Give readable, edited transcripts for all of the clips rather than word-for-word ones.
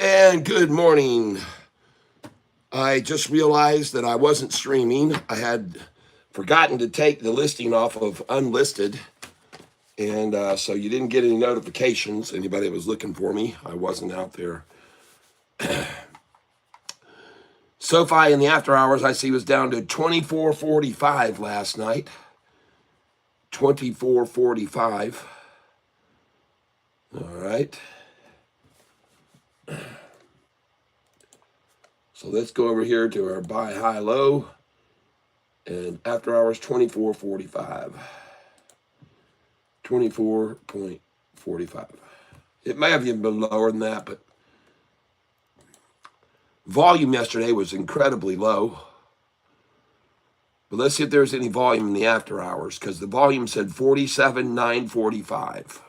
And good morning. I just realized that I wasn't streaming. I had forgotten to take the listing off of unlisted. And so you didn't get any notifications. Anybody that was looking for me, I wasn't out there. SoFi in the after hours, I see, was down to 24.45 last night. 24.45. All right. So let's go over here to our buy high low. And after hours, 24.45. 24.45. It may have even been lower than that, but volume yesterday was incredibly low. But let's see if there's any volume in the after hours, because the volume said 47,945.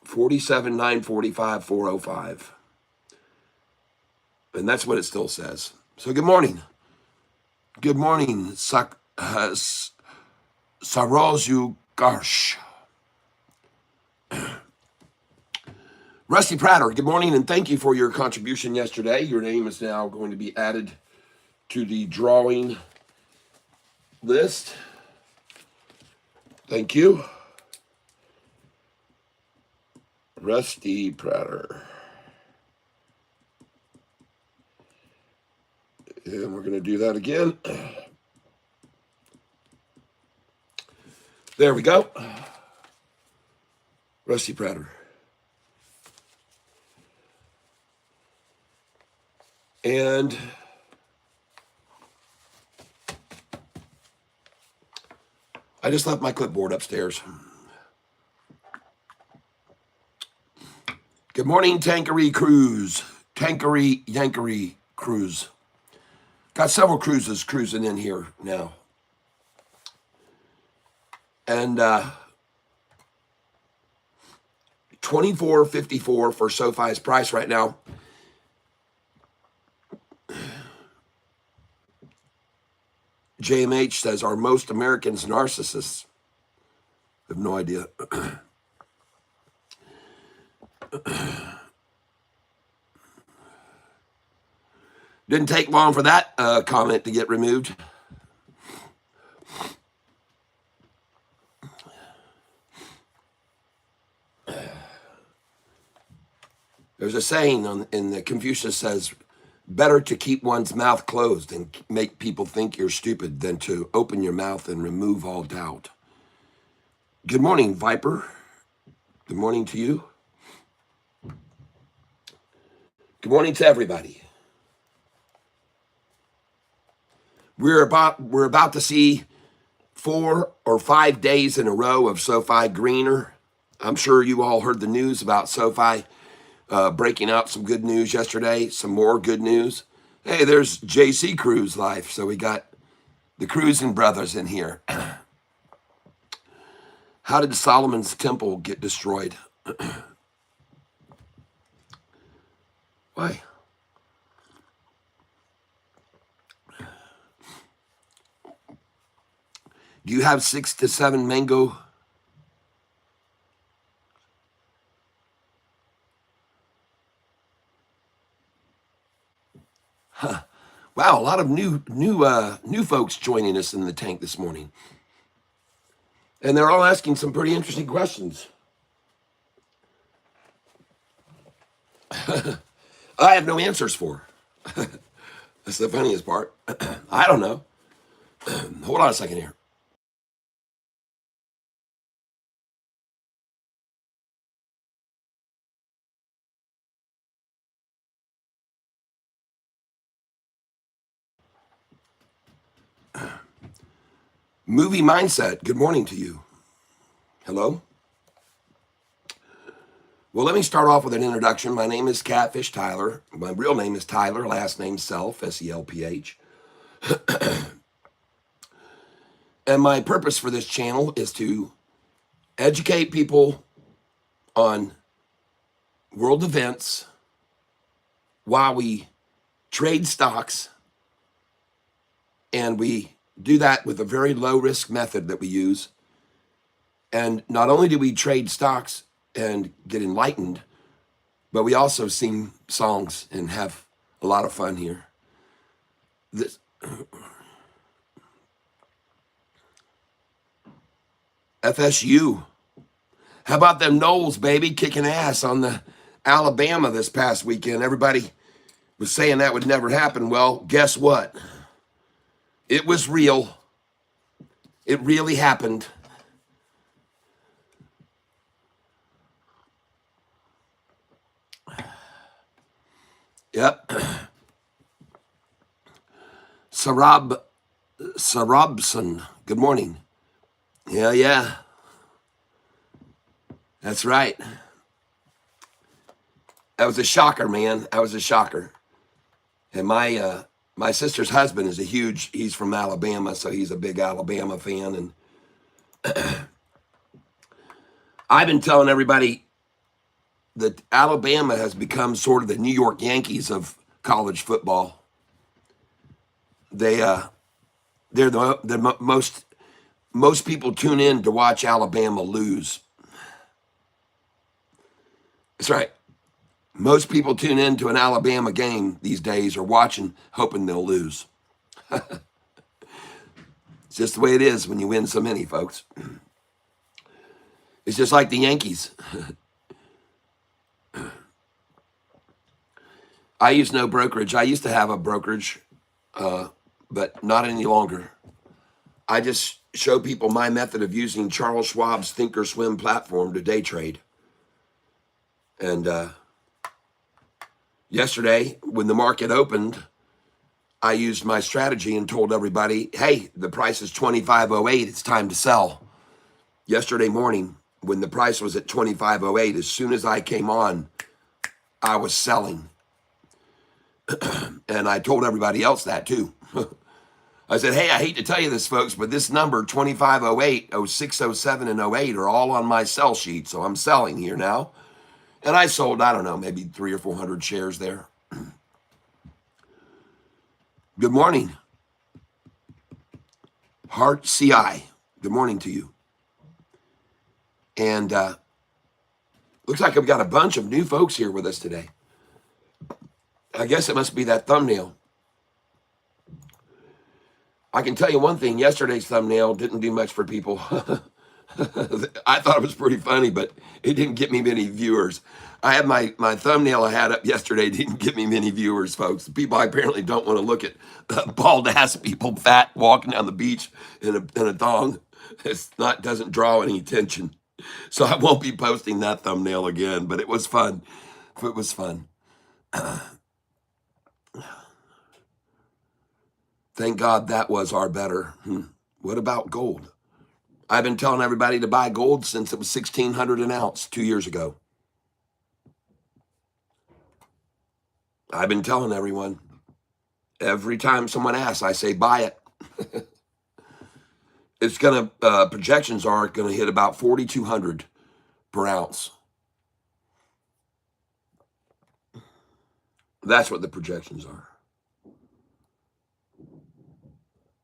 47,945, 405. And that's what it still says. So good morning. Good morning, Sarozu Garsh. Rusty Prater, good morning, and thank you for your contribution yesterday. Your name is now going to be added to the drawing list. Thank you. Rusty Prater. And we're going to do that again. There we go. Rusty Prater. And I just left my clipboard upstairs. Good morning, Tankery Cruise. Tankery Yankery Cruise. Got several cruises cruising in here now. And 24.54 for SoFi's price right now. JMH says, are most Americans narcissists? I have no idea. Didn't take long for that comment to get removed. There's a saying in the Confucius says, better to keep one's mouth closed and make people think you're stupid than to open your mouth and remove all doubt. Good morning, Viper. Good morning to you. Good morning to everybody. We're about to see 4 or 5 days in a row of SoFi greener. I'm sure you all heard the news about SoFi breaking out some good news yesterday, some more good news. Hey, there's JC Cruise Life. So we got the Cruising Brothers in here. How did Solomon's temple get destroyed? Why? Do you have 6 to 7 mango? Huh. Wow, a lot of new folks joining us in the tank this morning. And they're all asking some pretty interesting questions. I have no answers for. That's the funniest part. I don't know. Hold on a second here. Movie Mindset, good morning to you. Hello? Well, let me start off with an introduction. My name is Catfish Tyler. My real name is Tyler, last name Self, S-E-L-P-H. And my purpose for this channel is to educate people on world events while we trade stocks, and we do that with a very low risk method that we use. And not only do we trade stocks and get enlightened, but we also sing songs and have a lot of fun here. This FSU. How about them Knowles, baby, kicking ass on the Alabama this past weekend? Everybody was saying that would never happen. Well, guess what? It was real. It really happened. Yep. Sarabson. Good morning. Yeah. That's right. That was a shocker, man. That was a shocker. And my sister's husband is he's from Alabama, so he's a big Alabama fan. And I've been telling everybody that Alabama has become sort of the New York Yankees of college football. They're the most people tune in to watch Alabama lose. That's right. Most people tune in to an Alabama game these days are watching, hoping they'll lose. It's just the way it is when you win so many, folks. It's just like the Yankees. I use no brokerage. I used to have a brokerage, but not any longer. I just show people my method of using Charles Schwab's Thinkorswim platform to day trade. And yesterday, when the market opened, I used my strategy and told everybody, hey, the price is 25.08. It's time to sell. Yesterday morning, when the price was at 25.08, as soon as I came on, I was selling. And I told everybody else that too. I said, hey, I hate to tell you this, folks, but this number, 25.08, 06, 07, and 08 are all on my sell sheet. So I'm selling here now. And I sold, I don't know, maybe 300 or 400 shares there. Good morning. Heart CI. Good morning to you. And looks like I've got a bunch of new folks here with us today. I guess it must be that thumbnail. I can tell you one thing, yesterday's thumbnail didn't do much for people. I thought it was pretty funny, but it didn't get me many viewers. I had my thumbnail I had up yesterday didn't get me many viewers, folks. People apparently don't want to look at bald ass people fat walking down the beach in a thong. Doesn't draw any attention. So I won't be posting that thumbnail again, but it was fun. It was fun. Thank God that was our better. What about gold? I've been telling everybody to buy gold since it was $1,600 an ounce 2 years ago. I've been telling everyone. Every time someone asks, I say, buy it. It's going to, projections are going to hit about 4,200 per ounce. That's what the projections are.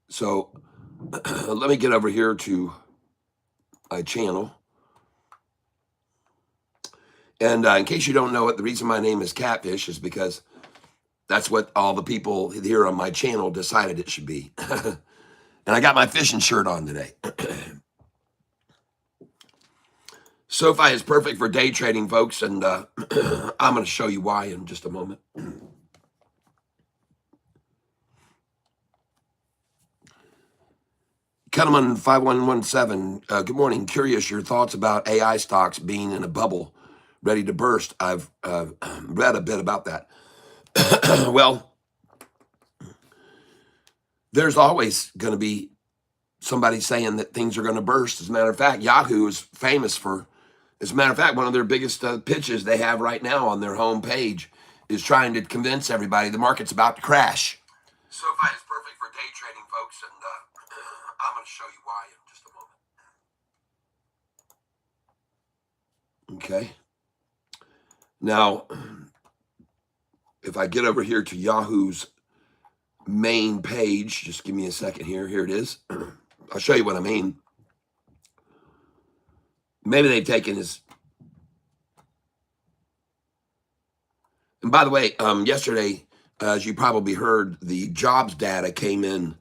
So let me get over here to my channel. And in case you don't know it, the reason my name is Catfish is because that's what all the people here on my channel decided it should be. And I got my fishing shirt on today. SoFi is perfect for day trading, folks, and I'm going to show you why in just a moment. Cuttleman 5117, good morning. Curious your thoughts about AI stocks being in a bubble, ready to burst. I've read a bit about that. Well, there's always going to be somebody saying that things are going to burst. As a matter of fact, Yahoo is famous for, as a matter of fact, one of their biggest pitches they have right now on their home page is trying to convince everybody the market's about to crash. SoFi is perfect for day trading, folks, and I'm going to show you why in just a moment. Okay. Now, if I get over here to Yahoo's main page, just give me a second here. Here it is. I'll show you what I mean. Maybe they've taken his And by the way, yesterday, as you probably heard, the jobs data came in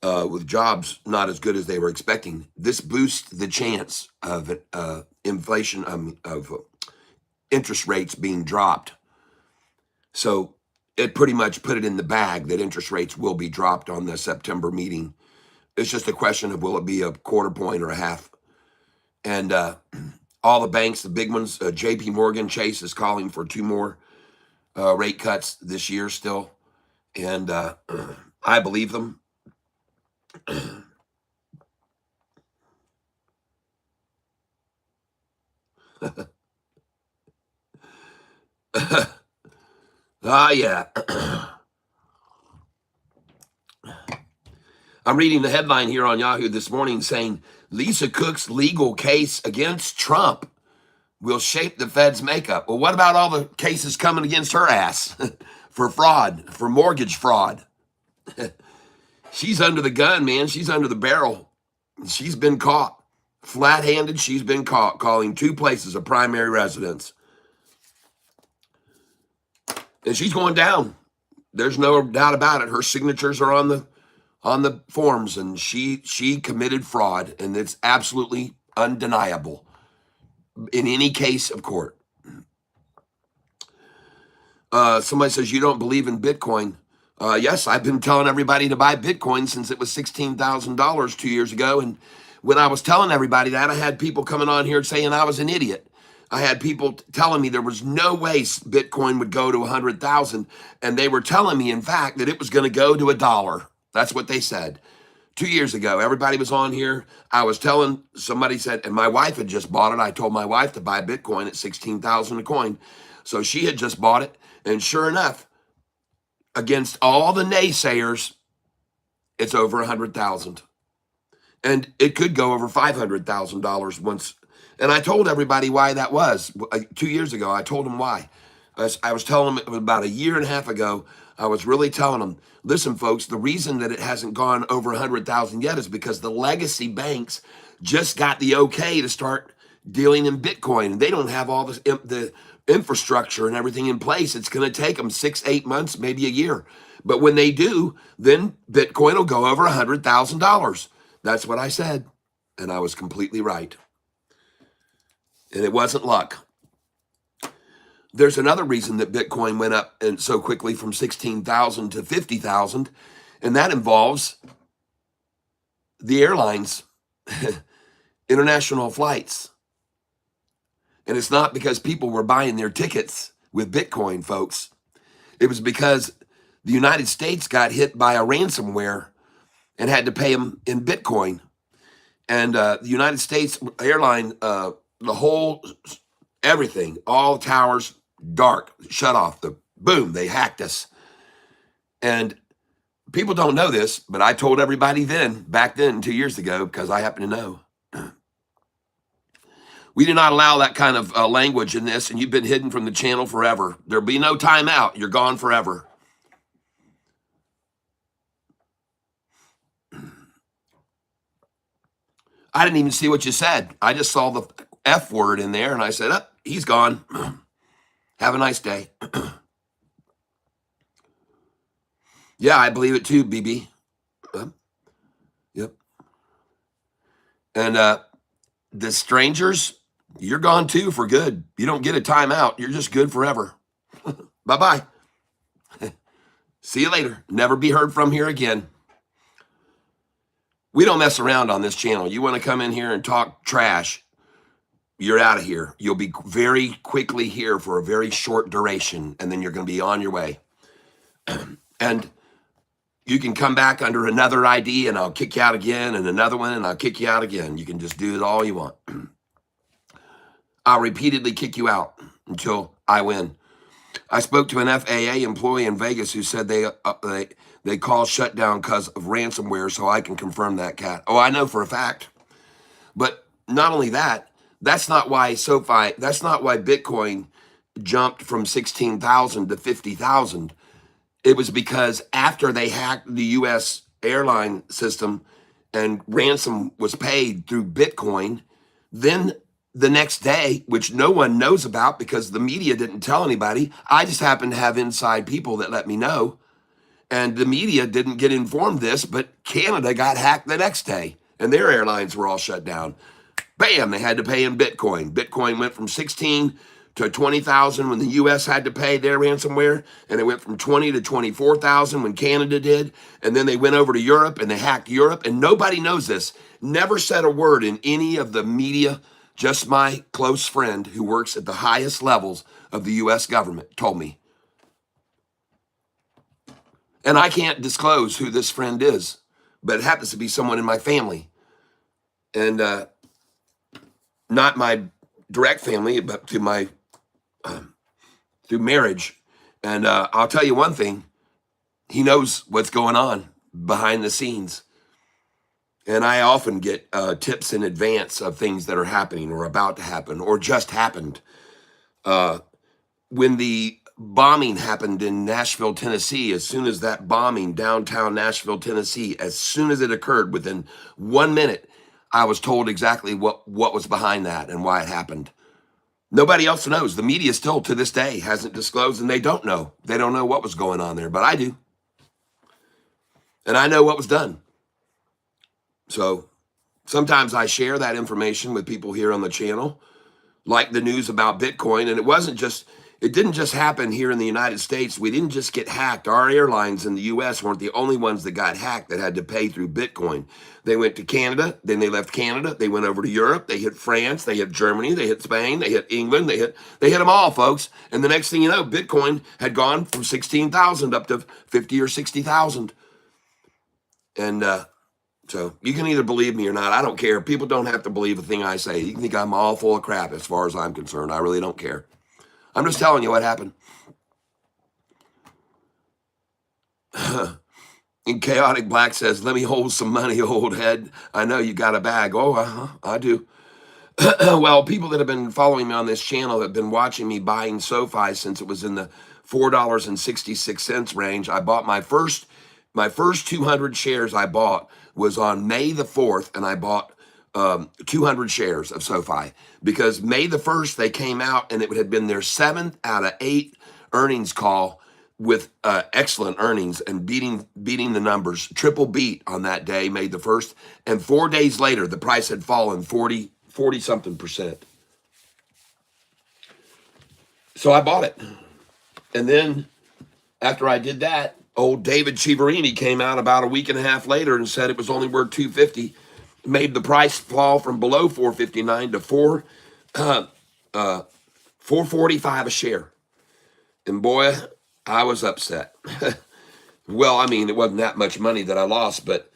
with jobs not as good as they were expecting. This boosts the chance of inflation, of interest rates being dropped. So it pretty much put it in the bag that interest rates will be dropped on the September meeting. It's just a question of will it be a quarter point or a half. And all the banks, the big ones, JP Morgan Chase is calling for 2 more rate cuts this year still. And I believe them. Yeah. I'm reading the headline here on Yahoo this morning saying Lisa Cook's legal case against Trump will shape the Fed's makeup. Well, what about all the cases coming against her ass for fraud, for mortgage fraud? She's under the gun, man. She's under the barrel. She's been caught flat-handed. She's been caught calling 2 places a primary residence. And she's going down. There's no doubt about it. Her signatures are on the forms, and she committed fraud, and it's absolutely undeniable in any case of court. Somebody says, you don't believe in Bitcoin. Yes, I've been telling everybody to buy Bitcoin since it was $16,000 2 years ago. And when I was telling everybody that, I had people coming on here saying I was an idiot. I had people telling me there was no way Bitcoin would go to 100,000. And they were telling me, in fact, that it was going to go to $1. That's what they said. 2 years ago, everybody was on here. I was telling, somebody said, and my wife had just bought it. I told my wife to buy Bitcoin at 16,000 a coin. So she had just bought it. And sure enough, against all the naysayers, it's over 100,000. And it could go over $500,000 once. And I told everybody why that was 2 years ago. I told them why. I was telling them about a year and a half ago. I was really telling them, listen, folks, the reason that it hasn't gone over 100,000 yet is because the legacy banks just got the okay to start dealing in Bitcoin. They don't have all the infrastructure and everything in place. It's going to take them 6-8 months, maybe a year. But when they do, then Bitcoin will go over $100,000. That's what I said. And I was completely right. And it wasn't luck. There's another reason that Bitcoin went up and so quickly from 16,000 to 50,000, and that involves the airlines, international flights. And it's not because people were buying their tickets with Bitcoin, folks. It was because the United States got hit by a ransomware and had to pay them in Bitcoin. And the United States airline, the whole, everything, all towers, dark, shut off. Boom, they hacked us. And people don't know this, but I told everybody back then, 2 years ago, because I happen to know. We do not allow that kind of language in this, and you've been hidden from the channel forever. There'll be no time out. You're gone forever. I didn't even see what you said. I just saw the F word in there, and I said, oh, he's gone. Have a nice day. Yeah, I believe it too, BB. Yep. And the strangers, you're gone too for good. You don't get a timeout. You're just good forever. Bye-bye. See you later. Never be heard from here again. We don't mess around on this channel. You want to come in here and talk trash, you're out of here. You'll be very quickly here for a very short duration, and then you're going to be on your way. And you can come back under another ID, and I'll kick you out again, and another one, and I'll kick you out again. You can just do it all you want. I'll repeatedly kick you out until I win. I spoke to an FAA employee in Vegas who said they call shutdown because of ransomware, so I can confirm that, Cat. Oh, I know for a fact. But not only that, that's not why SoFi, that's not why Bitcoin jumped from 16,000 to 50,000. It was because after they hacked the U.S. airline system and ransom was paid through Bitcoin, then the next day, which no one knows about because the media didn't tell anybody. I just happened to have inside people that let me know. And the media didn't get informed this, but Canada got hacked the next day and their airlines were all shut down. Bam, they had to pay in Bitcoin. Bitcoin went from 16 to 20,000 when the US had to pay their ransomware, and it went from 20 to 24,000 when Canada did, and then they went over to Europe and they hacked Europe, and nobody knows this. Never said a word in any of the media, just my close friend who works at the highest levels of the US government told me. And I can't disclose who this friend is, but it happens to be someone in my family. And not my direct family, but to my through marriage. And I'll tell you one thing, he knows what's going on behind the scenes. And I often get tips in advance of things that are happening or about to happen or just happened. When the bombing happened in Nashville, Tennessee, as soon as that bombing downtown Nashville, Tennessee, as soon as it occurred, within 1 minute, I was told exactly what was behind that and why it happened. Nobody else knows. The media still to this day hasn't disclosed, and they don't know. They don't know what was going on there, but I do. And I know what was done. So sometimes I share that information with people here on the channel, like the news about Bitcoin. And it didn't just happen here in the United States. We didn't just get hacked. Our airlines in the US weren't the only ones that got hacked that had to pay through Bitcoin. They went to Canada, then they left Canada, they went over to Europe, they hit France, they hit Germany, they hit Spain, they hit England, they hit them all, folks. And the next thing you know, Bitcoin had gone from 16,000 up to 50 or 60,000. And so you can either believe me or not. I don't care. People don't have to believe a thing I say. You can think I'm all full of crap as far as I'm concerned. I really don't care. I'm just telling you what happened. And Chaotic Black says, let me hold some money, old head. I know you got a bag. Oh, I do. Well, people that have been following me on this channel have been watching me buying SoFi since it was in the $4.66 range. I bought my first 200 shares I bought was on May the 4th, and I bought 200 shares of SoFi because May the 1st they came out and it had been their 7th out of 8 earnings call with excellent earnings and beating the numbers, triple beat on that day, May the 1st. And 4 days later, the price had fallen 40 something percent. So I bought it. And then after I did that, old David Chiaverini came out about a week and a half later and said it was only worth $250. Made the price fall from below $4.59 to $4.45 a share. And boy, I was upset. Well, I mean, it wasn't that much money that I lost, but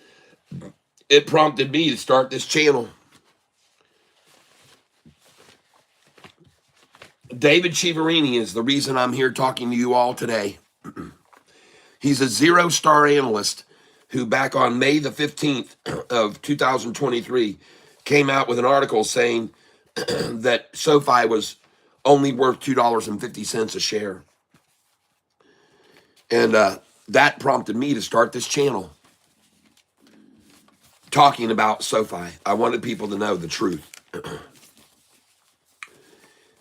it prompted me to start this channel. David Chiaverini is the reason I'm here talking to you all today. He's a zero-star analyst who back on May the 15th of 2023 came out with an article saying that SoFi was only worth $2.50 a share. And that prompted me to start this channel talking about SoFi. I wanted people to know the truth.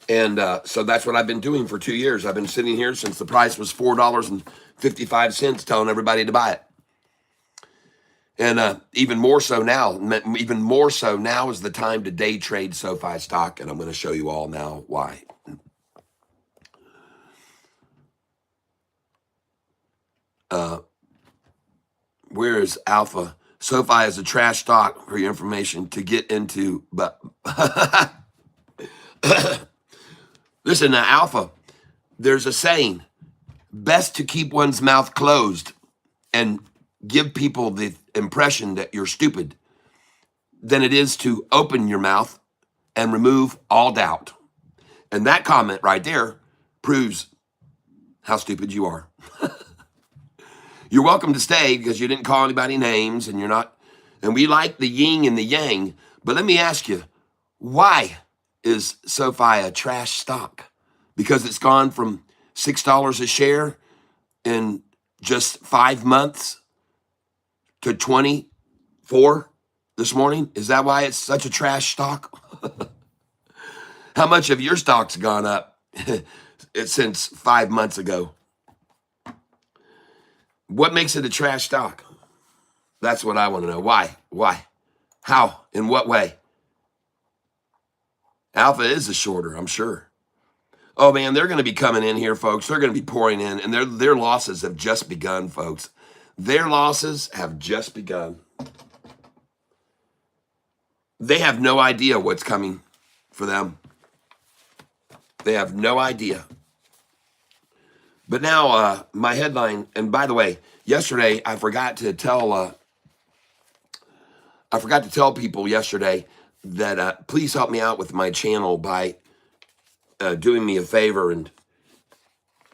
And so that's what I've been doing for 2 years. I've been sitting here since the price was $4.55 telling everybody to buy it. And even more so now is the time to day trade SoFi stock, and I'm going to show you all now why. Where is Alpha? SoFi is a trash stock for your information to get into, but listen now, Alpha, there's a saying, best to keep one's mouth closed and give people the impression that you're stupid than it is to open your mouth and remove all doubt. And that comment right there proves how stupid you are. You're welcome to stay because you didn't call anybody names and you're not, and we like the yin and the yang. But let me ask you, why is SoFi a trash stock? Because it's gone from $6 a share in just 5 months to 24 this morning? Is that why it's such a trash stock? How much have your stocks gone up since 5 months ago? What makes it a trash stock? That's what I want to know. Why? Why? How? In what way? Alpha is a shorter, I'm sure. Oh man, they're going to be coming in here, folks. They're going to be pouring in, and their losses have just begun, folks. Their losses have just begun. They have no idea what's coming for them. They have no idea. But now, my headline, and by the way, yesterday I forgot to tell people yesterday that please help me out with my channel by doing me a favor, and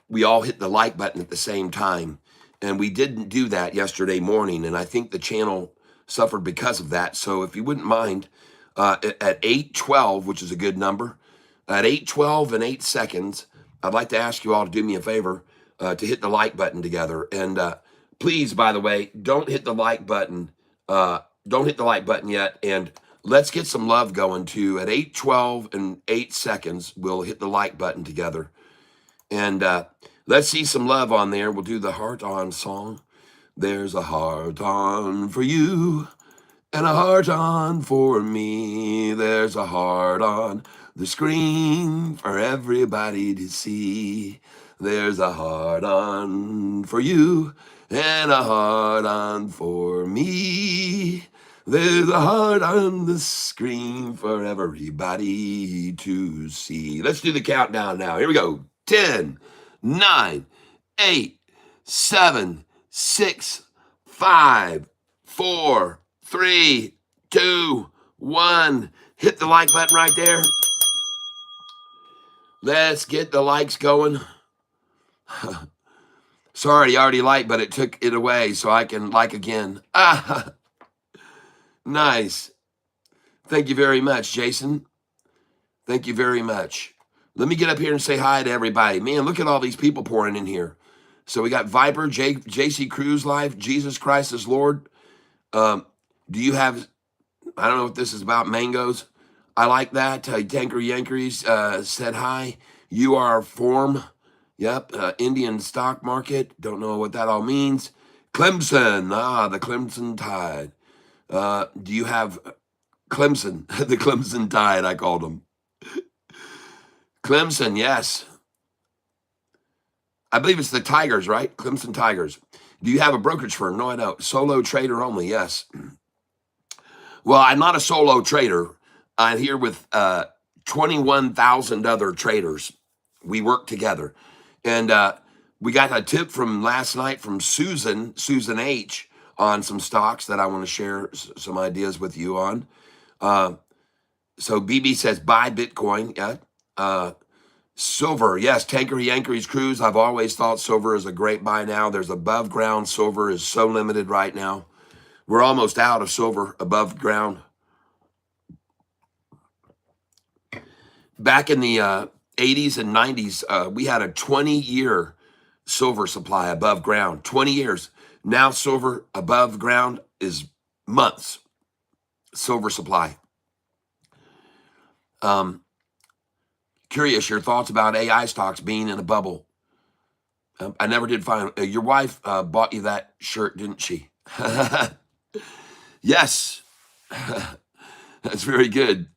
we all hit the like button at the same time. And we didn't do that yesterday morning, and I think the channel suffered because of that. So if you wouldn't mind, at 8:12, which is a good number, at 8:12 and 8 seconds, I'd like to ask you all to do me a favor to hit the like button together. And please, by the way, don't hit the like button. Don't hit the like button yet. And let's get some love going too. At 8:12 and 8 seconds, we'll hit the like button together. And let's see some love on there. We'll do the heart on song. There's a heart on for you and a heart on for me. There's a heart on the screen for everybody to see. There's a heart on for you and a heart on for me. There's a heart on the screen for everybody to see. Let's do the countdown now. Here we go. 10, 9, 8, 7, 6, 5, 4, 3, 2, 1. Hit the like button right there. Let's get the likes going. Sorry, I already liked, but it took it away so I can like again. Nice. Thank you very much, Jason. Thank you very much. Let me get up here and say hi to everybody. Man, look at all these people pouring in here. So we got Viper, JC Cruz Life, Jesus Christ is Lord. Do you have, I don't know what this is about, mangoes. I like that. Tanker Yankees said hi. You are form. Yep. Indian stock market. Don't know what that all means. Clemson. The Clemson Tide. Do you have Clemson? The Clemson Tide, I called them. Clemson, yes. I believe it's the Tigers, right? Clemson Tigers. Do you have a brokerage firm? No, I don't. Solo trader only, yes. Well, I'm not a solo trader. I'm here with 21,000 other traders. We work together. And we got a tip from last night from Susan H., on some stocks that I want to share some ideas with you on. So BB says, buy Bitcoin. Yeah. Silver. Yes. Tanker Yankees Cruise. I've always thought silver is a great buy now. There's above ground. Silver is so limited right now. We're almost out of silver above ground. Back in the 80s and 90s, we had a 20-year silver supply above ground. 20 years. Now silver above ground is months. Silver supply. Curious, your thoughts about AI stocks being in a bubble. I never did find, your wife bought you that shirt, didn't she? Yes. That's very good.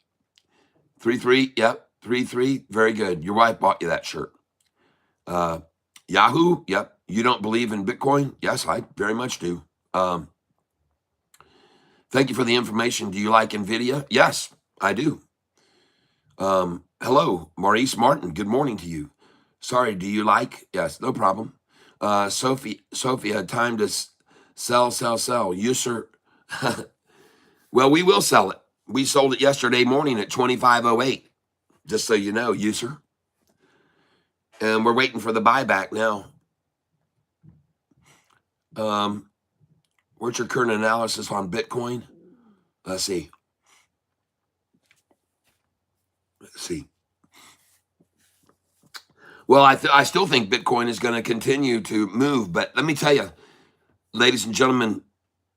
3-3, yep. 3-3, very good. Your wife bought you that shirt. Yahoo, yep. You don't believe in Bitcoin? Yes, I very much do. Thank you for the information. Do you like NVIDIA? Yes, I do. Hello, Maurice Martin. Good morning to you. Sorry, do you like? Yes, no problem. Sophia, time to sell. You, sir. Well, we will sell it. We sold it yesterday morning at 25.08. Just so you know, you, sir. And we're waiting for the buyback now. What's your current analysis on Bitcoin? Let's see. Well, I still think Bitcoin is going to continue to move, but let me tell you, ladies and gentlemen,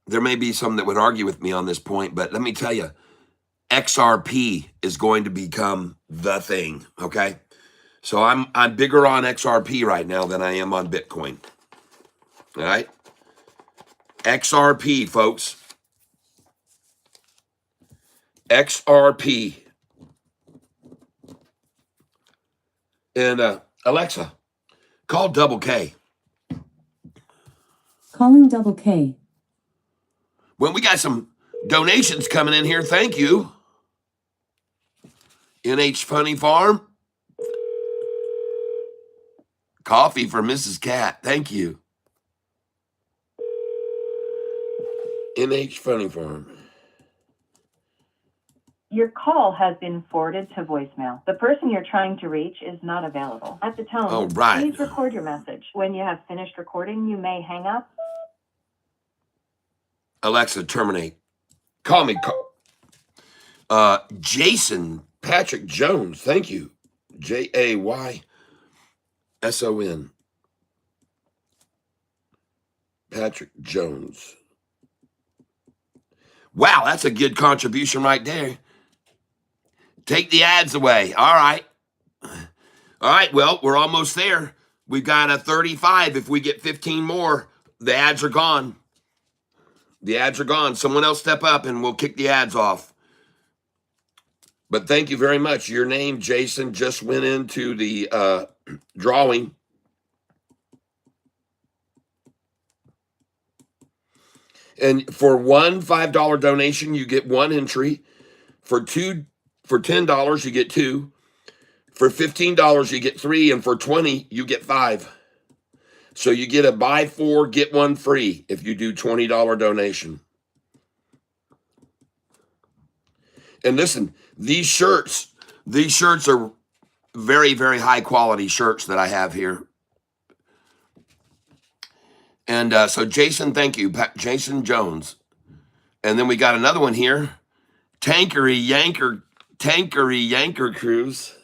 there may be some that would argue with me on this point, but let me tell you, XRP is going to become the thing, okay? So I'm bigger on XRP right now than I am on Bitcoin. All right? XRP, folks. XRP. And Alexa, call Double K. Calling Double K. When we got some donations coming in here, thank you. NH Funny Farm. Coffee for Mrs. Cat. Thank you. NH Funny Farm. Your call has been forwarded to voicemail. The person you're trying to reach is not available. At the tone, All right. Please record your message. When you have finished recording, you may hang up. Alexa, terminate. Call me. Jason Patrick Jones. Thank you. Jayson. Patrick Jones. Wow, that's a good contribution right there. Take the ads away. All right. All right, well, we're almost there. We've got a 35. If we get 15 more, the ads are gone. The ads are gone. Someone else step up and we'll kick the ads off. But thank you very much. Your name, Jason, just went into the drawing. And for one $5 donation, you get one entry. For $10, you get two. For $15, you get three. And for $20, you get five. So you get a buy four, get one free if you do $20 donation. And listen, these shirts are very, very high quality shirts that I have here. And so Jason, thank you, Jason Jones. And then we got another one here, Tankery Yanker Cruise.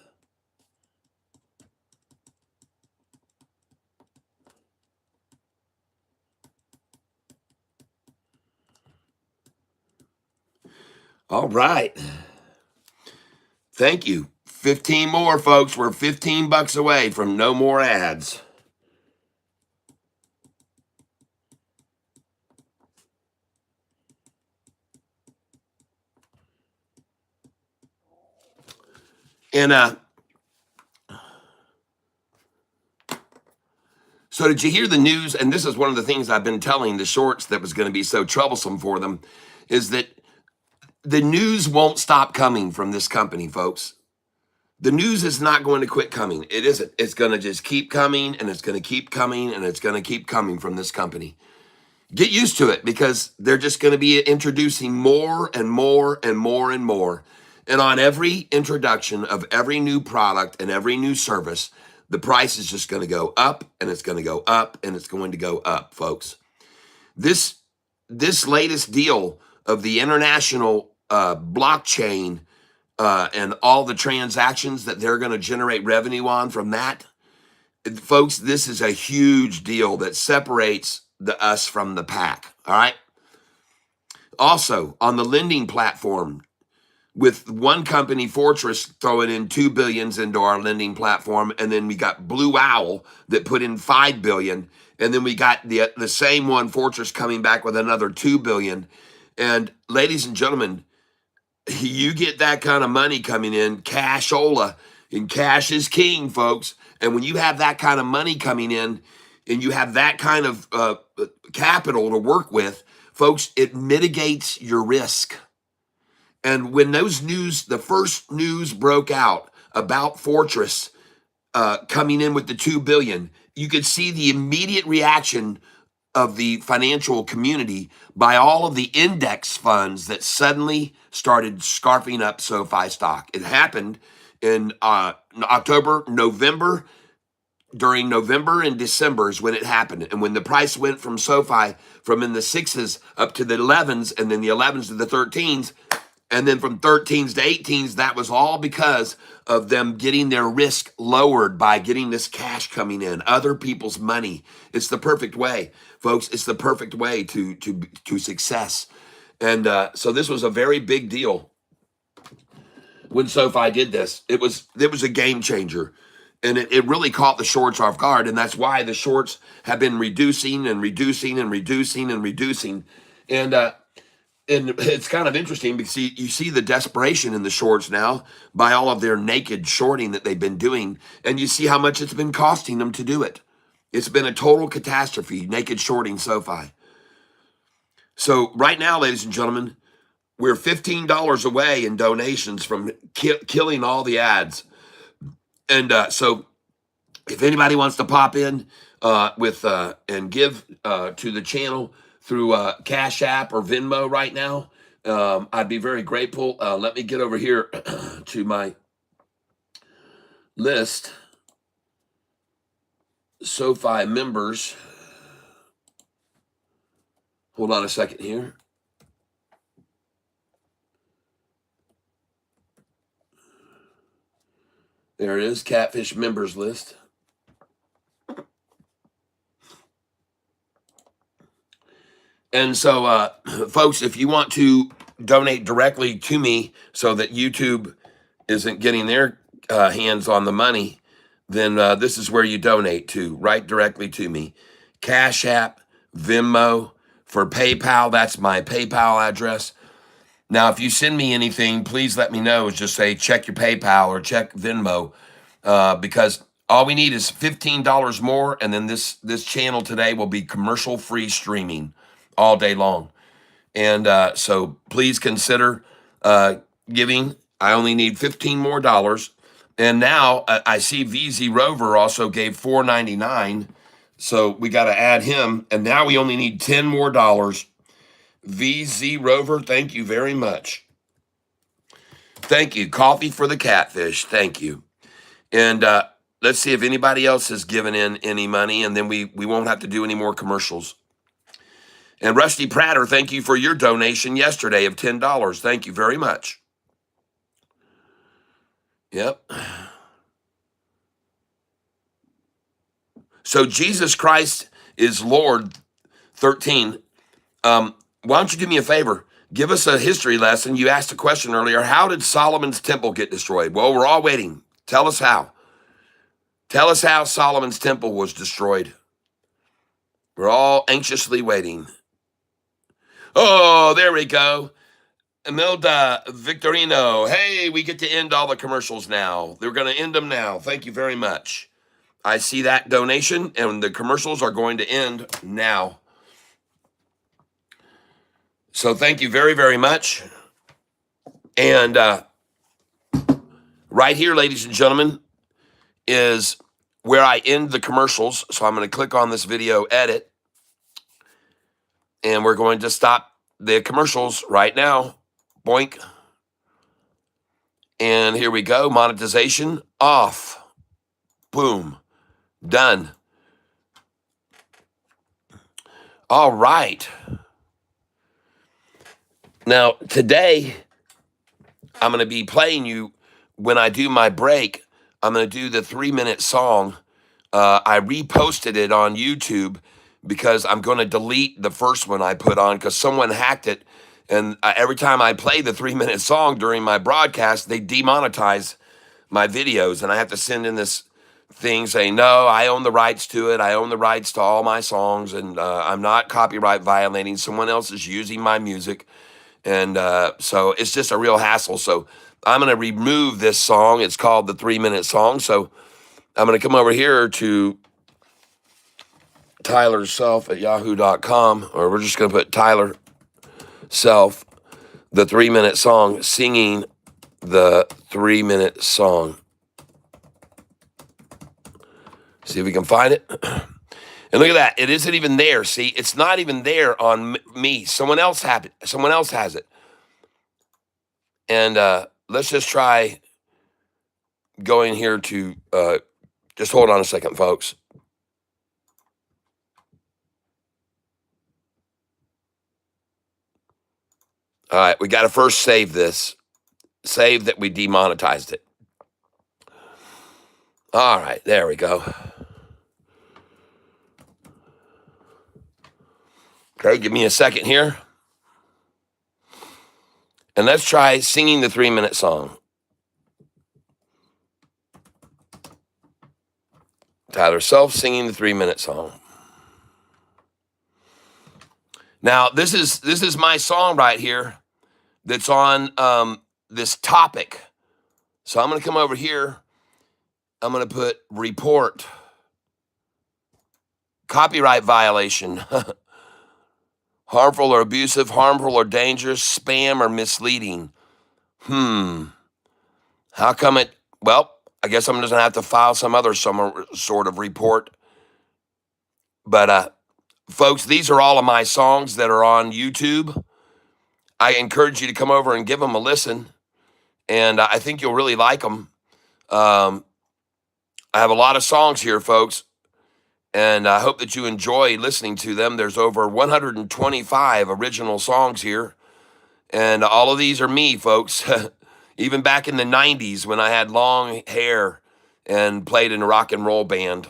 All right. Thank you. 15 more, folks. We're 15 bucks away from no more ads. And so did you hear the news? And this is one of the things I've been telling the shorts that was going to be so troublesome for them, is that the news won't stop coming from this company, folks. The news is not going to quit coming. It isn't. It's going to just keep coming, and it's going to keep coming, and it's going to keep coming from this company. Get used to it, because they're just going to be introducing more and more and more and more. And on every introduction of every new product and every new service, the price is just going to go up, and it's going to go up, and it's going to go up, folks. This latest deal of the international blockchain and all the transactions that they're going to generate revenue on from that, folks, this is a huge deal that separates us from the pack. All right. Also, on the lending platform, with one company, Fortress, throwing in $2 billion into our lending platform, and then we got Blue Owl that put in $5 billion, and then we got the same one, Fortress, coming back with another $2 billion. And ladies and gentlemen, you get that kind of money coming in, cashola, and cash is king, folks. And when you have that kind of money coming in, and you have that kind of capital to work with, folks, it mitigates your risk. And when the first news broke out about Fortress coming in with the $2 billion, you could see the immediate reaction of the financial community by all of the index funds that suddenly started scarfing up SoFi stock. It happened in October, November. During November and December is when it happened. And when the price went from SoFi from in the 6s up to the 11s, and then the 11s to the 13s, and then from 13s to 18s, that was all because of them getting their risk lowered by getting this cash coming in, other people's money. It's the perfect way, folks. It's the perfect way to success. And so this was a very big deal. when SoFi did this. It was a game changer. And it really caught the shorts off guard. And that's why the shorts have been reducing and reducing and reducing and reducing. And it's kind of interesting because you see the desperation in the shorts now by all of their naked shorting that they've been doing. And you see how much it's been costing them to do it. It's been a total catastrophe, naked shorting SoFi. So right now, ladies and gentlemen, we're $15 away in donations from killing all the ads. And so if anybody wants to pop in with and give to the channel through Cash App or Venmo right now, I'd be very grateful. Let me get over here to my list. SoFi members. Hold on a second here. There it is, Catfish members list. And so, folks, if you want to donate directly to me so that YouTube isn't getting their hands on the money, then this is where you donate to, right directly to me. Cash App, Venmo. For PayPal, that's my PayPal address. Now, if you send me anything, please let me know. Just say, check your PayPal or check Venmo, because all we need is $15 more, and then this channel today will be commercial-free streaming all day long. And so please consider giving. I only need $15 more. And now I see VZ Rover also gave $4.99. So we got to add him. And now we only need $10 more. VZ Rover, thank you very much. Thank you. Coffee for the Catfish. Thank you. And let's see if anybody else has given in any money, and then we won't have to do any more commercials. And Rusty Prater, thank you for your donation yesterday of $10. Thank you very much. Yep. So Jesus Christ is Lord, 13. Why don't you do me a favor? Give us a history lesson. You asked a question earlier. How did Solomon's temple get destroyed? Well, we're all waiting. Tell us how. Tell us how Solomon's temple was destroyed. We're all anxiously waiting. Oh, there we go. Imelda Victorino. Hey, we get to end all the commercials now. They're going to end them now. Thank you very much. I see that donation, and the commercials are going to end now. So thank you very, very much. And right here, ladies and gentlemen, is where I end the commercials. So I'm going to click on this video edit, and we're going to stop the commercials right now. Boink. And here we go. Monetization off. Boom. Done. All right. Now, today, I'm going to be playing you, when I do my break, I'm going to do the 3-minute song. I reposted it on YouTube because I'm going to delete the first one I put on because someone hacked it. And every time I play the 3-minute song during my broadcast, they demonetize my videos. And I have to send in this thing saying, no, I own the rights to it. I own the rights to all my songs. And I'm not copyright violating. Someone else is using my music. And so it's just a real hassle. So I'm going to remove this song. It's called the 3-minute song. So I'm going to come over here to Tyler Self at yahoo.com, or we're just going to put Tyler Self, the 3-minute song, singing the 3-minute song. See if we can find it. And look at that. It isn't even there. See, it's not even there on me. Someone else has it. Someone else has it. And let's just try going here to, just hold on a second, folks. All right, we got to first save this. Save that we demonetized it. All right, there we go. Okay, give me a second here. And let's try singing the 3-minute song. Kyler Self singing the 3-minute song. Now, this is my song right here that's on this topic. So I'm going to come over here. I'm going to put report copyright violation, harmful or abusive, harmful or dangerous, spam or misleading. How come it? Well, I guess I'm just going to have to file some sort of report. But folks, these are all of my songs that are on YouTube. I encourage you to come over and give them a listen, and I think you'll really like them. I have a lot of songs here, folks, and I hope that you enjoy listening to them. There's over 125 original songs here, and all of these are me, folks. Even back in the 90s when I had long hair and played in a rock and roll band.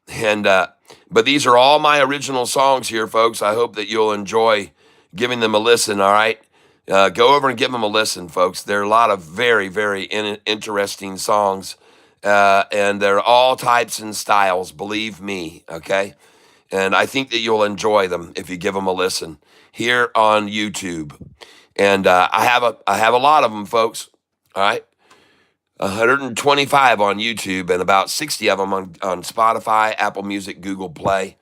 And but these are all my original songs here, folks. I hope that you'll enjoy giving them a listen, all right? Go over and give them a listen, folks. There are a lot of very, very interesting songs, and they're all types and styles, believe me, okay? And I think that you'll enjoy them if you give them a listen here on YouTube. And I have a lot of them, folks, all right? 125 on YouTube and about 60 of them on Spotify, Apple Music, Google Play.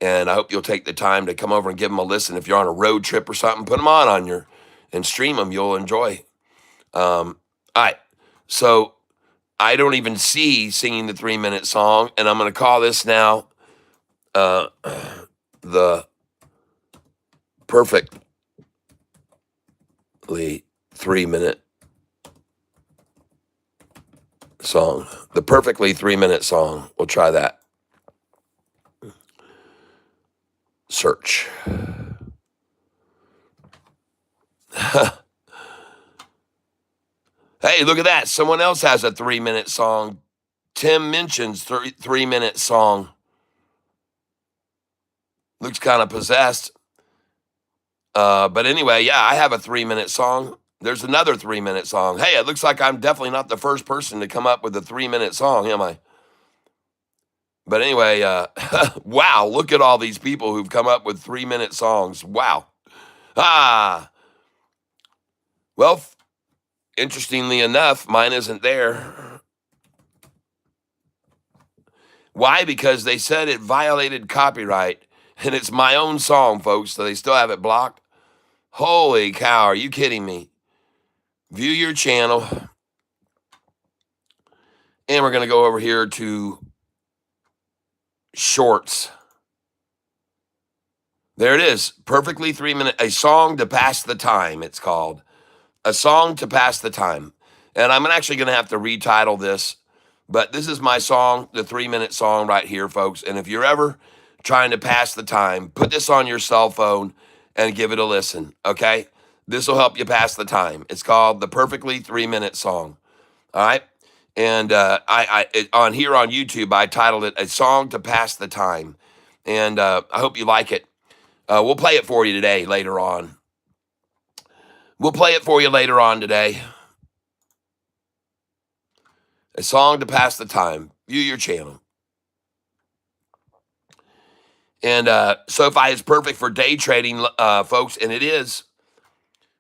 And I hope you'll take the time to come over and give them a listen. If you're on a road trip or something, put them on your and stream them. You'll enjoy. All right. So I don't even see singing the 3-minute song, and I'm going to call this now the perfectly 3-minute song. The perfectly 3-minute song. We'll try that. Search. Hey, look at that. Someone else has a 3-minute song. Tim mentions 3-minute song. Looks kind of possessed. But anyway, yeah, I have a 3-minute song. There's another 3-minute song. Hey, it looks like I'm definitely not the first person to come up with a 3-minute song, am I? But anyway, wow, look at all these people who've come up with 3-minute songs. Wow. Well, interestingly enough, mine isn't there. Why? Because they said it violated copyright, and it's my own song, folks, so they still have it blocked. Holy cow, are you kidding me? View your channel. And we're going to go over here to shorts. There it is. Perfectly 3-minute. A song to pass the time, it's called. A song to pass the time. And I'm actually going to have to retitle this. But this is my song, the 3-minute song right here, folks. And if you're ever trying to pass the time, put this on your cell phone and give it a listen, okay? This will help you pass the time. It's called the perfectly 3-minute song, all right? And on here on YouTube, I titled it "A Song to Pass the Time," and I hope you like it. We'll play it for you today, later on. We'll play it for you later on today. A song to pass the time. View your channel. And SoFi is perfect for day trading, folks, and it is.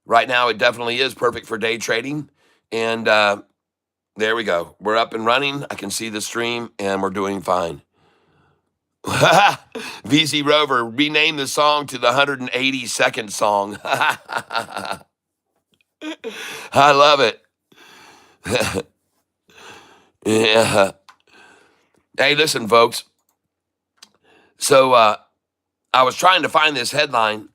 Right now, it definitely is perfect for day trading. And there we go. We're up and running. I can see the stream, and we're doing fine. VZ Rover, rename the song to the 180-second song. I love it. Yeah. Hey, listen, folks. So I was trying to find this headline.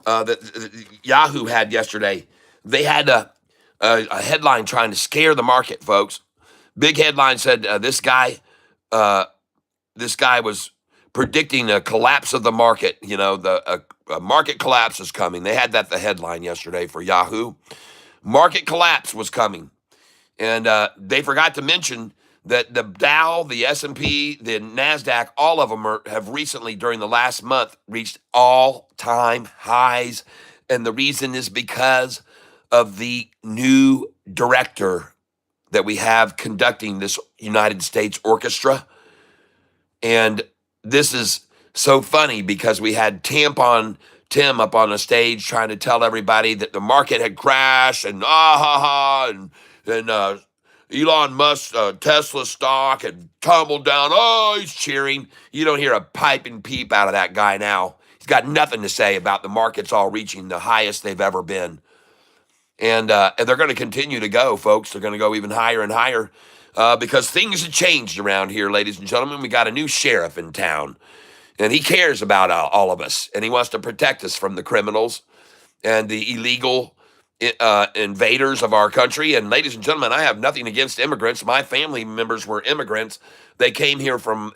That Yahoo had yesterday. They had a headline trying to scare the market, folks. Big headline said this guy was predicting a collapse of the market. You know, a market collapse is coming. They had the headline yesterday for Yahoo. Market collapse was coming. And they forgot to mention that the Dow, the S&P, the NASDAQ, all of them have recently, during the last month, reached all-time highs. And the reason is because of the new director, that we have conducting this United States orchestra. And this is so funny because we had Tampon Tim up on the stage trying to tell everybody that the market had crashed and and Elon Musk Tesla stock had tumbled down. Oh, he's cheering. You don't hear a pipe and peep out of that guy now. He's got nothing to say about the markets all reaching the highest they've ever been. And they're going to continue to go, folks. They're going to go even higher and higher because things have changed around here, ladies and gentlemen. We got a new sheriff in town, and he cares about all of us, and he wants to protect us from the criminals and the illegal invaders of our country. And ladies and gentlemen, I have nothing against immigrants. My family members were immigrants. They came here from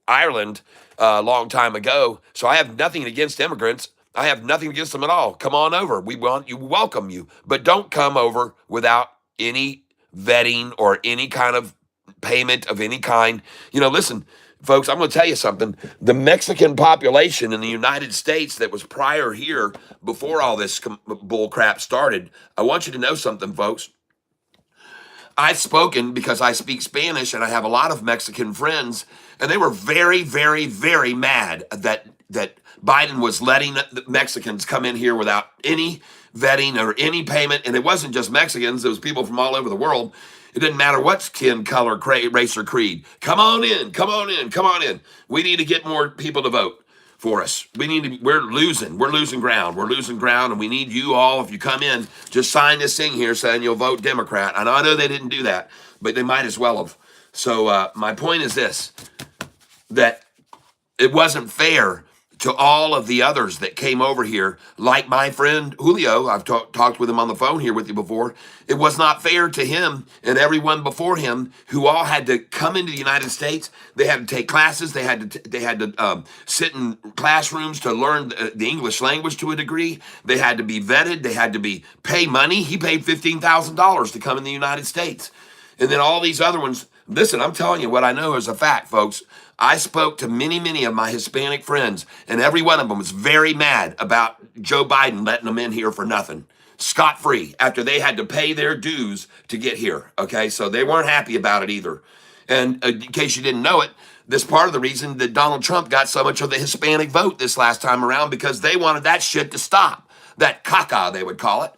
Ireland a long time ago, so I have nothing against immigrants. I have nothing against them at all. Come on over. We welcome you, but don't come over without any vetting or any kind of payment of any kind. Listen, folks, I'm going to tell you something. The Mexican population in the United States that was prior here before all this bull crap started, I want you to know something, folks. I've spoken because I speak Spanish and I have a lot of Mexican friends, and they were very, very, very mad that Biden was letting the Mexicans come in here without any vetting or any payment. And it wasn't just Mexicans, it was people from all over the world. It didn't matter what skin color, race, or creed. Come on in, come on in, come on in. We need to get more people to vote for us. We're losing ground. We're losing ground, and we need you all, if you come in, just sign this thing here saying you'll vote Democrat. And I know they didn't do that, but they might as well have. So my point is this, that it wasn't fair to all of the others that came over here, like my friend Julio. I've talked with him on the phone here with you before. It was not fair to him and everyone before him who all had to come into the United States. They had to take classes. They had to sit in classrooms to learn the English language to a degree. They had to be vetted. They had to pay money. He paid $15,000 to come in the United States. And then all these other ones. Listen, I'm telling you what I know is a fact, folks. I spoke to many, many of my Hispanic friends, and every one of them was very mad about Joe Biden letting them in here for nothing, scot-free, after they had to pay their dues to get here, okay? So they weren't happy about it either. And in case you didn't know it, this part of the reason that Donald Trump got so much of the Hispanic vote this last time around, because they wanted that shit to stop. That caca, they would call it.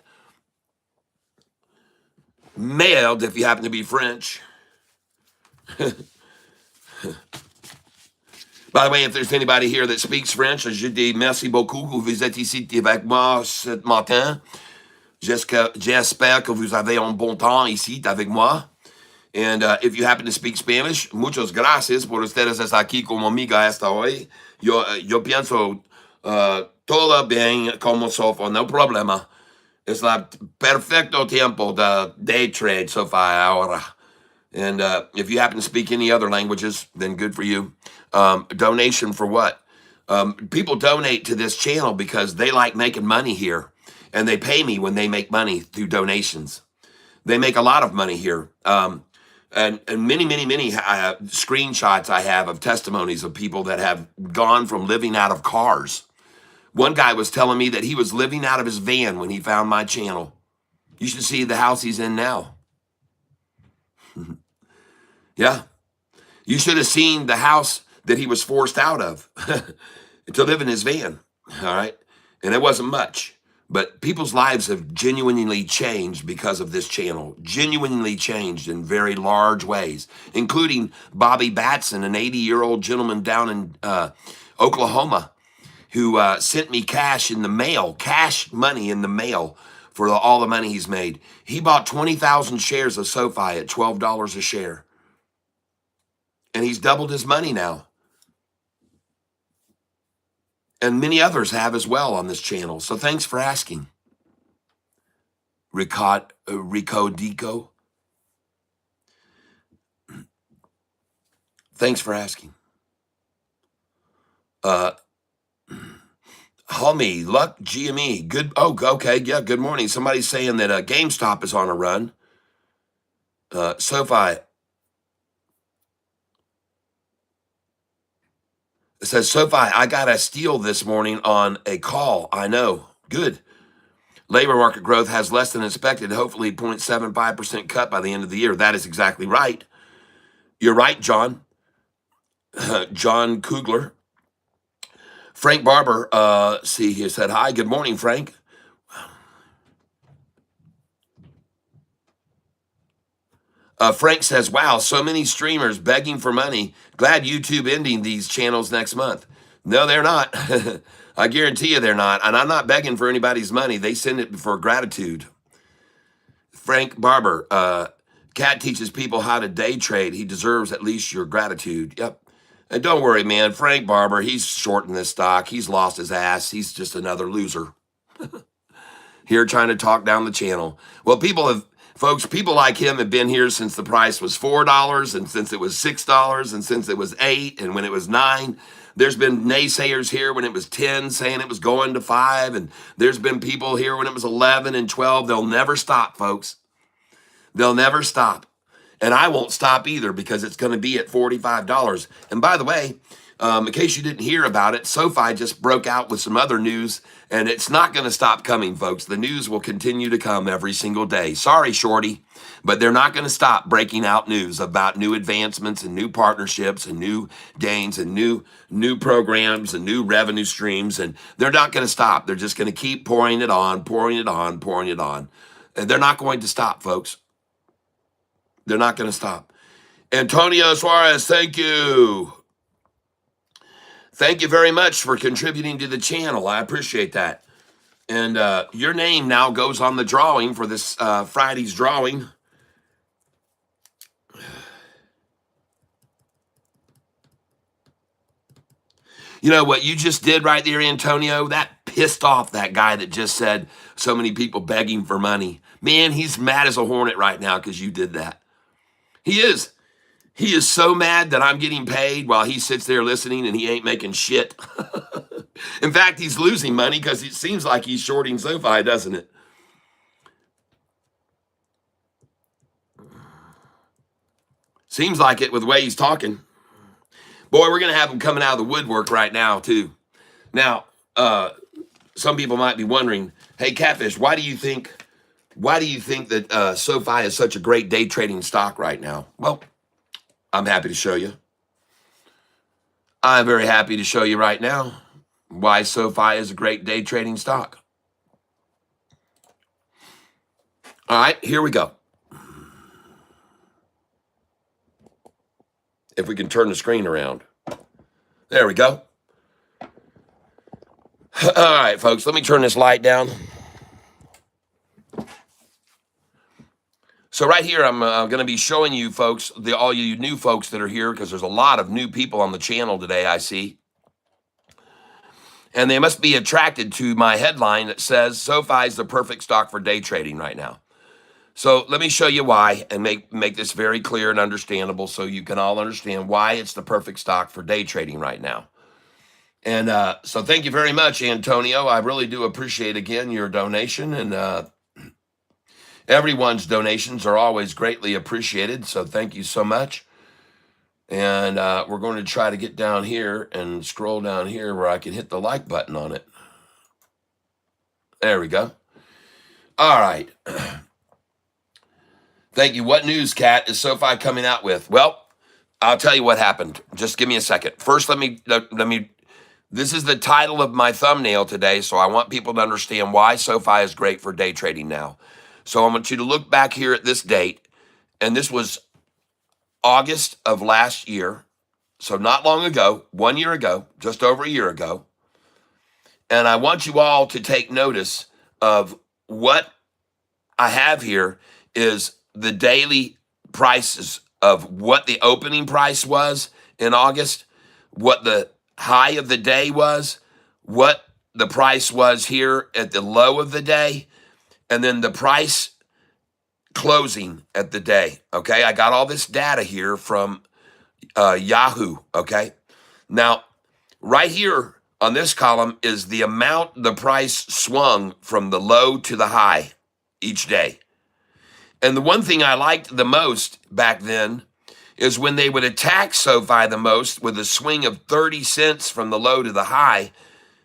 Merde, if you happen to be French. By the way, if there's anybody here that speaks French, je dis merci beaucoup que vous êtes ici avec moi ce matin. J'espère que vous avez un bon temps ici avec moi. And if you happen to speak Spanish, muchas gracias por ustedes estar aquí como amiga esta hoy. Yo pienso todo bien como SoFi, no problema. Es la perfecto tiempo de day trade SoFi ahora. And if you happen to speak any other languages, then good for you. Donation for what? People donate to this channel because they like making money here. And they pay me when they make money through donations. They make a lot of money here. And many, many, many screenshots I have of testimonies of people that have gone from living out of cars. One guy was telling me that he was living out of his van when he found my channel. You should see the house he's in now. Yeah. You should have seen the house that he was forced out of to live in his van. All right. And it wasn't much. But people's lives have genuinely changed because of this channel. Genuinely changed in very large ways, including Bobby Batson, an 80-year-old gentleman down in Oklahoma, who sent me cash in the mail, cash money in the mail for all the money he's made. He bought 20,000 shares of SoFi at $12 a share. And he's doubled his money now. And many others have as well on this channel. So thanks for asking. Rico Dico. Thanks for asking. Homie, Luck, GME. Good. Oh, okay. Yeah, good morning. Somebody's saying that GameStop is on a run. SoFi. It says, SoFi, I got a steal this morning on a call. I know. Good. Labor market growth has less than expected, hopefully 0.75% cut by the end of the year. That is exactly right. You're right, John. John Kugler. Frank Barber, he said, hi, good morning, Frank. Frank says, wow, so many streamers begging for money. Glad YouTube ending these channels next month. No, they're not. I guarantee you they're not. And I'm not begging for anybody's money. They send it for gratitude. Frank Barber, Cat teaches people how to day trade. He deserves at least your gratitude. Yep. And don't worry, man. Frank Barber, he's shorting this stock. He's lost his ass. He's just another loser here trying to talk down the channel. Well, folks, people like him have been here since the price was $4 and since it was $6 and since it was $8 and when it was $9. There's been naysayers here when it was 10 saying it was going to 5. And there's been people here when it was 11 and 12. They'll never stop, folks. They'll never stop. And I won't stop either because it's going to be at $45. And by the way, in case you didn't hear about it, SoFi just broke out with some other news, and it's not going to stop coming, folks. The news will continue to come every single day. Sorry, Shorty, but they're not going to stop breaking out news about new advancements and new partnerships and new gains and new programs and new revenue streams, and they're not going to stop. They're just going to keep pouring it on, pouring it on, pouring it on. And they're not going to stop, folks. They're not going to stop. Antonio Suarez, thank you. Thank you very much for contributing to the channel. I appreciate that. And your name now goes on the drawing for this Friday's drawing. You know what you just did right there, Antonio? That pissed off that guy that just said so many people begging for money. Man, he's mad as a hornet right now because you did that. He is. He is so mad that I'm getting paid while he sits there listening and he ain't making shit. In fact, he's losing money because it seems like he's shorting SoFi, doesn't it? Seems like it with the way he's talking. Boy, we're going to have him coming out of the woodwork right now, too. Now, some people might be wondering, hey, Catfish, why do you think that SoFi is such a great day trading stock right now? Well, I'm happy to show you. I'm very happy to show you right now why SoFi is a great day trading stock. All right, here we go. If we can turn the screen around. There we go. All right, folks, let me turn this light down. So right here, I'm going to be showing you folks, all you new folks that are here, because there's a lot of new people on the channel today, I see. And they must be attracted to my headline that says, SoFi is the perfect stock for day trading right now. So let me show you why and make this very clear and understandable so you can all understand why it's the perfect stock for day trading right now. And so thank you very much, Antonio. I really do appreciate, again, your donation. And everyone's donations are always greatly appreciated. So thank you so much. And we're going to try to get down here and scroll down here where I can hit the like button on it. There we go. All right. Thank you. What news, Cat, is SoFi coming out with? Well, I'll tell you what happened. Just give me a second. First, let me. This is the title of my thumbnail today, so I want people to understand why SoFi is great for day trading now. So I want you to look back here at this date, and this was August of last year, so not long ago, 1 year ago, just over a year ago. And I want you all to take notice of what I have here is the daily prices of what the opening price was in August, what the high of the day was, what the price was here at the low of the day, and then the price closing at the day, okay? I got all this data here from Yahoo, okay? Now, right here on this column is the amount the price swung from the low to the high each day. And the one thing I liked the most back then is when they would attack SoFi the most with a swing of 30 cents from the low to the high,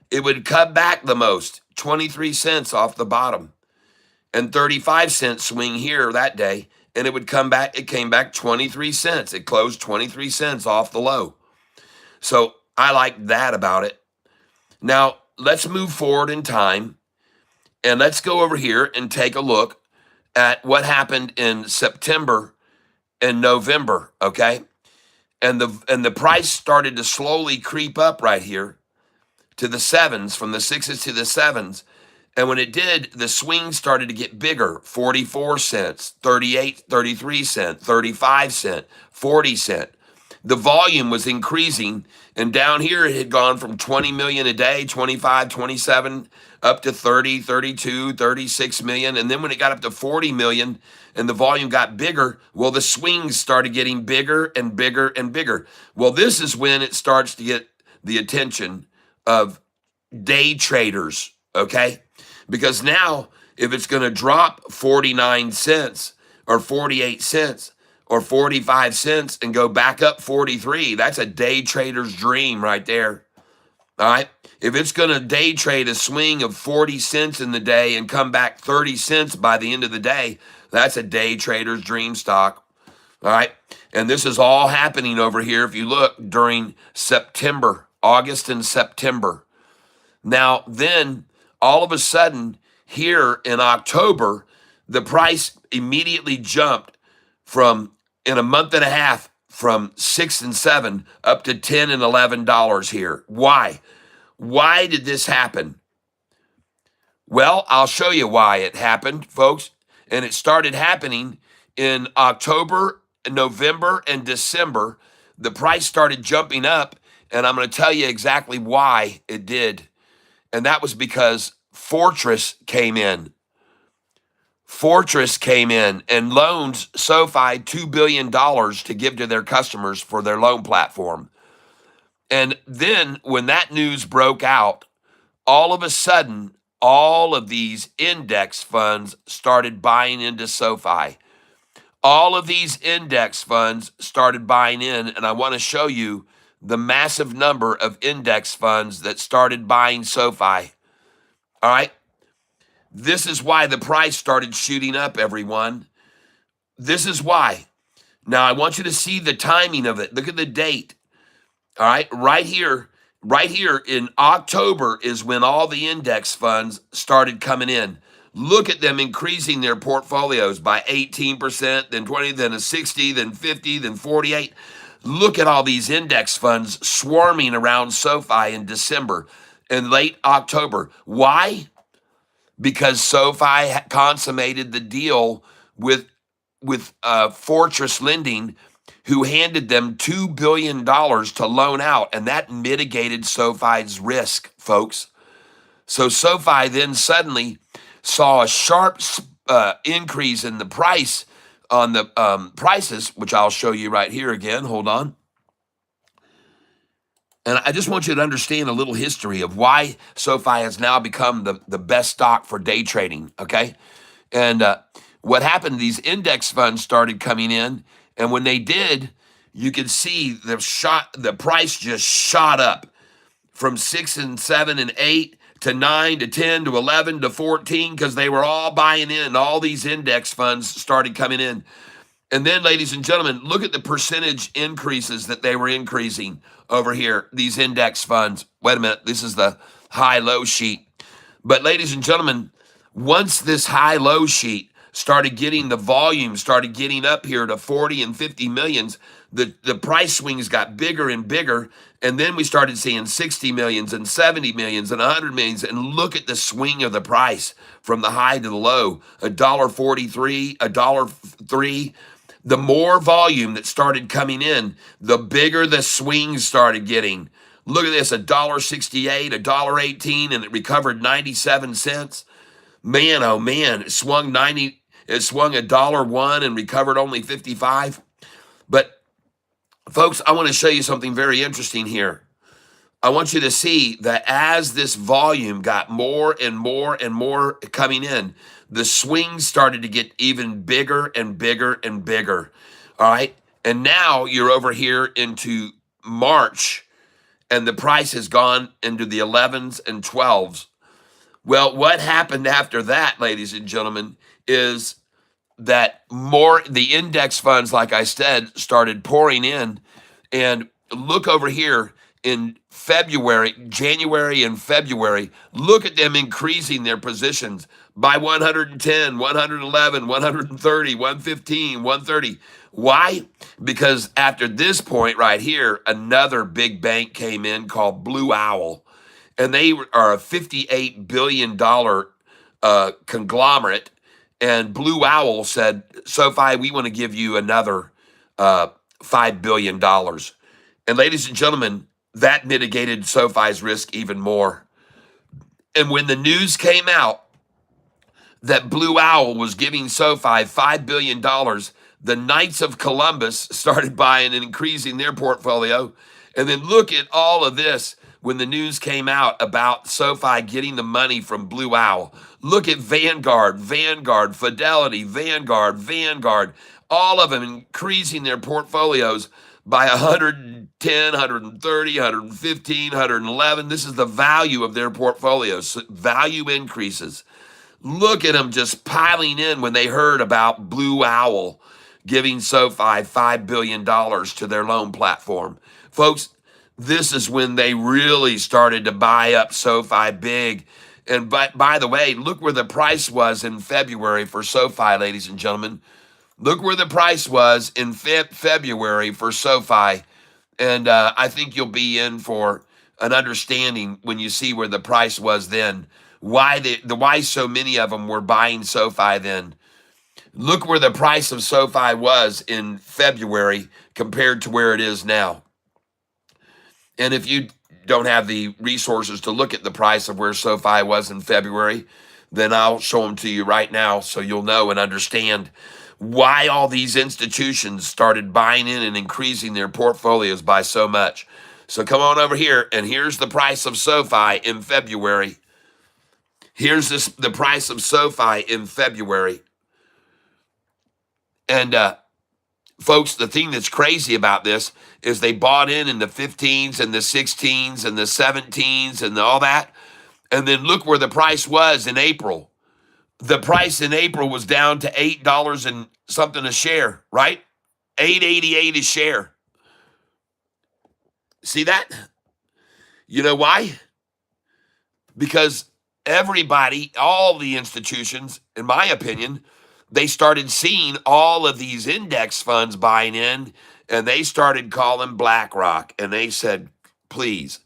it would cut back the most, 23 cents off the bottom. and 35-cent swing here that day, and it would come back. It came back 23 cents. It closed 23 cents off the low. So I like that about it. Now, let's move forward in time, and let's go over here and take a look at what happened in September and November, okay? And the price started to slowly creep up right here to the sevens, from the sixes to the sevens. And when it did, the swing started to get bigger: 44 cents, 38, 33 cent, 35 cent, 40 cent. The volume was increasing, and down here it had gone from 20 million a day, 25, 27, up to 30, 32, 36 million. And then when it got up to 40 million and the volume got bigger, well, the swings started getting bigger and bigger and bigger. Well, this is when it starts to get the attention of day traders, okay? Because now, if it's going to drop 49 cents or 48 cents or 45 cents and go back up 43, that's a day trader's dream right there. All right? If it's going to day trade a swing of 40 cents in the day and come back 30 cents by the end of the day, that's a day trader's dream stock. All right? And this is all happening over here, if you look, during September, August and September. Now, then, all of a sudden, here in October, the price immediately jumped from, in a month and a half, from $6 and $7 up to $10 and $11 here. Why? Why did this happen? Well, I'll show you why it happened, folks. And it started happening in October, November, and December. The price started jumping up, and I'm going to tell you exactly why it did. And that was because Fortress came in. Fortress came in and loaned SoFi $2 billion to give to their customers for their loan platform. And then when that news broke out, all of a sudden, all of these index funds started buying into SoFi. All of these index funds started buying in, and I want to show you the massive number of index funds that started buying SoFi. All right? This is why the price started shooting up, everyone. This is why. Now, I want you to see the timing of it. Look at the date. All right? Right here in October is when all the index funds started coming in. Look at them increasing their portfolios by 18%, then 20, then a 60, then 50, then 48. Look at all these index funds swarming around SoFi in December and late October. Why? Because SoFi consummated the deal with Fortress Lending, who handed them $2 billion to loan out, and that mitigated SoFi's risk, folks. So SoFi then suddenly saw a sharp increase in the price on the prices, which I'll show you right here again. Hold on. And I just want you to understand a little history of why SoFi has now become the best stock for day trading, okay? And what happened, these index funds started coming in, and when they did, you could see the price just shot up from 6 and 7 and 8 to 9 to 10 to 11 to 14, because they were all buying in. All these index funds started coming in. And then, ladies and gentlemen, look at the percentage increases that they were increasing over here, these index funds. Wait a minute, this is the high-low sheet. But ladies and gentlemen, once this high-low sheet started getting the volume, started getting up here to 40 and 50 millions, the price swings got bigger and bigger, and then we started seeing 60 millions and 70 millions and 100 millions, and look at the swing of the price from the high to the low, $1.43, $1.03. The more volume that started coming in, the bigger the swings started getting. Look at this, $1.68, $1.18, and it recovered 97 cents. Man, oh man, it swung $1.01 and recovered only 55. But folks, I want to show you something very interesting here. I want you to see that as this volume got more and more and more coming in, the swings started to get even bigger and bigger and bigger. All right. And now you're over here into March, and the price has gone into the 11s and 12s. Well, what happened after that, ladies and gentlemen, is that the index funds, like I said, started pouring in. And look over here in February, January and February, look at them increasing their positions by 110, 111, 130, 115, 130. Why? Because after this point right here, another big bank came in called Blue Owl, and they are a $58 billion conglomerate. And Blue Owl said, SoFi, we want to give you another $5 billion. And ladies and gentlemen, that mitigated SoFi's risk even more. And when the news came out that Blue Owl was giving SoFi $5 billion, the Knights of Columbus started buying and increasing their portfolio. And then look at all of this when the news came out about SoFi getting the money from Blue Owl. Look at Vanguard, Fidelity, Vanguard, all of them increasing their portfolios by 110, 130, 115, 111. This is the value of their portfolios. Value increases. Look at them just piling in when they heard about Blue Owl giving SoFi $5 billion to their loan platform. Folks, this is when they really started to buy up SoFi big. And by the way, look where the price was in February for SoFi, ladies and gentlemen. Look where the price was in February for SoFi. And I think you'll be in for an understanding when you see where the price was then. Why so many of them were buying SoFi then. Look where the price of SoFi was in February compared to where it is now. And if you don't have the resources to look at the price of where SoFi was in February, then I'll show them to you right now so you'll know and understand why all these institutions started buying in and increasing their portfolios by so much. So come on over here, and here's the price of SoFi in February. Here's the price of SoFi in February. And folks, the thing that's crazy about this is they bought in the 15s and the 16s and the 17s and all that. And then look where the price was in April. The price in April was down to $8 and something a share, right? $8.88 a share. See that? You know why? Because everybody, all the institutions, in my opinion, they started seeing all of these index funds buying in, and they started calling BlackRock, and they said, please,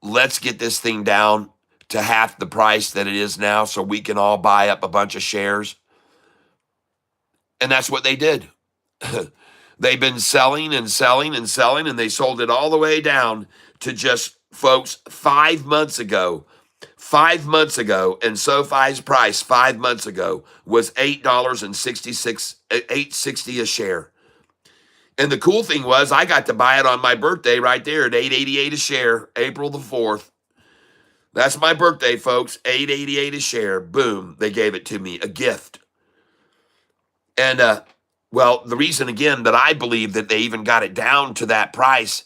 let's get this thing down to half the price that it is now so we can all buy up a bunch of shares. And that's what they did. They've been selling and selling and selling, and they sold it all the way down to just, folks, 5 months ago. 5 months ago, and SoFi's price 5 months ago was $8.60 a share. And the cool thing was I got to buy it on my birthday right there at $8.88 a share, April the 4th. That's my birthday, folks, $8.88 a share. Boom, they gave it to me, a gift. And, well, the reason, again, that I believe that they even got it down to that price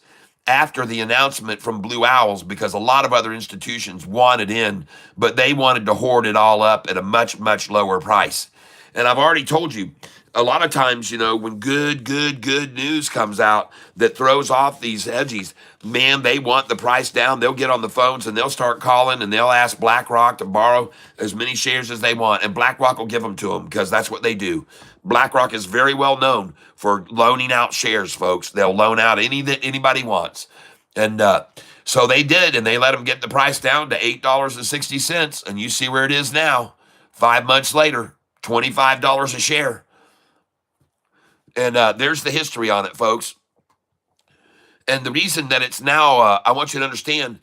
after the announcement from Blue Owls, because a lot of other institutions wanted in, but they wanted to hoard it all up at a much, much lower price. And I've already told you, a lot of times, when good news comes out that throws off these hedgies, man, they want the price down. They'll get on the phones and they'll start calling and they'll ask BlackRock to borrow as many shares as they want. And BlackRock will give them to them because that's what they do. BlackRock is very well known for loaning out shares, folks. They'll loan out any that anybody wants. And so they did, and they let them get the price down to $8.60. And you see where it is now, 5 months later, $25 a share. And there's the history on it, folks. And the reason that it's now, I want you to understand,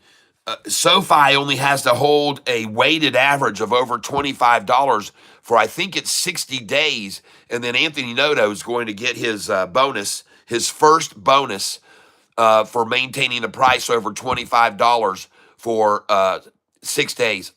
SoFi only has to hold a weighted average of over $25 for, I think it's 60 days. And then Anthony Noto is going to get his bonus, his first bonus for maintaining the price over $25 for 6 days.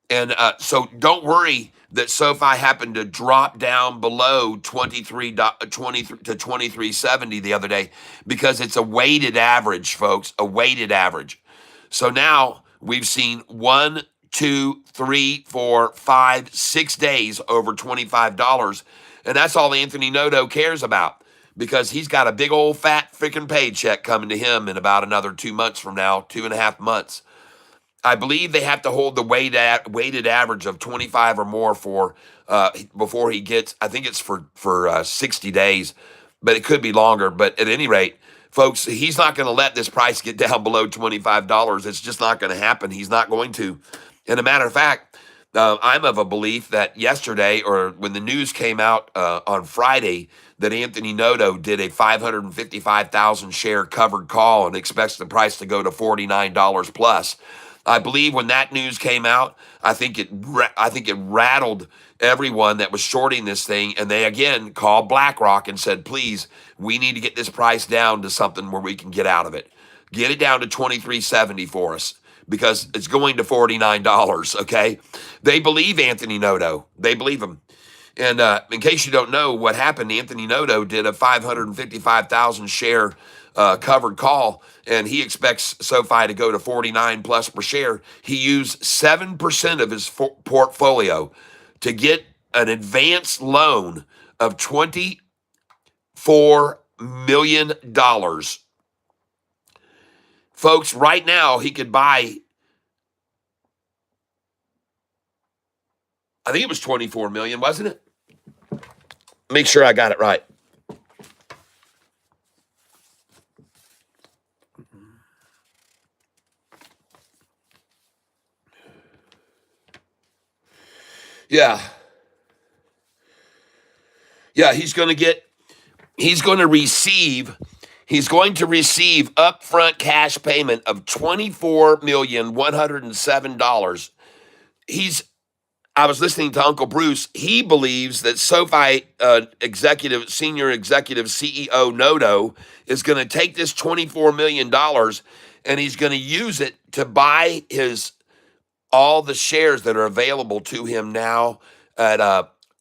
And so don't worry that SoFi happened to drop down below 20 to 23.70 the other day, because it's a weighted average, folks, a weighted average. So now we've seen 1, 2, 3, 4, 5, 6 days over $25. And that's all Anthony Noto cares about, because he's got a big old fat freaking paycheck coming to him in about another 2 months from now, 2.5 months. I believe they have to hold the weighted average of 25 or more for before he gets. I think it's for 60 days, but it could be longer. But at any rate, folks, he's not going to let this price get down below $25. It's just not going to happen. He's not going to. And a matter of fact, I'm of a belief that yesterday, or when the news came out on Friday, that Anthony Noto did a 555,000 share covered call and expects the price to go to $49 plus. I believe when that news came out, I think it rattled everyone that was shorting this thing, and they again called BlackRock and said, "Please, we need to get this price down to something where we can get out of it. Get it down to $23.70 for us, because it's going to $49." Okay, they believe Anthony Noto. They believe him. And in case you don't know what happened, Anthony Noto did a 555,000 share covered call, and he expects SoFi to go to 49 plus per share. He used 7% of his portfolio to get an advanced loan of $24 million. Folks, right now he could buy, I think it was 24 million, wasn't it? Make sure I got it right. Yeah. Yeah, he's going to receive upfront cash payment of $24,107. I was listening to Uncle Bruce. He believes that SoFi senior executive CEO Noto is going to take this $24 million and he's going to use it to buy all the shares that are available to him now at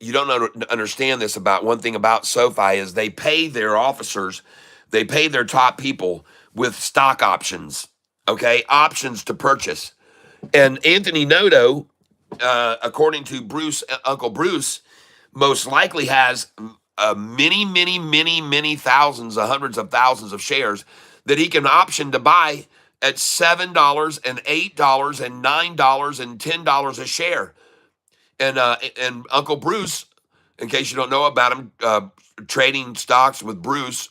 you don't understand this about one thing about SoFi is they pay their officers, they pay their top people with stock options, okay? Options to purchase. And Anthony Noto, according to Uncle Bruce, most likely has many thousands, hundreds of thousands of shares that he can option to buy at $7 and $8 and $9 and $10 a share. And Uncle Bruce, in case you don't know about him, trading stocks with Bruce,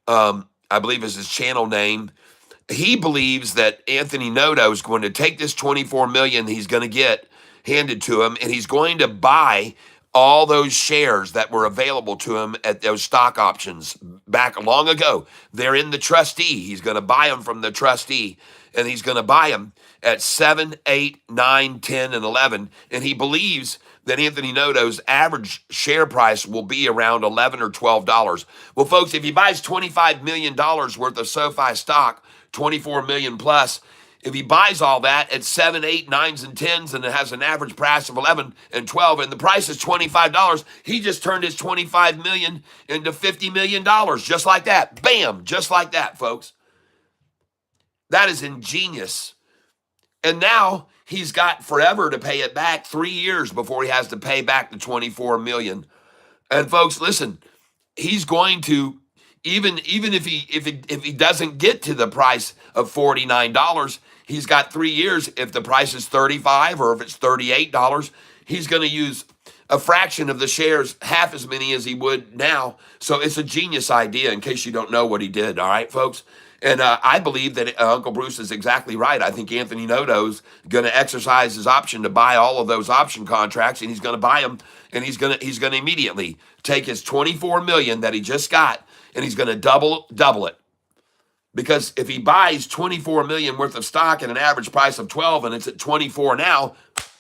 I believe is his channel name. He believes that Anthony Noto is going to take this 24 million he's going to get handed to him, and he's going to buy all those shares that were available to him at those stock options back long ago. They're in the trustee. He's going to buy them from the trustee, and he's going to buy them at 7, 8, 9, 10, and 11. And he believes that Anthony Noto's average share price will be around $11 or $12. Well, folks, if he buys $25 million worth of SoFi stock, 24 million plus, if he buys all that at 7, 8, 9s, and 10s, and it has an average price of 11 and 12, and the price is $25, he just turned his 25 million into $50 million, just like that. Bam, just like that, folks. That is ingenious. And now he's got forever to pay it back, 3 years before he has to pay back the 24 million. And folks, listen, he's going to, even if he doesn't get to the price of $49, he's got 3 years. If the price is $35 or if it's $38, he's going to use a fraction of the shares, half as many as he would now. So it's a genius idea, in case you don't know what he did. All right, folks. And I believe that Uncle Bruce is exactly right. I think Anthony Noto's going to exercise his option to buy all of those option contracts, and he's going to buy them, and he's going to immediately take his 24 million that he just got, and he's going to double it. Because if he buys 24 million worth of stock at an average price of 12 and it's at 24 now,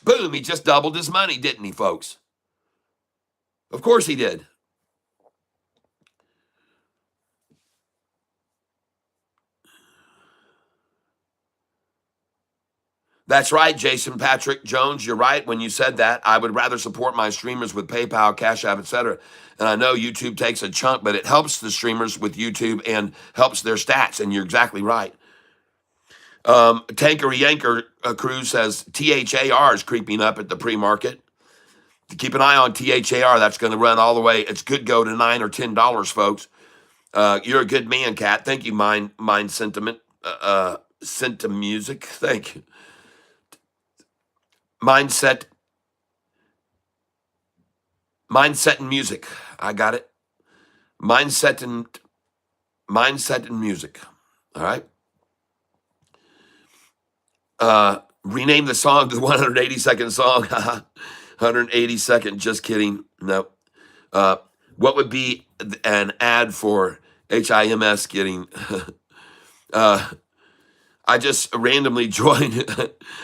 boom, he just doubled his money, didn't he, folks? Of course he did. That's right, Jason Patrick Jones. You're right when you said that. I would rather support my streamers with PayPal, Cash App, etc. And I know YouTube takes a chunk, but it helps the streamers with YouTube and helps their stats. And you're exactly right. Tanker Yanker Cruz says THAR is creeping up at the pre-market. Keep an eye on THAR. That's going to run all the way. It's could go to $9 or $10, folks. You're a good man, Cat. Thank you, Mind Sentiment. Sentiment Music. Thank you. Mindset and Music. I got it. Mindset and Music. All right. Rename the song to the 180-second song. 180-second. Just kidding. No. What would be an ad for HIMS getting? I just randomly joined.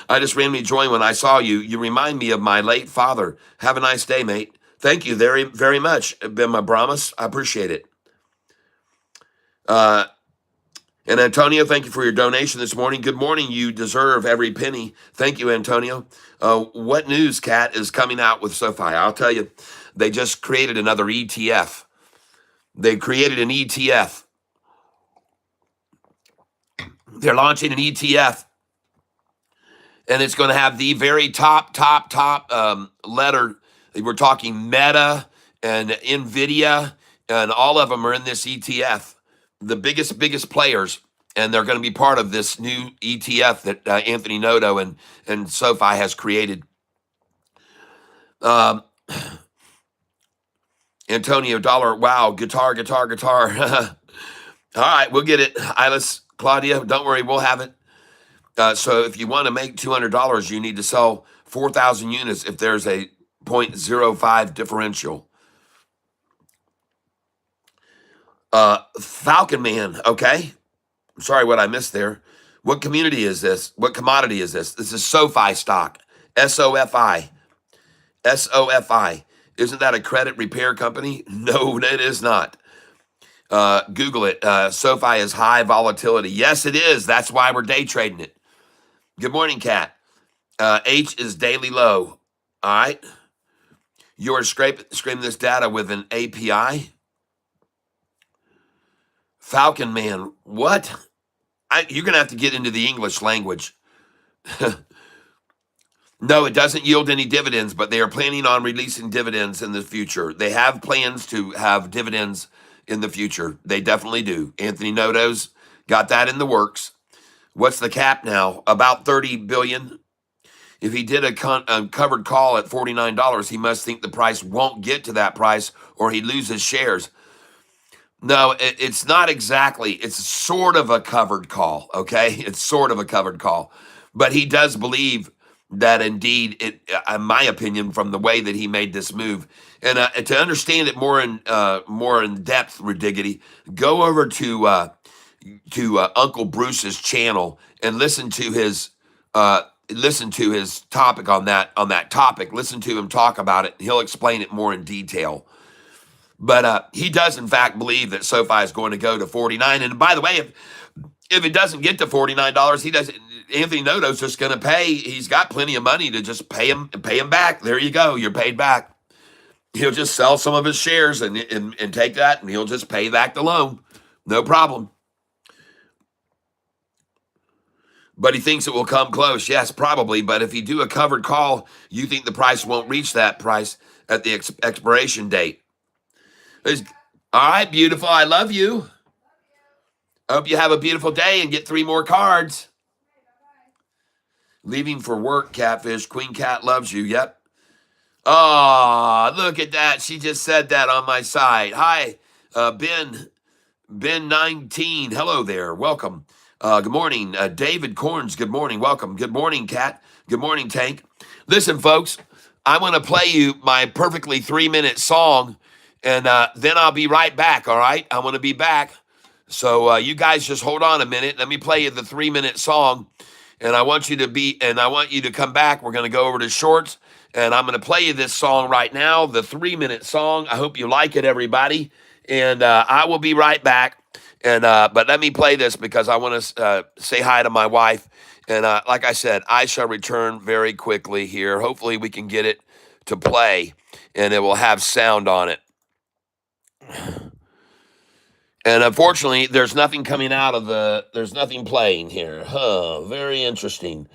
I just randomly joined when I saw you. You remind me of my late father. Have a nice day, mate. Thank you very, very much, Bima Brahmas. I appreciate it. And Antonio, thank you for your donation this morning. Good morning. You deserve every penny. Thank you, Antonio. What news, Cat, is coming out with SoFi? I'll tell you, they just created another ETF. They created an ETF. They're launching an ETF, and it's going to have the very top letter. We're talking Meta and NVIDIA, and all of them are in this ETF. The biggest players, and they're going to be part of this new ETF that Anthony Noto and SoFi has created. Antonio Dollar, wow, guitar. All right, we'll get it. Ilis, Claudia, don't worry, we'll have it. So if you want to make $200, you need to sell 4,000 units if there's a 0.05 differential. Falcon Man, okay. I'm sorry what I missed there. What community is this? What commodity is this? This is SoFi stock. SOFI. SOFI. Isn't that a credit repair company? No, it is not. Google it. SoFi is high volatility. Yes, it is. That's why we're day trading it. Good morning, Cat. H is daily low. All right. You're scraping this data with an API. Falcon Man, what? You're going to have to get into the English language. No, it doesn't yield any dividends, but they are planning on releasing dividends in the future. They have plans to have dividends in the future. They definitely do. Anthony Noto's got that in the works. What's the cap now? About 30 billion. If he did a covered call at $49, he must think the price won't get to that price or he loses shares. No, it's not exactly. It's sort of a covered call, okay? It's sort of a covered call. But he does believe that indeed, in my opinion, from the way that he made this move. And to understand it more in depth, Ridiggity, go over to Uncle Bruce's channel and listen to his topic on that topic. Listen to him talk about it. He'll explain it more in detail. But he does, in fact, believe that SoFi is going to go to 49. And by the way, if it doesn't get to $49, he doesn't. Anthony Noto's just going to pay. He's got plenty of money to just pay him back. There you go. You're paid back. He'll just sell some of his shares and take that, and he'll just pay back the loan. No problem. But he thinks it will come close. Yes, probably. But if you do a covered call, you think the price won't reach that price at the expiration date. All right, beautiful. I love you. I hope you have a beautiful day and get 3 more cards. Leaving for work, Catfish. Queen Cat loves you. Yep. Oh, look at that. She just said that on my side. Hi, Ben 19. Hello there. Welcome. Good morning. David Corns. Good morning. Welcome. Good morning, Cat. Good morning, Tank. Listen, folks, I want to play you my perfectly 3-minute song. And then I'll be right back, all right? I want to be back. So you guys just hold on a minute. Let me play you the 3-minute song. And I want you to come back. We're going to go over to shorts. And I'm going to play you this song right now, the 3-minute song. I hope you like it, everybody. And I will be right back. And but let me play this because I want to say hi to my wife. And like I said, I shall return very quickly here. Hopefully we can get it to play. And it will have sound on it. And unfortunately, there's nothing coming out of there's nothing playing here. Huh, very interesting.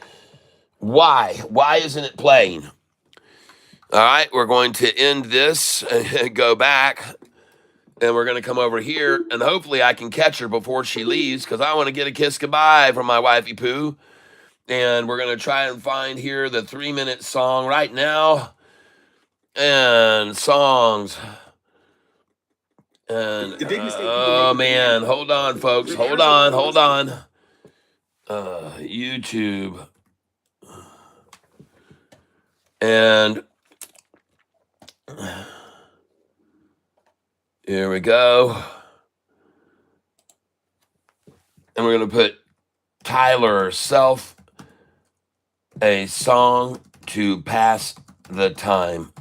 Why? Why isn't it playing? All right, we're going to end this and go back, and we're going to come over here, and hopefully I can catch her before she leaves, because I want to get a kiss goodbye from my wifey Pooh. And we're going to try and find here the 3-minute song right now. And songs. And oh man, hold on, folks. Hold on. YouTube. And here we go. And we're going to put Tyler Self, a song to pass the time.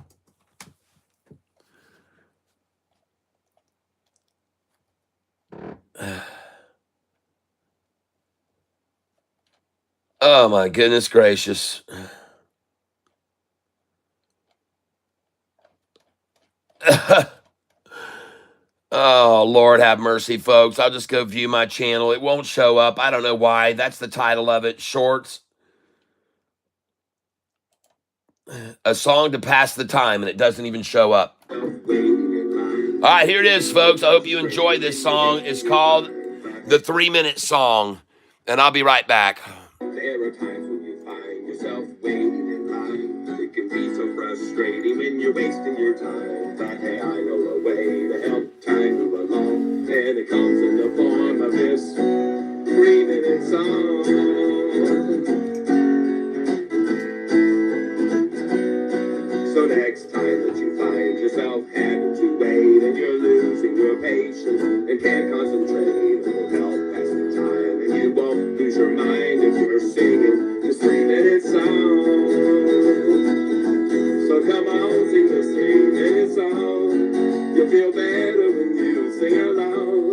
Oh my goodness gracious. Oh, Lord have mercy, folks. I'll just go view my channel. It won't show up. I don't know why. That's the title of it. Shorts. A song to pass the time, and it doesn't even show up. All right, here it is, folks. I hope you enjoy this song. It's called the 3-minute song, and I'll be right back. There are times when you find yourself waiting in line. It can be so frustrating when you're wasting your time. But hey, I know a way to help time move along, and it comes in the form of this 3-minute song. So next time that you find yourself having to wait and you're losing your patience and can't concentrate, it'll help pass the time, and you won't lose your mind if you're singing this 3-minute song. So come on, sing this 3-minute song. You'll feel better when you sing along.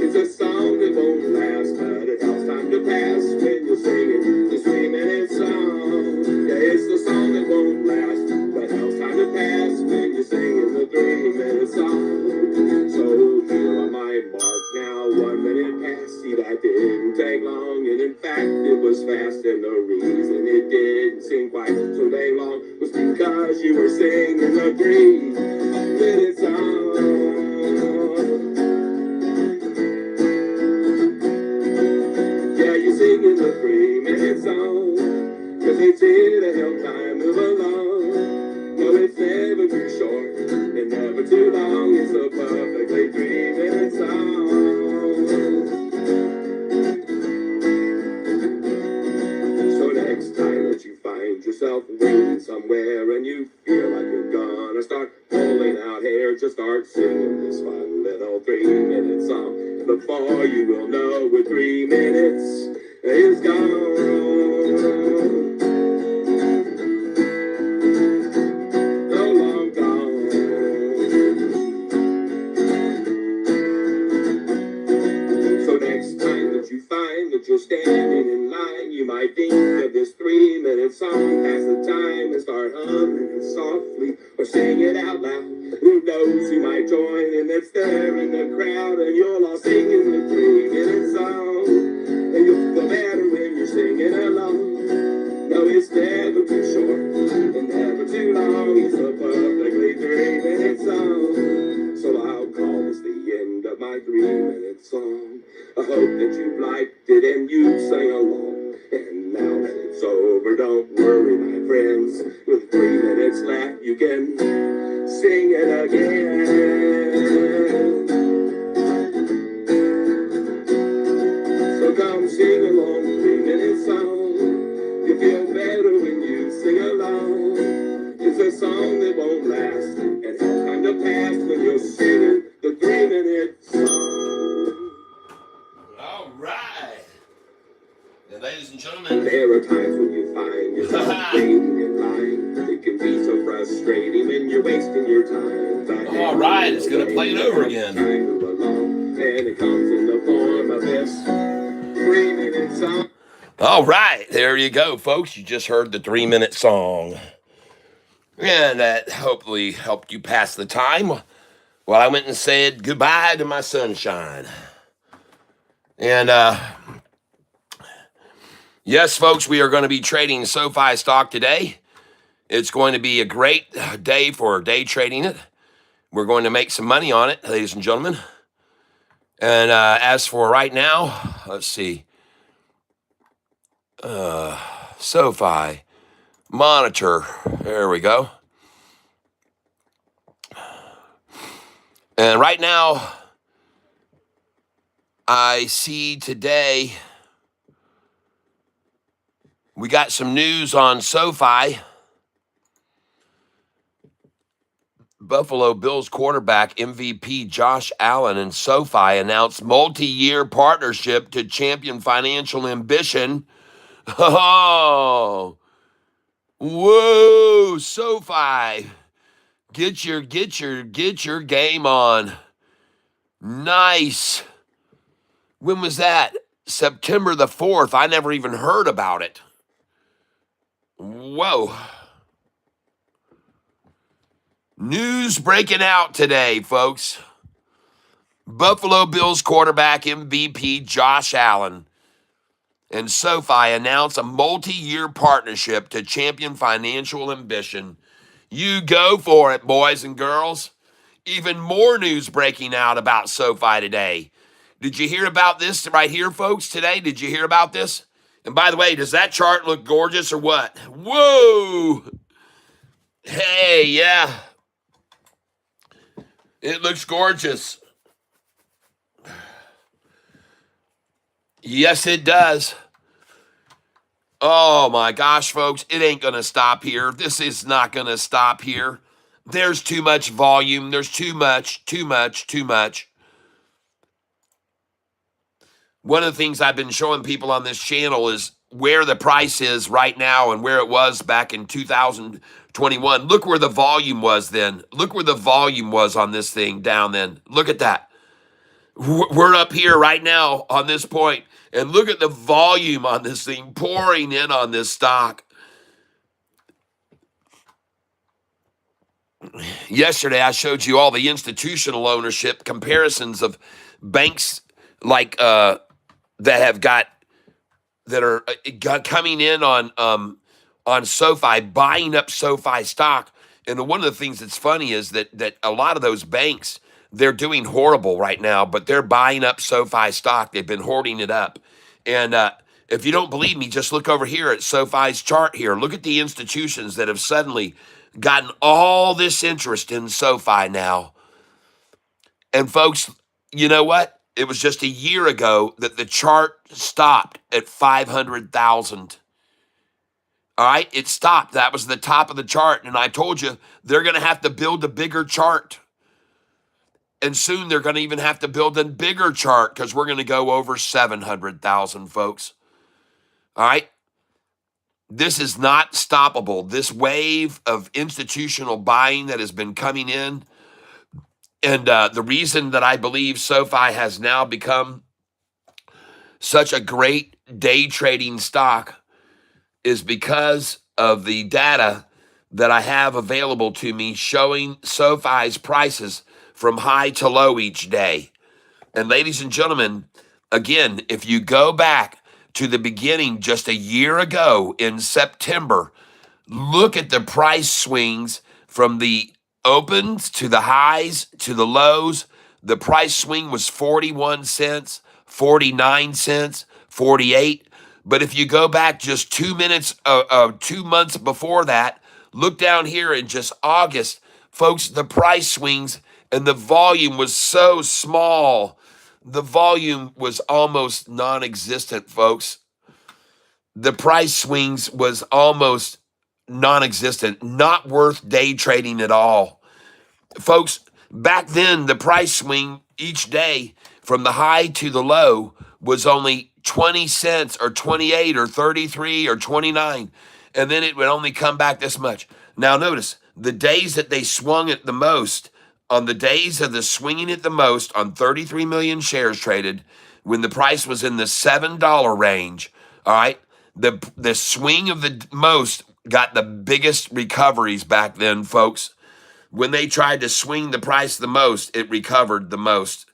It's a song that won't last, but it helps time to pass when you're singing this 3-minute song. Yeah, it's the song that won't last, but helps time to pass when you're singing the 3-minute song. So here on my mark now, 1 minute past. See, that didn't take long, and in fact it was fast. And the reason it didn't seem quite so dang long was because you were singing the 3-minute song. Yeah, you're singing the 3-minute song, 'cause it's here to help time move along. No, it's never too short and never too long. It's a perfectly 3-minute song. So next time that you find yourself waiting somewhere and you feel like you're gonna start pulling out hair, just start singing this fun little 3-minute song. And before you will know, with 3 minutes is gone. You're standing in line, you might think of this 3-minute song, pass the time and start humming it softly or sing it out loud. Who knows, you might join in that's there in the crowd, and you're all singing the 3-minute song. And you'll feel better when you're singing along. No, it's never too short and never too long. It's a perfectly 3-minute song. So I'll call this the end of my 3-minute song. I hope that you liked it and you sang along. And now that it's over, don't worry, my friends. With 3 minutes left, you can sing it again. So come sing along, 3-minute song. You feel better when you sing along. It's a song that won't last and helps time to pass when you're singing the 3-minute song. All right. And ladies and gentlemen, there are times when you find yourself waiting in line. It can be so frustrating when you're wasting your time. All right, it's going to play it over again. And it comes in the form of this 3-minute song. All right, there you go, folks. You just heard the 3-minute song. And that hopefully helped you pass the time Well, I went and said goodbye to my sunshine. And yes, folks, we are going to be trading SoFi stock today. It's going to be a great day for day trading it. We're going to make some money on it, ladies and gentlemen. And as for right now, let's see. SoFi, monitor. There we go. And right now, I see today we got some news on SoFi. Buffalo Bills quarterback MVP Josh Allen and SoFi announced multi-year partnership to champion financial ambition. Oh, whoa, SoFi, get your game on. Nice. When was that? September the 4th. I never even heard about it. Whoa. News breaking out today, folks. Buffalo Bills quarterback MVP Josh Allen and SoFi announced a multi-year partnership to champion financial ambition. You go for it, boys and girls. Even more news breaking out about SoFi today. Did you hear about this right here, folks, today? Did you hear about this? And by the way, does that chart look gorgeous or what? Whoa! Hey, yeah. It looks gorgeous. Yes, it does. Oh my gosh, folks, it ain't going to stop here. This is not going to stop here. There's too much volume. There's too much. One of the things I've been showing people on this channel is where the price is right now and where it was back in 2021. Look where the volume was then. Look where the volume was on this thing down then. Look at that. We're up here right now on this point, and look at the volume on this thing pouring in on this stock. Yesterday, I showed you all the institutional ownership comparisons of banks like that are coming in on SoFi, buying up SoFi stock. And one of the things that's funny is that a lot of those banks, they're doing horrible right now, but they're buying up SoFi stock. They've been hoarding it up. And if you don't believe me, just look over here at SoFi's chart here. Look at the institutions that have suddenly gotten all this interest in SoFi now. And folks, you know what? It was just a year ago that the chart stopped at 500,000. All right, it stopped. That was the top of the chart. And I told you, they're going to have to build a bigger chart. And soon they're going to even have to build a bigger chart because we're going to go over 700,000, folks. All right. This is not stoppable. This wave of institutional buying that has been coming in. And the reason that I believe SoFi has now become such a great day trading stock is because of the data that I have available to me showing SoFi's prices from high to low each day. And ladies and gentlemen, again, if you go back to the beginning just a year ago in September, look at the price swings from the opens to the highs to the lows. The price swing was 41 cents, 49 cents, 48. But if you go back just 2 months before that, look down here in just August, folks, the price swings and the volume was so small. The volume was almost non-existent, folks. The price swings was almost non-existent, not worth day trading at all. Folks, back then, the price swing each day from the high to the low was only 20 cents or 28 or 33 or 29, and then it would only come back this much. Now notice, the days that they swung it the most, on the days of the swinging it the most on 33 million shares traded, when the price was in the $7 range, all right, the swing of the most got the biggest recoveries back then, folks. When they tried to swing the price the most, it recovered the most.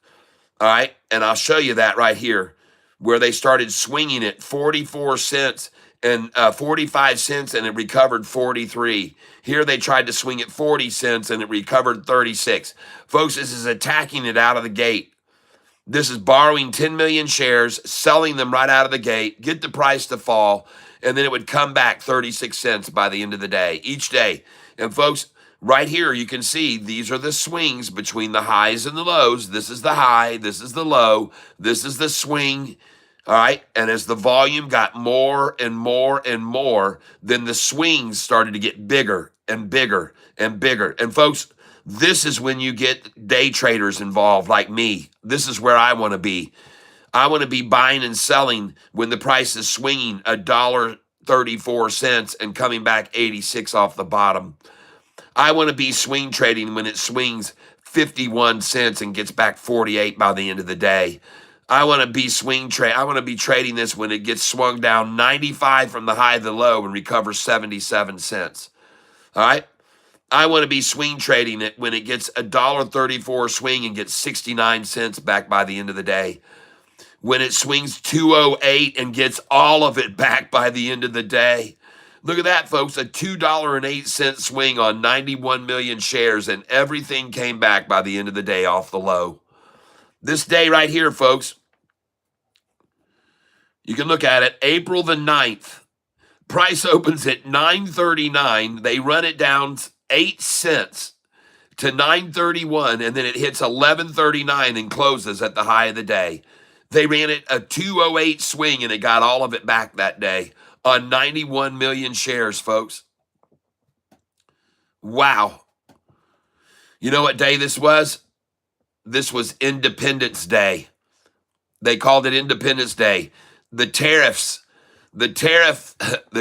All right. And I'll show you that right here, where they started swinging it 44 cents and 45 cents, and it recovered 43. Here they tried to swing it 40 cents and it recovered 36. Folks, this is attacking it out of the gate. This is borrowing 10 million shares, selling them right out of the gate, get the price to fall, and then it would come back 36 cents by the end of the day, each day. And folks, right here, you can see these are the swings between the highs and the lows. This is the high, this is the low, this is the swing. All right. And as the volume got more and more and more, then the swings started to get bigger and bigger and bigger. And folks, this is when you get day traders involved like me. This is where I want to be. I want to be buying and selling when the price is swinging $1.34 and coming back 86 off the bottom. I want to be swing trading when it swings 51 cents and gets back 48 by the end of the day. I want to be I want to be trading this when it gets swung down 95 from the high to the low and recovers 77 cents. All right. I want to be swing trading it when it gets $1.34 swing and gets 69 cents back by the end of the day. When it swings 208 and gets all of it back by the end of the day. Look at that, folks, a $2.08 swing on 91 million shares, and everything came back by the end of the day off the low. This day right here, folks, you can look at it, April the 9th. Price opens at $9.39. They run it down 8 cents to $9.31, and then it hits $11.39 and closes at the high of the day. They ran it a 208 swing, and it got all of it back that day on 91 million shares, folks. Wow. You know what day this was? This was Independence Day. They called it Independence Day. The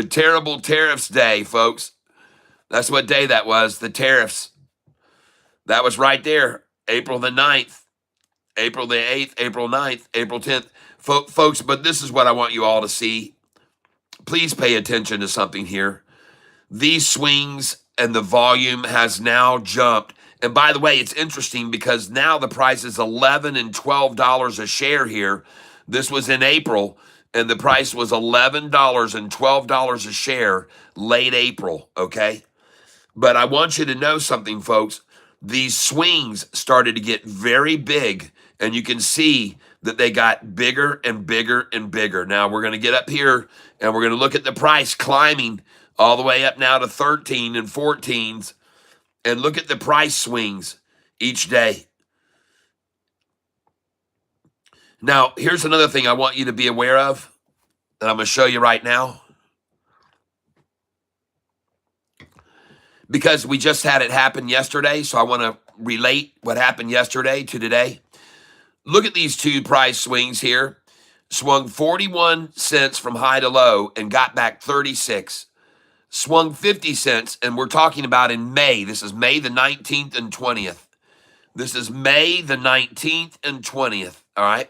terrible tariffs day, folks. That's what day that was, the tariffs. That was right there, April the 9th, April the 8th, April 9th, April 10th. Folks, but this is what I want you all to see. Please pay attention to something here. These swings and the volume has now jumped. And by the way, it's interesting because now the price is $11 and $12 a share here. This was in April, and the price was $11 and $12 a share late April, okay? But I want you to know something, folks. These swings started to get very big, and you can see that they got bigger and bigger and bigger. Now, we're going to get up here, and we're going to look at the price climbing all the way up now to 13 and 14s, and look at the price swings each day. Now, here's another thing I want you to be aware of that I'm going to show you right now. Because we just had it happen yesterday, so I want to relate what happened yesterday to today. Look at these two price swings here. Swung 41 cents from high to low and got back 36. Swung 50 cents, and we're talking about in May. This is May the 19th and 20th. This is May the 19th and 20th, all right?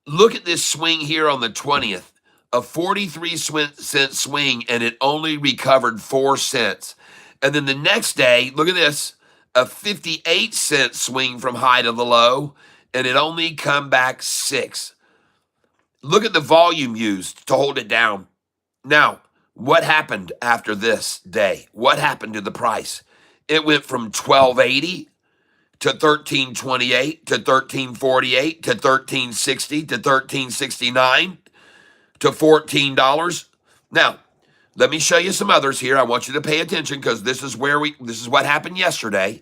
Look at this swing here on the 20th. A 43-cent swing, and it only recovered 4 cents. And then the next day, look at this, a 58-cent swing from high to the low, and it only come back 6. Look at the volume used to hold it down. Now, what happened after this day? What happened to the price? It went from $12.80 to $13.28 to $13.48 to $13.60 to $13.69 to $14. Now, let me show you some others here. I want you to pay attention because this is what happened yesterday.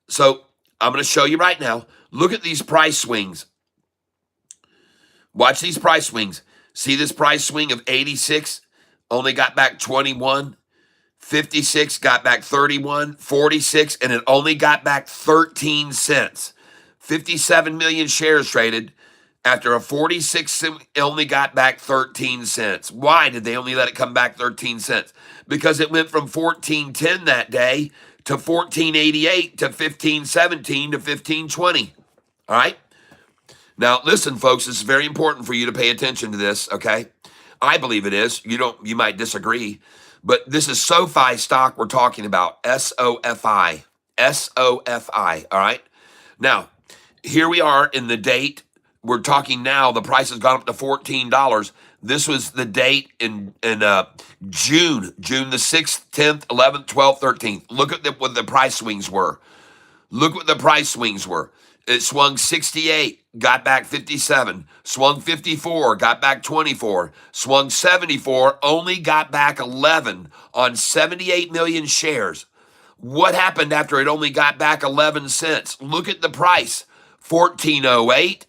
So I'm going to show you right now. Look at these price swings. Watch these price swings. See this price swing of 86, only got back 21. 56 got back 31, 46, and it only got back 13 cents. 57 million shares traded. After a 46, it only got back 13 cents. Why did they only let it come back 13 cents? Because it went from 14.10 that day to 14.88 to 15.17 to 15.20. All right? Now, listen, folks, this is very important for you to pay attention to this, okay? I believe it is. You might disagree. But this is SoFi stock we're talking about, SoFi, SoFi, all right? Now, here we are in the date. We're talking now, the price has gone up to $14. This was the date in June the 6th, 10th, 11th, 12th, 13th. Look at what the price swings were. Look what the price swings were. It swung 68, got back 57, swung 54, got back 24, swung 74, only got back 11 on 78 million shares. What happened after it only got back 11 cents? Look at the price. 1408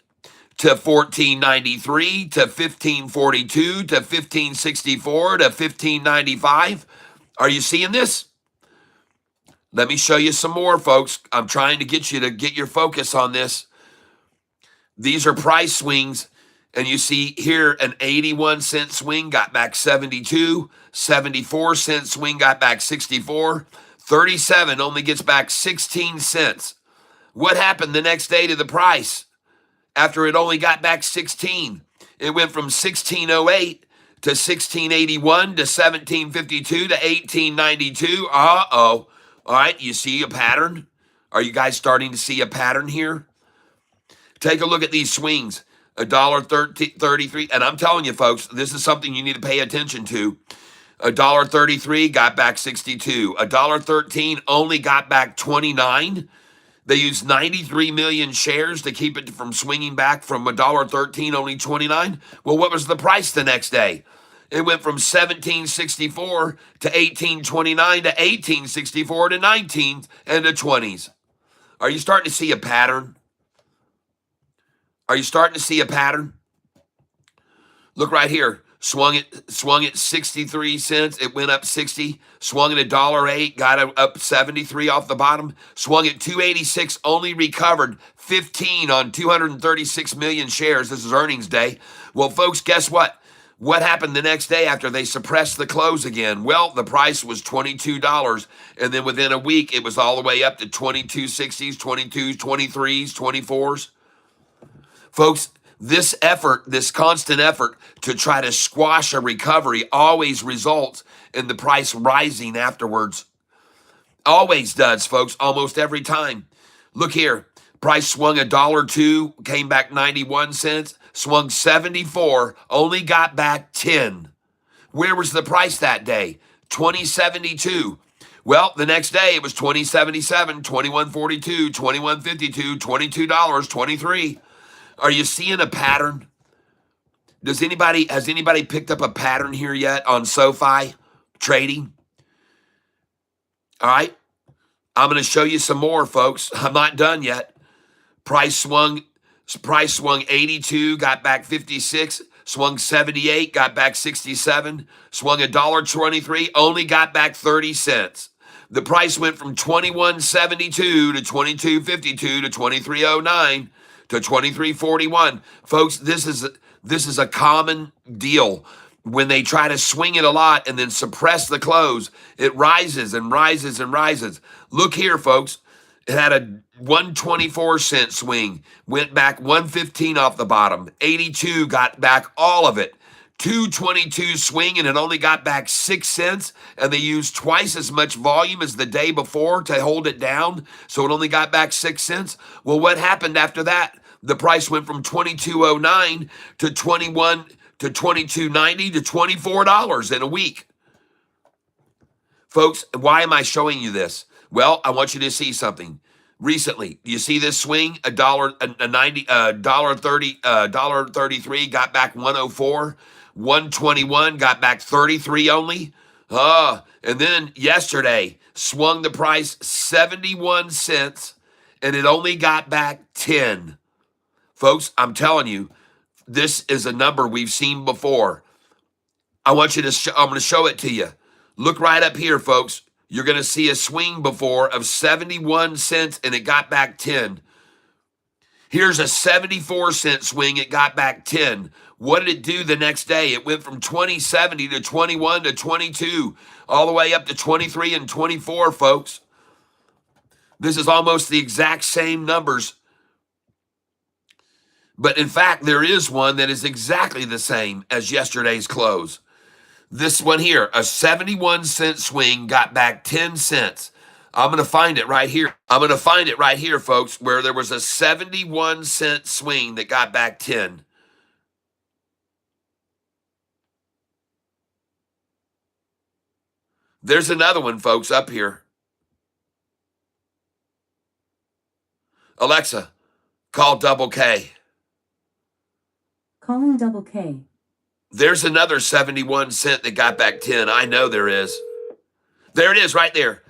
to 1493 to 1542 to 1564 to 1595. Are you seeing this? Let me show you some more, folks. I'm trying to get you to get your focus on this. These are price swings, and you see here an 81-cent swing got back 72, 74-cent swing got back 64, 37 only gets back 16 cents. What happened the next day to the price after it only got back 16? It went from 1608 to 1681 to 1752 to 1892. Uh-oh. All right, you see a pattern? Are you guys starting to see a pattern here? Take a look at these swings. $1.33, and I'm telling you, folks, this is something you need to pay attention to. $1.33 got back 62. $1.13 only got back 29. They used 93 million shares to keep it from swinging back from $1.13 only 29. Well, what was the price the next day? It went from 1764 to 1829 to 1864 to 19 and to 20s. Are you starting to see a pattern? Are you starting to see a pattern? Look right here. Swung at 63 cents. It went up 60. Swung at $1.08. Got up 73 off the bottom. Swung at 286. Only recovered 15 on 236 million shares. This is earnings day. Well, folks, guess what? What happened the next day after they suppressed the close again? Well, the price was $22, and then within a week, it was all the way up to 22.60s, 22s, 23s, 24s. Folks, this effort, this constant effort to try to squash a recovery always results in the price rising afterwards. Always does, folks, almost every time. Look here. Price swung $1.02, came back 91 cents. Swung 74, only got back 10. Where was the price that day? 2072. Well, the next day it was 2077, 2142, 2152, $22, 23. Are you seeing a pattern? Has anybody picked up a pattern here yet on SoFi trading? All right. I'm going to show you some more, folks. I'm not done yet. Price swung 82, got back 56, swung 78, got back 67, swung $1.23, only got back 30 cents. The price went from 21.72 to 22.52 to 23.09 to 23.41. Folks, this is a common deal. When they try to swing it a lot and then suppress the close, it rises and rises and rises. Look here, folks. It had a 124-cent swing, went back 115 off the bottom. 82 got back all of it. 222 swing, and it only got back 6 cents, and they used twice as much volume as the day before to hold it down, so it only got back 6 cents. Well, what happened after that? The price went from $22.09 to $21 to $22.90 to $24 in a week. Folks, why am I showing you this? Well, I want you to see something. Recently, you see this swing? $1.33 got back 104, 121 got back 33 only. And then yesterday swung the price 71 cents, and it only got back 10. Folks, I'm telling you, this is a number we've seen before. I'm going to show it to you. Look right up here, folks. You're going to see a swing before of 71 cents, and it got back 10. Here's a 74-cent swing. It got back 10. What did it do the next day? It went from 20.70 to 21 to 22, all the way up to 23 and 24, folks. This is almost the exact same numbers. But in fact, there is one that is exactly the same as yesterday's close. This one here, a 71-cent swing got back 10 cents. I'm going to find it right here. I'm going to find it right here, folks, where there was a 71-cent swing that got back 10. There's another one, folks, up here. Alexa, call Double K. Calling Double K. There's another 71 cent that got back 10. I know there is. There it is right there.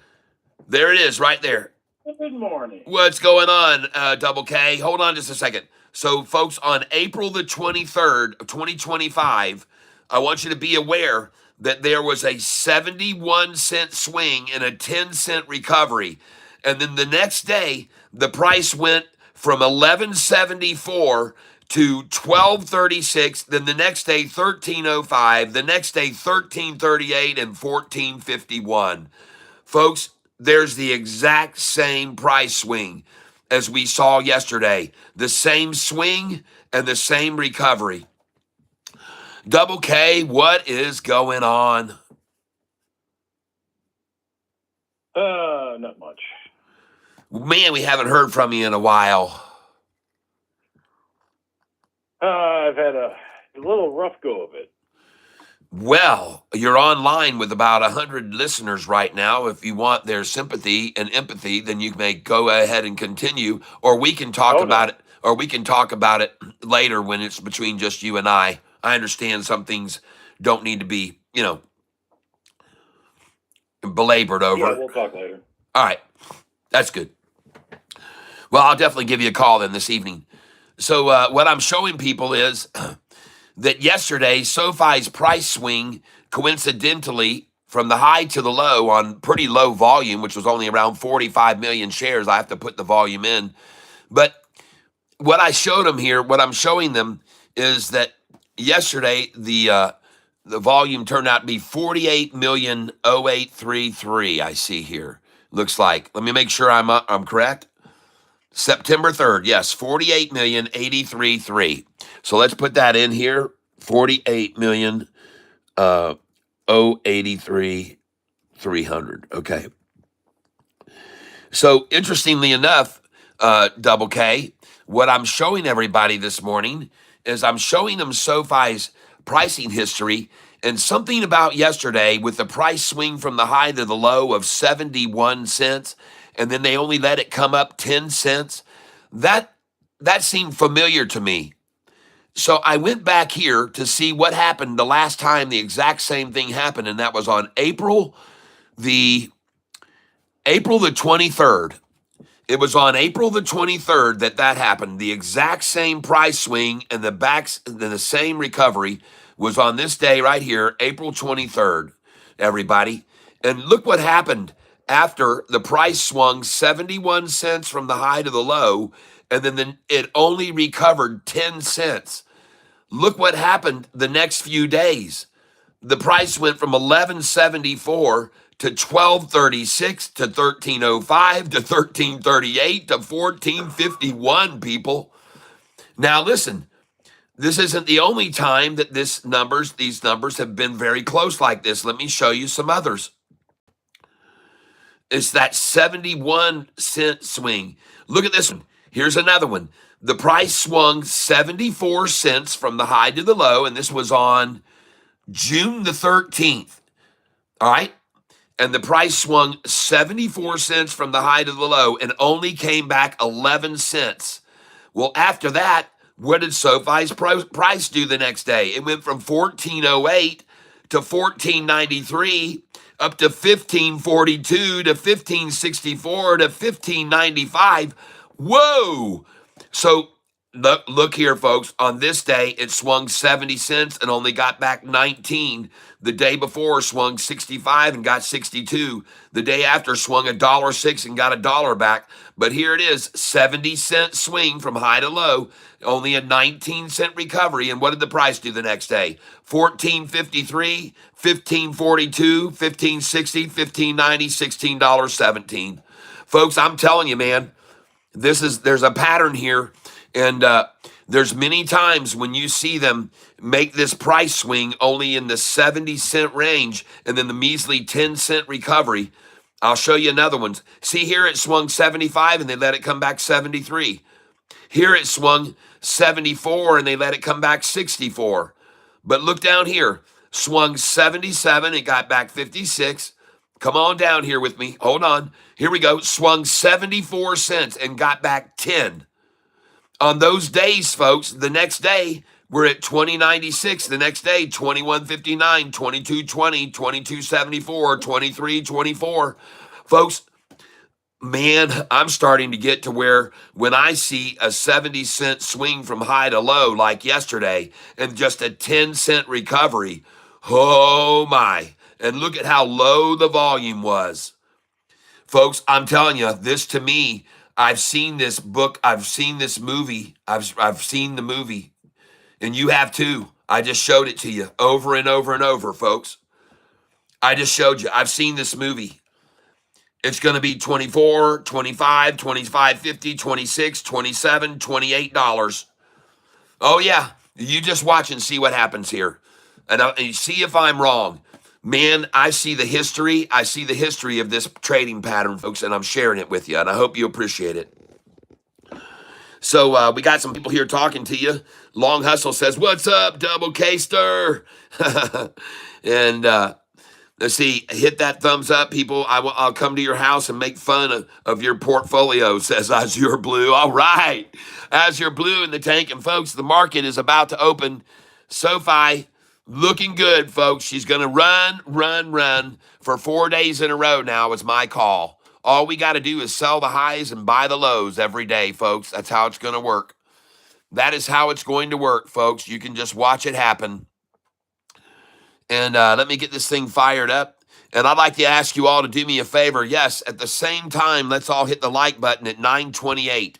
There it is right there. Good morning. What's going on, Double K? Hold on just a second. So, folks, on April the 23rd of 2025, I want you to be aware that there was a 71-cent swing and a 10-cent recovery. And then the next day, the price went from 1174 to 1236, then the next day 1305, the next day 1338 and 1451. Folks, there's the exact same price swing as we saw yesterday. The same swing and the same recovery. Double K, what is going on? Not much. Man, we haven't heard from you in a while. I've had a little rough go of it. Well, you're online with about 100 listeners right now. If you want their sympathy and empathy, then you may go ahead and continue, or we can talk about it, or we can talk about it later when it's between just you and I. I understand some things don't need to be, belabored over. Yeah, we'll talk later. All right. That's good. Well, I'll definitely give you a call then this evening. So what I'm showing people is that yesterday, SoFi's price swing, coincidentally, from the high to the low on pretty low volume, which was only around 45 million shares. I have to put the volume in. But what I showed them here, what I'm showing them is that yesterday, the volume turned out to be 48,008,33. I see here. Looks like. Let me make sure I'm correct. September 3rd, yes, 48,083,300. So let's put that in here. 48,083,300. Okay. So interestingly enough, Double K, what I'm showing everybody this morning is I'm showing them SoFi's pricing history, and something about yesterday with the price swing from the high to the low of 71 cents, and then they only let it come up 10 cents. That seemed familiar to me. So I went back here to see what happened the last time the exact same thing happened, and that was on April the 23rd. It was on April the 23rd that happened. The exact same price swing and the same recovery was on this day right here, April 23rd, everybody. And look what happened after the price swung 71 cents from the high to the low, and then it only recovered 10 cents. Look what happened the next few days. The price went from 1174 to 1236 to 1305 to 1338 to 1451, people. Now listen, this isn't the only time that these numbers have been very close like this. Let me show you some others. It's that 71-cent swing. Look at this one. Here's another one. The price swung 74 cents from the high to the low, and this was on June the 13th. All right? And the price swung 74 cents from the high to the low and only came back 11 cents. Well, after that, what did SoFi's price do the next day? It went from 1408 to 1493 up to 1542 to 1564 to 1595. Whoa! So look here, folks. On this day, it swung 70 cents and only got back 19. The day before swung 65 and got 62. The day after swung $1.06 and got $1 back. But here it is, 70-cent swing from high to low, only a 19-cent recovery. And what did the price do the next day? 14.53, 15.42, 15.60, 15.90, $16.17. Folks, I'm telling you, man, there's a pattern here. And There's many times when you see them make this price swing only in the 70-cent range and then the measly 10-cent recovery. I'll show you another one. See here, it swung 75 and they let it come back 73. Here it swung 74 and they let it come back 64. But look down here, swung 77, it got back 56. Come on down here with me. Hold on. Here we go. Swung 74 cents and got back 10. On those days, folks, the next day, we're at 2096. The next day, 2159, 2220, 2274, 2324. Folks, man, I'm starting to get to where when I see a 70-cent swing from high to low like yesterday and just a 10-cent recovery, oh my. And look at how low the volume was. Folks, I'm telling you, this to me, I've seen this book, I've seen this movie, I've seen the movie, and you have too. I just showed it to you over and over and over, folks. I just showed you. I've seen this movie. It's going to be 24, 25, 25, 50, 26, 27, $28. Oh yeah, you just watch and see what happens here. And see if I'm wrong. Man, I see the history. I see the history of this trading pattern, folks, and I'm sharing it with you, and I hope you appreciate it. So we got some people here talking to you. Long Hustle says, "What's up, Double K-Stir?" And let's see, hit that thumbs up, people. I'll come to your house and make fun of your portfolio, says Azure Blue. All right, Azure Blue in the tank. And folks, the market is about to open. SoFi looking good, folks. She's going to run for 4 days in a row now is my call. All we got to do is sell the highs and buy the lows every day, folks. That's how it's going to work. That is how it's going to work, folks. You can just watch it happen. And let me get this thing fired up. And I'd like to ask you all to do me a favor. Yes, at the same time, let's all hit the like button at 9:28.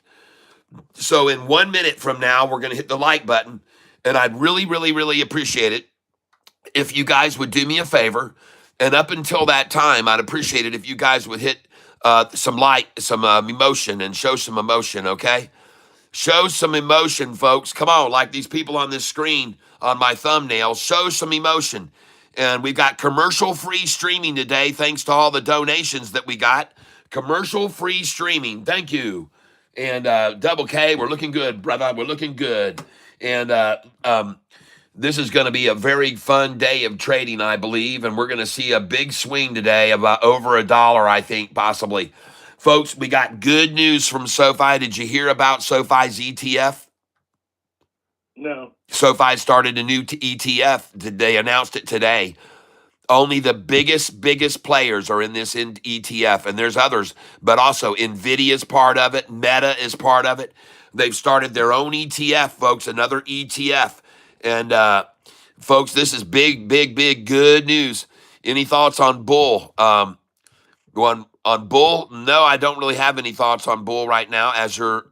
So in 1 minute from now, we're going to hit the like button. And I'd really appreciate it if you guys would do me a favor. And up until that time, I'd appreciate it if you guys would hit some emotion and show some emotion, okay? Show some emotion, folks. Come on, like these people on this screen on my thumbnail. Show some emotion. And we've got commercial-free streaming today, thanks to all the donations that we got. Commercial-free streaming. Thank you. And Double K, we're looking good, brother. We're looking good. And this is going to be a very fun day of trading, I believe. And we're going to see a big swing today, about over $1, I think, possibly. Folks, we got good news from SoFi. Did you hear about SoFi's ETF? No. SoFi started a new ETF. They announced it today. Only the biggest players are in this ETF, and there's others, but also NVIDIA's part of it. Meta is part of it. They've started their own ETF, folks, another ETF. And, folks, this is big good news. Any thoughts on Bull? On Bull? No, I don't really have any thoughts on Bull right now. Azure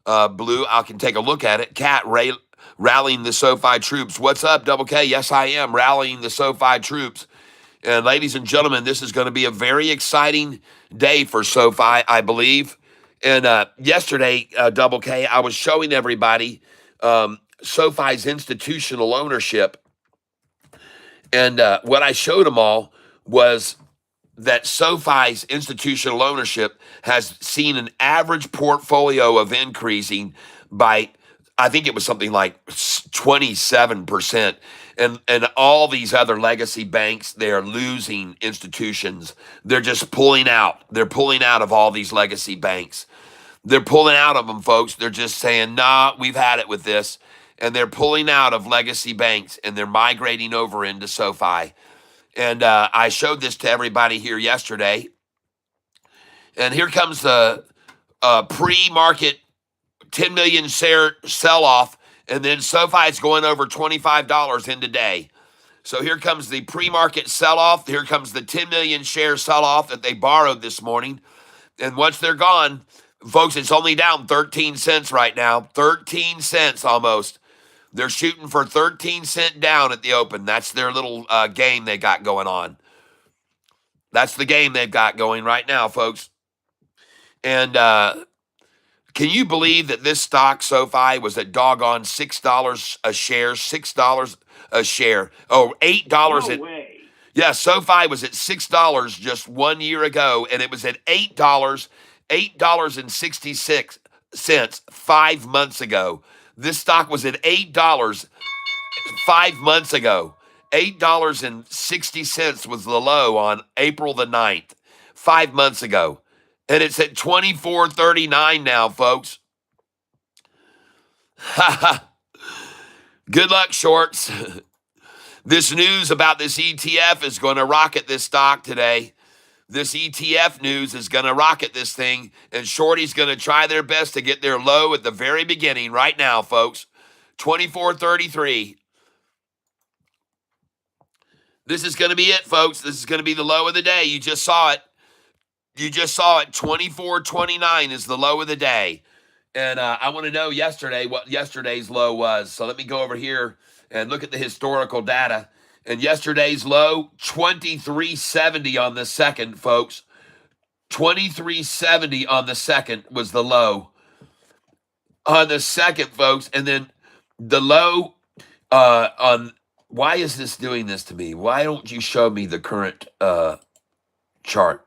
Blue, I can take a look at it. Cat rallying the SoFi troops. What's up, Double K? Yes, I am rallying the SoFi troops. And ladies and gentlemen, this is going to be a very exciting day for SoFi, I believe. And yesterday, Double K, I was showing everybody SoFi's institutional ownership. And what I showed them all was that SoFi's institutional ownership has seen an average portfolio of increasing by, I think it was something like 27%. And all these other legacy banks, they're losing institutions. They're just pulling out. They're pulling out of all these legacy banks. They're pulling out of them, folks. They're just saying, nah, we've had it with this. And they're pulling out of legacy banks, and they're migrating over into SoFi. And I showed this to everybody here yesterday. And here comes the pre-market 10 million share sell-off. And then SoFi is going over $25 in today. So here comes the pre-market sell-off. Here comes the 10 million share sell-off that they borrowed this morning. And once they're gone, folks, it's only down 13 cents right now. 13 cents almost. They're shooting for 13 cents down at the open. That's their little game they got going on. That's the game they've got going right now, folks. And Can you believe that this stock, SoFi, was at doggone $6 a share, $6 a share? Oh, $8. No way. Yeah, SoFi was at $6 just 1 year ago, and it was at $8.66 5 months ago. This stock was at $8 5 months ago. $8.60 was the low on April the 9th, 5 months ago. And it's at $24.39 now, folks. Good luck, shorts. This news about this ETF is going to rocket this stock today. This ETF news is going to rocket this thing, and shorty's going to try their best to get their low at the very beginning right now, folks. 24.33. This is going to be it, folks. This is going to be the low of the day. You just saw it. You just saw it. 24.29 is the low of the day. And I want to know yesterday what yesterday's low was. So let me go over here and look at the historical data. And yesterday's low, 23.70 on the second, folks. 23.70 on the second was the low. On the second, folks. And then the low on... Why is this doing this to me? Why don't you show me the current chart?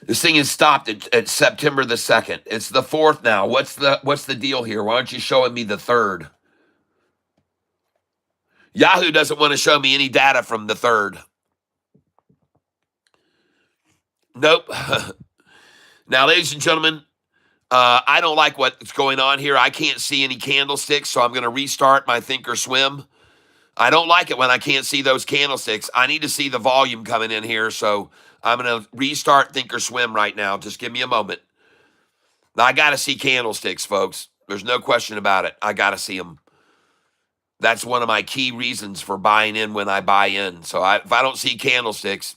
This thing is stopped at September the 2nd. It's the 4th now. What's the deal here? Why aren't you showing me the 3rd? Yahoo doesn't want to show me any data from the 3rd. Nope. Now, ladies and gentlemen, I don't like what's going on here. I can't see any candlesticks, so I'm going to restart my Thinkorswim. I don't like it when I can't see those candlesticks. I need to see the volume coming in here, so I'm going to restart Thinkorswim right now. Just give me a moment. Now, I got to see candlesticks, folks. There's no question about it. I got to see them. That's one of my key reasons for buying in when I buy in. So if I don't see candlesticks,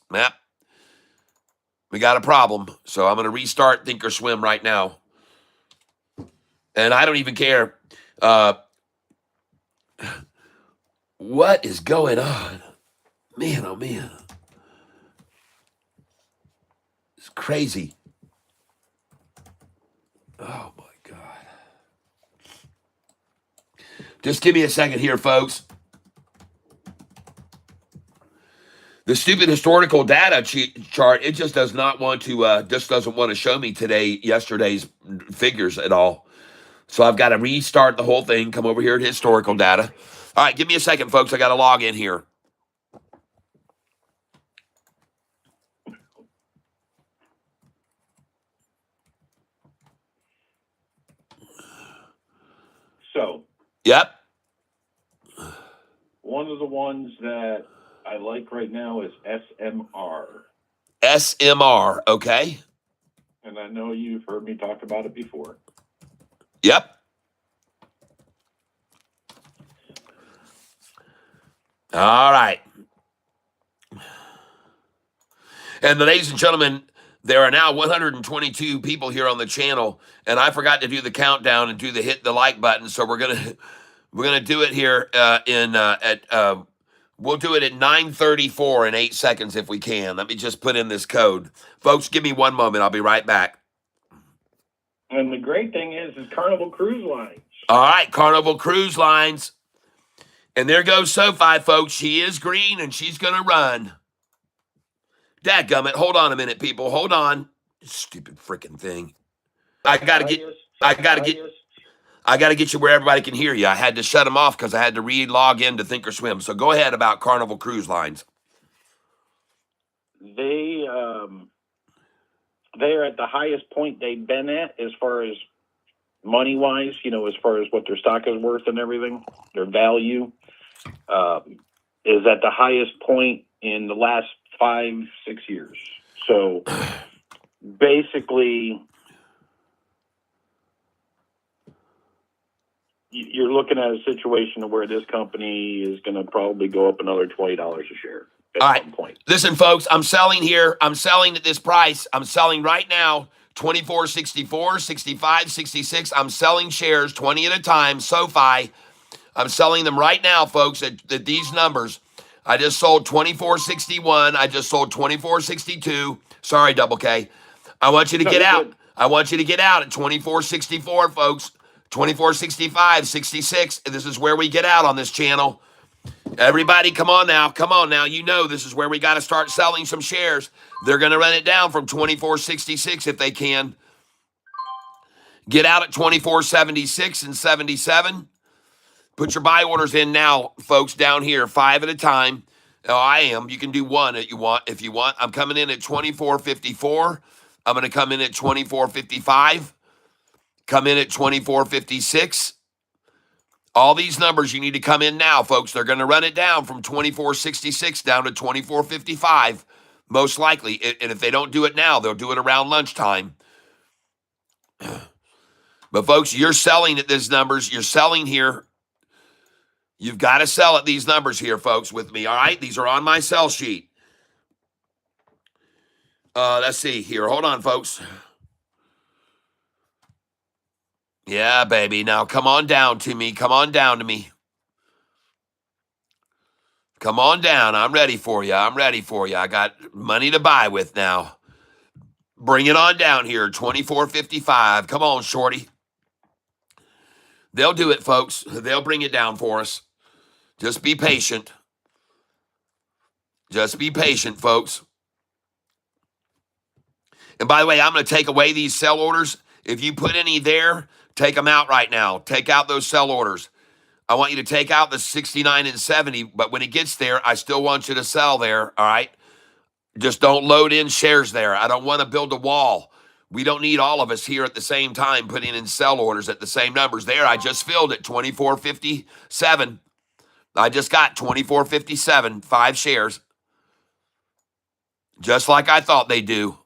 we got a problem. So I'm going to restart Thinkorswim right now. And I don't even care. What is going on? Man, oh man. It's crazy. Oh my God. Just give me a second here, folks. The stupid historical data chart, it just does not want to, just doesn't want to show me yesterday's figures at all. So I've got to restart the whole thing, come over here to historical data. All right, give me a second, folks. I got to log in here. So, Yep. one of the ones that I like right now is SMR. SMR, okay. And I know you've heard me talk about it before. Yep. All right. And ladies and gentlemen, there are now 122 people here on the channel, and I forgot to do the countdown and hit the like button. So we're gonna do it here we'll do it at 9:34 in 8 seconds if we can. Let me just put in this code, folks. Give me one moment. I'll be right back. And the great thing is Carnival Cruise Lines. All right, Carnival Cruise Lines. And there goes SoFi, folks. She is green, and she's going to run. Dadgummit. Hold on a minute, people. Hold on. Stupid freaking thing. I got to get you where everybody can hear you. I had to shut them off because I had to log into Thinkorswim. So go ahead about Carnival Cruise Lines. They are at the highest point they've been at as far as money-wise, as far as what their stock is worth and everything. Their value is at the highest point in the last 5-6 years. So basically, you're looking at a situation where this company is going to probably go up another $20 a share at some point. Listen, folks, I'm selling here. I'm selling at this price. I'm selling right now, 24.64, 65, 66. I'm selling shares 20 at a time, SoFi. I'm selling them right now, folks, at these numbers. I just sold 24.61. I just sold 24.62. Sorry, Double K. I want you to get out. I want you to get out at 24.64, folks. 24.65, 66. This is where we get out on this channel. Everybody, come on now. Come on now. You know this is where we got to start selling some shares. They're going to run it down from 24.66 if they can. Get out at 24.76 and 77. Put your buy orders in now, folks, down here, 5 at a time. Oh, I am. You can do one if you want. I'm coming in at 24.54. I'm going to come in at 24.55. Come in at 24.56. All these numbers you need to come in now, folks. They're going to run it down from 24.66 down to 24.55, most likely. And if they don't do it now, they'll do it around lunchtime. But, folks, you're selling at these numbers. You're selling here. You've got to sell at these numbers here, folks, with me, all right? These are on my sell sheet. Let's see here. Hold on, folks. Yeah, baby. Now, come on down to me. Come on down to me. Come on down. I'm ready for you. I'm ready for you. I got money to buy with now. Bring it on down here, 24.55. Come on, shorty. They'll do it, folks. They'll bring it down for us. Just be patient. Just be patient, folks. And by the way, I'm going to take away these sell orders. If you put any there, take them out right now. Take out those sell orders. I want you to take out the 69 and 70, but when it gets there, I still want you to sell there, all right? Just don't load in shares there. I don't want to build a wall. We don't need all of us here at the same time putting in sell orders at the same numbers. There, I just filled at 24.57. I just got 24.57, 5 shares. Just like I thought they'd do.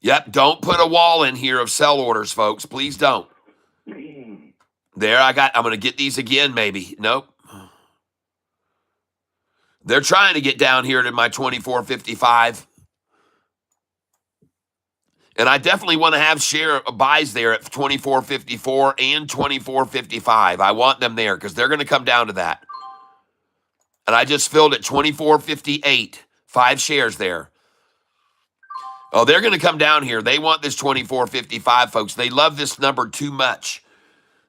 Yep, don't put a wall in here of sell orders, folks. Please don't. There, I'm going to get these again, maybe. Nope. They're trying to get down here to my 24.55. And I definitely want to have share buys there at 24.54 and 24.55. I want them there because they're going to come down to that. And I just filled at 24.58, 5 shares there. Oh, they're going to come down here. They want this 24.55, folks. They love this number too much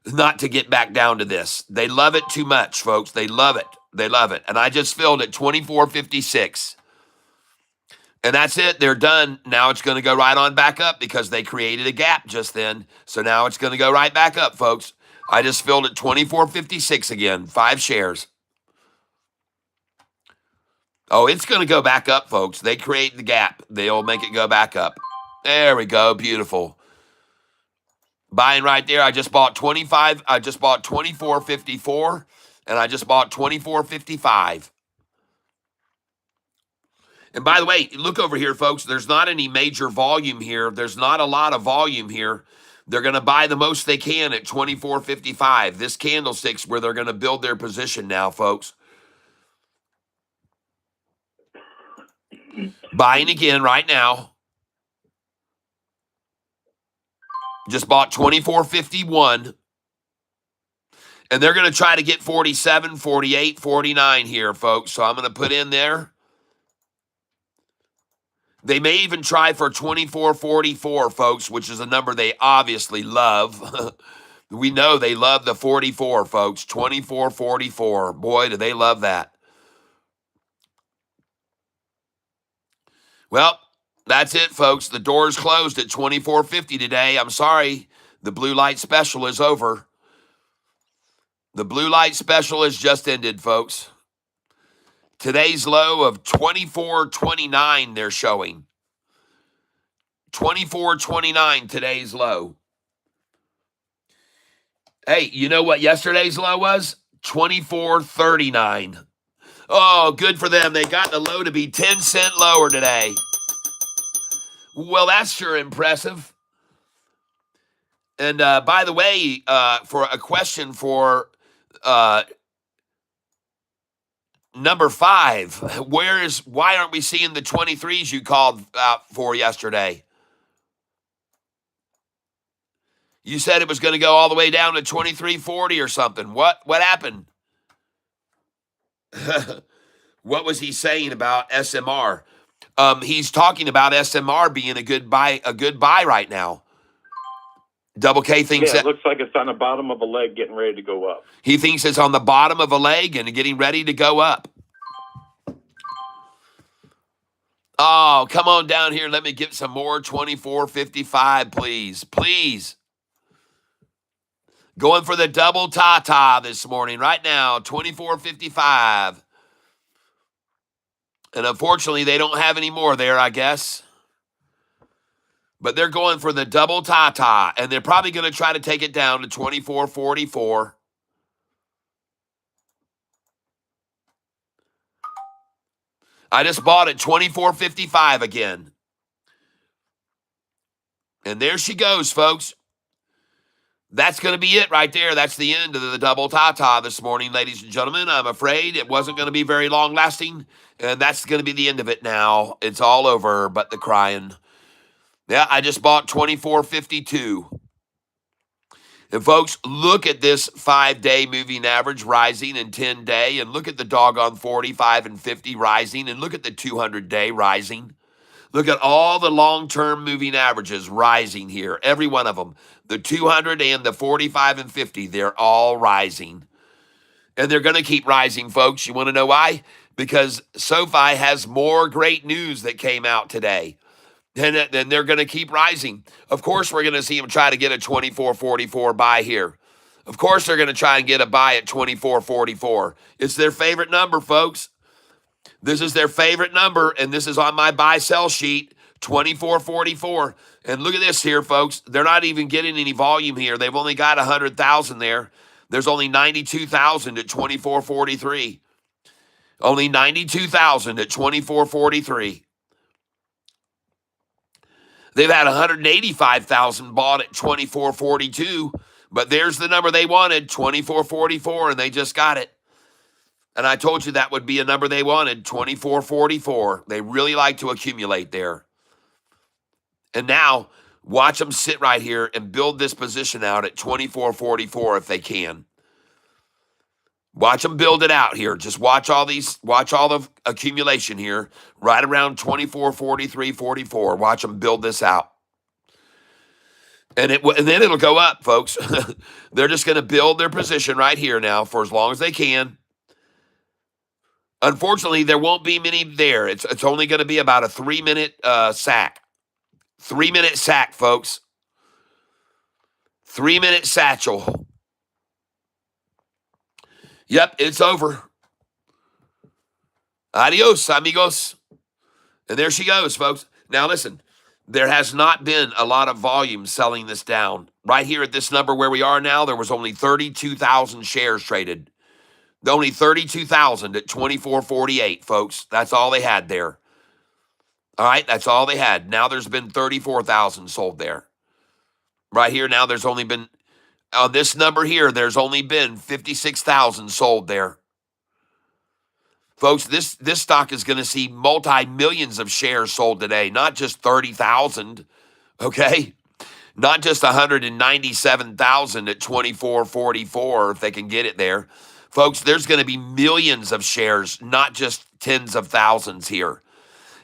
not to get back down to this. They love it too much, folks. They love it. They love it. And I just filled at 24.56. And that's it. They're done. Now it's going to go right on back up because they created a gap just then. So now it's going to go right back up, folks. I just filled at 24.56 again, 5 shares. Oh, it's going to go back up, folks. They create the gap. They'll make it go back up. There we go. Beautiful. Buying right there. I just bought 25. I just bought 24.54, and I just bought 24.55. And by the way, look over here, folks. There's not any major volume here. There's not a lot of volume here. They're going to buy the most they can at 24.55. This candlestick's where they're going to build their position now, folks. Buying again right now. Just bought 24.51. And they're going to try to get 47, 48, 49 here, folks. So I'm going to put in there. They may even try for 24.44, folks, which is a number they obviously love. We know they love the 44, folks. 24.44. Boy, do they love that. Well, that's it, folks. The door's closed at 24.50 today. I'm sorry. The blue light special is over. The blue light special has just ended, folks. Today's low of 24.29 they're showing. 24.29 today's low. Hey, you know what yesterday's low was? 24.39. Oh, good for them. They got the low to be 10 cents lower today. Well, that's sure impressive. And by the way, for a question for number 5, why aren't we seeing the 23s you called out for yesterday? You said it was going to go all the way down to 23.40 or something. What happened? What was he saying about SMR? He's talking about SMR being a good buy right now. Double K thinks Yeah, it that looks like it's on the bottom of a leg getting ready to go up. he thinks it's on the bottom of a leg and getting ready to go up. Oh, come on down here. Let me get some more 24.55, please. Please. Going for the double ta-ta this morning, right now, 24.55. And unfortunately, they don't have any more there, I guess. But they're going for the double ta-ta, and they're probably going to try to take it down to 24.44. I just bought it 24.55 again. And there she goes, folks. That's going to be it right there. That's the end of the double ta-ta this morning, ladies and gentlemen. I'm afraid it wasn't going to be very long lasting, and that's going to be the end of it now. It's all over but the crying. Yeah, I just bought 24.52. And folks, look at this 5-day moving average rising and 10-day, and look at the doggone 45 and 50 rising, and look at the 200-day rising. Look at all the long-term moving averages rising here, every one of them. The 200 and the 45 and 50, they're all rising. And they're going to keep rising, folks. You want to know why? Because SoFi has more great news that came out today. And then they're going to keep rising. Of course, we're going to see them try to get a 24.44 buy here. Of course, they're going to try and get a buy at 24.44. It's their favorite number, folks. This is their favorite number, and this is on my buy-sell sheet, 24.44. And look at this here, folks. They're not even getting any volume here. They've only got 100,000 there. There's only 92,000 at 24.43. Only 92,000 at 24.43. They've had 185,000 bought at 24.42, but there's the number they wanted, 24.44, and they just got it. And I told you that would be a number they wanted, 24.44. They really like to accumulate there. And now, watch them sit right here and build this position out at 24.44 if they can. Watch them build it out here. Just watch all the accumulation here, right around 24.43, 44. Watch them build this out. And then it'll go up, folks. They're just going to build their position right here now for as long as they can. Unfortunately, there won't be many there. It's only going to be about a 3-minute sack. 3-minute sack, folks. 3-minute satchel. Yep, it's over. Adios, amigos. And there she goes, folks. Now, listen. There has not been a lot of volume selling this down. Right here at this number where we are now, there was only 32,000 shares traded. Only 32,000 at 24.48, folks. That's all they had there. All right, that's all they had. Now there's been 34,000 sold there. Right here now, there's only been, on this number here, there's only been 56,000 sold there. Folks, this stock is going to see multi-millions of shares sold today, not just 30,000, okay? Not just 197,000 at 24.44 if they can get it there. Folks, there's going to be millions of shares, not just tens of thousands here.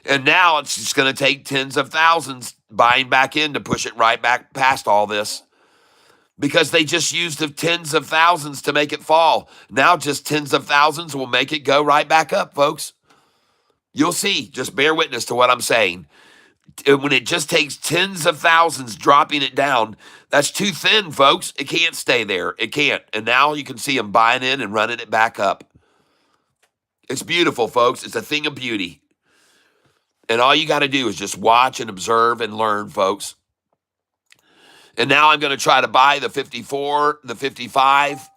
And now it's just going to take tens of thousands buying back in to push it right back past all this. Because they just used the tens of thousands to make it fall. Now just tens of thousands will make it go right back up, folks. You'll see. Just bear witness to what I'm saying. When it just takes tens of thousands dropping it down, that's too thin, folks. It can't stay there. It can't. And now you can see them buying in and running it back up. It's beautiful, folks. It's a thing of beauty. And all you got to do is just watch and observe and learn, folks. And now I'm going to try to buy the 54, the 55.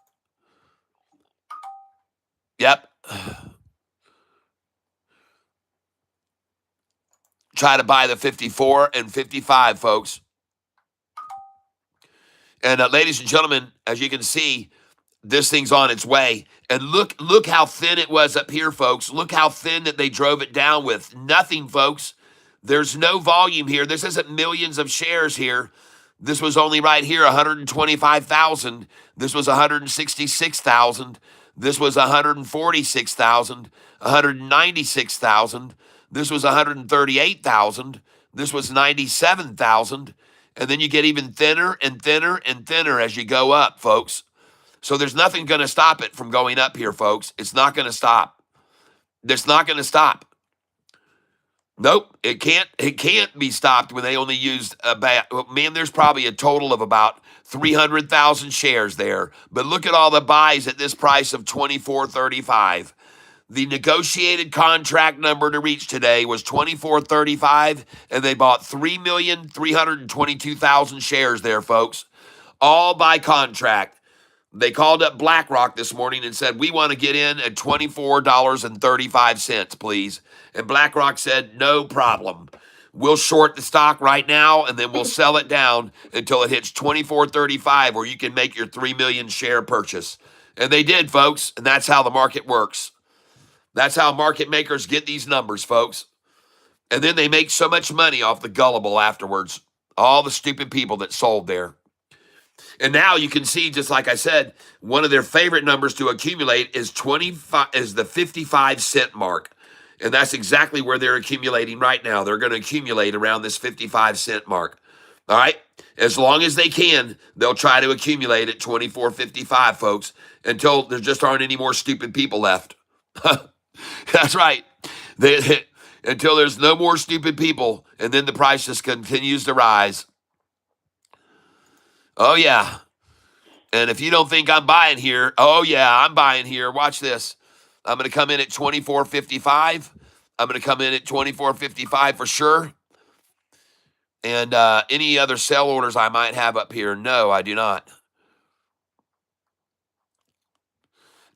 Yep. Try to buy the 54 and 55, folks. And ladies and gentlemen, as you can see, this thing's on its way. And look how thin it was up here, folks. Look how thin that they drove it down with. Nothing, folks. There's no volume here. This isn't millions of shares here. This was only right here, 125,000. This was 166,000. This was 146,000, 196,000. This was 138,000. This was 97,000. And then you get even thinner and thinner and thinner as you go up, folks. So there's nothing going to stop it from going up here, folks. It's not going to stop. It's not going to stop. Nope, it can't be stopped when they only used man, there's probably a total of about 300,000 shares there. But look at all the buys at this price of $24.35. The negotiated contract number to reach today was $24.35, and they bought 3,322,000 shares there, folks. All by contract. They called up BlackRock this morning and said, we want to get in at $24.35, please. And BlackRock said, no problem. We'll short the stock right now, and then we'll sell it down until it hits $24.35, where you can make your 3 million share purchase. And they did, folks, and that's how the market works. That's how market makers get these numbers, folks. And then they make so much money off the gullible afterwards. All the stupid people that sold there. And now you can see, just like I said, one of their favorite numbers to accumulate is the 55-cent mark. And that's exactly where they're accumulating right now. They're going to accumulate around this 55-cent mark. All right? As long as they can, they'll try to accumulate at $24.55, folks, until there just aren't any more stupid people left. That's right. Until there's no more stupid people, and then the price just continues to rise. Oh, yeah. And if you don't think I'm buying here, oh, yeah, I'm buying here. Watch this. I'm going to come in at $24.55. I'm going to come in at $24.55 for sure. And any other sell orders I might have up here? No, I do not.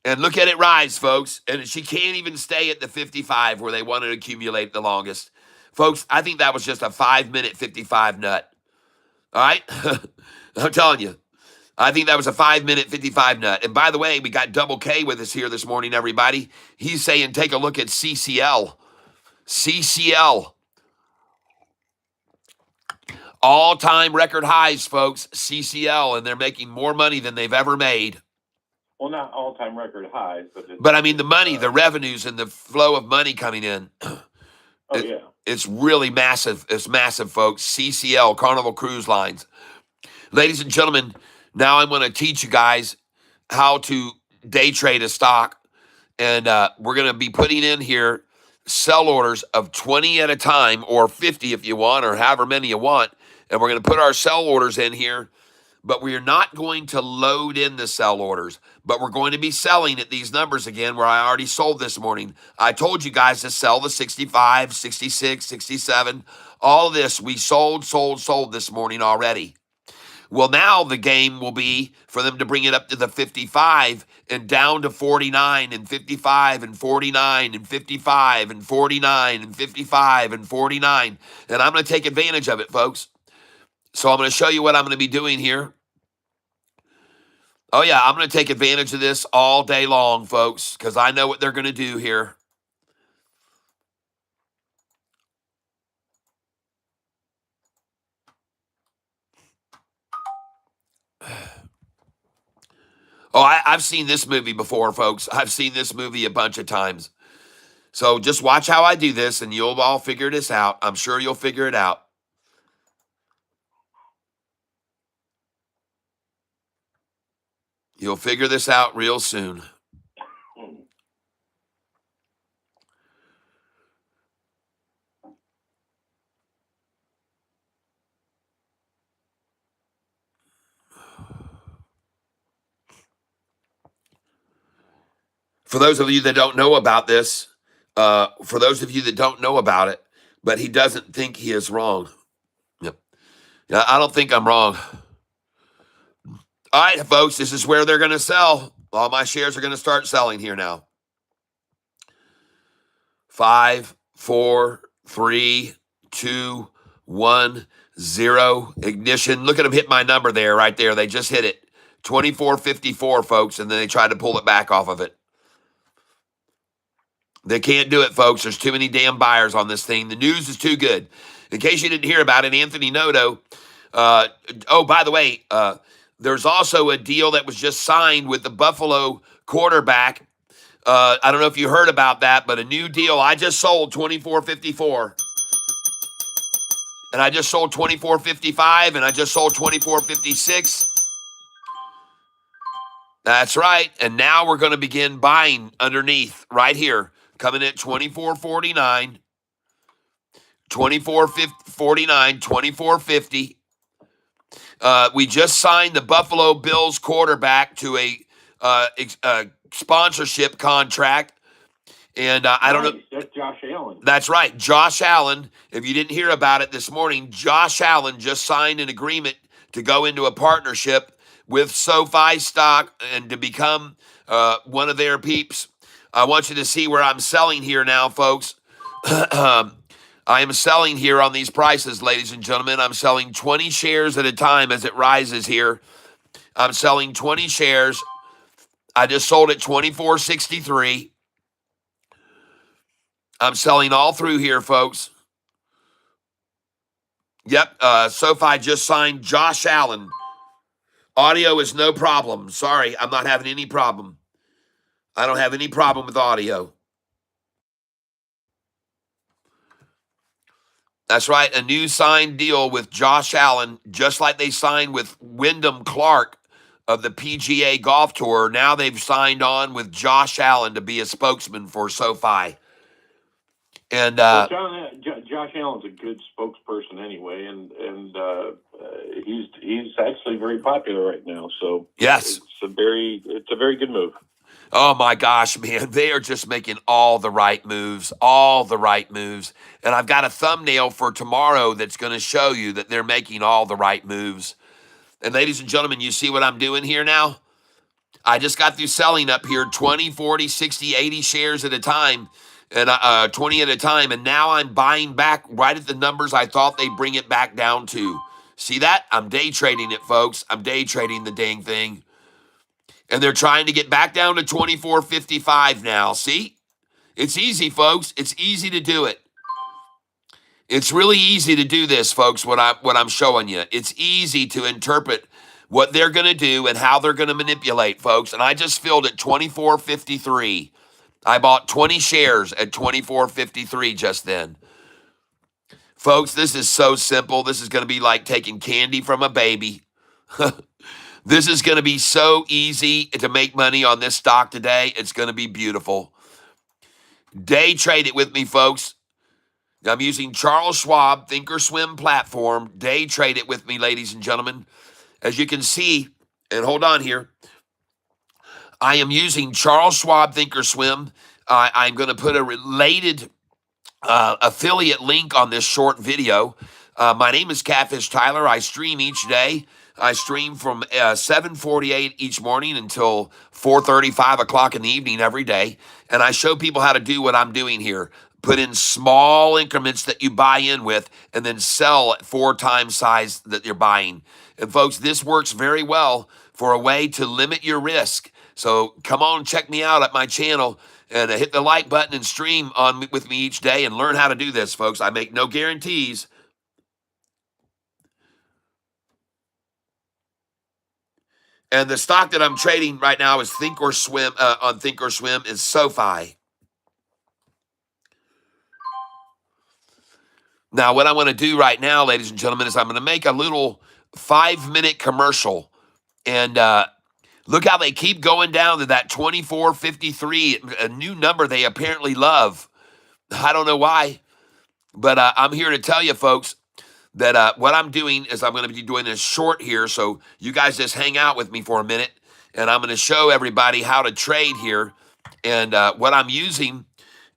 And look at it rise, folks. And she can't even stay at the 55 where they want to accumulate the longest. Folks, I think that was just a 5-minute 55 nut. All right? I'm telling you. I think that was a 5-minute 55 nut. And by the way, we got Double K with us here this morning, everybody. He's saying take a look at CCL. CCL. All-time record highs, folks. CCL, and they're making more money than they've ever made. Well, not all-time record highs, but I mean the money, the revenues, and the flow of money coming in. Yeah. It's really massive. It's massive, folks. CCL, Carnival Cruise Lines. Ladies and gentlemen, now I'm going to teach you guys how to day trade a stock. And we're going to be putting in here sell orders of 20 at a time, or 50 if you want, or however many you want. And we're going to put our sell orders in here. But we're not going to load in the sell orders. But we're going to be selling at these numbers again where I already sold this morning. I told you guys to sell the 65, 66, 67. All of this we sold this morning already. Well, now the game will be for them to bring it up to the 55 and down to 49 and 55 and 49 and 55 and 49 and 55 and 49. And I'm going to take advantage of it, folks. So I'm going to show you what I'm going to be doing here. Oh, yeah, I'm going to take advantage of this all day long, folks, because I know what they're going to do here. Oh, I've seen this movie before, folks. I've seen this movie a bunch of times. So just watch how I do this, and you'll all figure this out. I'm sure you'll figure it out. You'll figure this out real soon. For those of you that don't know about this, but he doesn't think he is wrong. Yep. Yeah, I don't think I'm wrong. All right, folks, this is where they're going to sell. All my shares are going to start selling here now. 5, 4, 3, 2, 1, 0. Ignition. Look at them hit my number there, right there. They just hit it. 24.54, folks, and then they tried to pull it back off of it. They can't do it, folks. There's too many damn buyers on this thing. The news is too good. In case you didn't hear about it, Anthony Noto. By the way, there's also a deal that was just signed with the Buffalo quarterback. I don't know if you heard about that, but a new deal. I just sold 24.54. And I just sold 24.55, and I just sold 24.56. That's right. And now we're going to begin buying underneath right here, coming at 24.49, 24.49, 24.50. We just signed the Buffalo Bills quarterback to a sponsorship contract. And I don't know. That's Josh Allen. That's right. Josh Allen. If you didn't hear about it this morning, Josh Allen just signed an agreement to go into a partnership with SoFi stock and to become one of their peeps. I want you to see where I'm selling here now, folks. I am selling here on these prices, ladies and gentlemen. I'm selling 20 shares at a time as it rises here. I'm selling 20 shares. I just sold at 24.63. I'm selling all through here, folks. Yep, SoFi just signed Josh Allen. Audio is no problem. Sorry, I'm not having any problem. I don't have any problem with audio. That's right, a new signed deal with Josh Allen, just like they signed with Wyndham Clark of the PGA Golf Tour. Now they've signed on with Josh Allen to be a spokesman for SoFi. And Josh Allen's a good spokesperson anyway, and he's actually very popular right now. So yes, it's a very good move. Oh my gosh, man, they are just making all the right moves, all the right moves. And I've got a thumbnail for tomorrow that's going to show you that they're making all the right moves. And ladies and gentlemen, you see what I'm doing here now? I just got through selling up here 20, 40, 60, 80 shares at a time, and 20 at a time. And now I'm buying back right at the numbers I thought they'd bring it back down to. See that? I'm day trading it, folks. I'm day trading the dang thing. And they're trying to get back down to 24.55 now. See? It's easy, folks. It's easy to do it. It's really easy to do this, folks, what I'm showing you. It's easy to interpret what they're going to do and how they're going to manipulate, folks. And I just filled at 24.53. I bought 20 shares at 24.53 just then. Folks, this is so simple. This is going to be like taking candy from a baby. This is going to be so easy to make money on this stock today. It's going to be beautiful. Day trade it with me, folks. I'm using Charles Schwab Thinkorswim platform. Day trade it with me, ladies and gentlemen. As you can see, and hold on here, I am using Charles Schwab Thinkorswim. I'm going to put a related affiliate link on this short video. My name is Catfish Tyler. I stream each day. I stream from 7:48 each morning until 4:30, 5 o'clock in the evening every day. And I show people how to do what I'm doing here. Put in small increments that you buy in with and then sell at 4 times size that you're buying. And folks, this works very well for a way to limit your risk. So come on, check me out at my channel and hit the like button and stream on with me each day and learn how to do this, folks. I make no guarantees. And the stock that I'm trading right now is Thinkorswim, on Thinkorswim is SoFi. Now, what I want to do right now, ladies and gentlemen, is I'm going to make a little 5-minute commercial. And look how they keep going down to that 24.53, a new number they apparently love. I don't know why, but I'm here to tell you, folks, that what I'm doing is I'm going to be doing this short here, so you guys just hang out with me for a minute, and I'm going to show everybody how to trade here. And what I'm using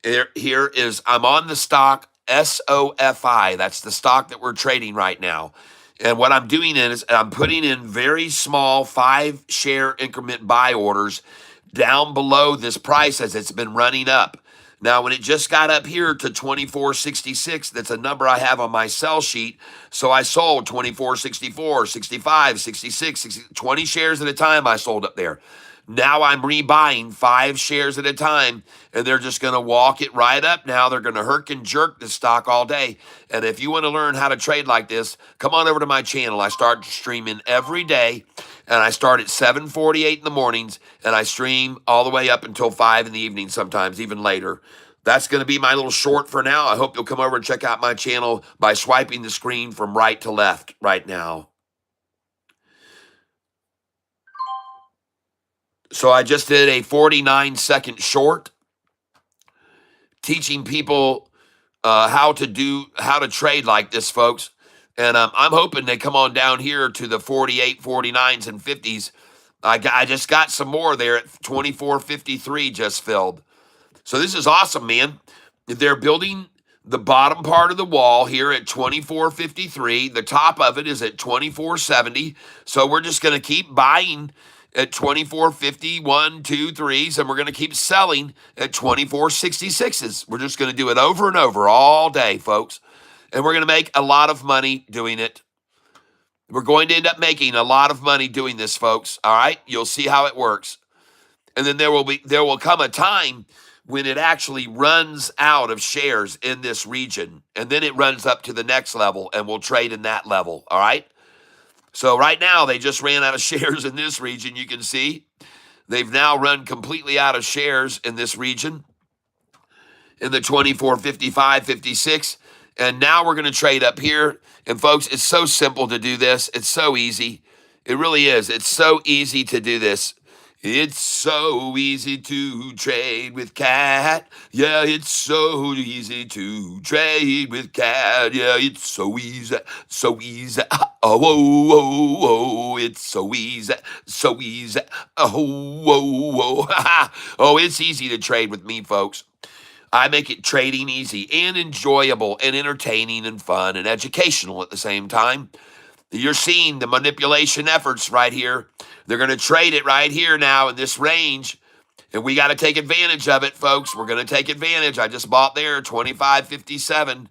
here is I'm on the stock SoFi. That's the stock that we're trading right now. And what I'm doing is I'm putting in very small 5-share increment buy orders down below this price as it's been running up. Now, when it just got up here to 24.66, that's a number I have on my sell sheet. So I sold 24.64, 65, 66, 20 shares at a time I sold up there. Now I'm rebuying 5 shares at a time, and they're just going to walk it right up now. They're going to herk and jerk the stock all day. And if you want to learn how to trade like this, come on over to my channel. I start streaming every day, and I start at 7:48 in the mornings, and I stream all the way up until 5 in the evening, sometimes even later. That's going to be my little short for now. I hope you'll come over and check out my channel by swiping the screen from right to left right now. So I just did a 49-second short teaching people how to trade like this, folks. And I'm hoping they come on down here to the 48, 49s, and 50s. I just got some more there at 24.53 just filled. So this is awesome, man. They're building the bottom part of the wall here at 24.53. The top of it is at 24.70. So we're just going to keep buying at 24.50, 1, 2, 3s, and we're going to keep selling at 24.66s. We're just going to do it over and over all day, folks. And we're going to make a lot of money doing it. We're going to end up making a lot of money doing this, folks. All right? You'll see how it works. And then there will come a time when it actually runs out of shares in this region. And then it runs up to the next level, and we'll trade in that level. All right? So right now, they just ran out of shares in this region. You can see they've now run completely out of shares in this region in the 24, 55, 56. And now we're going to trade up here. And folks, it's so simple to do this. It's so easy. It really is. It's so easy to do this. It's so easy to trade with Cat. Yeah, it's so easy to trade with Cat. Yeah, it's so easy, so easy. Oh, oh, oh, oh, it's so easy, so easy. Oh, oh, oh. Oh, it's easy to trade with me, folks. I make it trading easy and enjoyable and entertaining and fun and educational at the same time. You're seeing the manipulation efforts right here. They're going to trade it right here now in this range. And we got to take advantage of it, folks. We're going to take advantage. I just bought there 25.57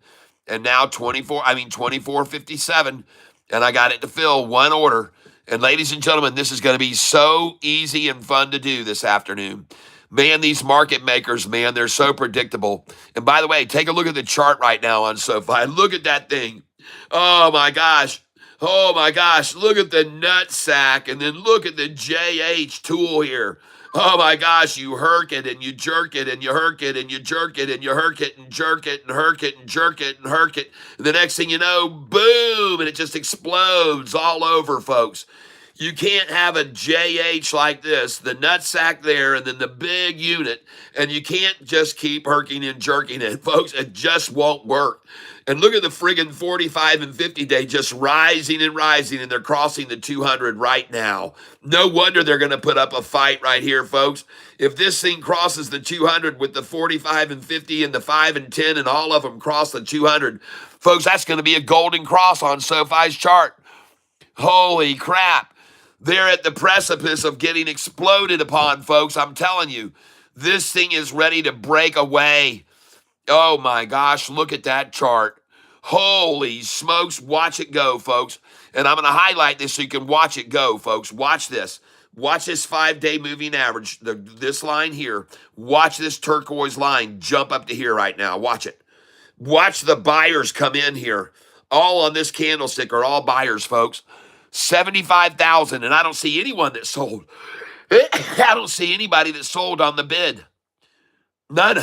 and now 24.57. And I got it to fill one order. And ladies and gentlemen, this is going to be so easy and fun to do this afternoon. Man, these market makers, man, they're so predictable. And by the way, take a look at the chart right now on SoFi. Look at that thing. Oh, my gosh. Oh, my gosh. Look at the nut sack. And then look at the JH tool here. Oh, my gosh. You herk it and you jerk it and you herk it and you jerk it and you herk it and jerk it and herk it and jerk it and herk it. And the next thing you know, boom, and it just explodes all over, folks. You can't have a JH like this, the nut sack there, and then the big unit, and you can't just keep herking and jerking it, folks. It just won't work. And look at the friggin' 45 and 50 day just rising and rising, and they're crossing the 200 right now. No wonder they're going to put up a fight right here, folks. If this thing crosses the 200 with the 45 and 50 and the 5 and 10 and all of them cross the 200, folks, that's going to be a golden cross on SoFi's chart. Holy crap. They're at the precipice of getting exploded upon, folks. I'm telling you, this thing is ready to break away. Oh my gosh, look at that chart. Holy smokes, watch it go, folks. And I'm going to highlight this so you can watch it go, folks. Watch this. Watch this 5-day moving average, this line here. Watch this turquoise line jump up to here right now. Watch it. Watch the buyers come in here. All on this candlestick are all buyers, folks. 75,000, and I don't see anyone that sold. I don't see anybody that sold on the bid. None.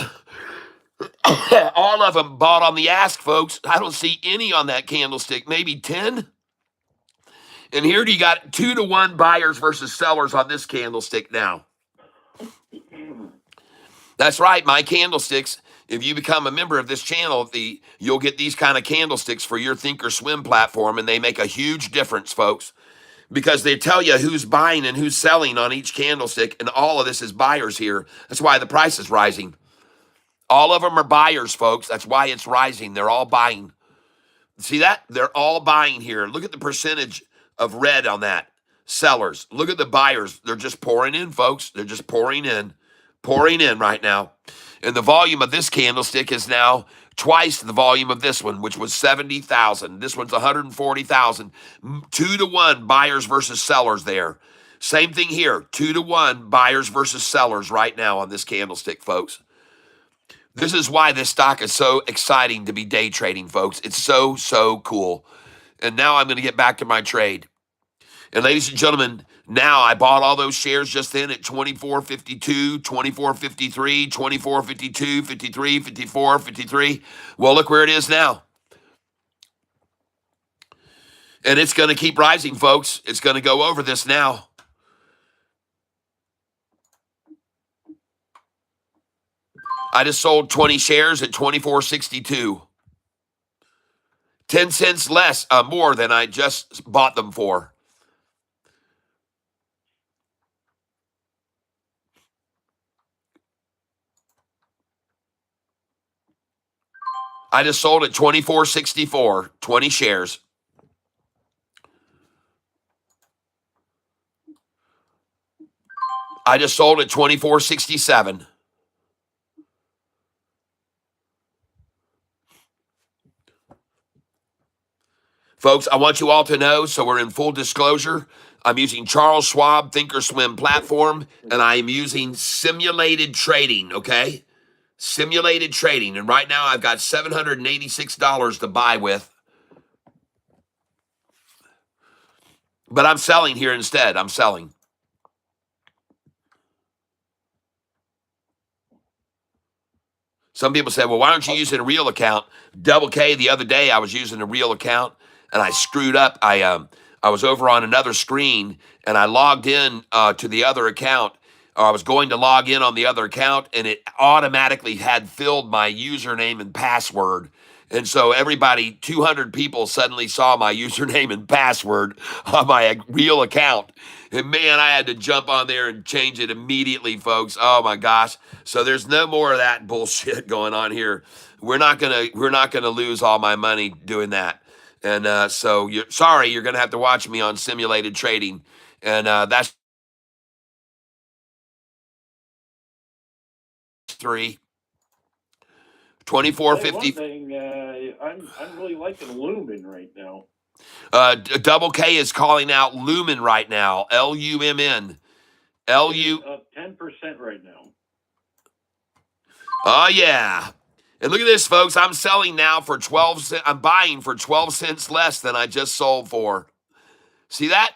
All of them bought on the ask, folks. I don't see any on that candlestick. Maybe 10. And here you got 2-to-1 buyers versus sellers on this candlestick now. That's right, my candlesticks. If you become a member of this channel, you'll get these kind of candlesticks for your Thinkorswim platform, and they make a huge difference, folks, because they tell you who's buying and who's selling on each candlestick, and all of this is buyers here. That's why the price is rising. All of them are buyers, folks. That's why it's rising. They're all buying. See that? They're all buying here. Look at the percentage of red on that. Sellers. Look at the buyers. They're just pouring in, folks. They're just pouring in right now. And the volume of this candlestick is now twice the volume of this one, which was 70,000. This one's 140,000. 2-to-1 buyers versus sellers there. Same thing here. 2-to-1 buyers versus sellers right now on this candlestick, folks. This is why this stock is so exciting to be day trading, folks. It's so, so cool. And now I'm going to get back to my trade. And ladies and gentlemen, now I bought all those shares just then at 24.52, 24.53, 24.52, 53, 54, 53. Well, look where it is now. And it's going to keep rising, folks. It's going to go over this now. I just sold 20 shares at 24.62. 10 cents less, more than I just bought them for. I just sold at 24.64, 20 shares. I just sold at 24.67. Folks, I want you all to know, so we're in full disclosure, I'm using Charles Schwab Thinkorswim platform, and I am using simulated trading, okay? Simulated trading. And right now I've got $786 to buy with. But I'm selling here instead. I'm selling. Some people say, well, why aren't you using a real account? Double K, the other day I was using a real account and I screwed up. I was over on another screen and I logged in to the other account. Or I was going to log in on the other account and it automatically had filled my username and password. And so everybody, 200 people suddenly saw my username and password on my real account. And man, I had to jump on there and change it immediately, folks. Oh my gosh. So there's no more of that bullshit going on here. We're not gonna lose all my money doing that. And so you're gonna have to watch me on simulated trading. And that's 3. Tell you one 24.50. thing, I'm really liking Lumen right now. Double K is calling out Lumen right now. Lumn. Lu. Up 10% right now. Oh yeah. And look at this, folks. I'm selling now for 12 cents. I'm buying for 12 cents less than I just sold for. See that?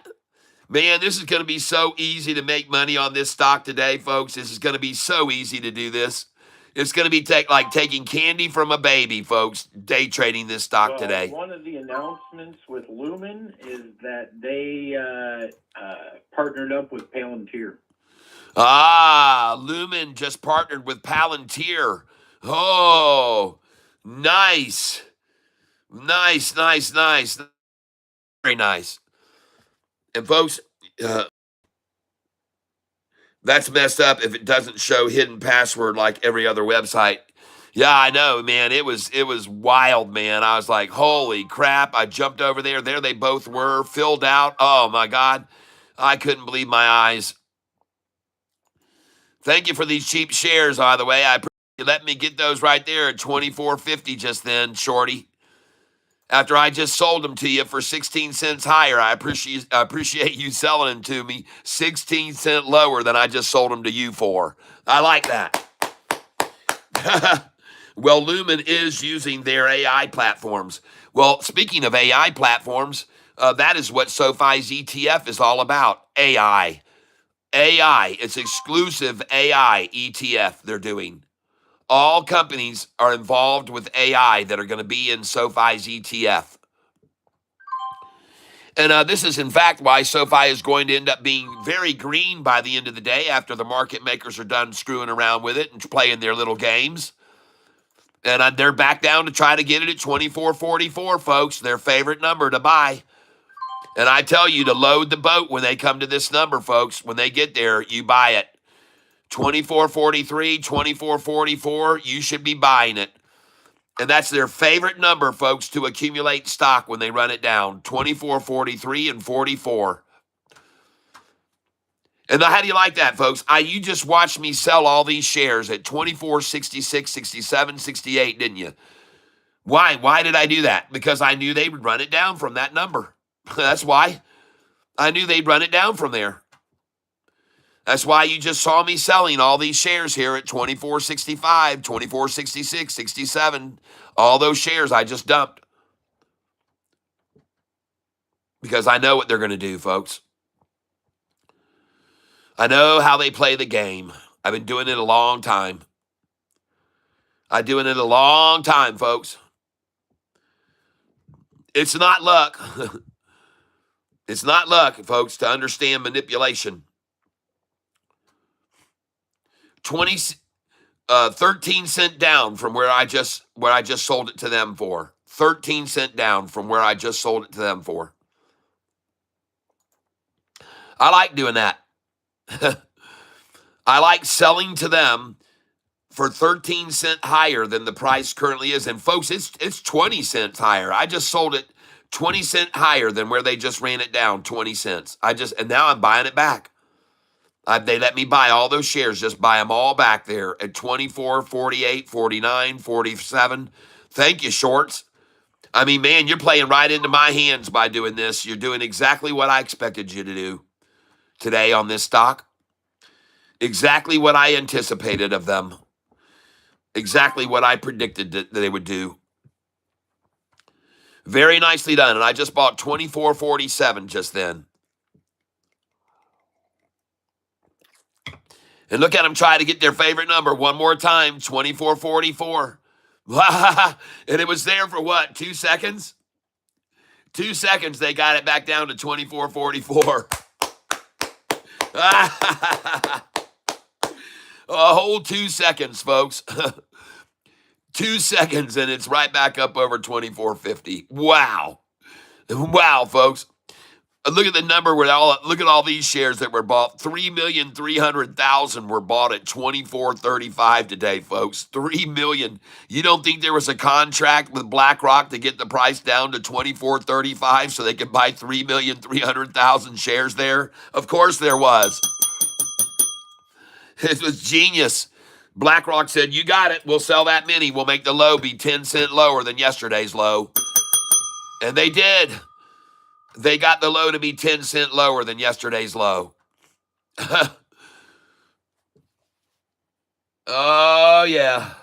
Man, this is going to be so easy to make money on this stock today, folks. This is going to be so easy to do this. It's going to be like taking candy from a baby, folks, day trading this stock today. One of the announcements with Lumen is that they partnered up with Palantir. Lumen just partnered with Palantir. Oh, nice. Nice, nice, nice. Very nice. And folks, that's messed up if it doesn't show hidden password like every other website. Yeah, I know, man. It was wild, man. I was like, holy crap. I jumped over there. There they both were, filled out. Oh my God. I couldn't believe my eyes. Thank you for these cheap shares, by the way. I appreciate you letting me get those right there at $24.50 just then, shorty. After I just sold them to you for 16 cents higher, I appreciate you selling them to me 16 cents lower than I just sold them to you for. I like that. Well, Lumen is using their AI platforms. Well, speaking of AI platforms, that is what SoFi's ETF is all about. AI. AI. It's exclusive AI ETF they're doing. All companies are involved with AI that are going to be in SoFi's ETF. And this is, in fact, why SoFi is going to end up being very green by the end of the day after the market makers are done screwing around with it and playing their little games. And they're back down to try to get it at 24.44, folks, their favorite number to buy. And I tell you to load the boat when they come to this number, folks. When they get there, you buy it. 24.43, 24.44, you should be buying it. And that's their favorite number, folks, to accumulate stock when they run it down. 24.43 and 44. And how do you like that, folks? You just watched me sell all these shares at 24, 66, 67, 68, didn't you? Why? Why did I do that? Because I knew they would run it down from that number. That's why. I knew they'd run it down from there. That's why you just saw me selling all these shares here at 24.65, 24.66, 67. All those shares I just dumped. because I know what they're going to do, folks. I know how they play the game. I've been doing it a long time. I've been doing it a long time, folks. It's not luck. It's not luck, folks, to understand manipulation. 13 cent down from where I just sold it to them for. 13 cent down from where I just sold it to them for. I like doing that. I like selling to them for 13 cent higher than the price currently is. And folks, it's 20 cents higher. I just sold it 20 cent higher than where they just ran it down, 20 cents. And now I'm buying it back. They let me buy all those shares, just buy them all back there at 24, 48, 49, 47. Thank you, shorts. I mean, man, you're playing right into my hands by doing this. You're doing exactly what I expected you to do today on this stock. Exactly what I anticipated of them. Exactly what I predicted that they would do. Very nicely done. And I just bought 24.47 just then. And look at them try to get their favorite number one more time, 24.44. And it was there for what, 2 seconds? 2 seconds, they got it back down to 24.44. A whole 2 seconds, folks. 2 seconds, and it's right back up over 24.50. Wow. Wow, folks. Look at the number look at all these shares that were bought. 3,300,000 were bought at 24.35 today, folks. 3 million. You don't think there was a contract with BlackRock to get the price down to 24.35 so they could buy 3,300,000 shares there? Of course there was. It was genius. BlackRock said, you got it. We'll sell that many. We'll make the low be 10 cents lower than yesterday's low. And they did. They got the low to be 10 cents lower than yesterday's low. Oh, yeah.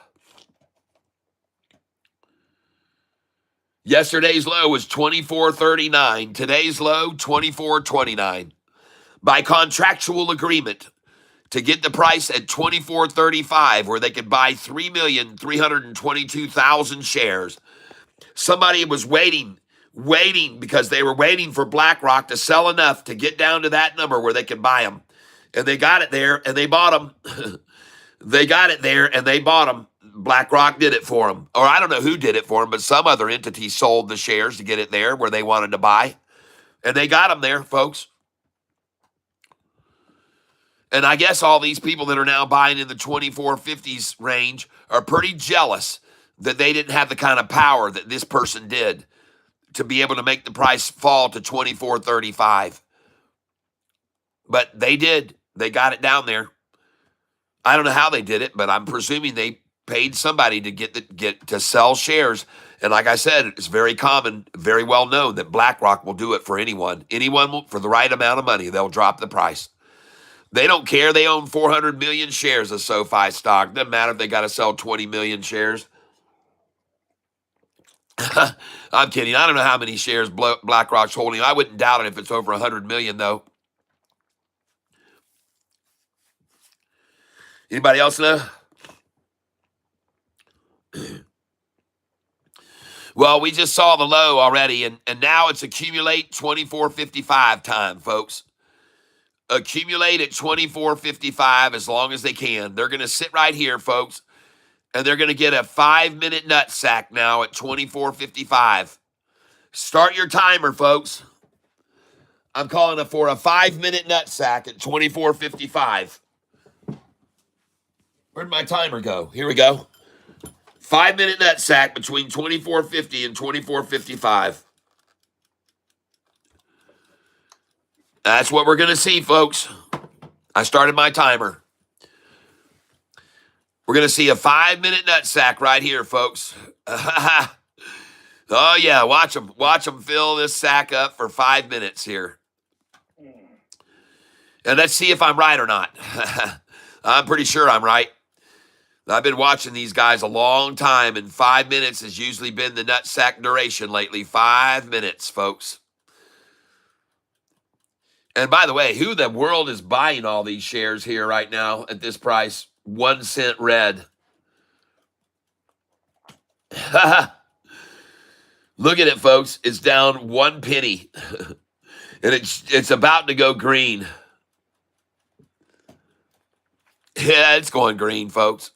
Yesterday's low was 24.39. Today's low, 24.29. By contractual agreement to get the price at 24.35, where they could buy 3,322,000 shares. Somebody was waiting because they were waiting for BlackRock to sell enough to get down to that number where they could buy them. And they got it there, and they bought them. They got it there, and they bought them. BlackRock did it for them. Or I don't know who did it for them, but some other entity sold the shares to get it there where they wanted to buy. And they got them there, folks. And I guess all these people that are now buying in the 24.50s range are pretty jealous that they didn't have the kind of power that this person did to be able to make the price fall to 24.35. But they did. They got it down there. I don't know how they did it, but I'm presuming they paid somebody to get to sell shares. And like I said, it's very common, very well known that BlackRock will do it for anyone. Anyone will, for the right amount of money, they'll drop the price. They don't care. They own 400 million shares of SoFi stock. Doesn't matter if they got to sell 20 million shares. I'm kidding. I don't know how many shares BlackRock's holding. I wouldn't doubt it if it's over 100 million, though. Anybody else know? Well, we just saw the low already, and now it's accumulate 24.55 time, folks. Accumulate at 24.55 as long as they can. They're going to sit right here, folks, and they're going to get a 5-minute nut sack now at 24.55. Start your timer, folks. I'm calling it for a 5-minute nut sack at 24.55. Where'd my timer go? Here we go. 5-minute nut sack between 24.50 and 24.55. That's what we're going to see, folks. I started my timer. We're going to see a 5-minute nut sack right here, folks. Oh, yeah. Watch them fill this sack up for 5 minutes here. And let's see if I'm right or not. I'm pretty sure I'm right. I've been watching these guys a long time, and 5 minutes has usually been the nut sack duration lately. 5 minutes, folks. And by the way, who in the world is buying all these shares here right now at this price? 1 cent red. Look at it, folks. It's down 1 penny. And it's about to go green. Yeah, it's going green, folks.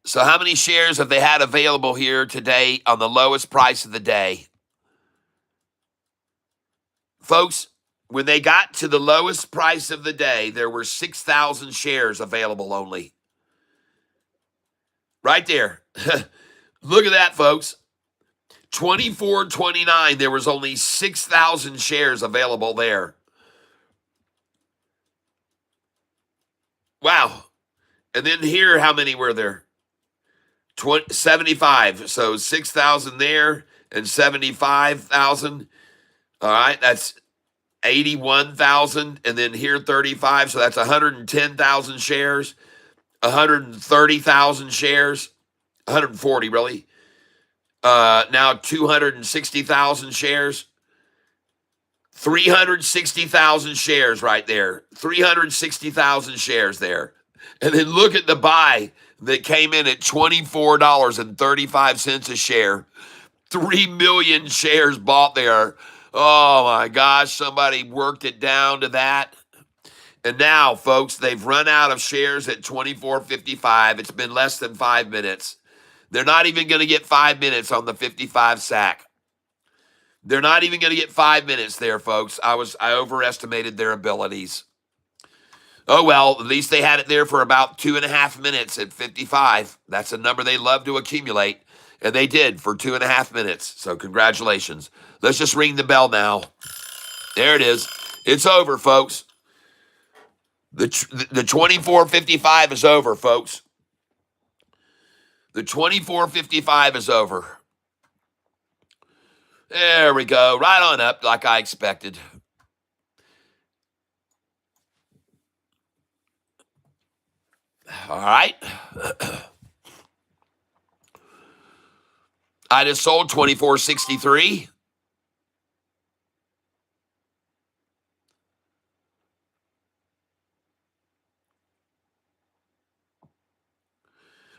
So how many shares have they had available here today on the lowest price of the day? Folks, when they got to the lowest price of the day, there were 6,000 shares available only. Right there. Look at that, folks. 24.29, there was only 6,000 shares available there. Wow. And then here, how many were there? 75. So 6,000 there and 75,000. All right, that's 81,000. And then here 35. So that's 110,000 shares, 130,000 shares, 140 really. Now 260,000 shares. 360,000 shares right there. 360,000 shares there. And then look at the buy that came in at $24.35 a share. 3 million shares bought there. Oh my gosh, somebody worked it down to that. And now, folks, they've run out of shares at $24.55. It's been less than 5 minutes. They're not even going to get 5 minutes on the 55 sack. They're not even going to get 5 minutes there, folks. I overestimated their abilities. Oh, well, at least they had it there for about 2.5 minutes at 55. That's a number they love to accumulate. And they did for 2.5 minutes. So congratulations. Let's just ring the bell now. There it is. It's over, folks. The 24.55 is over, folks. The 24.55 is over. There we go. Right on up like I expected. All right. I just sold 24.63.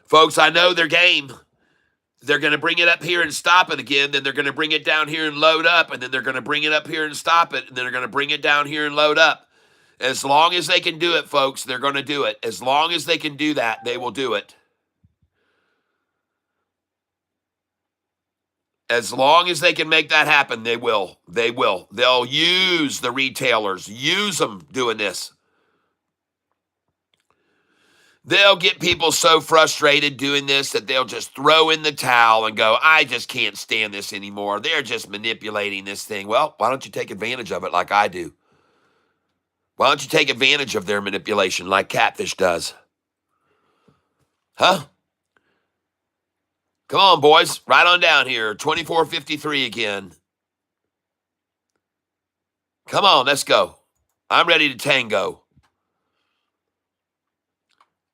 Folks, I know their game. They're going to bring it up here and stop it again. Then they're going to bring it down here and load up. And then they're going to bring it up here and stop it. And then they're going to bring it down here and load up. As long as they can do it, folks, they're going to do it. As long as they can do that, they will do it. As long as they can make that happen, they will. They will. They'll use the retailers. Use them doing this. They'll get people so frustrated doing this that they'll just throw in the towel and go, I just can't stand this anymore. They're just manipulating this thing. Well, why don't you take advantage of it like I do? Why don't you take advantage of their manipulation like Catfish does? Huh? Come on, boys. Right on down here. 24.53 again. Come on, let's go. I'm ready to tango.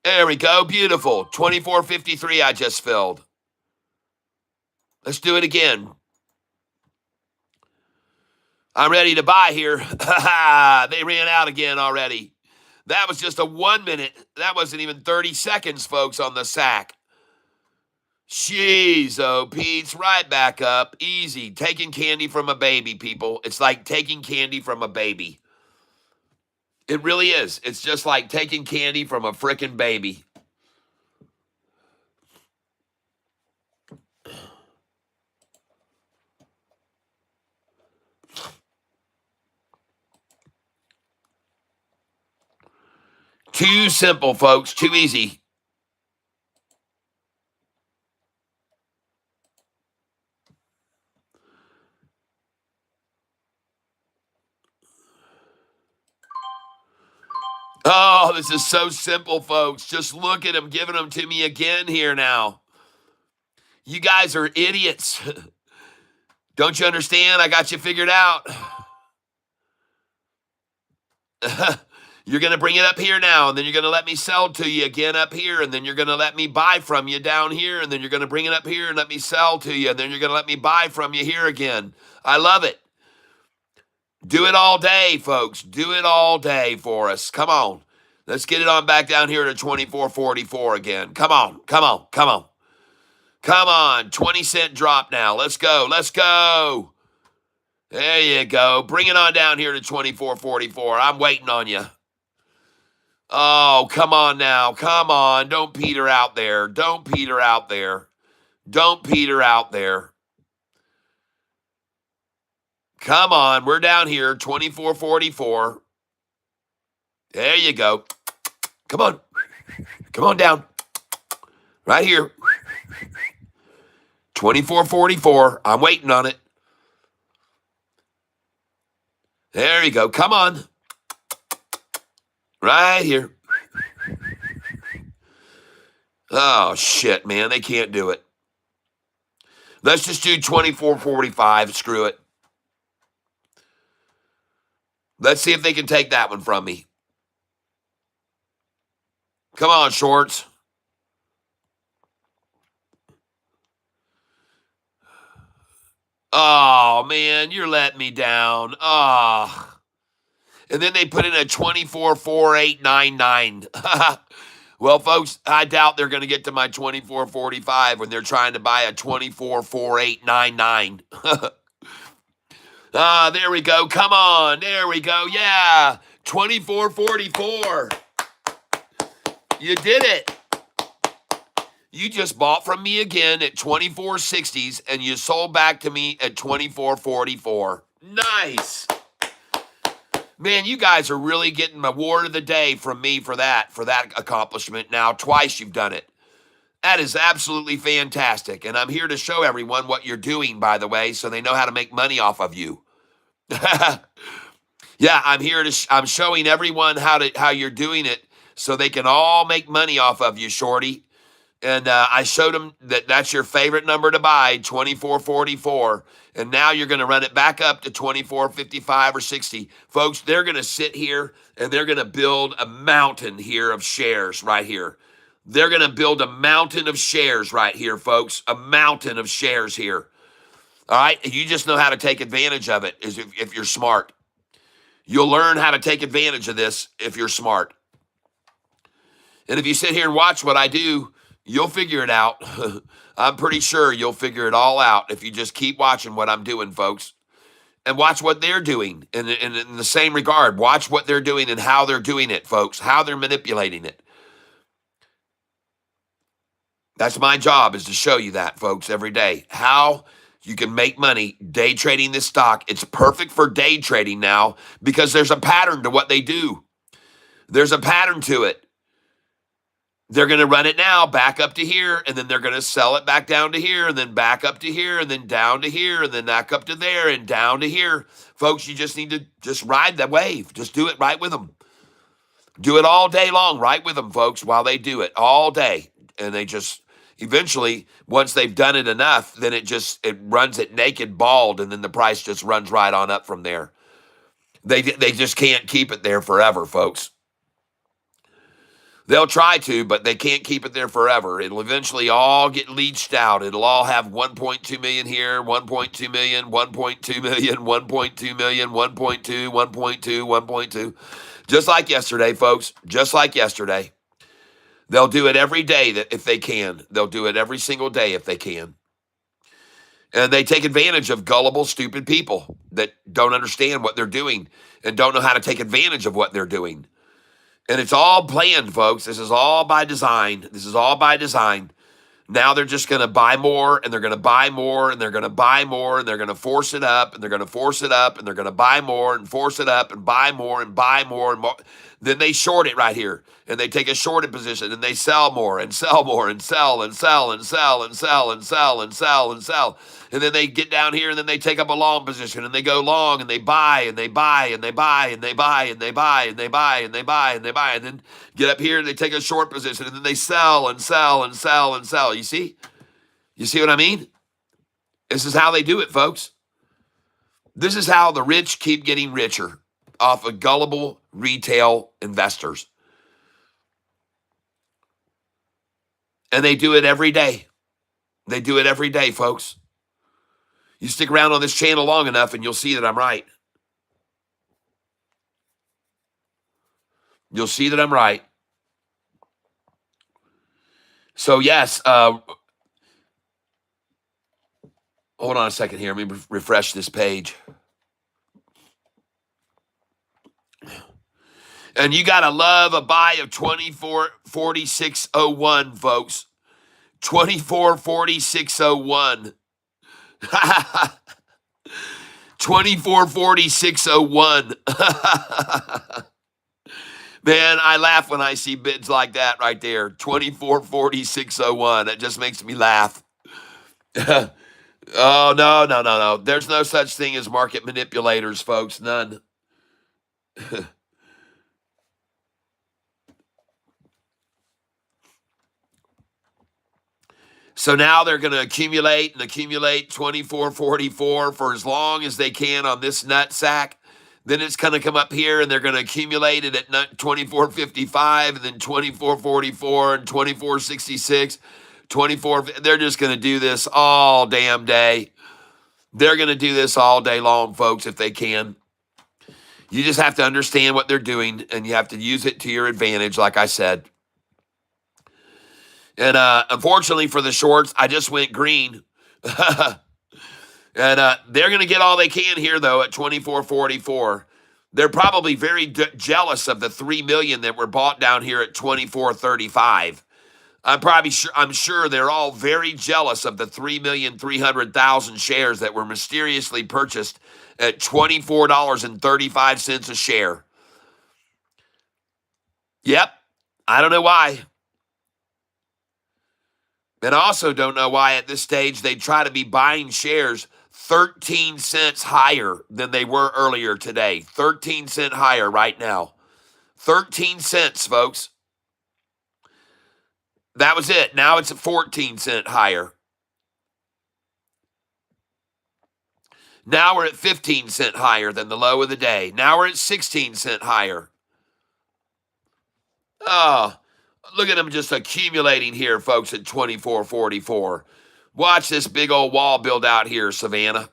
There we go. Beautiful. 24.53 I just filled. Let's do it again. I'm ready to buy here. They ran out again already. That was just a 1 minute. That wasn't even 30 seconds, folks, on the sack. Jeez, oh, Pete's right back up. Easy. Taking candy from a baby, people. It's like taking candy from a baby. It really is. It's just like taking candy from a frickin' baby. Too simple, folks. Too easy. Oh, this is so simple, folks. Just look at them giving them to me again here now. You guys are idiots. Don't you understand? I got you figured out. You're going to bring it up here now, and then you're going to let me sell to you again up here, and then you're going to let me buy from you down here, and then you're going to bring it up here and let me sell to you, and then you're going to let me buy from you here again. I love it. Do it all day, folks. Do it all day for us. Come on. Let's get it on back down here to 24.44 again. Come on, come on, come on. Come on, 20-cent drop now. Let's go, let's go. There you go. Bring it on down here to 24.44. I'm waiting on you. Oh, come on now. Come on. Don't peter out there. Don't peter out there. Don't peter out there. Come on. We're down here, 24.44. There you go. Come on. Come on down. Right here. 24.44. I'm waiting on it. There you go. Come on. Right here. Oh, shit, man. They can't do it. Let's just do 24.45. Screw it. Let's see if they can take that one from me. Come on, shorts. Oh, man, you're letting me down. Oh. And then they put in a 24.4899. Well, folks, I doubt they're going to get to my 24.45 when they're trying to buy a 24.4899. There we go. Come on. There we go. Yeah. 24.44. You did it. You just bought from me again at 24.60s and you sold back to me at 24.44. Nice. Man, you guys are really getting my award of the day from me for that accomplishment. Now, twice you've done it. That is absolutely fantastic. And I'm here to show everyone what you're doing, by the way, so they know how to make money off of you. Yeah, I'm showing everyone how you're doing it so they can all make money off of you, shorty. And I showed them that's your favorite number to buy, 24.44. And now you're going to run it back up to 24.55 or 60. Folks, they're going to sit here and they're going to build a mountain here of shares right here. They're going to build a mountain of shares right here, folks. A mountain of shares here. All right? You just know how to take advantage of it if you're smart. You'll learn how to take advantage of this if you're smart. And if you sit here and watch what I do, you'll figure it out. I'm pretty sure you'll figure it all out if you just keep watching what I'm doing, folks. And watch what they're doing. And in the same regard, watch what they're doing and how they're doing it, folks. How they're manipulating it. That's my job, is to show you that, folks, every day. How you can make money day trading this stock. It's perfect for day trading now because there's a pattern to what they do. There's a pattern to it. They're going to run it now back up to here, and then they're going to sell it back down to here, and then back up to here, and then down to here, and then back up to there, and down to here. Folks, you just need to just ride that wave. Just do it right with them. Do it all day long, right with them, folks, while they do it all day. And they just, eventually, once they've done it enough, then it runs it naked bald, and then the price just runs right on up from there. They just can't keep it there forever, folks. They'll try to, but they can't keep it there forever. It'll eventually all get leached out. It'll all have 1.2 million here, 1.2 million, 1.2 million, 1.2 million, 1.2, 1.2, 1.2. Just like yesterday, folks. Just like yesterday. They'll do it every day if they can. They'll do it every single day if they can. And they take advantage of gullible, stupid people that don't understand what they're doing and don't know how to take advantage of what they're doing. And it's all planned, folks. This is all by design. This is all by design. Now they're just going to buy more, and they're going to buy more, and they're going to buy more, and they're going to force it up, and they're going to force it up, and they're going to buy more and force it up and buy more and buy more and more. Then they short it right here, and they take a shorted position, and they sell more and sell more and sell and sell and sell and sell and sell and sell and sell. And then they get down here, and then they take up a long position, and they go long, and they buy, and they buy, and they buy, and they buy, and they buy, and they buy, and they buy, and they buy, and then get up here, and they take a short position, and then they sell and sell and sell and sell. You see? You see what I mean? This is how they do it, folks. This is how the rich keep getting richer, off of gullible, retail investors. And they do it every day. They do it every day, folks. You stick around on this channel long enough and you'll see that I'm right. You'll see that I'm right. So yes, hold on a second here. Let me refresh this page. And you got to love a buy of 2446.01, folks. 2446.01. 2446.01. Man, I laugh when I see bids like that right there. 2446.01. That just makes me laugh. Oh, no. There's no such thing as market manipulators, folks. None. So now they're going to accumulate 2444 for as long as they can on this nut sack. Then it's going to come up here and they're going to accumulate it at 2455 and then 2444 and 2466, 24. They're just going to do this all damn day. They're going to do this all day long, folks, if they can. You just have to understand what they're doing and you have to use it to your advantage, like I said. And unfortunately for the shorts, I just went green. And they're going to get all they can here, though, at 2444. They're probably very jealous of the 3 million that were bought down here at 2435. I'm sure they're all very jealous of the 3,300,000 shares that were mysteriously purchased at $24.35 a share. Yep, I don't know why. And I also don't know why at this stage they try to be buying shares 13 cents higher than they were earlier today. 13 cents higher right now. 13 cents, folks. That was it. Now it's at 14 cents higher. Now we're at 15 cents higher than the low of the day. Now we're at 16 cents higher. Oh, look at them just accumulating here, folks, at 2444. Watch this big old wall build out here, Savannah.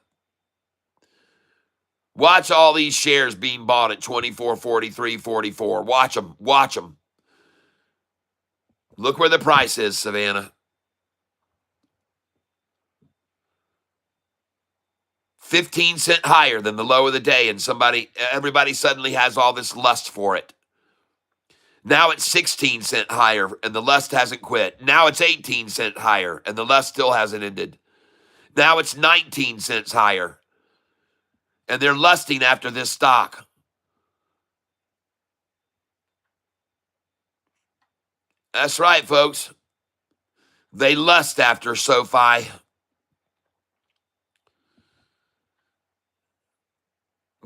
Watch all these shares being bought at 2443.44. Watch them. Watch them. Look where the price is, Savannah. 15 cents higher than the low of the day, and everybody suddenly has all this lust for it. Now it's 16 cents higher, and the lust hasn't quit. Now it's 18 cents higher, and the lust still hasn't ended. Now it's 19 cents higher, and they're lusting after this stock. That's right, folks. They lust after SoFi.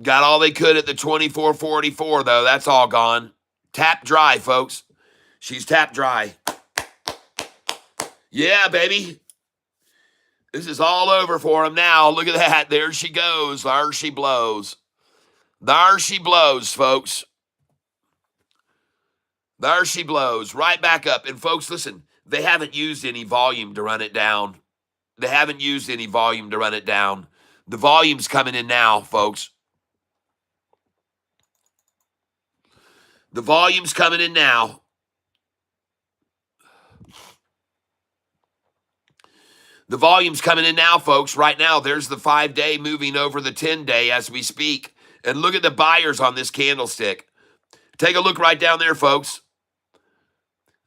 Got all they could at the 2444, though. That's all gone. Tap dry, folks. She's tap dry. Yeah, baby. This is all over for him now. Look at that. There she goes. There she blows. There she blows, folks. There she blows. Right back up. And, folks, listen, they haven't used any volume to run it down. They haven't used any volume to run it down. The volume's coming in now, folks. The volume's coming in now. The volume's coming in now, folks. Right now, there's the 5-day moving over the 10-day as we speak. And look at the buyers on this candlestick. Take a look right down there, folks.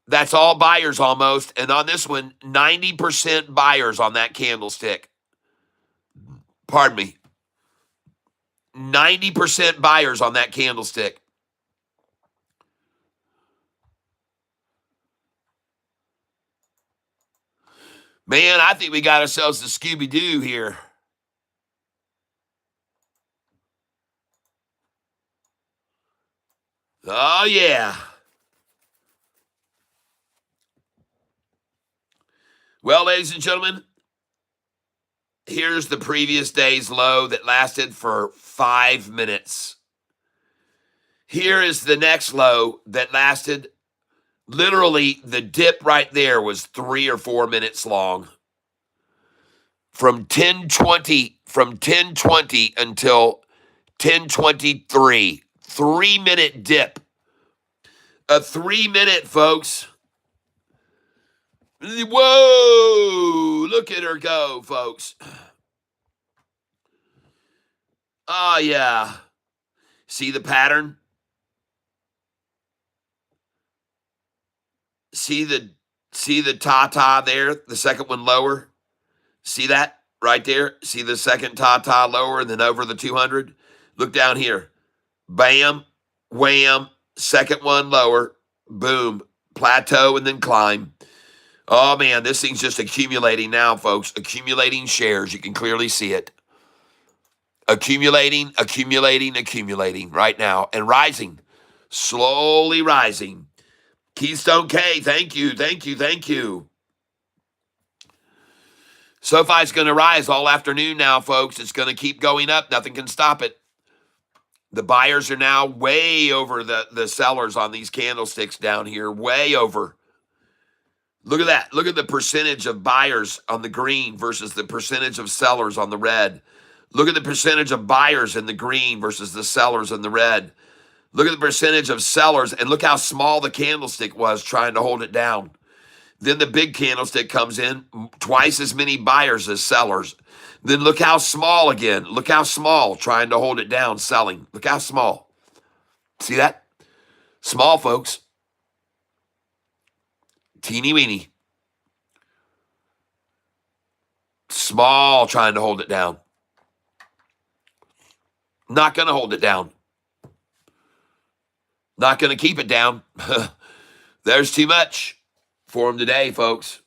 That's all buyers almost. And on this one, 90% buyers on that candlestick. Pardon me. 90% buyers on that candlestick. Man, I think we got ourselves a Scooby-Doo here. Oh, yeah. Well, ladies and gentlemen, here's the previous day's low that lasted for 5 minutes. Here is the next low that lasted. Literally, the dip right there was 3 or 4 minutes long. From 10:20 until 10:23, 3-minute dip. A 3-minute, folks. Whoa! Look at her go, folks. Oh, yeah. See the pattern? See the ta-ta there, the second one lower? See that right there? See the second ta-ta lower and then over the 200? Look down here. Bam, wham, second one lower, boom, plateau and then climb. Oh, man, this thing's just accumulating now, folks. Accumulating shares. You can clearly see it. Accumulating right now and rising. Slowly rising. Keystone K, thank you. SoFi's going to rise all afternoon now, folks. It's going to keep going up. Nothing can stop it. The buyers are now way over the sellers on these candlesticks down here. Way over. Look at that. Look at the percentage of buyers on the green versus the percentage of sellers on the red. Look at the percentage of buyers in the green versus the sellers in the red. Look at the percentage of sellers, and look how small the candlestick was trying to hold it down. Then the big candlestick comes in, twice as many buyers as sellers. Then look how small again. Look how small, trying to hold it down, selling. Look how small. See that? Small, folks. Teeny weeny. Small, trying to hold it down. Not going to hold it down. Not going to keep it down. There's too much for them today, folks.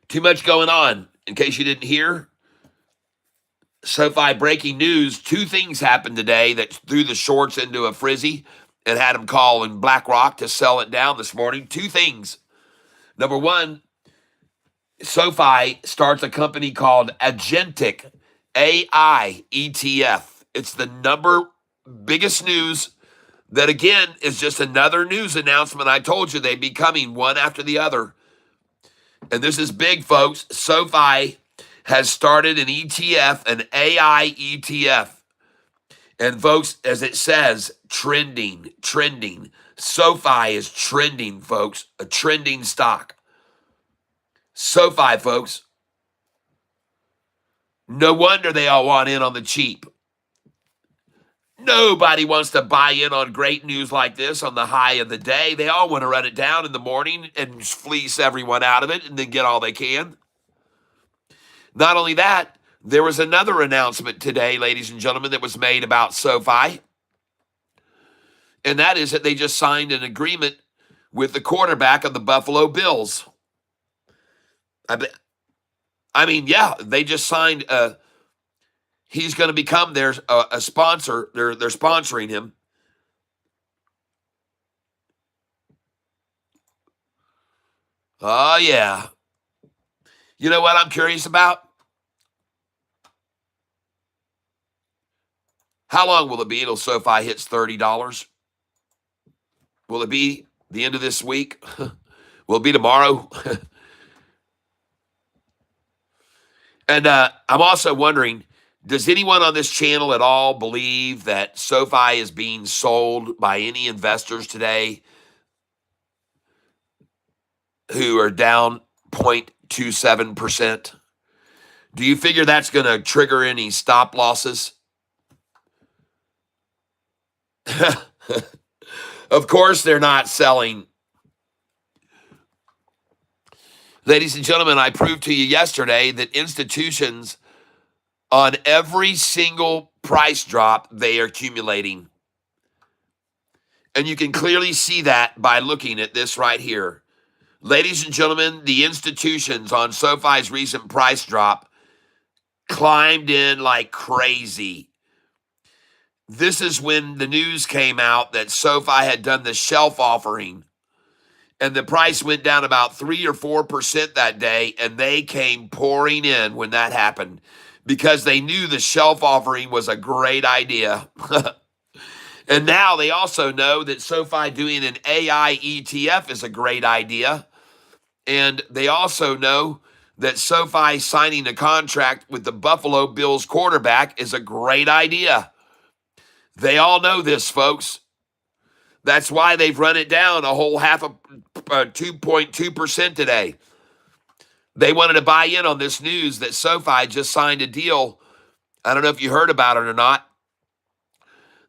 Too much going on. In case you didn't hear, SoFi breaking news. 2 things happened today that threw the shorts into a frizzy and had them call in BlackRock to sell it down this morning. 2 things. Number 1, SoFi starts a company called Agentic AI ETF. It's the biggest news that, again, is just another news announcement. I told you they'd be coming one after the other. And this is big, folks. SoFi has started an ETF, an AI ETF. And, folks, as it says, trending. SoFi is trending, folks. A trending stock. SoFi, folks. No wonder they all want in on the cheap. Nobody wants to buy in on great news like this on the high of the day. They all want to run it down in the morning and fleece everyone out of it and then get all they can. Not only that, there was another announcement today, ladies and gentlemen, that was made about SoFi. And that is that they just signed an agreement with the quarterback of the Buffalo Bills. I mean, yeah, they just signed he's going to become their a sponsor. They're sponsoring him. Oh, yeah. You know what I'm curious about? How long will it be until SoFi hits $30? Will it be the end of this week? Will it be tomorrow? And I'm also wondering, does anyone on this channel at all believe that SoFi is being sold by any investors today who are down 0.27%? Do you figure that's going to trigger any stop losses? Of course, they're not selling. Ladies and gentlemen, I proved to you yesterday that institutions, on every single price drop, they are accumulating. And you can clearly see that by looking at this right here. Ladies and gentlemen, the institutions on SoFi's recent price drop climbed in like crazy. This is when the news came out that SoFi had done the shelf offering, and the price went down about 3 or 4% that day, and they came pouring in when that happened because they knew the shelf offering was a great idea. And now they also know that SoFi doing an AI ETF is a great idea. And they also know that SoFi signing a contract with the Buffalo Bills quarterback is a great idea. They all know this, folks. That's why they've run it down a whole 2.2% today. They wanted to buy in on this news that SoFi just signed a deal. I don't know if you heard about it or not.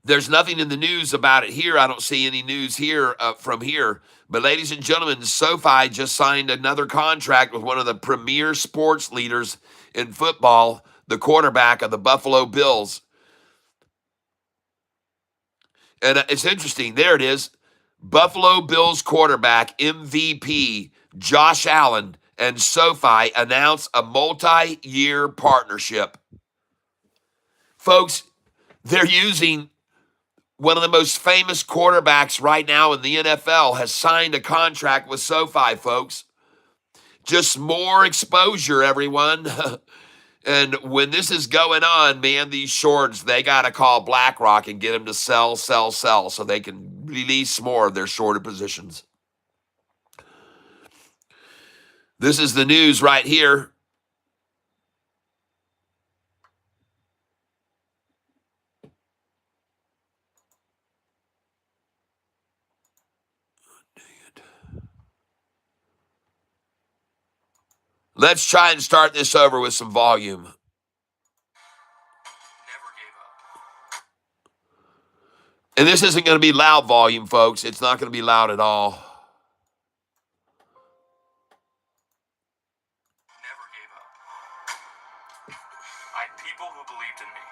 There's nothing in the news about it here. I don't see any news here from here. But ladies and gentlemen, SoFi just signed another contract with one of the premier sports leaders in football, the quarterback of the Buffalo Bills. And it's interesting. There it is. Buffalo Bills quarterback MVP Josh Allen and SoFi announce a multi-year partnership. Folks, they're using one of the most famous quarterbacks right now in the NFL has signed a contract with SoFi, folks. Just more exposure, everyone. And when this is going on, man, these shorts, they got to call BlackRock and get them to sell so they can release more of their shorted positions. This is the news right here. Let's try and start this over with some volume. And this isn't going to be loud volume, folks. It's not going to be loud at all. Never gave up. I had people who believed in me.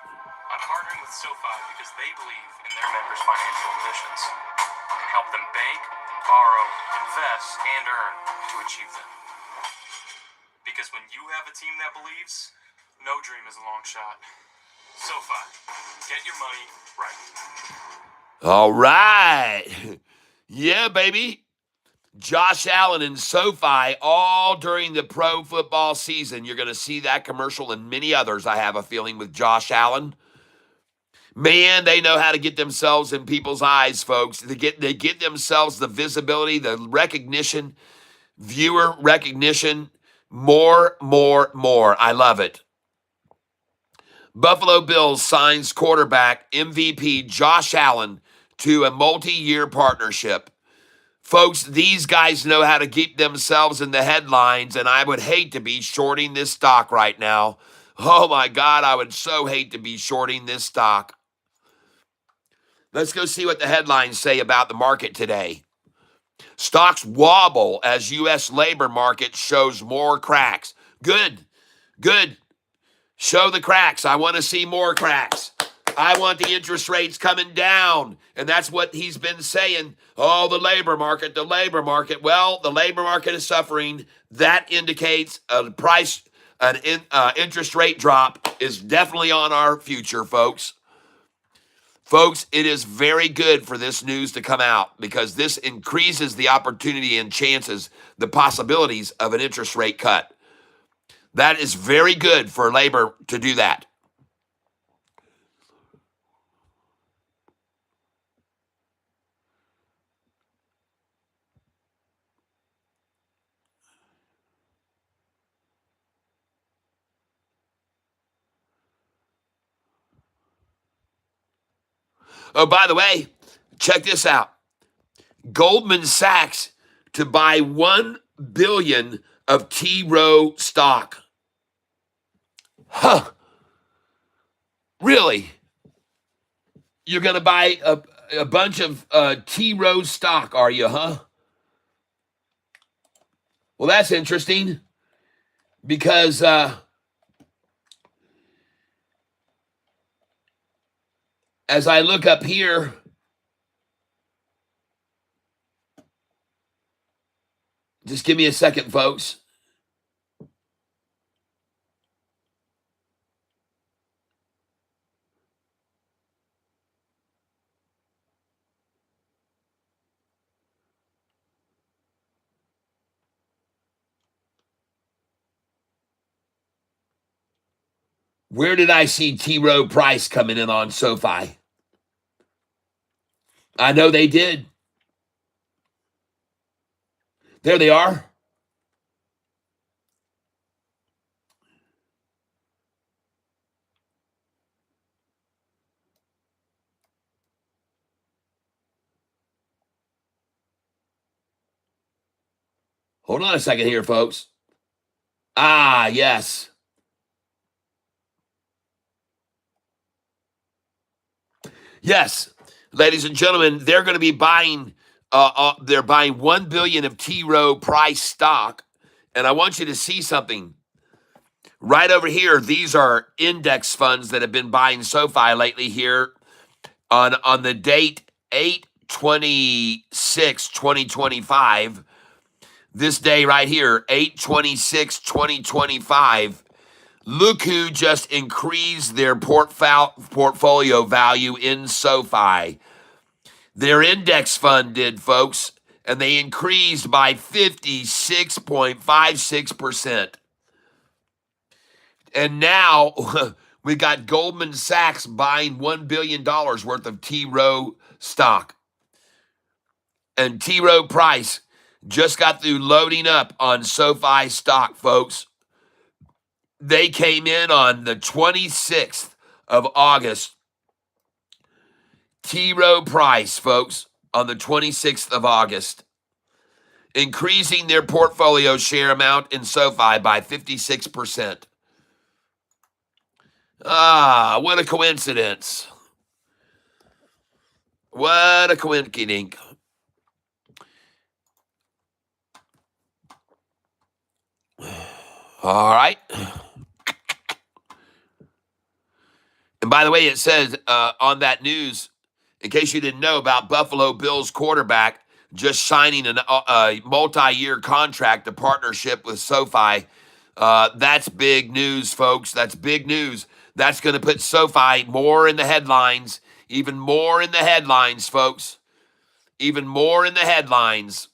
I'm partnering with SoFi because they believe in their members' financial ambitions and help them bank, borrow, invest, and earn to achieve them. Because when you have a team that believes, no dream is a long shot. SoFi, get your money right. All right. Yeah, baby. Josh Allen and SoFi all during the pro football season. You're going to see that commercial and many others, I have a feeling, with Josh Allen. Man, they know how to get themselves in people's eyes, folks. They get themselves the visibility, the recognition, viewer recognition, more. I love it. Buffalo Bills signs quarterback MVP Josh Allen to a multi-year partnership. Folks, these guys know how to keep themselves in the headlines, and I would hate to be shorting this stock right now. Oh my God, I would so hate to be shorting this stock. Let's go see what the headlines say about the market today. Stocks wobble as U.S. labor market shows more cracks. Good. Show the cracks. I want to see more cracks. I want the interest rates coming down. And that's what he's been saying. Oh, the labor market. Well, the labor market is suffering. That indicates an interest rate drop is definitely on our future, folks. Folks, it is very good for this news to come out because this increases the opportunity and chances, the possibilities of an interest rate cut. That is very good for labor to do that. Oh, by the way, check this out. Goldman Sachs to buy 1 billion of T. Rowe stock. Huh. Really? You're going to buy a bunch of T. Rowe stock, are you, huh? Well, that's interesting because as I look up here, just give me a second, folks. Where did I see T. Rowe Price coming in on SoFi? I know they did. There they are. Hold on a second here, folks. Ah, yes. Yes. Ladies and gentlemen, they're going to be buying they're buying 1 billion of T Rowe Price stock. And I want you to see something. Right over here, these are index funds that have been buying SoFi lately here on the date 8/26/2025. This day right here, 8/26/2025. Look who just increased their portfolio value in SoFi. Their index fund did, folks, and they increased by 56.56%. And now we got Goldman Sachs buying $1 billion worth of T Rowe stock. And T Rowe Price just got through loading up on SoFi stock, folks. They came in on the 26th of August. T Rowe Price, folks, on the 26th of August, increasing their portfolio share amount in SoFi by 56%. Ah, what a coincidence. What a coincidence. All right. And by the way, it says on that news, in case you didn't know, about Buffalo Bills quarterback just signing a multi-year contract, a partnership with SoFi. That's big news, folks. That's big news. That's going to put SoFi more in the headlines, even more in the headlines, folks. Even more in the headlines.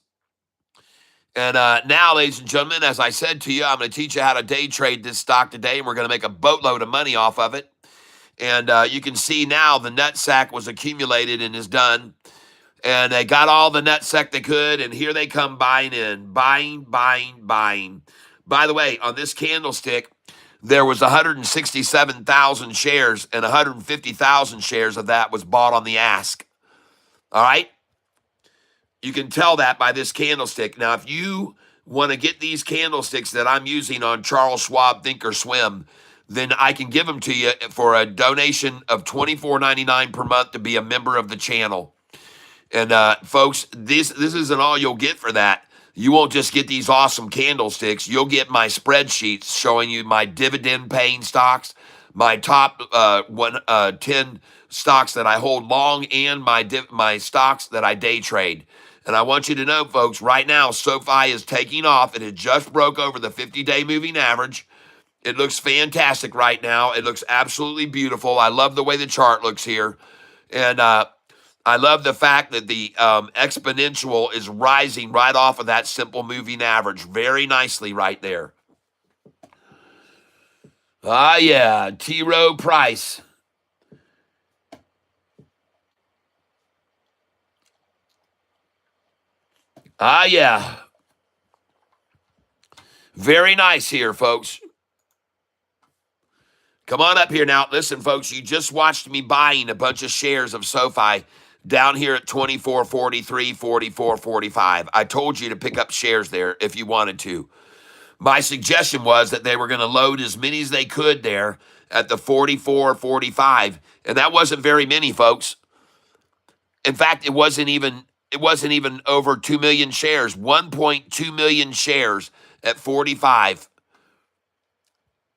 And now, ladies and gentlemen, as I said to you, I'm going to teach you how to day trade this stock today, and we're going to make a boatload of money off of it. And you can see now the nutsack was accumulated and is done. And they got all the nutsack they could, and here they come buying in. Buying. By the way, on this candlestick, there was 167,000 shares, and 150,000 shares of that was bought on the ask. All right? You can tell that by this candlestick. Now, if you want to get these candlesticks that I'm using on Charles Schwab Thinkorswim, then I can give them to you for a donation of $24.99 per month to be a member of the channel. And folks, this isn't all you'll get for that. You won't just get these awesome candlesticks. You'll get my spreadsheets showing you my dividend-paying stocks, my top 10 stocks that I hold long, and my stocks that I day trade. And I want you to know, folks, right now, SoFi is taking off. It had just broke over the 50-day moving average. It looks fantastic right now. It looks absolutely beautiful. I love the way the chart looks here. And I love the fact that the exponential is rising right off of that simple moving average very nicely right there. Ah, yeah, T Rowe Price. Ah, yeah. Very nice here, folks. Come on up here now. Listen, folks, you just watched me buying a bunch of shares of SoFi down here at 24.43, 44.45. I told you to pick up shares there if you wanted to. My suggestion was that they were going to load as many as they could there at the 44.45, and that wasn't very many, folks. In fact, it wasn't even over 2 million shares, 1.2 million shares at 45.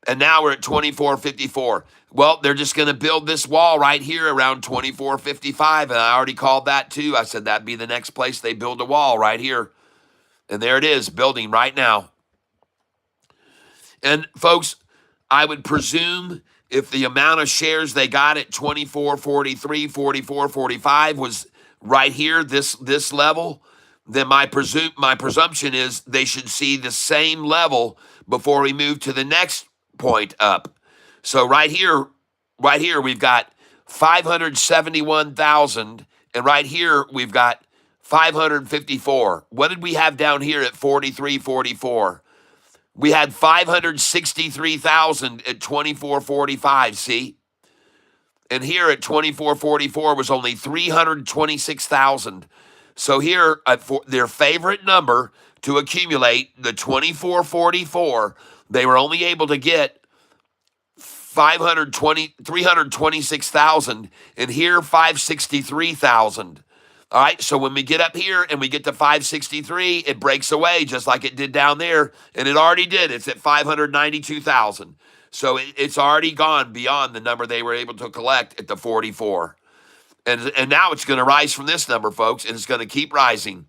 And now we're at 24.54. Well, they're just going to build this wall right here around 24.55. And I already called that too. I said that'd be the next place they build a wall right here. And there it is, building right now. And folks, I would presume if the amount of shares they got at 24.43, 44.45 was right here, this level, then my presumption is they should see the same level before we move to the next point up. So right here we've got 571,000 And right here, we've got 554. What did we have down here at 43.44? We had 563,000 at 24.45, see? And here at 24.44 was only 326,000. So here, for their favorite number to accumulate, the 24.44, they were only able to get 326,000, and here 563,000. All right, so when we get up here and we get to 563, it breaks away just like it did down there, and it already did. It's at 592,000. So it's already gone beyond the number they were able to collect at the 44. And now it's going to rise from this number, folks, and it's going to keep rising.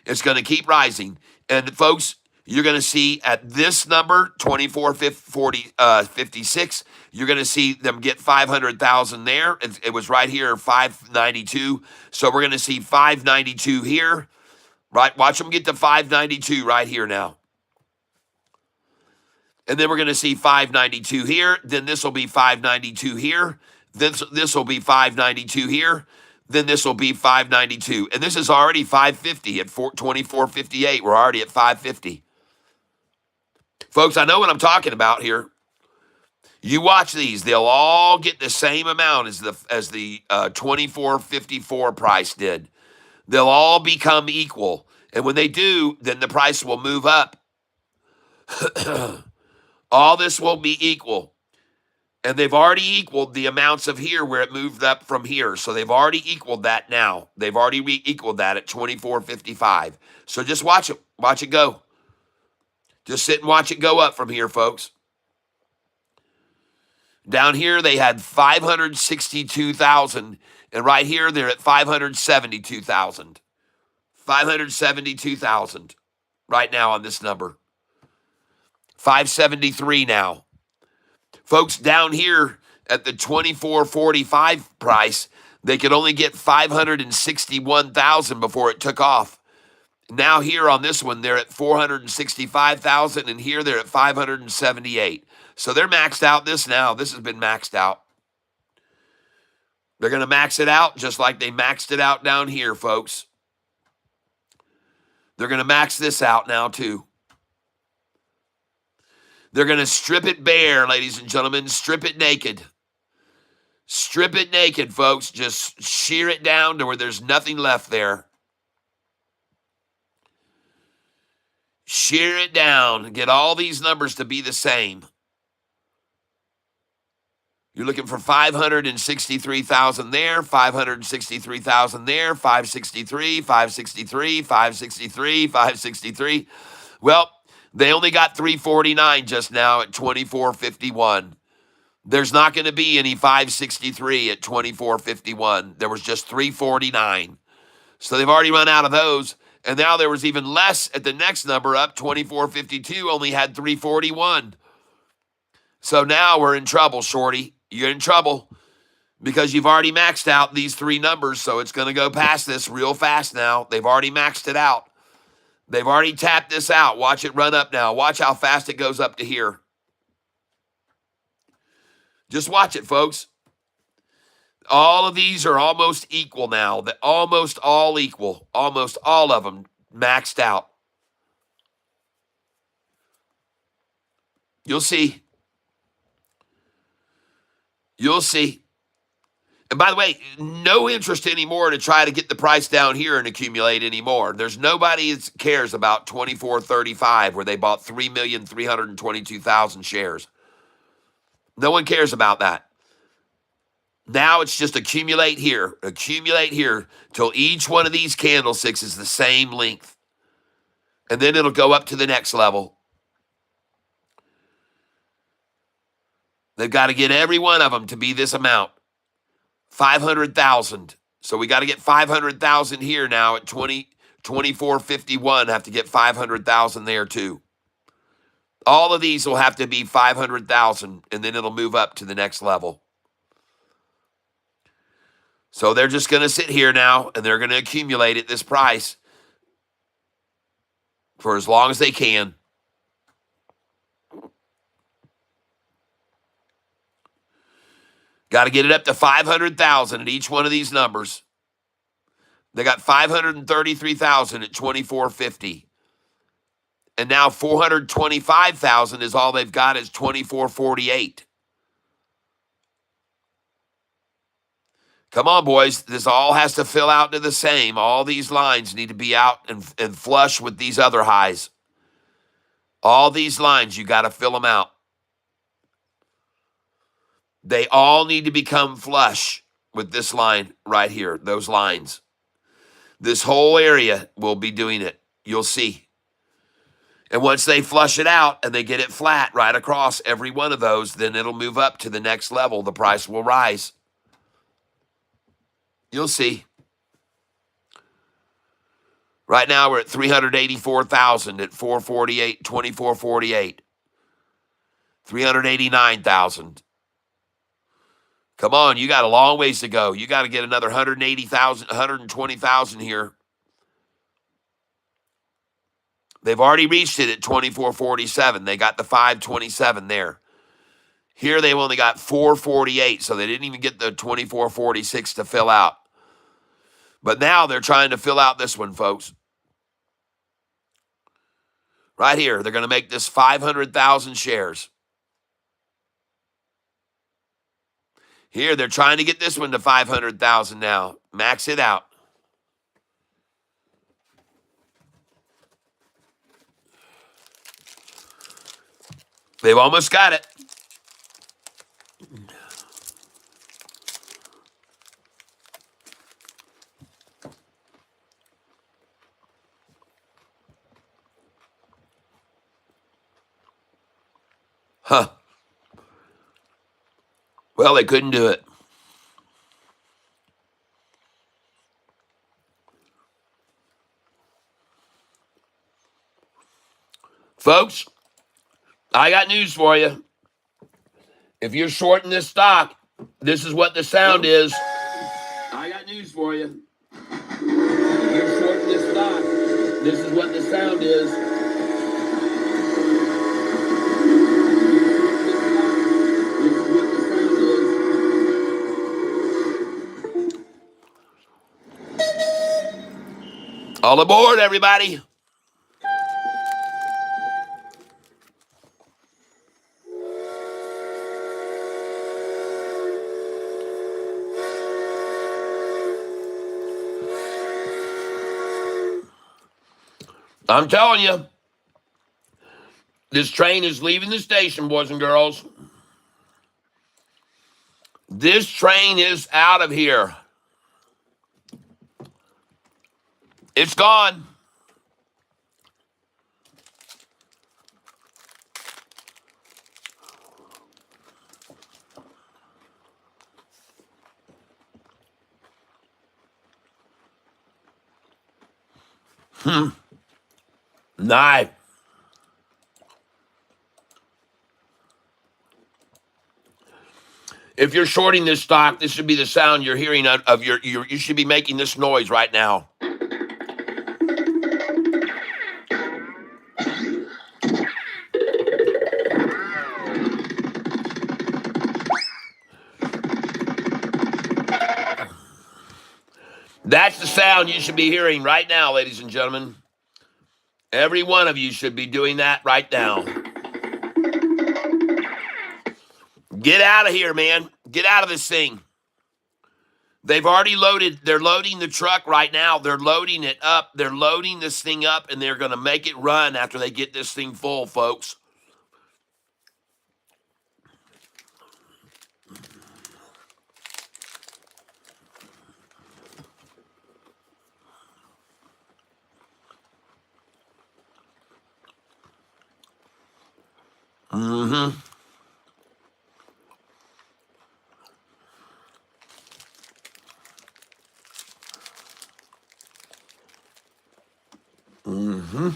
It's going to keep rising. And folks, you're going to see at this number, 56, you're going to see them get 500,000 there. It was right here, 592. So we're going to see 592 here. Right? Watch them get to 592 right here now. And then we're going to see 592 here. Then this will be 592 here. This will be 592 here. Then this will be 592. And this is already 550 at 24.58. We're already at 550. Folks, I know what I'm talking about here. You watch these. They'll all get the same amount as the 24.54 price did. They'll all become equal. And when they do, then the price will move up. All this will be equal. And they've already equaled the amounts of here where it moved up from here. So they've already equaled that now. They've already equaled that at 24.55. So just watch it. Watch it go. Just sit and watch it go up from here, folks. Down here, they had 562,000. And right here, they're at 572,000. 572,000 right now on this number. 573 now. Folks, down here at the 24.45 price, they could only get 561,000 before it took off. Now here on this one, they're at 465,000, and here they're at 578. So they're maxed out this now. This has been maxed out. They're going to max it out just like they maxed it out down here, folks. They're going to max this out now too. They're going to strip it bare, ladies and gentlemen. Strip it naked. Strip it naked, folks. Just shear it down to where there's nothing left there. Shear it down. Get all these numbers to be the same. You're looking for 563,000 there, 563,000 there, 563, 563, 563, 563. Well, they only got 349 just now at 24.51. There's not going to be any 563 at 24.51. There was just 349. So they've already run out of those. And now there was even less at the next number up, 24.52, only had 341. So now we're in trouble, Shorty. You're in trouble because you've already maxed out these three numbers. So it's going to go past this real fast now. They've already maxed it out. They've already tapped this out. Watch it run up now. Watch how fast it goes up to here. Just watch it, folks. All of these are almost equal now. They're almost all equal. Almost all of them maxed out. You'll see. You'll see. And by the way, no interest anymore to try to get the price down here and accumulate anymore. There's nobody that cares about 24.35 where they bought 3,322,000 shares. No one cares about that. Now it's just accumulate here till each one of these candlesticks is the same length. And then it'll go up to the next level. They've got to get every one of them to be this amount. 500,000. So we got to get 500,000 here now at 24.51. Have to get 500,000 there too. All of these will have to be 500,000, and then it'll move up to the next level. So they're just going to sit here now, and they're going to accumulate at this price for as long as they can. Got to get it up to 500,000 at each one of these numbers. They got 533,000 at 24.50. And now 425,000 is all they've got is 24.48. Come on, boys. This all has to fill out to the same. All these lines need to be out and flush with these other highs. All these lines, you got to fill them out. They all need to become flush with this line right here, those lines. This whole area will be doing it. You'll see. And once they flush it out and they get it flat right across every one of those, then it'll move up to the next level. The price will rise. You'll see. Right now we're at 384,000 at 448, 24.48. 389,000. Come on, you got a long ways to go. You got to get another 180,000, 120,000 here. They've already reached it at 24.47. They got the 527 there. Here they've only got 448, so they didn't even get the 24.46 to fill out. But now they're trying to fill out this one, folks. Right here, they're going to make this 500,000 shares. Here, they're trying to get this one to 500,000 now. Max it out. They've almost got it. Huh. Well, they couldn't do it. Folks, I got news for you. If you're shorting this stock, this is what the sound is. I got news for you. If you're shorting this stock, this is what the sound is. This is what the sound is. All aboard, everybody. I'm telling you, this train is leaving the station, boys and girls. This train is out of here. It's gone. Nah. If you're shorting this stock, this should be the sound you're hearing of your you should be making this noise right now. That's the sound you should be hearing right now, ladies and gentlemen. Every one of you should be doing that right now. Get out of here, man. Get out of this thing. They've already loaded. They're loading the truck right now. They're loading it up. They're loading this thing up, and they're going to make it run after they get this thing full, folks. Mm-hmm. Mm-hmm.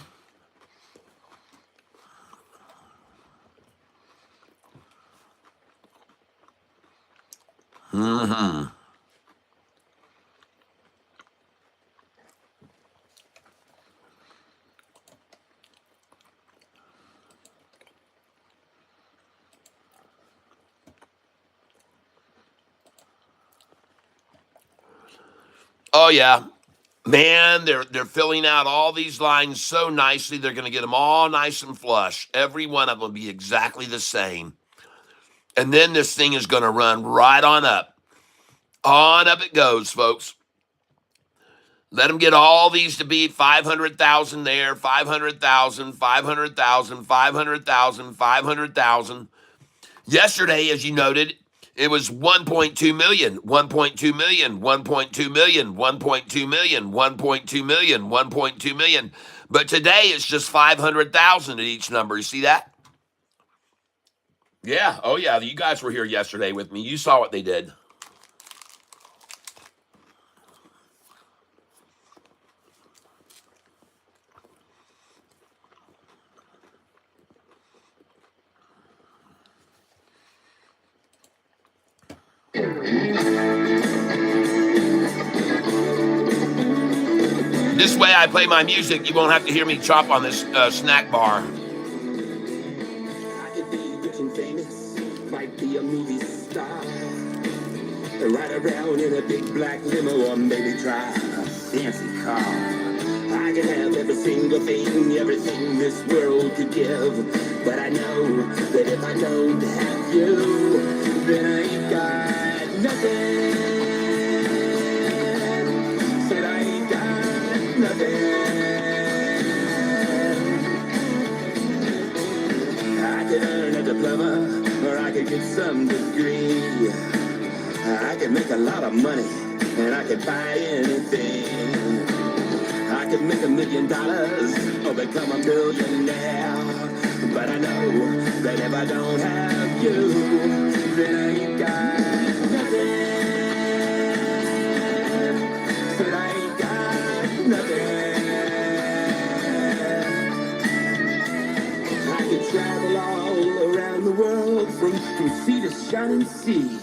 Mm-hmm. Oh, yeah. Man, they're filling out all these lines so nicely. They're going to get them all nice and flush. Every one of them will be exactly the same. And then this thing is going to run right on up. On up it goes, folks. Let them get all these to be 500,000 there, 500,000, 500,000, 500,000, 500,000. Yesterday, as you noted, it was 1.2 million, 1.2 million, 1.2 million, 1.2 million, 1.2 million, 1.2 million. But today it's just 500,000 at each number. You see that? Yeah. Oh, yeah. You guys were here yesterday with me. You saw what they did. This way I play my music, you won't have to hear me chop on this snack bar. I could be rich and famous, might be a movie star. Ride around in a big black limo or maybe drive a fancy car. I could have every single thing, everything this world could give. But I know that if I don't have you, then I ain't got nothing. Said I ain't got nothing. I could earn a diploma, or I could get some degree. I could make a lot of money, and I could buy anything. I could make $1 million, or become a millionaire. But I know that if I don't have you, then I ain't got nothing. Said I ain't got nothing. I could travel all around the world from sea to shining sea.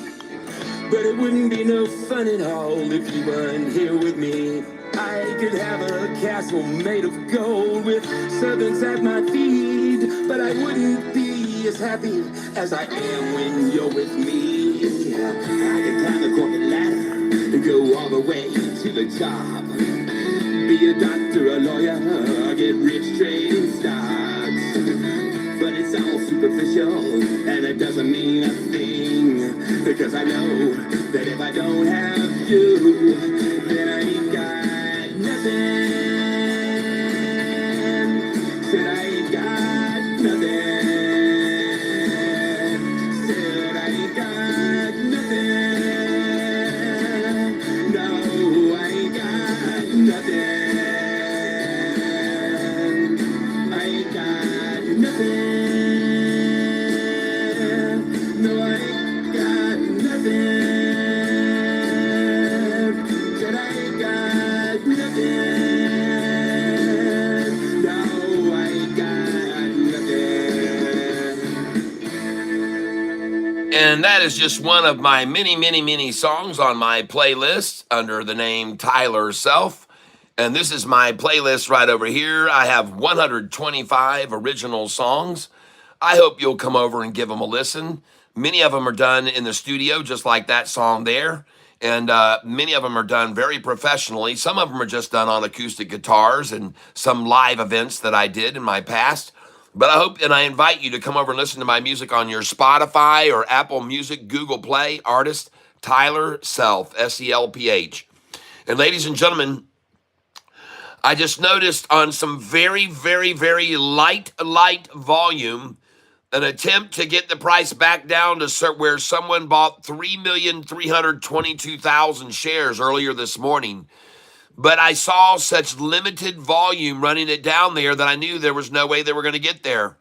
But it wouldn't be no fun at all if you weren't here with me. I could have a castle made of gold with servants at my feet, but I wouldn't be as happy as I am when you're with me. I could climb the corporate ladder and go all the way to the top. Be a doctor, a lawyer, get rich trading stocks. But it's all superficial, and it doesn't mean a thing. Because I know that if I don't have you, then I ain't got nothing. Said I ain't got nothing. Said I ain't got nothing. No, I ain't got nothing. I ain't got nothing. No, I ain't got nothing. Said I ain't got nothing. No, I ain't got nothing. And that is just one of my many, many, many songs on my playlist under the name Tyler Self. And this is my playlist right over here. I have 125 original songs. I hope you'll come over and give them a listen. Many of them are done in the studio, just like that song there. And many of them are done very professionally. Some of them are just done on acoustic guitars and some live events that I did in my past. But I hope and I invite you to come over and listen to my music on your Spotify or Apple Music, Google Play, artist Tyler Self, S-E-L-P-H. And ladies and gentlemen, I just noticed on some very, very, very light volume, an attempt to get the price back down to where someone bought 3,322,000 shares earlier this morning. But I saw such limited volume running it down there that I knew there was no way they were going to get there.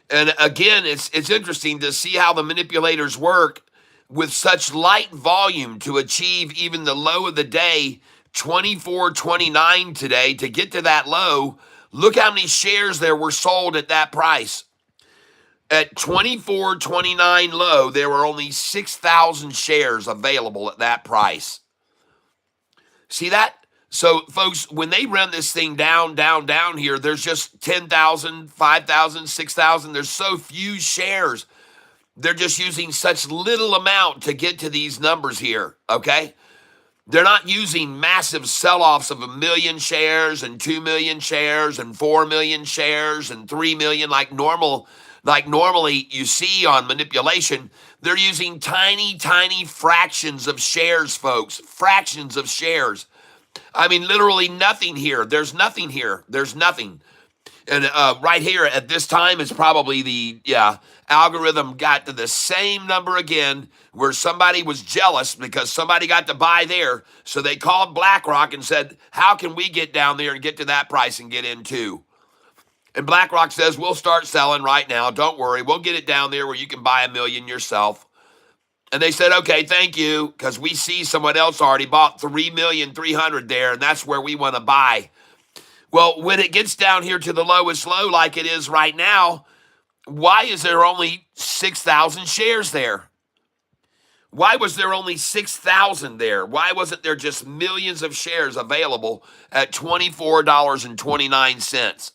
And again, it's interesting to see how the manipulators work with such light volume to achieve even the low of the day, 24.29 today. To get to that low, look how many shares there were sold at that price. At 24.29 low, there were only 6,000 shares available at that price. See that? So, folks, when they run this thing down here, there's just 10,000, 5,000, 6,000. There's so few shares. They're just using such little amount to get to these numbers here, okay? They're not using massive sell-offs of 1 million shares and 2 million shares and 4 million shares and 3 million like normally you see on manipulation. They're using tiny, tiny fractions of shares, folks. Fractions of shares. I mean, literally nothing here. There's nothing here. There's nothing. And right here at this time is probably algorithm got to the same number again where somebody was jealous because somebody got to buy there. So they called BlackRock and said, how can we get down there and get to that price and get in too? And BlackRock says, we'll start selling right now. Don't worry. We'll get it down there where you can buy 1 million yourself. And they said, okay, thank you, because we see someone else already bought 3,300,000 there, and that's where we want to buy. Well, when it gets down here to the lowest low like it is right now, why is there only 6,000 shares there? Why was there only 6,000 there? Why wasn't there just millions of shares available at $24.29?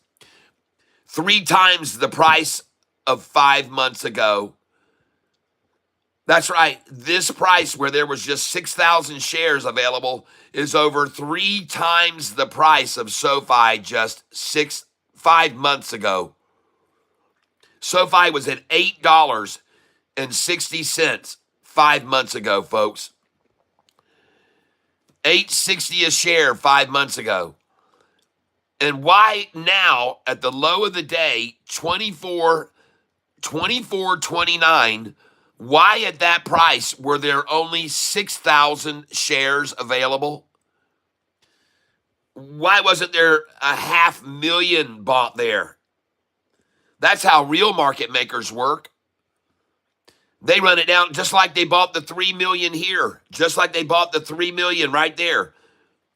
3 times the price of 5 months ago. That's right. This price where there was just 6,000 shares available is over 3 times the price of SoFi just 5 months ago. SoFi was at $8.60 5 months ago, folks. $8.60 a share 5 months ago. And why now at the low of the day, 24.29, why at that price were there only 6,000 shares available? Why wasn't there 500,000 bought there? That's how real market makers work. They run it down just like they bought the 3 million here, just like they bought the 3 million right there.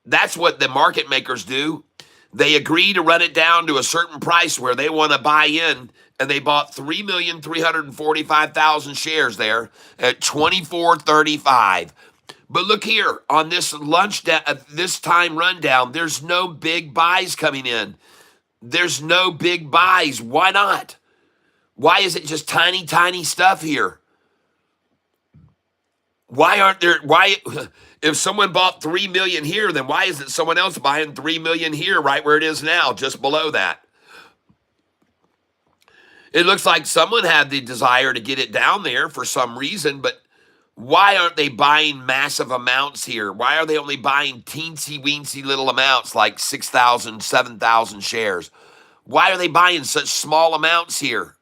That's what the market makers do. They agree to run it down to a certain price where they want to buy in, and they bought 3,345,000 shares there at $24.35. But look here on this this time rundown, there's no big buys coming in. There's no big buys. Why not? Why is it just tiny, tiny stuff here? Why aren't there? Why, if someone bought 3 million here, then why isn't someone else buying 3 million here, right where it is now, just below that? It looks like someone had the desire to get it down there for some reason, but why aren't they buying massive amounts here? Why are they only buying teensy-weensy little amounts like 6,000, 7,000 shares? Why are they buying such small amounts here?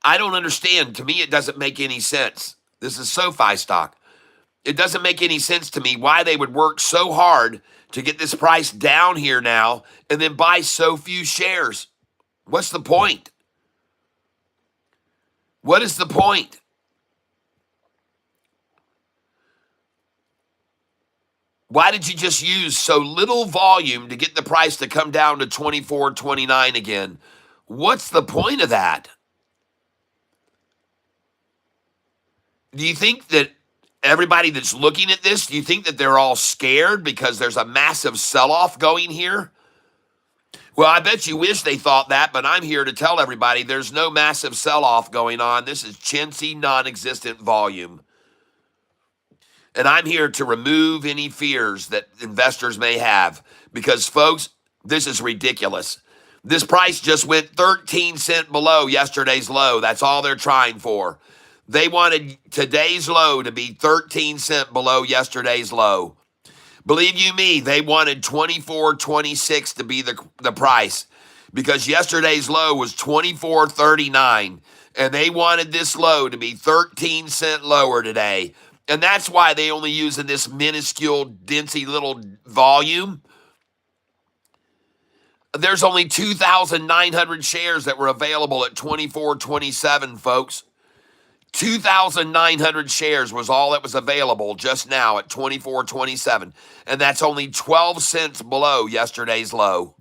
I don't understand. To me, it doesn't make any sense. This is SoFi stock. It doesn't make any sense to me why they would work so hard to get this price down here now and then buy so few shares. What's the point? What is the point? Why did you just use so little volume to get the price to come down to $24.29 again? What's the point of that? Do you think that everybody that's looking at this, do you think that they're all scared because there's a massive sell-off going here? Well, I bet you wish they thought that, but I'm here to tell everybody there's no massive sell-off going on. This is chintzy, non-existent volume. And I'm here to remove any fears that investors may have because, folks, this is ridiculous. This price just went 13 cents below yesterday's low. That's all they're trying for. They wanted today's low to be 13 cents below yesterday's low. Believe you me, they wanted 24.26 to be the price because yesterday's low was 24.39, and they wanted this low to be 13 cents lower today. And that's why they only using this minuscule, dincy little volume. There's only 2,900 shares that were available at 24.27, folks. 2,900 shares was all that was available just now at 24.27, and that's only 12 cents below yesterday's low.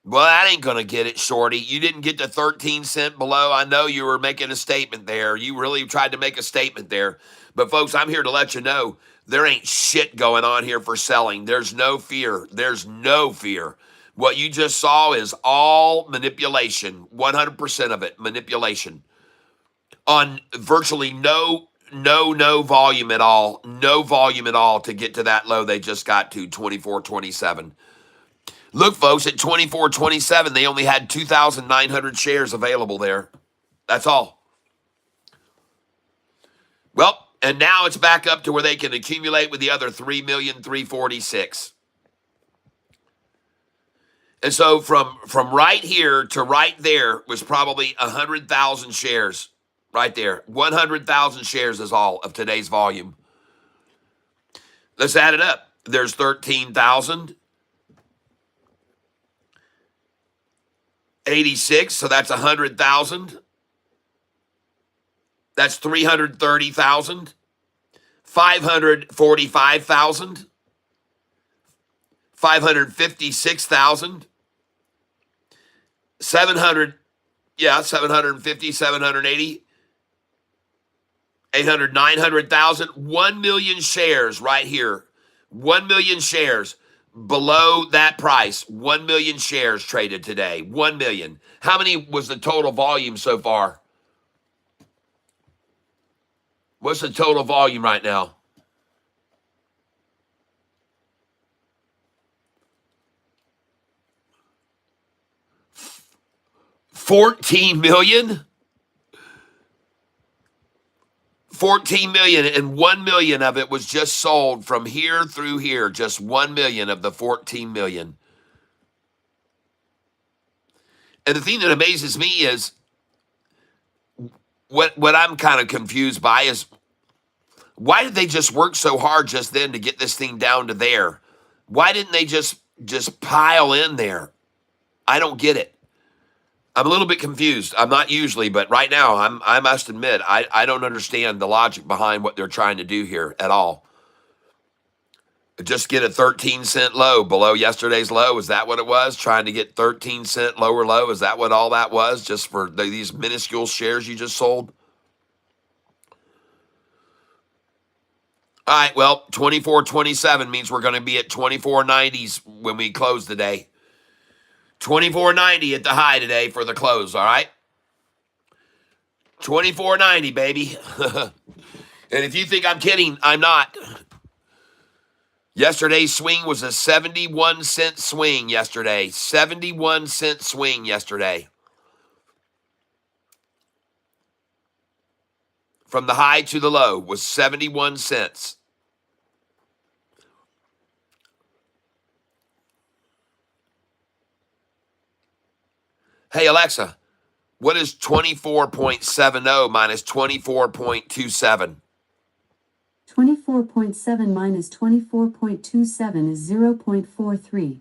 Well, that ain't going to get it, shorty. You didn't get to 13 cents below. I know you were making a statement there. You really tried to make a statement there. But, folks, I'm here to let you know there ain't shit going on here for selling. There's no fear. There's no fear. What you just saw is all manipulation, 100% of it, manipulation. On virtually no no volume at all. No volume at all to get to that low they just got to, 24.27. Look, folks, at 24.27, they only had 2,900 shares available there. That's all. Well, and now it's back up to where they can accumulate with the other 3,346,000. And so from right here to right there was probably 100,000 shares right there. 100,000 shares is all of today's volume. Let's add it up. There's 13,086, so that's 100,000. That's 330,000. 545,000. 556,000. 700, 750, 780, 800, 900,000, 1 million shares right here. 1 million shares below that price. 1 million shares traded today. 1 million. How many was the total volume so far? What's the total volume right now? 14 million? 14 million, and 1 million of it was just sold from here through here. Just 1 million of the 14 million. And the thing that amazes me is what I'm kind of confused by is why did they just work so hard just then to get this thing down to there? Why didn't they just pile in there? I don't get it. I'm a little bit confused. I'm not usually, but right now I must admit I don't understand the logic behind what they're trying to do here at all. Just get a 13-cent low below yesterday's low. Is that what it was? Trying to get 13-cent lower low? Is that what all that was? Just for these minuscule shares you just sold? All right, well, 24.27 means we're going to be at 24.90s when we close today. 24.90 at the high today for the close, all right? 24.90, baby. And if you think I'm kidding, I'm not. Yesterday's swing was a 71-cent swing yesterday. 71-cent swing yesterday. From the high to the low was 71 cents. Hey, Alexa, what is 24.70 minus 24.27? 24.7 minus 24.27 is 0.43.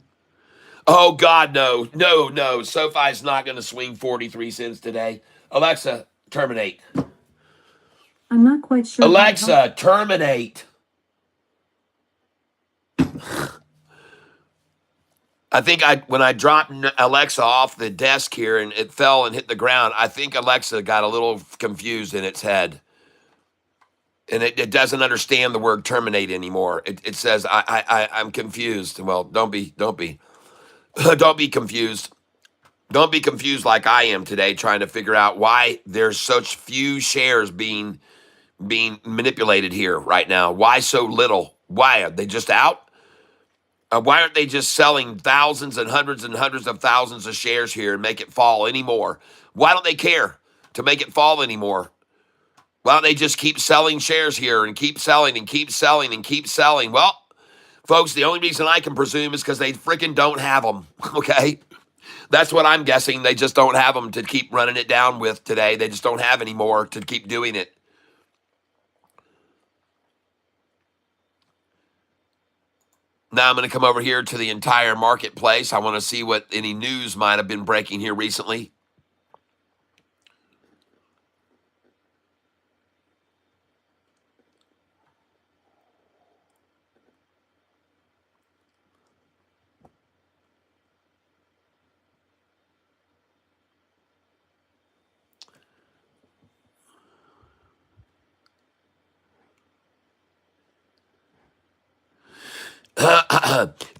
Oh, God, no. No. SoFi's not going to swing 43 cents today. Alexa, terminate. I'm not quite sure. Alexa, terminate. I think when I dropped Alexa off the desk here and it fell and hit the ground, I think Alexa got a little confused in its head. And it doesn't understand the word terminate anymore. It says, I'm confused. Well, don't be. Don't be confused. Don't be confused like I am today trying to figure out why there's such few shares being manipulated here right now. Why so little? Why are they just out? Why aren't they just selling thousands and hundreds of thousands of shares here and make it fall anymore? Why don't they care to make it fall anymore? Why don't they just keep selling shares here and keep selling and keep selling and keep selling? Well, folks, the only reason I can presume is because they freaking don't have them, okay? That's what I'm guessing. They just don't have them to keep running it down with today. They just don't have any more to keep doing it. Now I'm going to come over here to the entire marketplace. I want to see what any news might have been breaking here recently.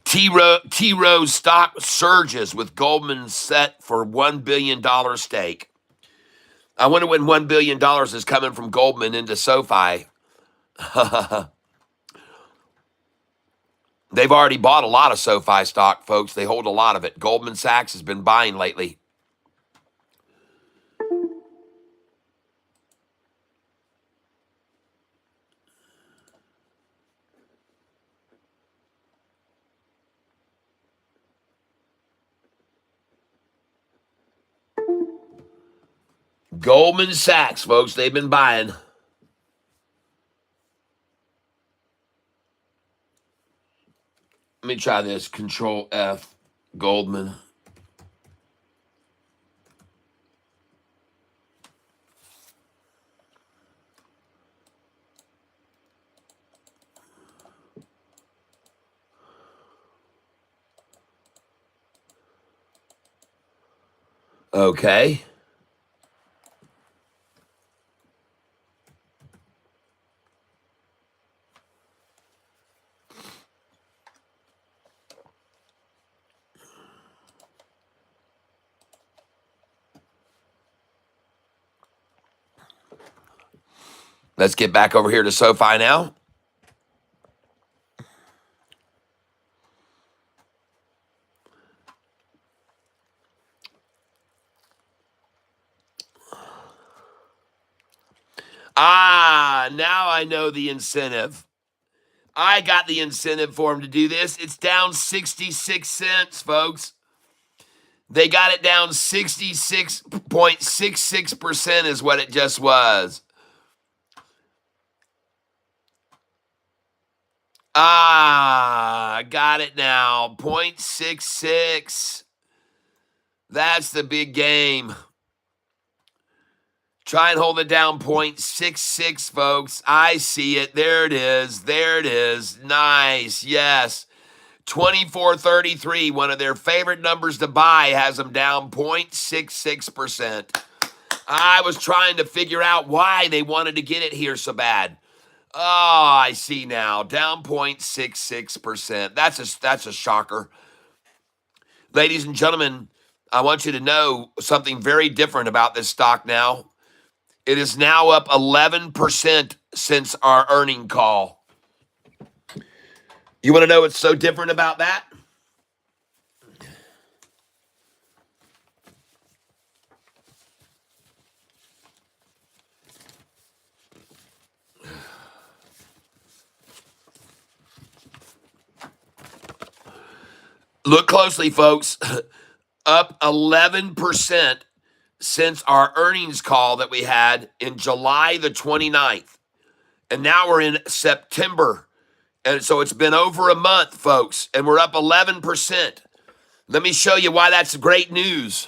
T. Rowe's stock surges with Goldman set for $1 billion stake. I wonder when $1 billion is coming from Goldman into SoFi. They've already bought a lot of SoFi stock, folks. They hold a lot of it. Goldman Sachs has been buying lately. Goldman Sachs, folks, they've been buying. Let me try this. Control F, Goldman. Okay. Let's get back over here to SoFi now. Now I know the incentive. I got the incentive for them to do this. It's down 66 cents, folks. They got it down 66.66% is what it just was. Got it now. 0.66. That's the big game. Try and hold it down 0.66, folks. I see it. There it is. There it is. Nice. Yes. 2433, one of their favorite numbers to buy, has them down 0.66%. I was trying to figure out why they wanted to get it here so bad. Oh, I see now. Down 0.66%. That's a shocker. Ladies and gentlemen, I want you to know something very different about this stock now. It is now up 11% since our earning call. You want to know what's so different about that? Look closely, folks. Up 11% since our earnings call that we had in July the 29th. And now we're in September. And so it's been over a month, folks, and we're up 11%. Let me show you why that's great news.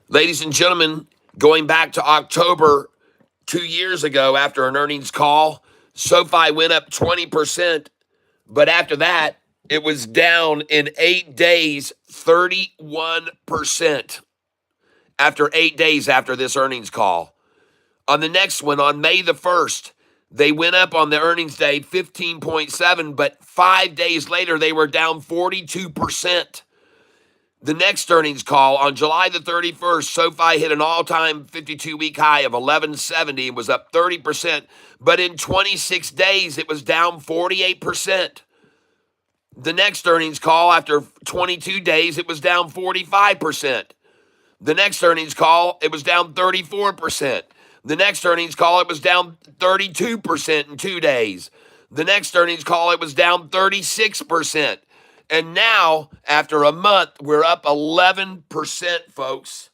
Ladies and gentlemen, going back to October 2 years ago after an earnings call, SoFi went up 20%, but after that, it was down in 8 days, 31%. After 8 days after this earnings call. On the next one, on May the 1st, they went up on the earnings day 15.7, but 5 days later, they were down 42%. The next earnings call on July the 31st, SoFi hit an all-time 52-week high of 1170 and was up 30%, but in 26 days, it was down 48%. The next earnings call, after 22 days, it was down 45%. The next earnings call, it was down 34%. The next earnings call, it was down 32% in 2 days. The next earnings call, it was down 36%. And now, after a month, we're up 11%, folks.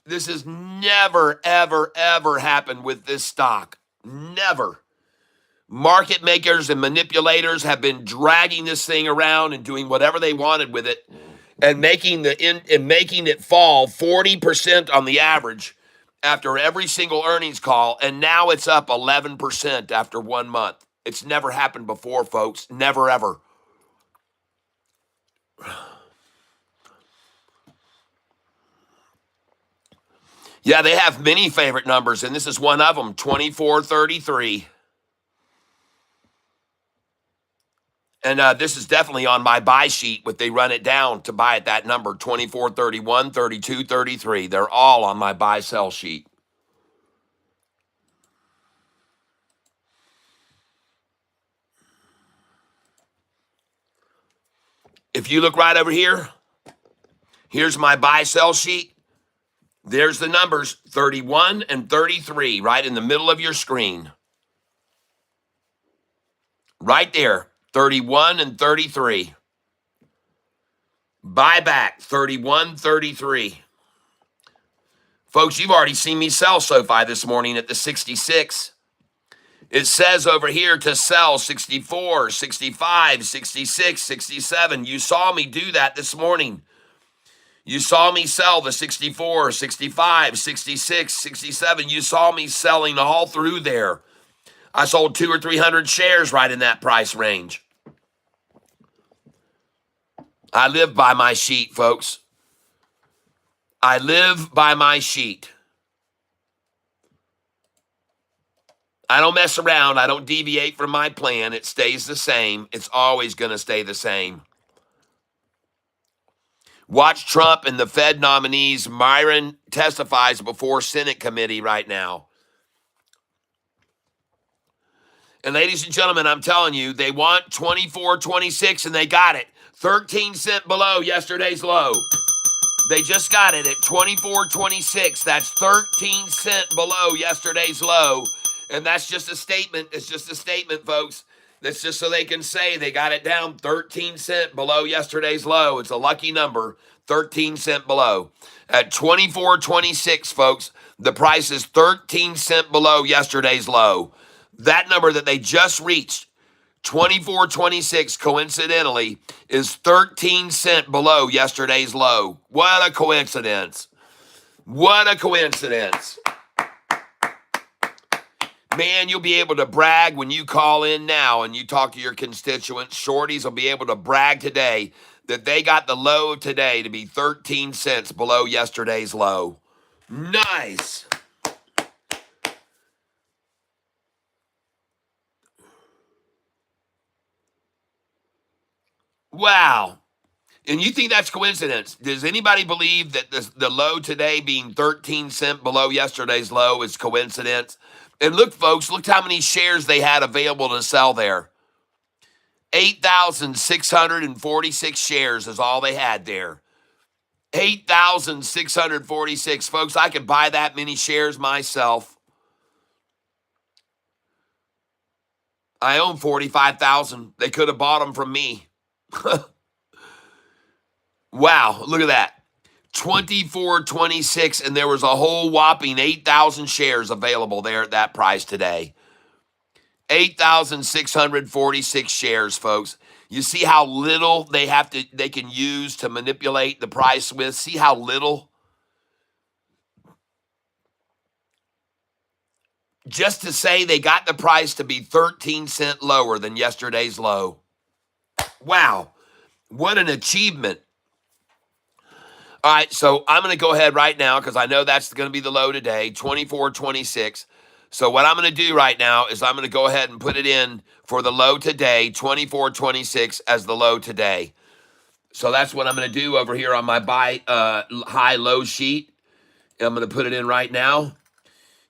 This has never, ever, ever happened with this stock. Never. Market makers and manipulators have been dragging this thing around and doing whatever they wanted with it, and making it fall 40% on the average after every single earnings call, and now it's up 11% after 1 month. It's never happened before, folks. Never, ever. Yeah, they have many favorite numbers, and this is one of them, 2433. And this is definitely on my buy sheet, but they run it down to buy at that number, 24, 31, 32, 33. They're all on my buy sell sheet. If you look right over here, here's my buy sell sheet. There's the numbers, 31 and 33, right in the middle of your screen. Right there, 31 and 33. Buyback, 31, 33. Folks, you've already seen me sell SoFi this morning at the 66. It says over here to sell 64, 65, 66, 67. You saw me do that this morning. You saw me sell the 64, 65, 66, 67. You saw me selling all through there. I sold 200 or 300 shares right in that price range. I live by my sheet, folks. I live by my sheet. I don't mess around. I don't deviate from my plan. It stays the same. It's always going to stay the same. Watch Trump and the Fed nominees. Myron testifies before Senate committee right now. And ladies and gentlemen, I'm telling you, they want 24.26 and they got it. 13 cents below yesterday's low. They just got it at 24.26. That's 13 cents below yesterday's low. And that's just a statement. It's just a statement, folks. That's just so they can say they got it down 13 cents below yesterday's low. It's a lucky number, 13 cents below. At 24.26, folks, the price is 13 cents below yesterday's low. That number that they just reached, 24.26, coincidentally, is 13 cents below yesterday's low. What a coincidence. What a coincidence. Man, you'll be able to brag when you call in now and you talk to your constituents. Shorties will be able to brag today that they got the low today to be 13 cents below yesterday's low. Nice. Wow. And you think that's coincidence? Does anybody believe that the low today being 13 cents below yesterday's low is coincidence? And look, folks, look how many shares they had available to sell there. 8,646 shares is all they had there. 8,646. Folks, I could buy that many shares myself. I own 45,000. They could have bought them from me. Wow, look at that. 24.26, and there was a whole whopping 8,000 shares available there at that price today. 8,646 shares, folks. You see how little they can use to manipulate the price with? See how little? Just to say they got the price to be 13 cents lower than yesterday's low. Wow, what an achievement. All right, so I'm going to go ahead right now because I know that's going to be the low today, 24.26. So what I'm going to do right now is I'm going to go ahead and put it in for the low today, 24.26 as the low today. So that's what I'm going to do over here on my buy high-low sheet. I'm going to put it in right now.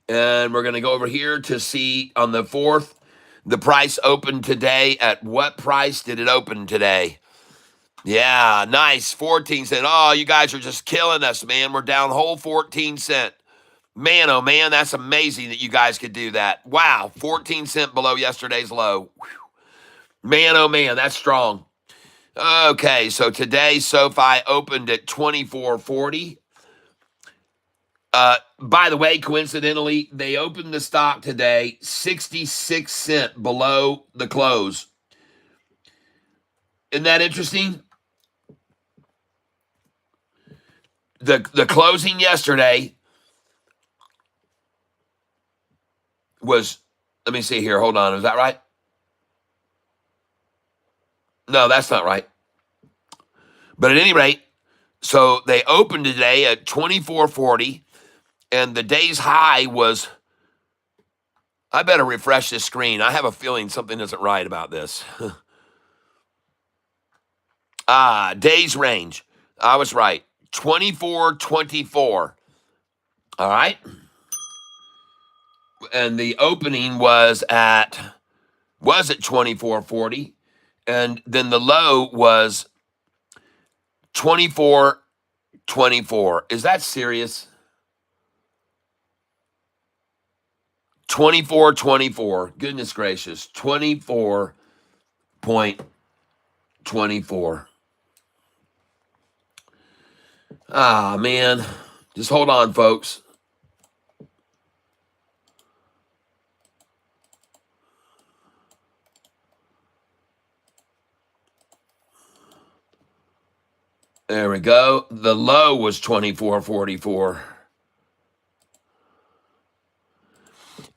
And we're going to go over here to see on the 4th, the price opened today. At what price did it open today? Yeah, nice, 14 cents. Oh, you guys are just killing us, man. We're down whole 14 cents. Man, oh man, that's amazing that you guys could do that. Wow, 14 cents below yesterday's low. Whew. Man, oh man, that's strong. Okay, so today SoFi opened at 24.40. By the way, coincidentally, they opened the stock today 66 cents below the close. Isn't that interesting? The closing yesterday was, let me see here. Hold on. Is that right? No, that's not right. But at any rate, so they opened today at 24.40, and the day's high was, I better refresh this screen. I have a feeling something isn't right about this. Days range. I was right. 24.24. All right. And the opening was at 24.40. And then the low was 24.24. Is that serious? 24.24. Goodness gracious. 24.24. Man. Just hold on, folks. There we go. The low was 24.44.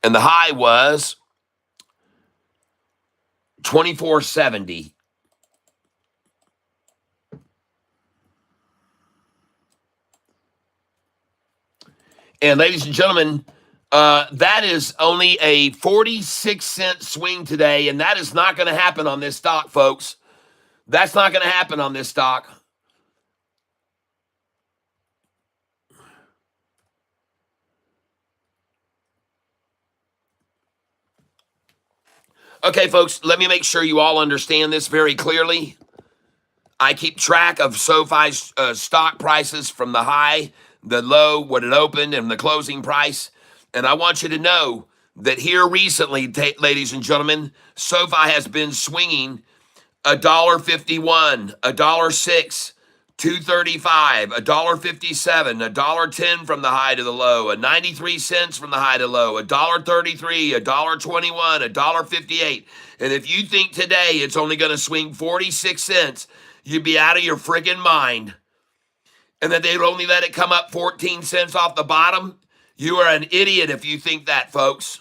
And the high was 24.70. And ladies and gentlemen, that is only a 46-cent swing today, and that is not going to happen on this stock, folks. That's not going to happen on this stock. Okay, folks, let me make sure you all understand this very clearly. I keep track of SoFi's stock prices from the high, the low, what it opened, and the closing price. And I want you to know that here recently, ladies and gentlemen, SoFi has been swinging $1.51, $1.06, $2.35, $1.57, $1.10 from the high to the low, 93 cents from the high to low, $1.33, $1.21, $1.58. And if you think today it's only going to swing 46 cents, you'd be out of your friggin' mind. And that they'd only let it come up 14 cents off the bottom, you are an idiot if you think that, folks.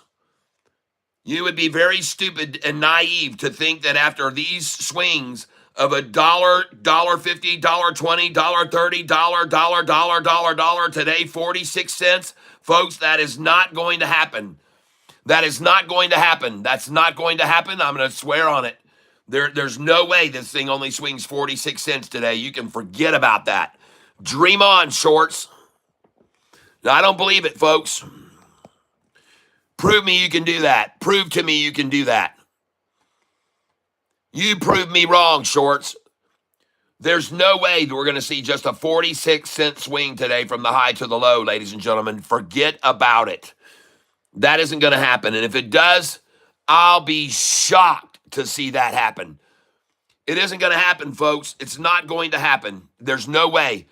You would be very stupid and naive to think that after these swings of $1, $1.50, $1.20, $1.30, dollar, today 46 cents, folks, that is not going to happen. That is not going to happen. That's not going to happen. I'm going to swear on it. There's no way this thing only swings 46 cents today. You can forget about that. Dream on, shorts. Now, I don't believe it, folks. Prove me you can do that. Prove to me you can do that. You prove me wrong, shorts. There's no way that we're going to see just a 46-cent swing today from the high to the low, ladies and gentlemen. Forget about it. That isn't going to happen. And if it does, I'll be shocked to see that happen. It isn't going to happen, folks. It's not going to happen. There's no way.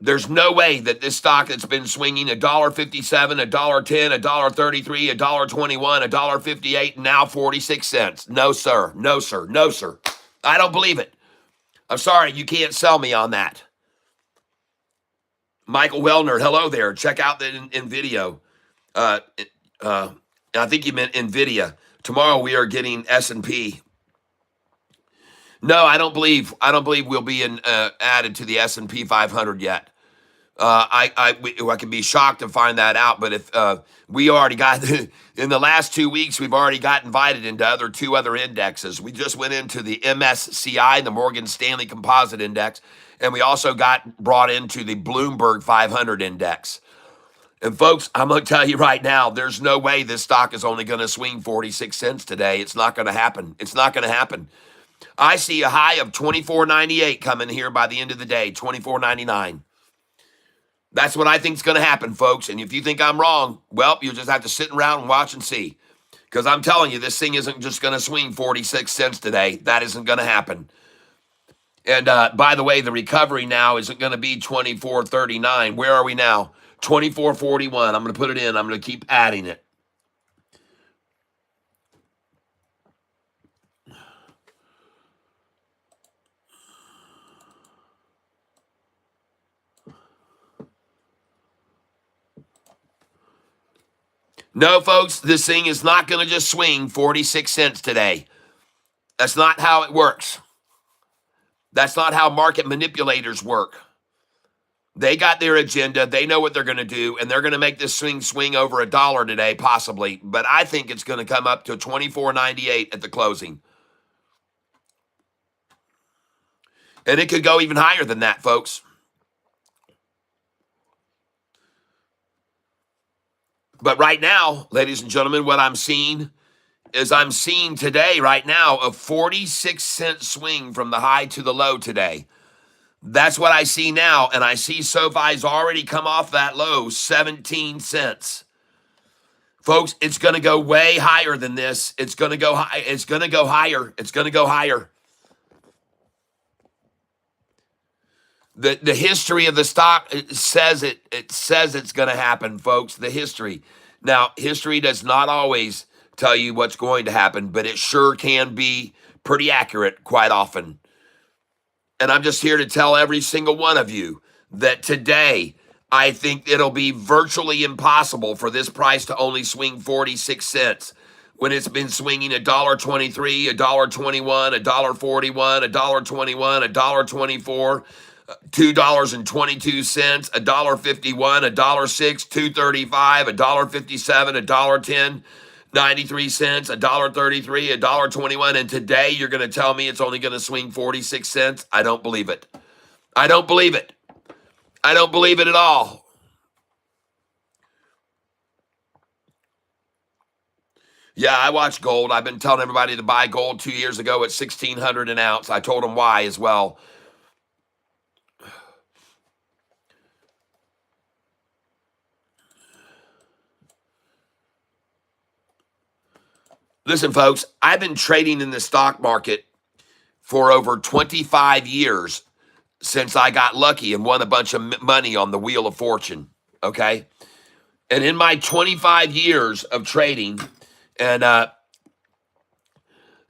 There's no way that this stock that's been swinging $1.57, $1.10, $1.33, $1.21, $1.58, now 46 cents. No, sir. No, sir. No, sir. I don't believe it. I'm sorry. You can't sell me on that. Michael Wellner, hello there. Check out the NVIDIA. I think you meant NVIDIA. Tomorrow we are getting S&P. No, I don't believe we'll be added to the S&P 500 yet. I can be shocked to find that out, but if we already got in the last 2 weeks, we've already got invited into two other indexes. We just went into the MSCI, the Morgan Stanley Composite Index, and we also got brought into the Bloomberg 500 Index. And folks, I'm going to tell you right now, there's no way this stock is only going to swing 46 cents today. It's not going to happen. It's not going to happen. I see a high of $24.98 coming here by the end of the day, $24.99. That's what I think is going to happen, folks. And if you think I'm wrong, well, you'll just have to sit around and watch and see. Because I'm telling you, this thing isn't just going to swing 46 cents today. That isn't going to happen. And by the way, the recovery now isn't going to be 24.39. Where are we now? 24.41. I'm going to put it in. I'm going to keep adding it. No, folks, this thing is not going to just swing 46 cents today. That's not how it works. That's not how market manipulators work. They got their agenda. They know what they're going to do, and they're going to make this swing over $1 today, possibly. But I think it's going to come up to $24.98 at the closing. And it could go even higher than that, folks. But right now, ladies and gentlemen, what I'm seeing is I'm seeing today, right now, a 46-cent swing from the high to the low today. That's what I see now. And I see SoFi's already come off that low, 17 cents. Folks, it's going to go way higher than this. It's going to go high. It's going to go higher. It's going to go higher. The history of the stock says it says it's going to happen, folks. The history. Now, history does not always tell you what's going to happen, but it sure can be pretty accurate quite often. And I'm just here to tell every single one of you that today, I think it'll be virtually impossible for this price to only swing 46 cents when it's been swinging $1.23, $1.21, $1.41, $1.21, $1.24, $2.22, $1.51, $1.06, $2.35, $1.57, $1.10, 93 cents, $1.33, $1.21, and today you're going to tell me it's only going to swing 46 cents? I don't believe it. I don't believe it. I don't believe it at all. Yeah, I watch gold. I've been telling everybody to buy gold 2 years ago at $1,600 an ounce. I told them why as well. Listen, folks, I've been trading in the stock market for over 25 years since I got lucky and won a bunch of money on the Wheel of Fortune, okay? And in my 25 years of trading, and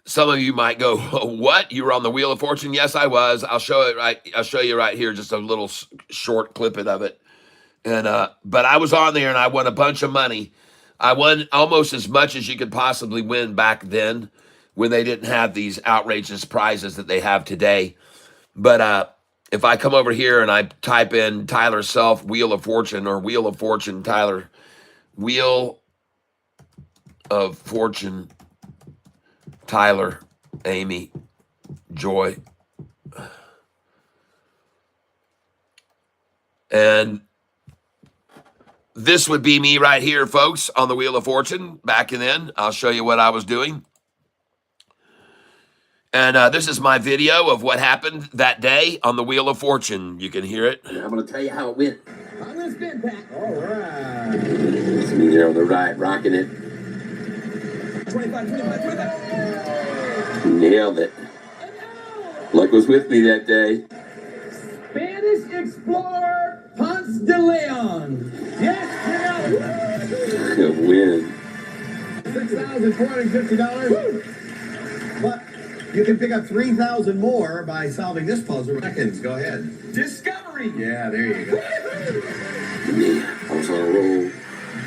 some of you might go, what? You were on the Wheel of Fortune? Yes, I was. I'll show you right here, just a little short clipping of it. And but I was on there and I won a bunch of money. I won almost as much as you could possibly win back then when they didn't have these outrageous prizes that they have today. But if I come over here and I type in Tyler Self, Wheel of Fortune, or Wheel of Fortune, Tyler, Wheel of Fortune, Tyler, Amy, Joy. And this would be me right here, folks, on the Wheel of Fortune. Back then, I'll show you what I was doing. And this is my video of what happened that day on the Wheel of Fortune. You can hear it. I'm going to tell you how it went. I'm going to spin, Pat. All right. It's me there on the right, rocking it. 25. Nailed it. Luck was with me that day. Spanish explorer Ponce de Leon. Yes, A win. $6,450. But you can pick up 3,000 more by solving this puzzle. Seconds, go ahead. Discovery. Yeah, there you go. Yeah, I was on a roll.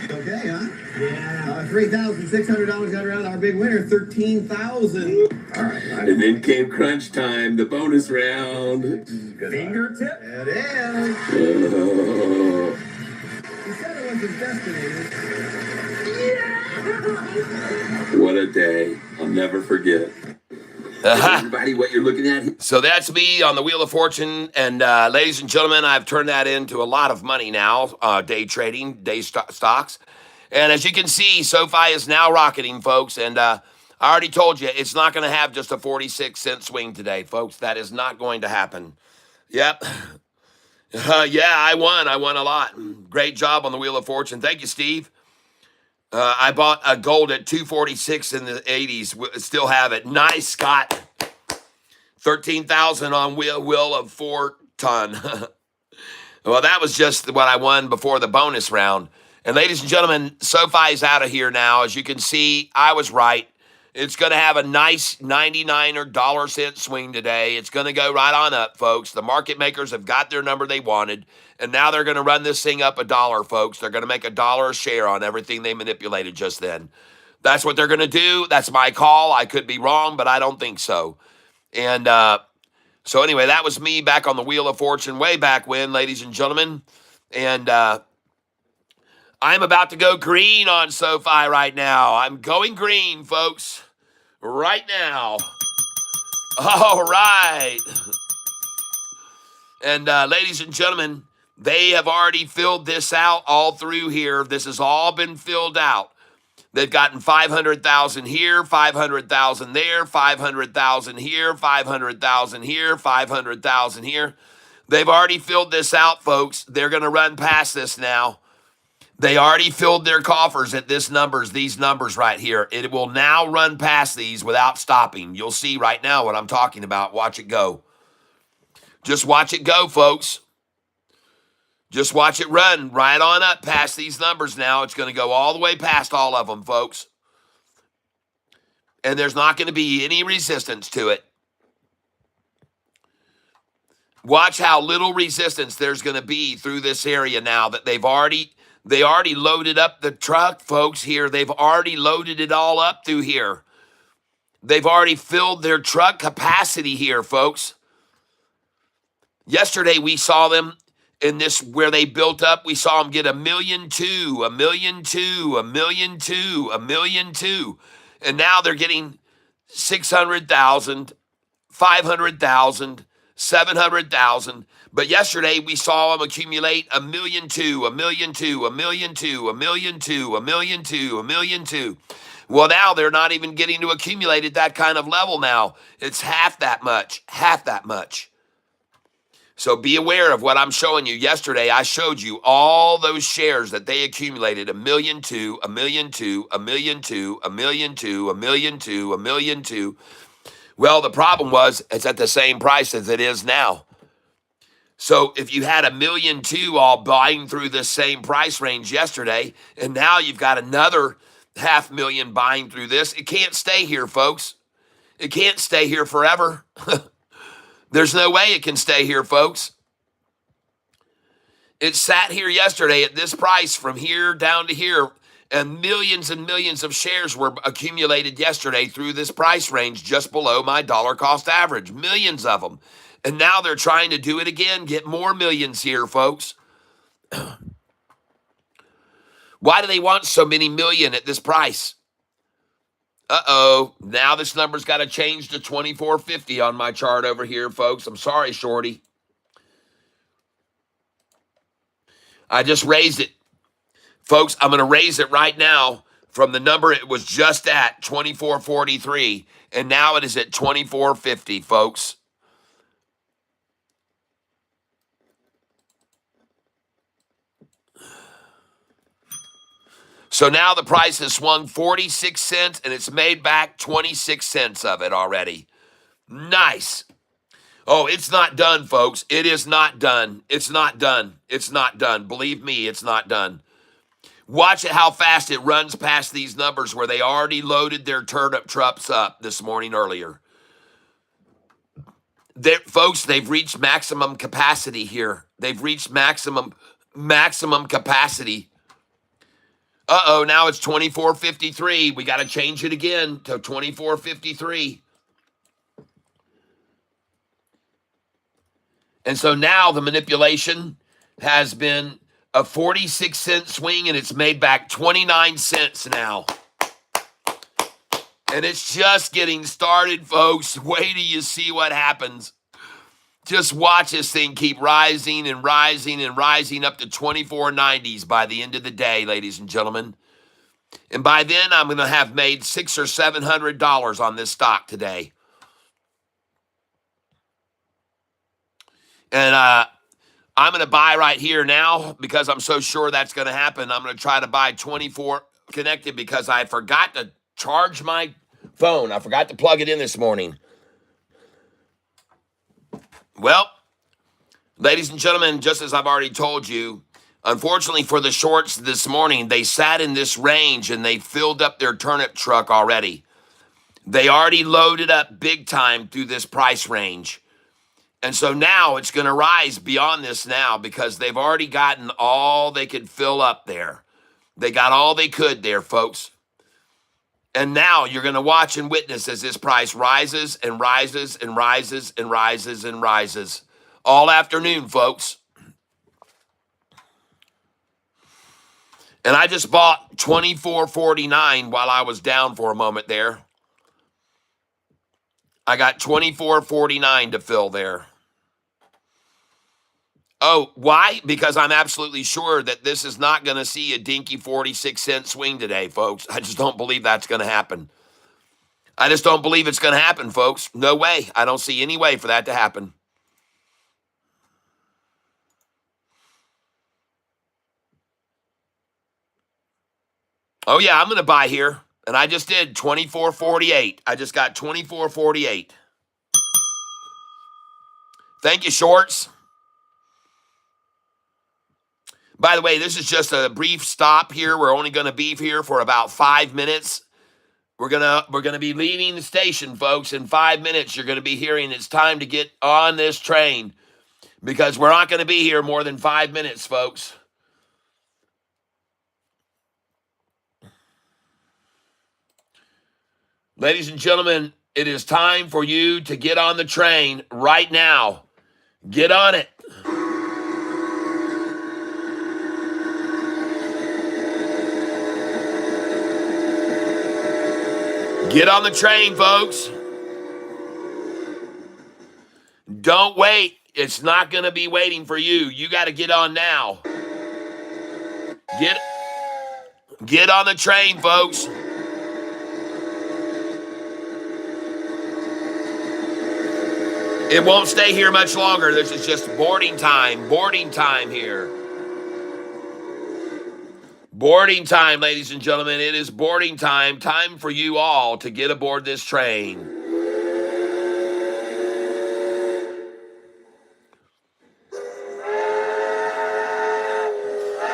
Okay, huh? Yeah. $3,600 got around our big winner, 13,000. All right. And then came crunch time, the bonus round. Fingertip. It is. Oh. He said it wasn't destiny. What a day. I'll never forget. Everybody, what you're looking at. So that's me on the Wheel of Fortune. And ladies and gentlemen, I've turned that into a lot of money now, day trading, stocks. And as you can see, SoFi is now rocketing, folks. And I already told you, it's not going to have just a 46-cent swing today, folks. That is not going to happen. Yep. Yeah, I won. I won a lot. Great job on the Wheel of Fortune. Thank you, Steve. I bought a gold at 246 in the 80s. Still have it. Nice, Scott. 13,000 on Wheel of Fortune. Well, that was just what I won before the bonus round. And ladies and gentlemen, SoFi is out of here now. As you can see, I was right. It's going to have a nice 99 or dollar cent swing today. It's going to go right on up, folks. The market makers have got their number they wanted, and now they're going to run this thing up $1, folks. They're going to make $1 a share on everything they manipulated just then. That's what they're going to do. That's my call. I could be wrong, but I don't think so. And so anyway, that was me back on the Wheel of Fortune way back when, ladies and gentlemen. And I'm about to go green on SoFi right now. I'm going green, folks, right now. All right. And ladies and gentlemen, they have already filled this out all through here. This has all been filled out. They've gotten 500,000 here, 500,000 there, 500,000 here, 500,000 here, 500,000 here. They've already filled this out, folks. They're going to run past this now. They already filled their coffers at these numbers right here. It will now run past these without stopping. You'll see right now what I'm talking about. Watch it go. Just watch it go, folks. Just watch it run right on up past these numbers now. It's going to go all the way past all of them, folks. And there's not going to be any resistance to it. Watch how little resistance there's going to be through this area now that they already loaded up the truck, folks, here. They've already loaded it all up through here. They've already filled their truck capacity here, folks. Yesterday we saw them in this where they built up. We saw them get 1.2 million, 1.2 million, 1.2 million, 1.2 million. And now they're getting 600,000, 500,000, 700,000. But yesterday we saw them accumulate 1.2 million, 1.2 million, 1.2 million, 1.2 million, 1.2 million. Well, now they're not even getting to accumulate at that kind of level now. It's half that much. So be aware of what I'm showing you. Yesterday, I showed you all those shares that they accumulated, 1.2 million, 1.2 million, 1.2 million, 1.2 million, 1.2 million. Well, the problem was it's at the same price as it is now. So if you had 1.2 million all buying through this same price range yesterday, and now you've got another 500,000 buying through this, it can't stay here, folks. It can't stay here forever. There's no way it can stay here, folks. It sat here yesterday at this price from here down to here, and millions of shares were accumulated yesterday through this price range just below my dollar cost average. Millions of them. And now they're trying to do it again, get more millions here, folks. Why do they want so many million at this price? Now this number's got to change to 2450 on my chart over here, folks. I'm sorry, Shorty. I just raised it. Folks, I'm going to raise it right now from the number it was just at, 2443, and now it is at 2450, folks. So now the price has swung 46 cents, and it's made back 26 cents of it already. Nice. Oh, it's not done, folks. It is not done. It's not done. It's not done. Believe me, it's not done. Watch it how fast it runs past these numbers where they already loaded their turnip trucks up this morning earlier. Folks, they've reached maximum capacity here. They've reached maximum capacity. Now it's 2453. We got to change it again to 2453. And so now the manipulation has been a 46 cent swing, and it's made back 29 cents now. And it's just getting started, folks. Wait till you see what happens. Just watch this thing keep rising and rising and rising up to 2490s by the end of the day, ladies and gentlemen. And by then, I'm going to have made $600 or $700 on this stock today. And I'm going to buy right here now because I'm so sure that's going to happen. I'm going to try to buy 24 connected because I forgot to charge my phone. I forgot to plug it in this morning. Well, ladies and gentlemen, just as I've already told you, unfortunately for the shorts this morning, they sat in this range and they filled up their turnip truck already. They already loaded up big time through this price range. And so now it's going to rise beyond this now because they've already gotten all they could fill up there. They got all they could there, folks. And now you're going to watch and witness as this price rises and rises and rises and rises and rises all afternoon, folks. And I just bought $24.49 while I was down for a moment there. I got $24.49 to fill there. Oh, why? Because I'm absolutely sure that this is not going to see a dinky 46-cent swing today, folks. I just don't believe that's going to happen. I just don't believe it's going to happen, folks. No way. I don't see any way for that to happen. Oh, yeah, I'm going to buy here. And I just did 24.48. I just got 24.48. Thank you, shorts. By the way, this is just a brief stop here. We're only going to be here for about 5 minutes. We're gonna be leaving the station, folks. In 5 minutes, you're gonna be hearing it's time to get on this train because we're not gonna be here more than 5 minutes, folks. Ladies and gentlemen, it is time for you to get on the train right now. Get on it. Get on the train, folks. Don't wait. It's not going to be waiting for you. You got to get on now. Get on the train, folks. It won't stay here much longer. This is just boarding time. Boarding time here. Boarding time, ladies and gentlemen. It is boarding time. Time for you all to get aboard this train.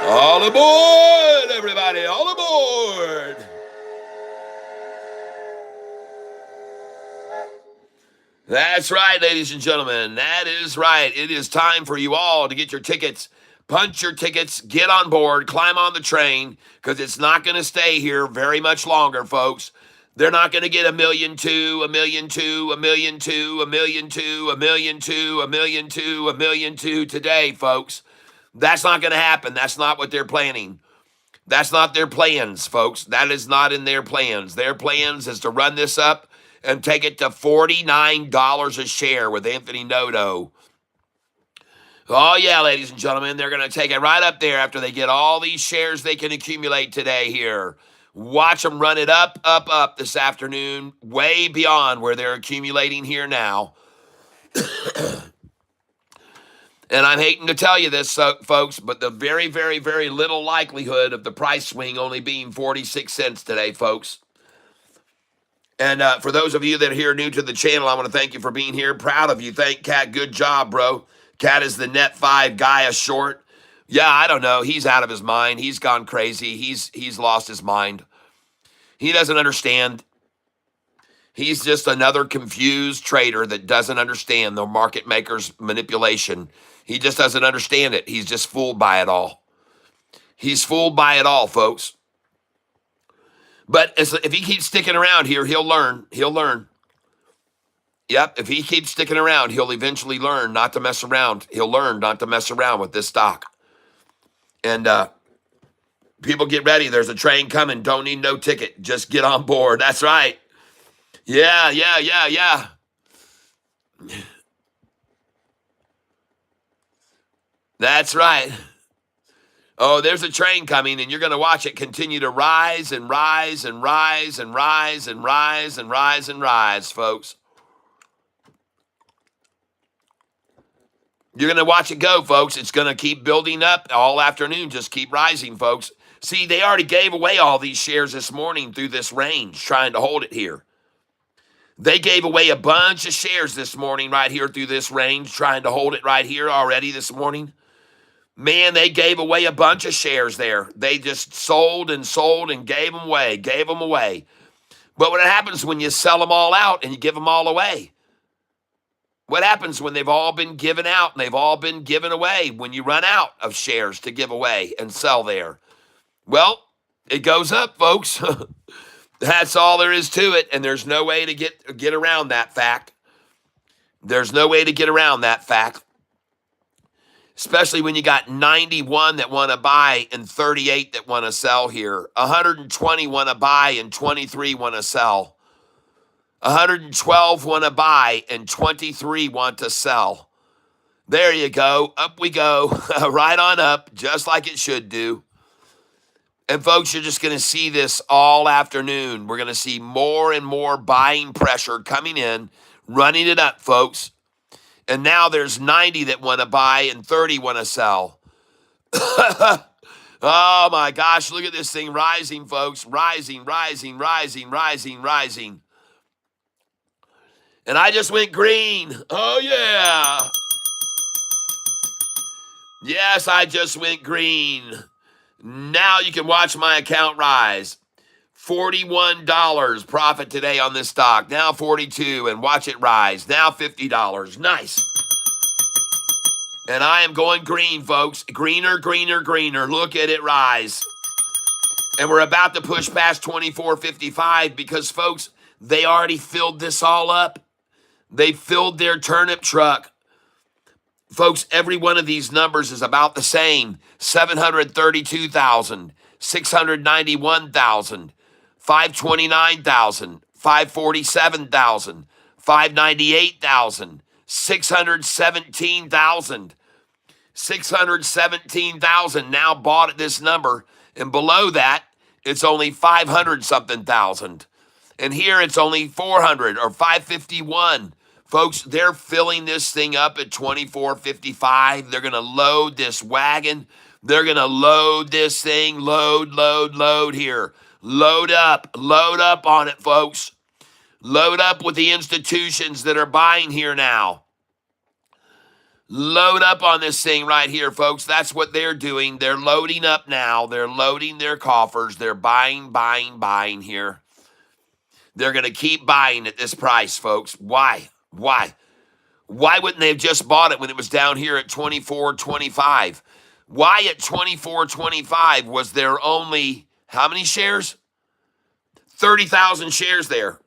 All aboard, everybody. All aboard. That's right, ladies and gentlemen. That is right. It is time for you all to get your tickets. Punch your tickets, get on board, climb on the train, because it's not going to stay here very much longer, folks. They're not going to get 1,000,002, 1,000,002, 1,000,002, 1,000,002, 1,000,002, 1,000,002, 1,000,002 today, folks. That's not going to happen. That's not what they're planning. That's not their plans, folks. That is not in their plans. Their plans is to run this up and take it to $49 a share with Anthony Noto. Oh, yeah, ladies and gentlemen, they're going to take it right up there after they get all these shares they can accumulate today here. Watch them run it up, up, up this afternoon, way beyond where they're accumulating here now. And I'm hating to tell you this, folks, but the very, very, very little likelihood of the price swing only being 46 cents today, folks. And for those of you that are here new to the channel, I want to thank you for being here. Proud of you. Thank Cat. Good job, bro. Cat is the net 5 guy, a short. Yeah, I don't know. He's out of his mind. He's gone crazy. He's lost his mind. He doesn't understand. He's just another confused trader that doesn't understand the market maker's manipulation. He just doesn't understand it. He's just fooled by it all. He's fooled by it all, folks. But if he keeps sticking around here, he'll learn. He'll learn. Yep, if he keeps sticking around, he'll eventually learn not to mess around. He'll learn not to mess around with this stock. And people get ready. There's a train coming. Don't need no ticket. Just get on board. That's right. Yeah. That's right. Oh, there's a train coming, and you're going to watch it continue to rise and rise and rise and rise and rise and rise and rise, folks. You're going to watch it go, folks. It's going to keep building up all afternoon. Just keep rising, folks. See, they already gave away all these shares this morning through this range, trying to hold it here. They gave away a bunch of shares this morning right here through this range, trying to hold it right here already this morning. Man, they gave away a bunch of shares there. They just sold and gave them away. But what happens when you sell them all out and you give them all away? What happens when they've all been given out and they've all been given away when you run out of shares to give away and sell there? Well, it goes up, folks. That's all there is to it, and there's no way to get around that fact. There's no way to get around that fact. Especially when you got 91 that want to buy and 38 that want to sell here. 120 want to buy and 23 want to sell. 112 want to buy and 23 want to sell. There you go. Up we go. Right on up, just like it should do. And folks, you're just going to see this all afternoon. We're going to see more and more buying pressure coming in, running it up, folks. And now there's 90 that want to buy and 30 want to sell. Oh my gosh, look at this thing rising, folks. Rising, rising, rising, rising, rising. And I just went green. Oh yeah. Yes, I just went green. Now you can watch my account rise. $41 profit today on this stock. Now 42, and watch it rise. Now $50. Nice. And I am going green, folks. Greener, greener, greener. Look at it rise. And we're about to push past 24.55 because, folks, they already filled this all up. They filled their turnip truck. Folks, every one of these numbers is about the same. 732,000, 691,000, 529,000, 547,000, 598,000, 617,000. 617,000 now bought at this number. And below that, it's only 500 something thousand. And here it's only 400 or 551. Folks, they're filling this thing up at 24.55. They're going to load this wagon. They're going to load this thing. Load here. Load up on it, folks. Load up with the institutions that are buying here now. Load up on this thing right here, folks. That's what they're doing. They're loading up now. They're loading their coffers. They're buying here. They're going to keep buying at this price, folks. Why? Why wouldn't they have just bought it when it was down here at 24.25? Why at 24.25 was there only, how many shares? 30,000 shares there.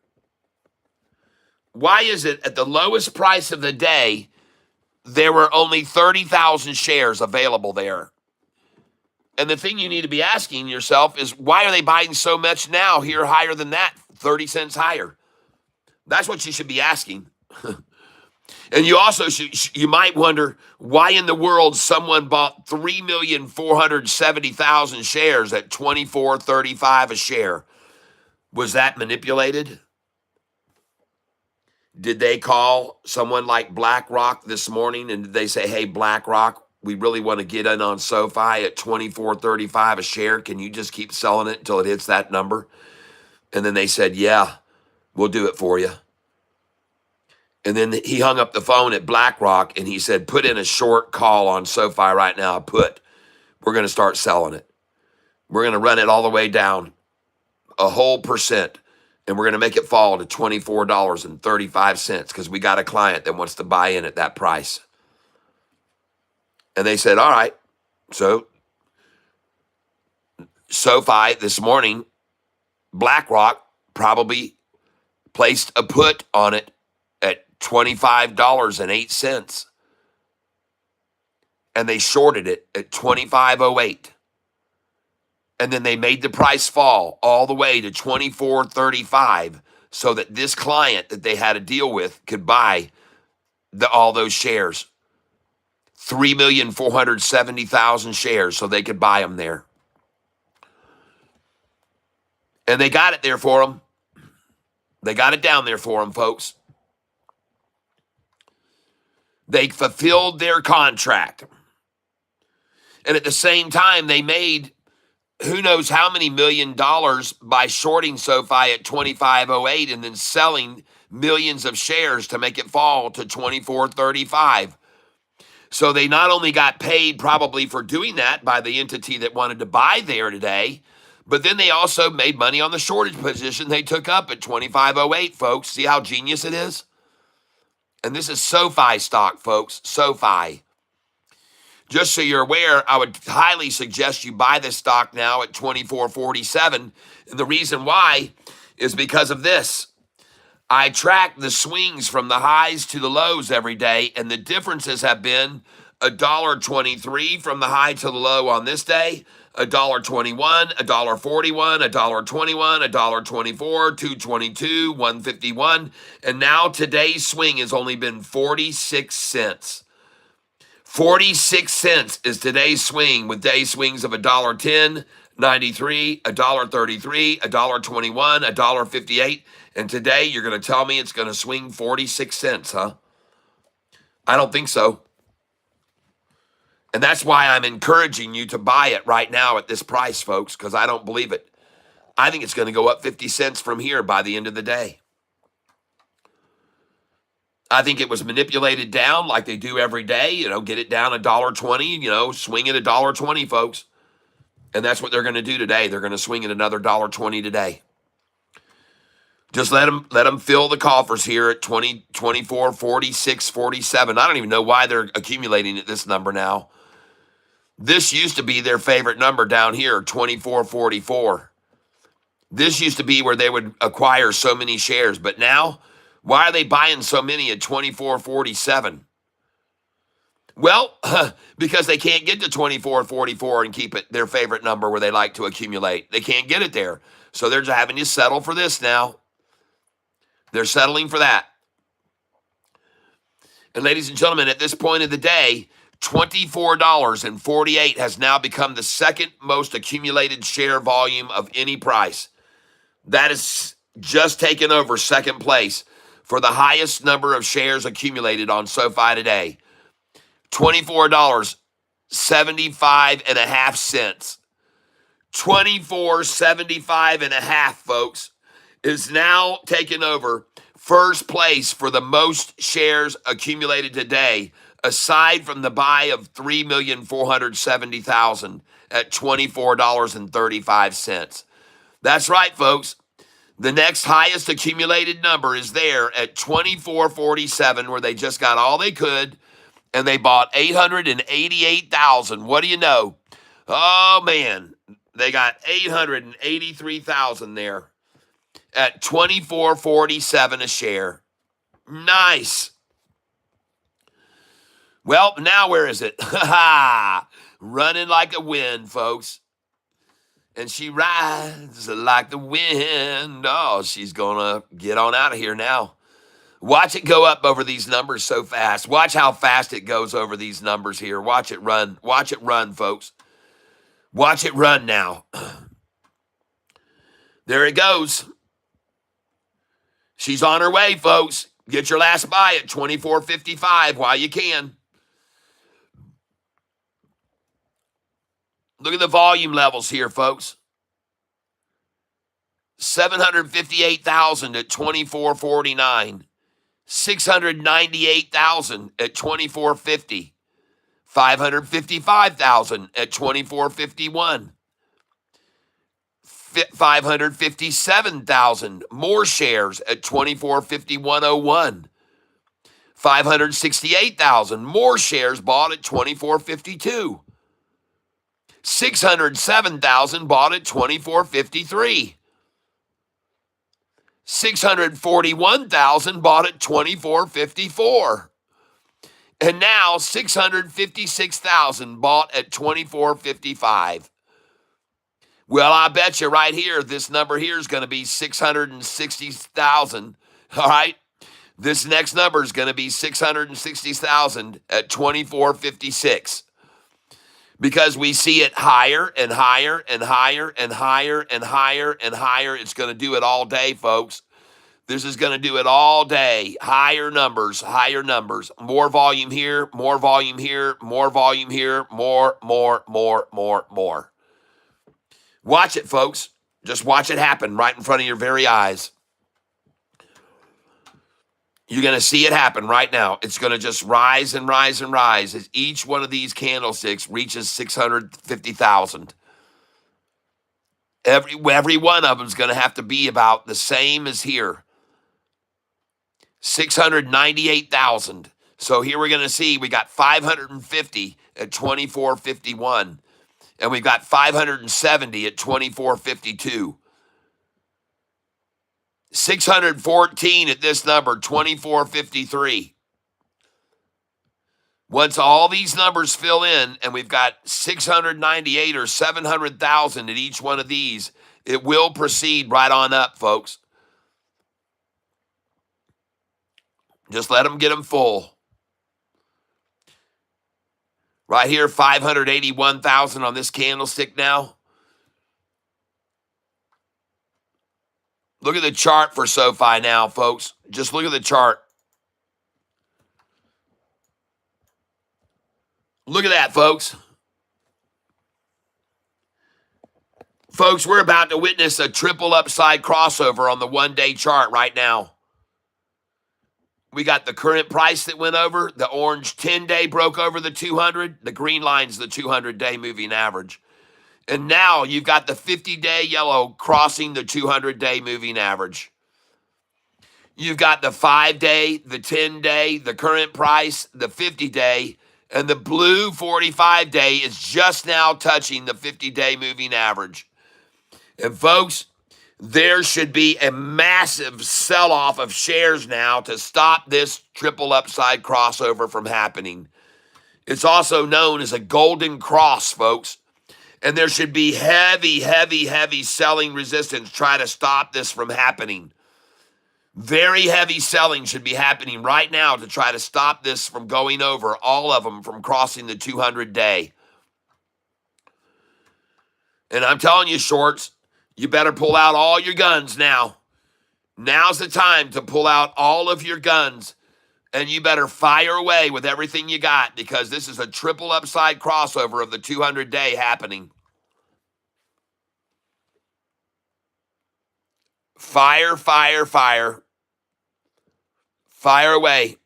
Why is it at the lowest price of the day, there were only 30,000 shares available there? And the thing you need to be asking yourself is, why are they buying so much now here higher than that, 30 cents higher? That's what you should be asking. And you also you might wonder, why in the world someone bought 3,470,000 shares at 24.35 a share? Was that manipulated? Did they call someone like BlackRock this morning and did they say, hey, BlackRock, we really want to get in on SoFi at 24.35 a share. Can you just keep selling it until it hits that number? And then they said, yeah, we'll do it for you. And then he hung up the phone at BlackRock and he said, put in a short call on SoFi right now. We're going to start selling it. We're going to run it all the way down a whole percent. And we're going to make it fall to $24.35 because we got a client that wants to buy in at that price. And they said, all right. So SoFi this morning, BlackRock probably placed a put on it at $25.08. And they shorted it at 25.08. And then they made the price fall all the way to 24.35 so that this client that they had to deal with could buy all those shares. 3,470,000 shares so they could buy them there. And they got it there for them. They got it down there for them, folks. They fulfilled their contract. And at the same time, they made who knows how many $1 million by shorting SoFi at 25.08 and then selling millions of shares to make it fall to 24.35. So they not only got paid probably for doing that by the entity that wanted to buy there today, but then they also made money on the shortage position they took up at 25.08, folks. See how genius it is? And this is SoFi stock, folks. SoFi. Just so you're aware, I would highly suggest you buy this stock now at 24.47. And the reason why is because of this. I track the swings from the highs to the lows every day, and the differences have been $1.23 from the high to the low on this day, $1.21, $1.41, $1.21, $1.24, $2.22, $1.51, and now today's swing has only been 46 cents. 46 cents is today's swing, with day swings of $1.10, 93, $1.33, $1.21, $1.58. And today you're going to tell me it's going to swing 46 cents, huh? I don't think so. And that's why I'm encouraging you to buy it right now at this price, folks, because I don't believe it. I think it's going to go up 50 cents from here by the end of the day. I think it was manipulated down like they do every day, get it down $1.20, swing it $1.20, folks. And that's what they're going to do today. They're going to swing it another $1.20 today. Just let them fill the coffers here at 20, 24, 46, 47. I don't even know why they're accumulating at this number now. This used to be their favorite number down here, 24.44. This used to be where they would acquire so many shares, but now, why are they buying so many at 24.47? Well, because they can't get to 24.44 and keep it their favorite number where they like to accumulate. They can't get it there, so they're just having to settle for this now. They're settling for that. And ladies and gentlemen, at this point of the day, $24.48 has now become the second most accumulated share volume of any price. That is just taken over second place for the highest number of shares accumulated on SoFi today. $24.75.5. $24.75.5, folks, is now taking over first place for the most shares accumulated today, aside from the buy of 3,470,000 at $24.35. That's right, folks. The next highest accumulated number is there at 24.47, where they just got all they could, and they bought 888,000. What do you know? Oh, man, they got 883,000 there at 24.47 a share. Nice. Well, now where is it? Running like a wind, folks. And she rides like the wind. Oh, she's going to get on out of here now. Watch it go up over these numbers so fast. Watch how fast it goes over these numbers here. Watch it run. Watch it run, folks. Watch it run now. There it goes. She's on her way, folks. Get your last buy at 24.55 while you can. Look at the volume levels here, folks. 758,000 at 24.49. 698,000 at 24.50. 555,000 at 24.51. 557,000 more shares at 24.51.01. 568,000 more shares bought at 24.52. 607,000 bought at 24.53. 641,000 bought at 24.54. And now 656,000 bought at 24.55. Well, I bet you right here, this number here is going to be 660,000. All right. This next number is going to be 660,000 at 24.56. Because we see it higher and higher and higher and higher and higher and higher. It's going to do it all day, folks. This is going to do it all day. Higher numbers, more volume here, more volume here, more volume here, more. Watch it, folks. Just watch it happen right in front of your very eyes. You're going to see it happen right now. It's going to just rise and rise and rise as each one of these candlesticks reaches 650,000. Every one of them is going to have to be about the same as here. 698,000. So here we're going to see we got 550 at 24.51. And we've got 570 at 24.52. 614 at this number, 24.53. Once all these numbers fill in, and we've got 698 or 700,000 at each one of these, it will proceed right on up, folks. Just let them get them full. Right here, 581,000 on this candlestick now. Look at the chart for SoFi now, folks. Just look at the chart. Look at that, folks. Folks, we're about to witness a triple upside crossover on the one-day chart right now. We got the current price that went over. The orange 10-day broke over the 200. The green line's the 200-day moving average. And now you've got the 50-day yellow crossing the 200-day moving average. You've got the 5-day, the 10-day, the current price, the 50-day, and the blue 45-day is just now touching the 50-day moving average. And folks, there should be a massive sell-off of shares now to stop this triple upside crossover from happening. It's also known as a golden cross, folks. And there should be heavy, heavy, heavy selling resistance try to stop this from happening. Very heavy selling should be happening right now to try to stop this from going over, all of them from crossing the 200-day. And I'm telling you, shorts, you better pull out all your guns now. Now's the time to pull out all of your guns, and you better fire away with everything you got because this is a triple upside crossover of the 200-day happening. Fire, fire, fire. Fire away.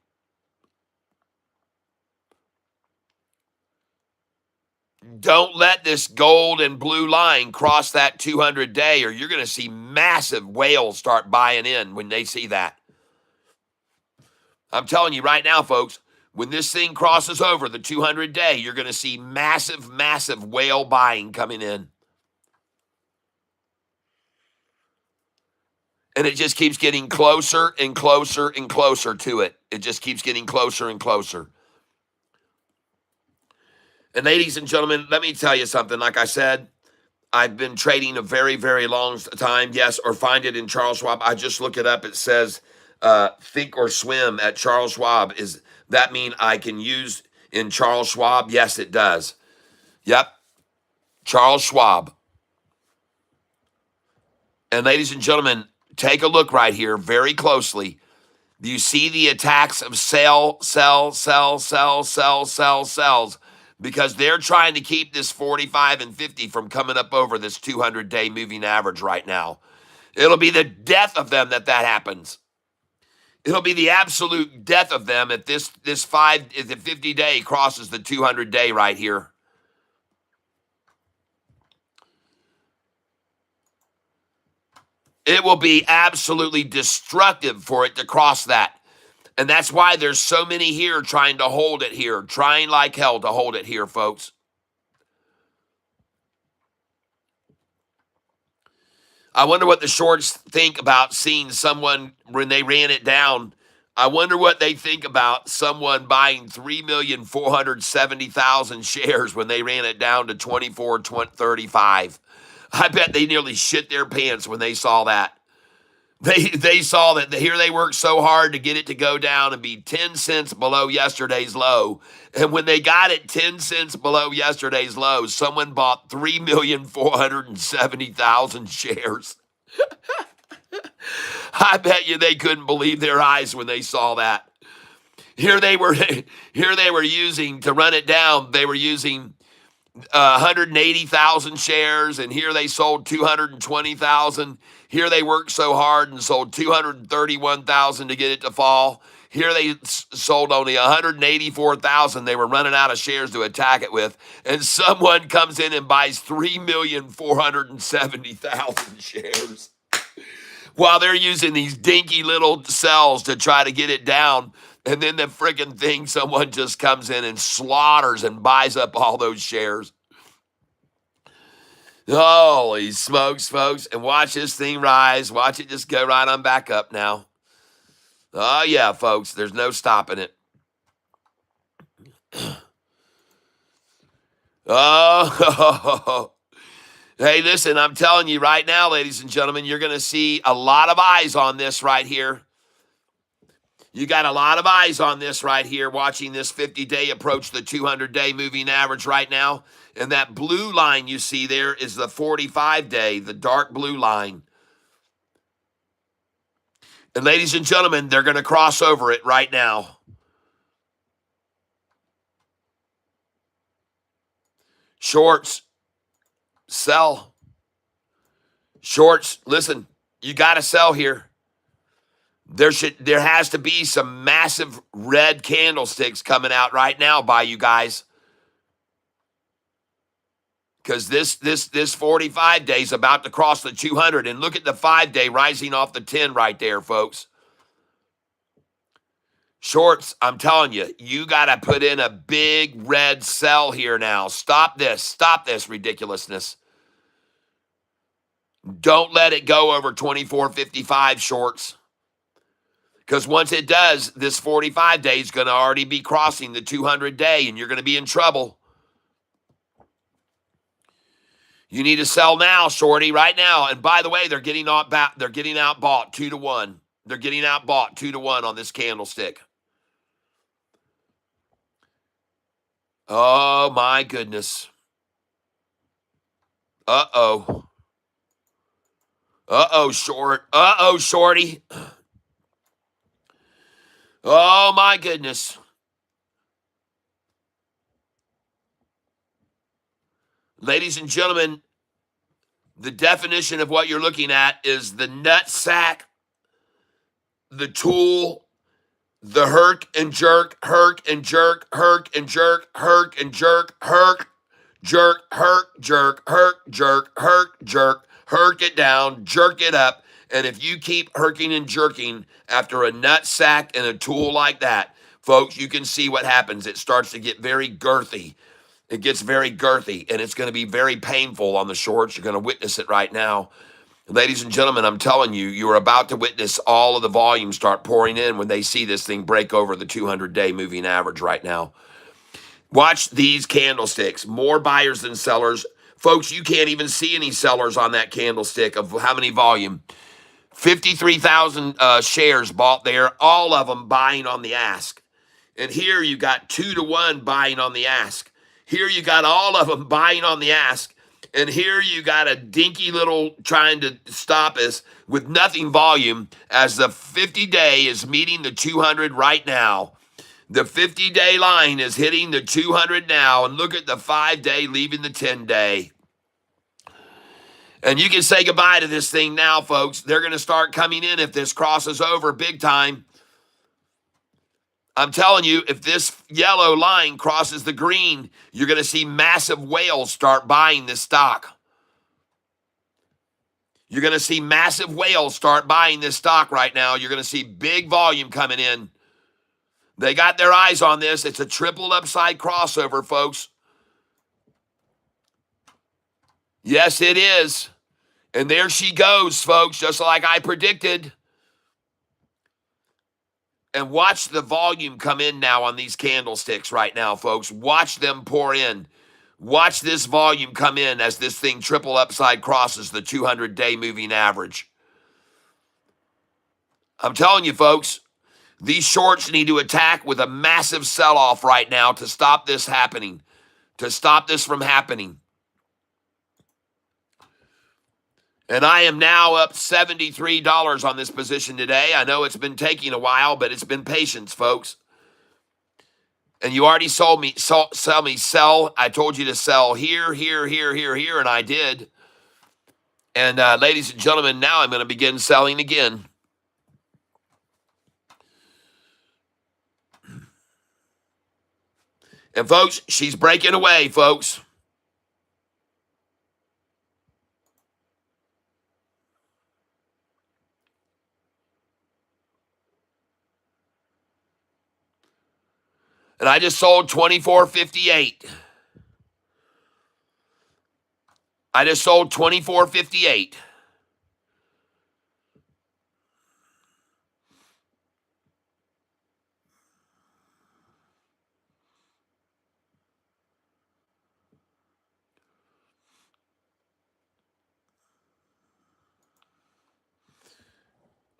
Don't let this gold and blue line cross that 200-day or you're going to see massive whales start buying in when they see that. I'm telling you right now, folks, when this thing crosses over the 200-day, you're going to see massive, massive whale buying coming in. And it just keeps getting closer and closer and closer to it. It just keeps getting closer and closer. And ladies and gentlemen, let me tell you something. Like I said, I've been trading a very, very long time. Yes, or find it in Charles Schwab. I just look it up. It says think or swim at Charles Schwab. Is that mean I can use in Charles Schwab? Yes, it does. Yep. Charles Schwab. And ladies and gentlemen, take a look right here very closely. Do you see the attacks of sell, sell, sell, sell, sell, sell, sells? Because they're trying to keep this 45 and 50 from coming up over this 200-day moving average right now. It'll be the death of them that happens. It'll be the absolute death of them if the 50-day crosses the 200-day right here. It will be absolutely destructive for it to cross that. And that's why there's so many here trying to hold it here, trying like hell to hold it here, folks. I wonder what the shorts think about seeing someone, when they ran it down, I wonder what they think about someone buying 3,470,000 shares when they ran it down to 24.35. I bet they nearly shit their pants when they saw that. They saw that here they worked so hard to get it to go down and be 10 cents below yesterday's low. And when they got it 10 cents below yesterday's low, someone bought 3,470,000 shares. I bet you they couldn't believe their eyes when they saw that. Here they were using, to run it down, they were using 180,000 shares, and here they sold 220,000. Here they worked so hard and sold 231,000 to get it to fall. Here they sold only 184,000. They were running out of shares to attack it with, and someone comes in and buys 3,470,000 shares while they're using these dinky little cells to try to get it down. And then the freaking thing, someone just comes in and slaughters and buys up all those shares. Holy smokes, folks. And watch this thing rise. Watch it just go right on back up now. Oh, yeah, folks. There's no stopping it. Oh, hey, listen, I'm telling you right now, ladies and gentlemen, you're going to see a lot of eyes on this right here. You got a lot of eyes on this right here, watching this 50-day approach the 200-day moving average right now. And that blue line you see there is the 45-day, the dark blue line. And ladies and gentlemen, they're going to cross over it right now. Shorts, sell. Shorts, listen, you got to sell here. There has to be some massive red candlesticks coming out right now by you guys. Because this 45 day is about to cross the 200. And look at the 5-day rising off the 10 right there, folks. Shorts, I'm telling you, you got to put in a big red sell here now. Stop this ridiculousness. Don't let it go over 24.55 shorts. Because once it does, this 45 day is going to already be crossing the 200 day, and you're going to be in trouble. You need to sell now, shorty, right now. And by the way, they're getting outbought 2-1. They're getting outbought 2-1 on this candlestick. Oh my goodness. Uh-oh, short. Uh-oh, shorty. Oh my goodness. Ladies and gentlemen, the definition of what you're looking at is the nut sack, the tool, the herk and jerk, herk and jerk, herk and jerk, herk and jerk, herk, jerk, herk, jerk, herk, jerk, herk, jerk, herk it down, jerk it up. And if you keep herking and jerking after a nut sack and a tool like that, folks, you can see what happens. It starts to get very girthy. It gets very girthy, and it's going to be very painful on the shorts. You're going to witness it right now. Ladies and gentlemen, I'm telling you, you're about to witness all of the volume start pouring in when they see this thing break over the 200-day moving average right now. Watch these candlesticks. More buyers than sellers. Folks, you can't even see any sellers on that candlestick of how many volume. 53,000 shares bought there, all of them buying on the ask. And here you got 2-1 buying on the ask. Here you got all of them buying on the ask. And here you got a dinky little trying to stop us with nothing volume as the 50-day is meeting the 200 right now. The 50-day line is hitting the 200 now. And look at the 5-day leaving the 10-day. And you can say goodbye to this thing now, folks. They're going to start coming in if this crosses over big time. I'm telling you, if this yellow line crosses the green, you're going to see massive whales start buying this stock. You're going to see massive whales start buying this stock right now. You're going to see big volume coming in. They got their eyes on this. It's a triple upside crossover, folks. Yes, it is. And there she goes, folks, just like I predicted. And watch the volume come in now on these candlesticks right now, folks. Watch them pour in. Watch this volume come in as this thing triple upside crosses the 200-day moving average. I'm telling you, folks, these shorts need to attack with a massive sell-off right now to stop this happening, to stop this from happening. And I am now up $73 on this position today. I know it's been taking a while, but it's been patience, folks. And you already sell. I told you to sell here, and I did. And ladies and gentlemen, now I'm going to begin selling again. And folks, she's breaking away, folks. And I just sold $24.58. I just sold $24.58.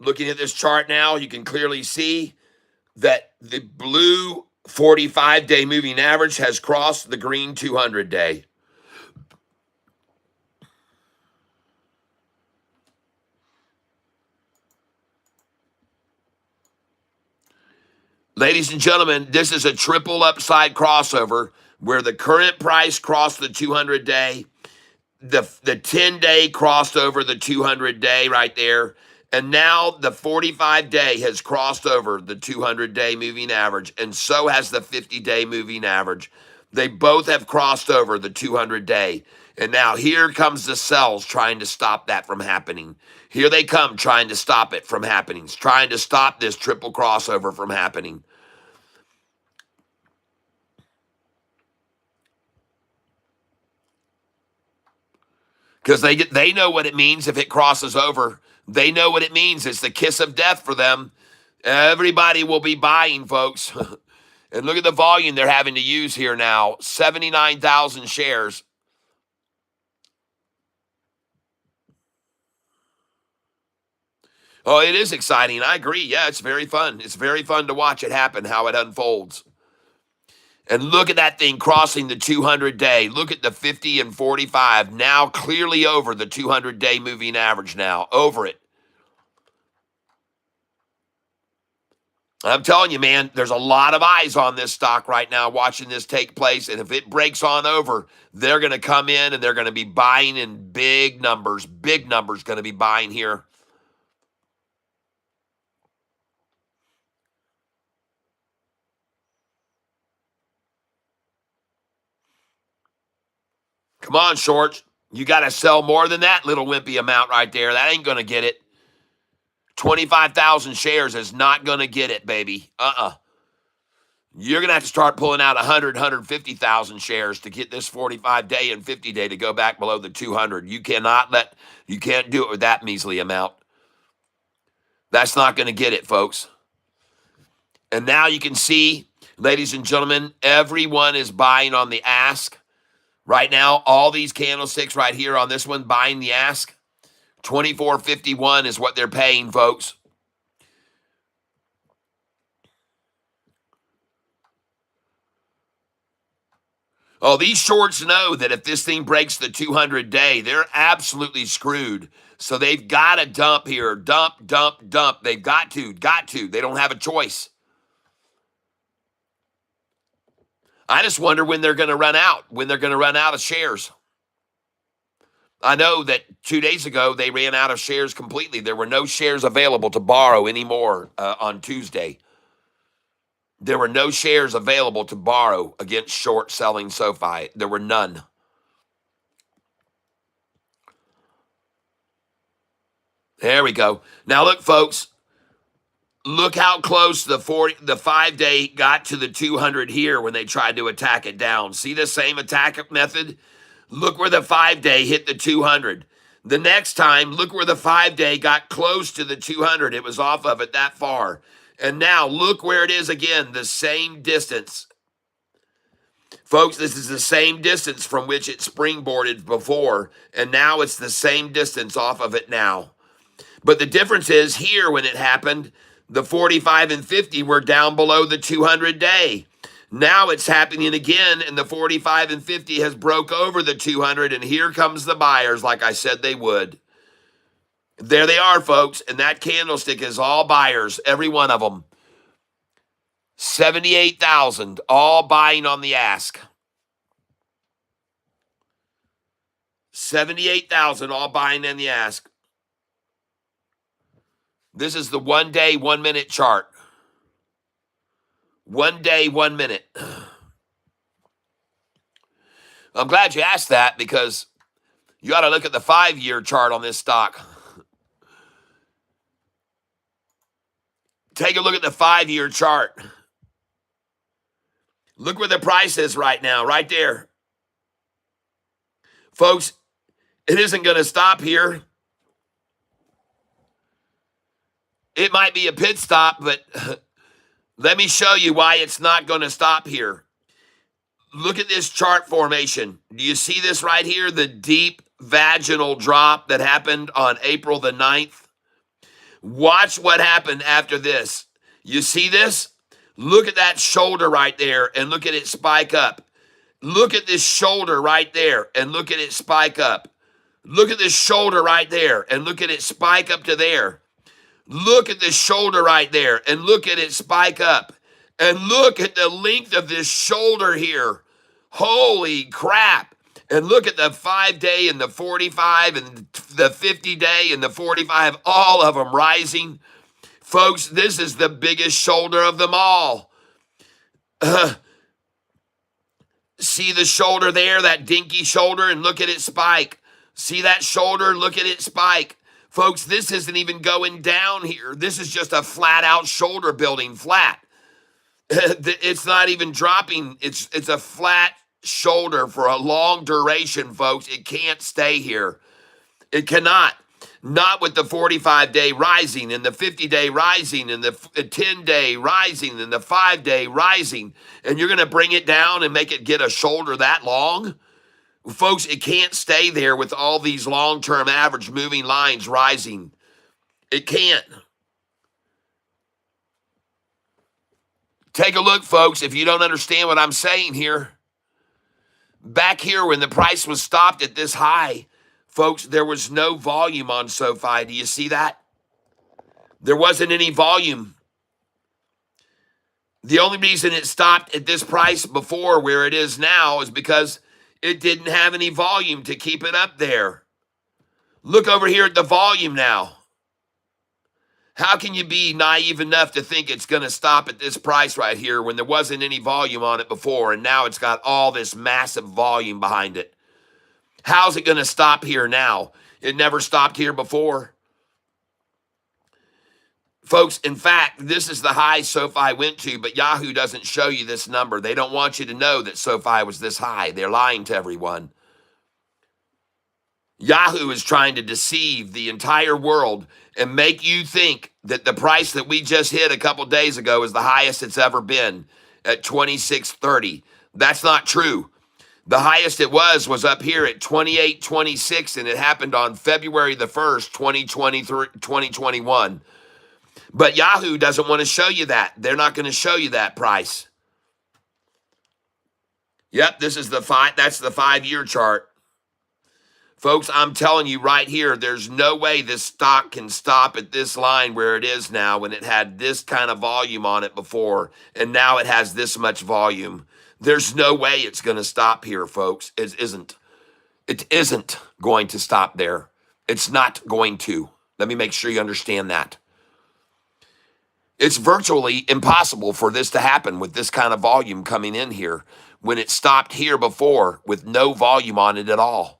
Looking at this chart now, you can clearly see that the blue 45-day moving average has crossed the green 200-day. Ladies and gentlemen, this is a triple upside crossover where the current price crossed the 200-day, the 10-day crossed over the 200-day right there, and now the 45-day has crossed over the 200-day moving average, and so has the 50-day moving average. They both have crossed over the 200-day. And now here comes the sells trying to stop that from happening. Here they come trying to stop it from happening, trying to stop this triple crossover from happening. Because they know what it means if it crosses over. They know what it means. It's the kiss of death for them. Everybody will be buying, folks. And look at the volume they're having to use here now. 79,000 shares. Oh, it is exciting. I agree. Yeah, it's very fun. It's very fun to watch it happen, how it unfolds. And look at that thing crossing the 200-day. Look at the 50 and 45. Now clearly over the 200-day moving average now. Over it. I'm telling you, man, there's a lot of eyes on this stock right now watching this take place. And if it breaks on over, they're going to come in and they're going to be buying in big numbers. Big numbers going to be buying here. Come on, shorts. You got to sell more than that little wimpy amount right there. That ain't going to get it. 25,000 shares is not going to get it, baby. You're going to have to start pulling out 100, 150,000 shares to get this 45-day and 50-day to go back below the 200. You can't do it with that measly amount. That's not going to get it, folks. And now you can see, ladies and gentlemen, everyone is buying on the ask. Right now, all these candlesticks right here on this one, buying the ask. 24.51 is what they're paying, folks. Oh, these shorts know that if this thing breaks the 200-day, they're absolutely screwed. So they've got to dump here. Dump. They've got to. They don't have a choice. I just wonder when they're going to run out, of shares. I know that 2 days ago, they ran out of shares completely. There were no shares available to borrow anymore on Tuesday. There were no shares available to borrow against short selling SoFi. There were none. There we go. Now look, folks. Look how close the 5-day got to the 200 here when they tried to attack it down. See the same attack method? Look where the 5-day hit the 200. The next time, look where the 5-day got close to the 200. It was off of it that far. And now look where it is again, the same distance. Folks, this is the same distance from which it springboarded before, and now it's the same distance off of it now. But the difference is here when it happened, the 45 and 50 were down below the 200-day. Now it's happening again, and the 45 and 50 has broke over the 200, and here comes the buyers like I said they would. There they are, folks, and that candlestick is all buyers, every one of them. 78,000, all buying on the ask. 78,000, all buying on the ask. This is the 1 day, 1 minute chart. 1 day, 1 minute. I'm glad you asked that because you ought to look at the 5-year chart on this stock. Take a look at the 5-year chart. Look where the price is right now, right there. Folks, it isn't going to stop here. It might be a pit stop, but let me show you why it's not going to stop here. Look at this chart formation. Do you see this right here? The deep vaginal drop that happened on April the 9th. Watch what happened after this. You see this? Look at that shoulder right there and look at it spike up. Look at this shoulder right there and look at it spike up. Look at this shoulder right there and look at it spike up to there. Look at this shoulder right there and look at it spike up. And look at the length of this shoulder here. Holy crap. And look at the 5-day and the 45 and the 50-day and the 45, all of them rising. Folks, this is the biggest shoulder of them all. See the shoulder there, that dinky shoulder, and look at it spike. See that shoulder, look at it spike. Folks, this isn't even going down here. This is just a flat out shoulder building flat. It's not even dropping. It's a flat shoulder for a long duration, folks. It can't stay here. It cannot. Not with the 45-day rising and the 50-day rising and the 10-day rising and the 5-day rising. And you're going to bring it down and make it get a shoulder that long? Folks, it can't stay there with all these long-term average moving lines rising. It can't. Take a look, folks, if you don't understand what I'm saying here. Back here when the price was stopped at this high, folks, there was no volume on SoFi. Do you see that? There wasn't any volume. The only reason it stopped at this price before where it is now is because it didn't have any volume to keep it up there. Look over here at the volume now. How can you be naive enough to think it's going to stop at this price right here when there wasn't any volume on it before and now it's got all this massive volume behind it? How's it going to stop here now? It never stopped here before. Folks, in fact, this is the high SoFi went to, but Yahoo doesn't show you this number. They don't want you to know that SoFi was this high. They're lying to everyone. Yahoo is trying to deceive the entire world and make you think that the price that we just hit a couple days ago is the highest it's ever been at 26.30. That's not true. The highest it was up here at 28.26, and it happened on February the 1st, 2021. But Yahoo doesn't want to show you that. They're not going to show you that price. Yep, this is that's the 5-year chart. Folks, I'm telling you right here, there's no way this stock can stop at this line where it is now when it had this kind of volume on it before, and now it has this much volume. There's no way it's going to stop here, folks. It isn't. It isn't going to stop there. It's not going to. Let me make sure you understand that. It's virtually impossible for this to happen with this kind of volume coming in here when it stopped here before with no volume on it at all.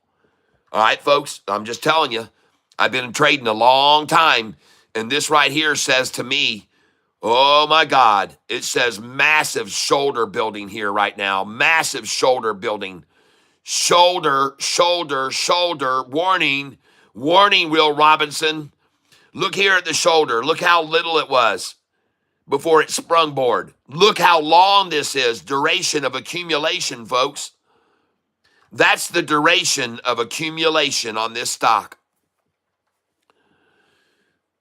All right, folks, I'm just telling you, I've been trading a long time, and this right here says to me, oh my God, it says massive shoulder building here right now, massive shoulder building. Shoulder, shoulder, shoulder, warning, warning, Will Robinson. Look here at the shoulder. Look how little it was before it sprung board. Look how long this is, duration of accumulation, folks. That's the duration of accumulation on this stock.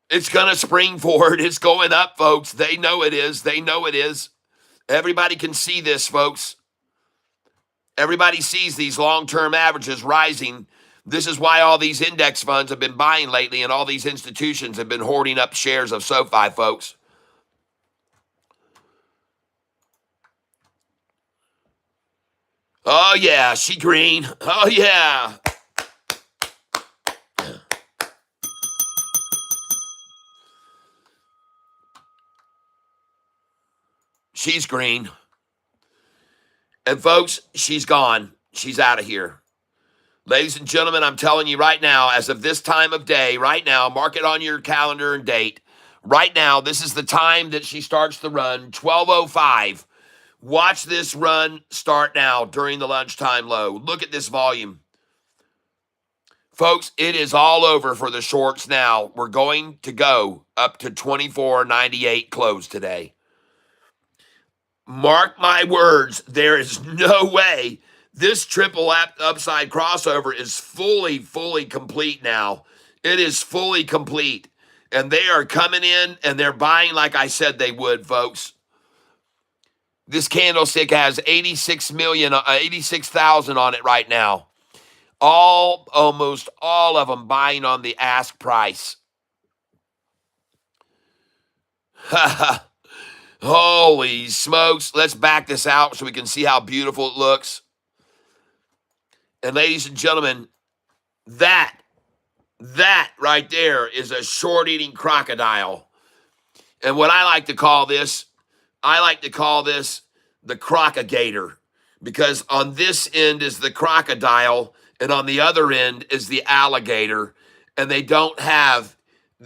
It's going to spring forward. It's going up, folks. They know it is. They know it is. Everybody can see this, folks. Everybody sees these long-term averages rising. This is why all these index funds have been buying lately and all these institutions have been hoarding up shares of SoFi, folks. Oh, yeah, she green. Oh, yeah. She's green. And, folks, she's gone. She's out of here. Ladies and gentlemen, I'm telling you right now, as of this time of day, right now, mark it on your calendar and date. Right now, this is the time that she starts the run, 12:05. Watch this run start now during the lunchtime low. Look at this volume. Folks, it is all over for the shorts now. We're going to go up to 24.98 close today. Mark my words, there is no way this triple upside crossover is fully complete now. It is fully complete. And they are coming in and they're buying like I said they would, folks. This candlestick has 86,000 on it right now. Almost all of them buying on the ask price. Holy smokes. Let's back this out so we can see how beautiful it looks. And ladies and gentlemen, that right there is a short-eating crocodile. And what I like to call this the crocator, because on this end is the crocodile and on the other end is the alligator, and they don't have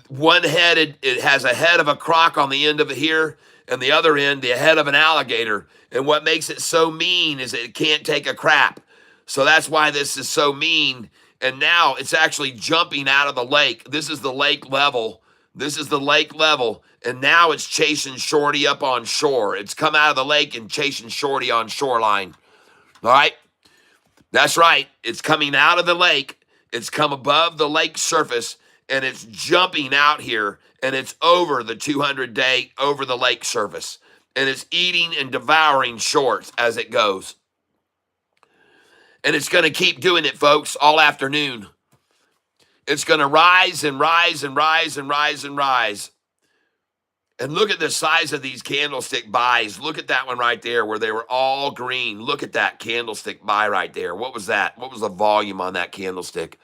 one-headed. It has a head of a croc on the end of it here, and the other end, the head of an alligator. And what makes it so mean is it can't take a crap. So that's why this is so mean. And now it's actually jumping out of the lake. This is the lake level. And now it's chasing Shorty up on shore. It's come out of the lake and chasing Shorty on shoreline. All right? That's right. It's coming out of the lake. It's come above the lake surface, and it's jumping out here, and it's over the 200-day, over the lake surface. And it's eating and devouring shorts as it goes. And it's going to keep doing it, folks, all afternoon. It's going to rise and rise and rise and rise and rise. And look at the size of these candlestick buys. Look at that one right there where they were all green. Look at that candlestick buy right there. What was that? What was the volume on that candlestick?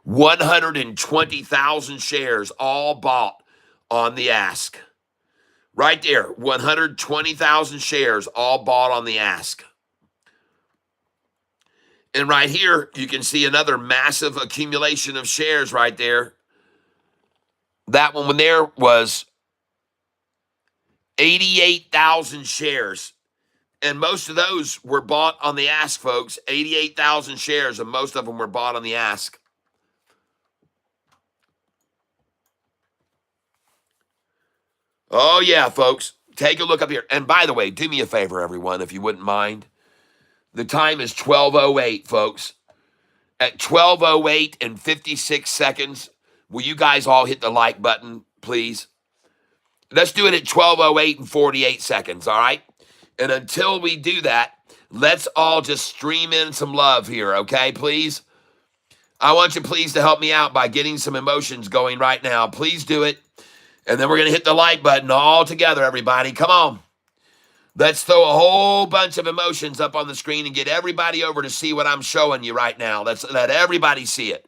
120,000 shares all bought on the ask. Right there, 120,000 shares all bought on the ask. And right here, you can see another massive accumulation of shares right there. That one there was 88,000 shares. And most of those were bought on the ask, folks. 88,000 shares, and most of them were bought on the ask. Oh, yeah, folks. Take a look up here. And by the way, do me a favor, everyone, if you wouldn't mind. The time is 12:08, folks. At 12:08 and 56 seconds, will you guys all hit the like button, please? Let's do it at 12:08 and 48 seconds, all right? And until we do that, let's all just stream in some love here, okay, please? I want you, please, to help me out by getting some emotions going right now. Please do it. And then we're going to hit the like button all together, everybody. Come on. Let's throw a whole bunch of emotions up on the screen and get everybody over to see what I'm showing you right now. Let's let everybody see it.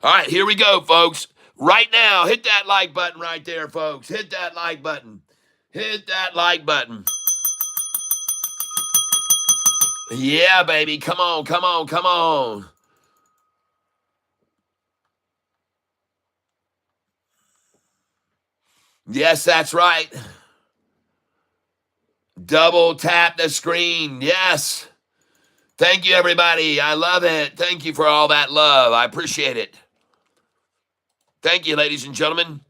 All right, here we go, folks. Right now, hit that like button right there, folks. Hit that like button. Hit that like button. Yeah, baby. Come on, come on, come on. Yes, that's right. Double tap the screen. Yes. Thank you, everybody. I love it. Thank you for all that love. I appreciate it. Thank you, ladies and gentlemen.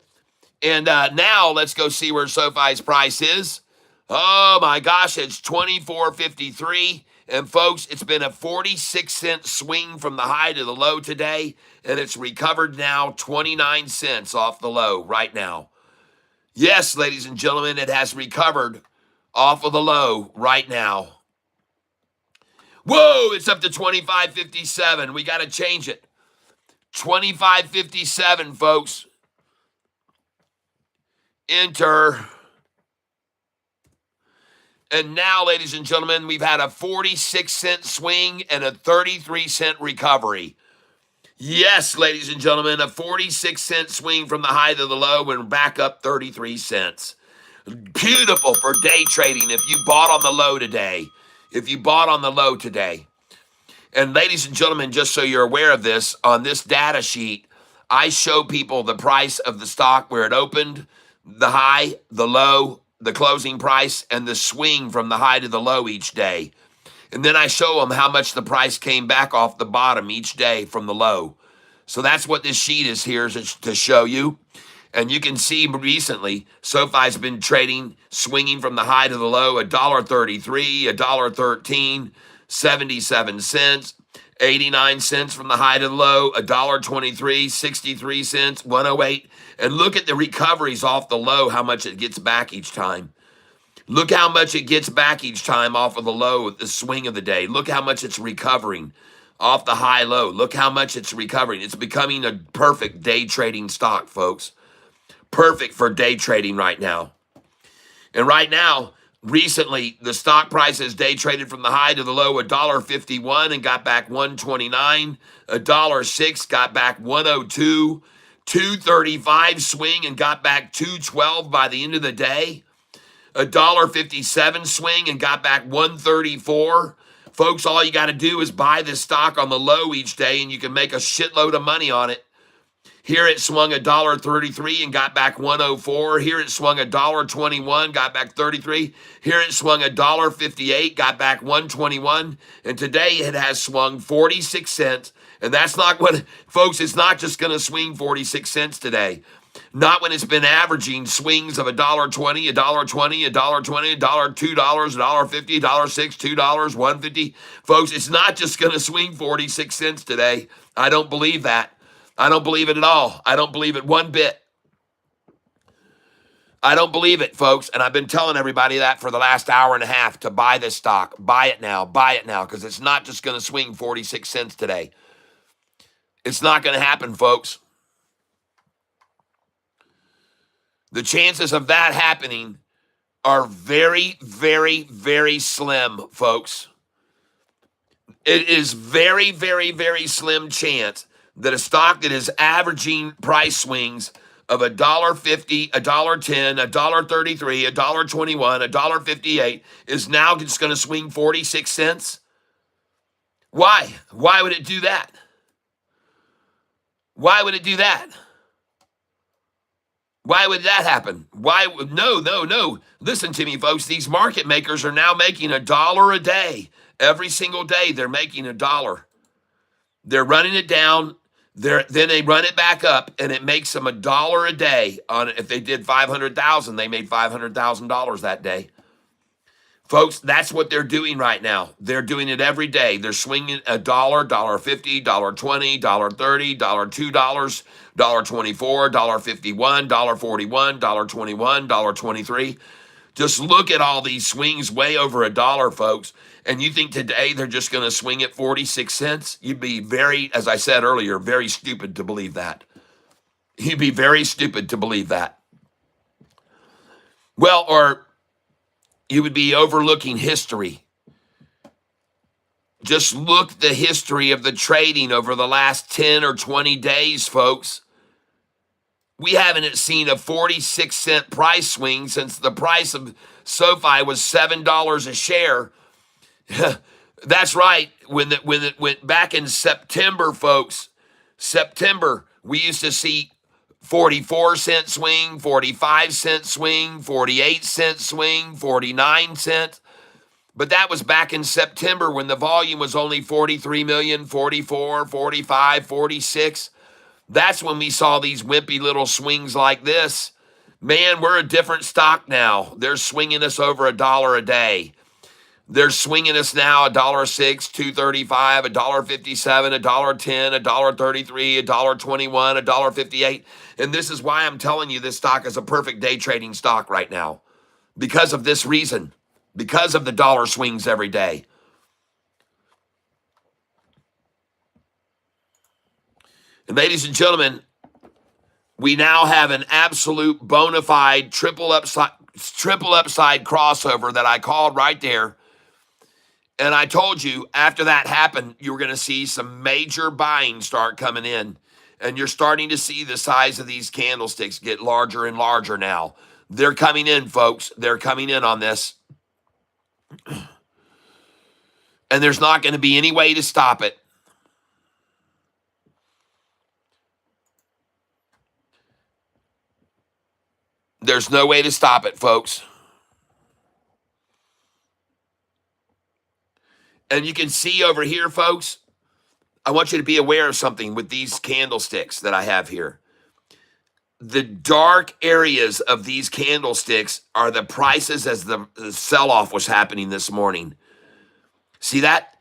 And now let's go see where SoFi's price is. Oh, my gosh. It's $24.53. And, folks, it's been a 46-cent swing from the high to the low today. And it's recovered now 29 cents off the low right now. Yes, ladies and gentlemen, it has recovered off of the low right now. Whoa, it's up to 25.57. We got to change it. 25.57, folks. Enter. And now, ladies and gentlemen, we've had a 46-cent swing and a 33-cent recovery. Yes, ladies and gentlemen, a 46-cent swing from the high to the low and back up 33 cents. Beautiful for day trading if you bought on the low today. And ladies and gentlemen, just so you're aware of this, on this data sheet, I show people the price of the stock where it opened, the high, the low, the closing price, and the swing from the high to the low each day. And then I show them how much the price came back off the bottom each day from the low. So that's what this sheet is here to show you. And you can see recently, SoFi's been trading, swinging from the high to the low, $1.33, $1.13, 77 cents, 89 cents from the high to the low, $1.23, 63 cents, 108. And look at the recoveries off the low, how much it gets back each time. Look how much it gets back each time off of the low, the swing of the day. Look how much it's recovering off the high low. Look how much it's recovering. It's becoming a perfect day trading stock, folks. Perfect for day trading right now. And right now, recently, the stock price has day traded from the high to the low $1.51 and got back 129. $1.06 got back 102. 235 swing and got back 212 by the end of the day. $1.57 swing and got back 134. Folks, all you got to do is buy this stock on the low each day and you can make a shitload of money on it. Here it swung $1.33 and got back 104. Here it swung $1.21, got back 33. Here it swung $1.58, got back 121. And today it has swung 46 cents. And that's not what, folks, it's not just going to swing 46 cents today. Not when it's been averaging swings of $1.20, $1.20, $1.20, $2, $1.50, $1.06, $2, $1.50. Folks, it's not just going to swing 46 cents today. I don't believe that. I don't believe it at all. I don't believe it one bit. I don't believe it, folks. And I've been telling everybody that for the last hour and a half to buy this stock. Buy it now, because it's not just going to swing 46 cents today. It's not going to happen, folks. The chances of that happening are very, very, very slim, folks. It is very, very, very slim chance that a stock that is averaging price swings of $1.50, $1.10, $1.33, $1.21, $1.58 is now just going to swing 46 cents. Why? Why would it do that? Why would it do that? Why would that happen? No. Listen to me, folks. These market makers are now making $1 a day. Every single day, they're making $1. They're running it down. Then they run it back up, and it makes them $1 a day. On if they did 500,000, they made $500,000 that day. Folks, that's what they're doing right now. They're doing it every day. They're swinging $1, $1.50, $1.20, $1.30, $2, $1.24, $1.51, $1.41, $1.21, $1.23. Just look at all these swings way over $1, folks. And you think today they're just going to swing at 46 cents? You'd be very, as I said earlier, very stupid to believe that. You'd be very stupid to believe that. Well, or you would be overlooking history. Just look the history of the trading over the last 10 or 20 days, folks. We haven't seen a 46-cent price swing since the price of SoFi was $7 a share. That's right. When it went back in September, folks, September, we used to see 44-cent swing, 45-cent swing, 48-cent swing, 49 cents. But that was back in September when the volume was only 43 million, 44, 45, 46. That's when we saw these wimpy little swings like this. Man, we're a different stock now. They're swinging us over $1 a day. They're swinging us now $1.06, $2.35, $1.57, $1.10, $1.33, $1.21, $1.58. And this is why I'm telling you this stock is a perfect day trading stock right now. Because of this reason. Because of the dollar swings every day. And ladies and gentlemen, we now have an absolute bona fide triple upside crossover that I called right there. And I told you after that happened, you were going to see some major buying start coming in. And you're starting to see the size of these candlesticks get larger and larger now. They're coming in, folks. They're coming in on this. And there's not going to be any way to stop it. There's no way to stop it, folks. And you can see over here, folks, I want you to be aware of something with these candlesticks that I have here. The dark areas of these candlesticks are the prices as the sell-off was happening this morning. See that?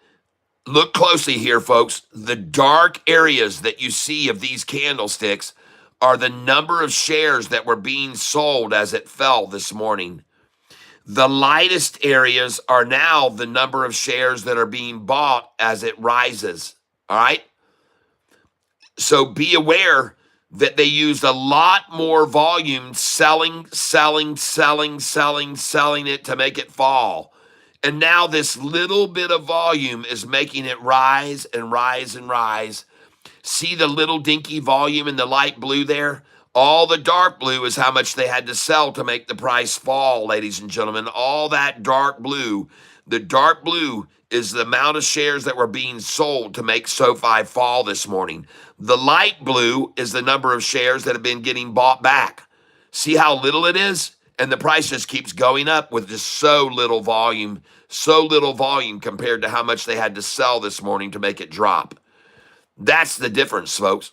Look closely here, folks. The dark areas that you see of these candlesticks are the number of shares that were being sold as it fell this morning. The lightest areas are now the number of shares that are being bought as it rises. All right. So be aware that they used a lot more volume selling it to make it fall. And now this little bit of volume is making it rise and rise and rise. See the little dinky volume in the light blue there? All the dark blue is how much they had to sell to make the price fall, ladies and gentlemen. All that dark blue. The dark blue is the amount of shares that were being sold to make SoFi fall this morning. The light blue is the number of shares that have been getting bought back. See how little it is? And the price just keeps going up with just so little volume compared to how much they had to sell this morning to make it drop. That's the difference, folks.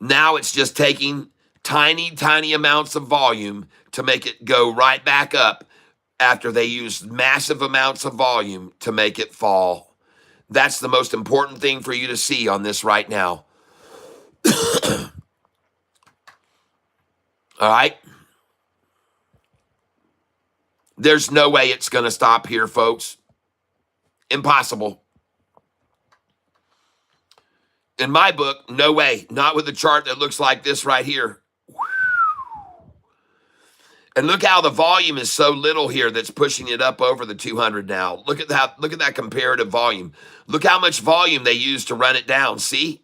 Now it's just taking tiny, tiny amounts of volume to make it go right back up after they used massive amounts of volume to make it fall. That's the most important thing for you to see on this right now. All right? There's no way it's going to stop here, folks. Impossible. In my book, no way. Not with a chart that looks like this right here. And look how the volume is so little here that's pushing it up over the 200 now. Look at that comparative volume. Look how much volume they used to run it down. See?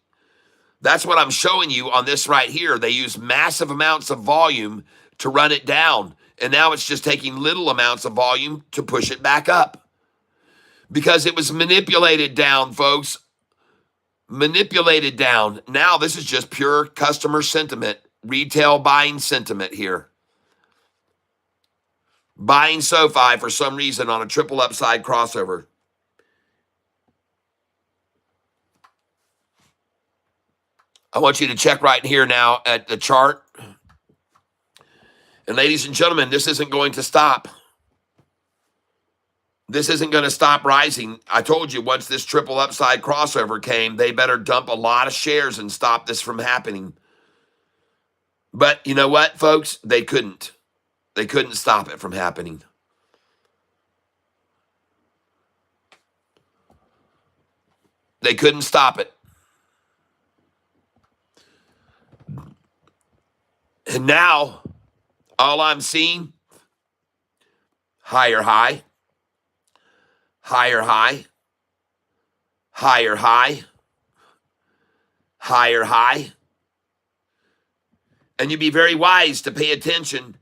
That's what I'm showing you on this right here. They use massive amounts of volume to run it down. And now it's just taking little amounts of volume to push it back up. Because it was manipulated down, folks. Manipulated down. Now this is just pure customer sentiment. Retail buying sentiment here. Buying SoFi for some reason on a triple upside crossover. I want you to check right here now at the chart. And ladies and gentlemen, this isn't going to stop. This isn't going to stop rising. I told you once this triple upside crossover came, they better dump a lot of shares and stop this from happening. But you know what, folks? They couldn't. They couldn't stop it from happening. They couldn't stop it. And now, all I'm seeing, higher high, higher high, higher high, higher high. And you'd be very wise to pay attention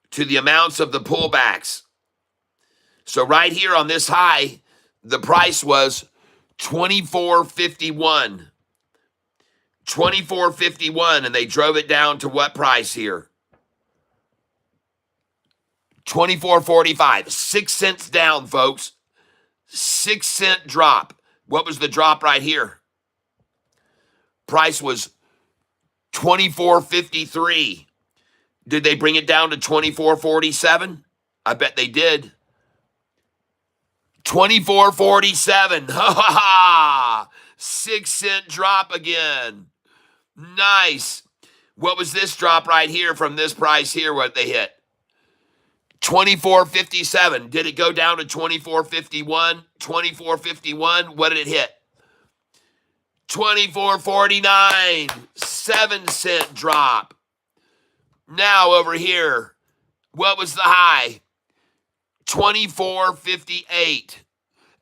to the amounts of the pullbacks. So right here on this high, the price was $24.51. $24.51, and they drove it down to what price here? $24.45. 6 cents down, folks. 6 cent drop. What was the drop right here? Price was $24.53. Did they bring it down to $24.47? I bet they did. $24.47. Ha ha ha! 6 cent drop again. Nice. What was this drop right here from this price here, what they hit? $24.57. Did it go down to $24.51? $24.51. What did it hit? $24.49. 7 cent drop. Now over here, what was the high? $24.58.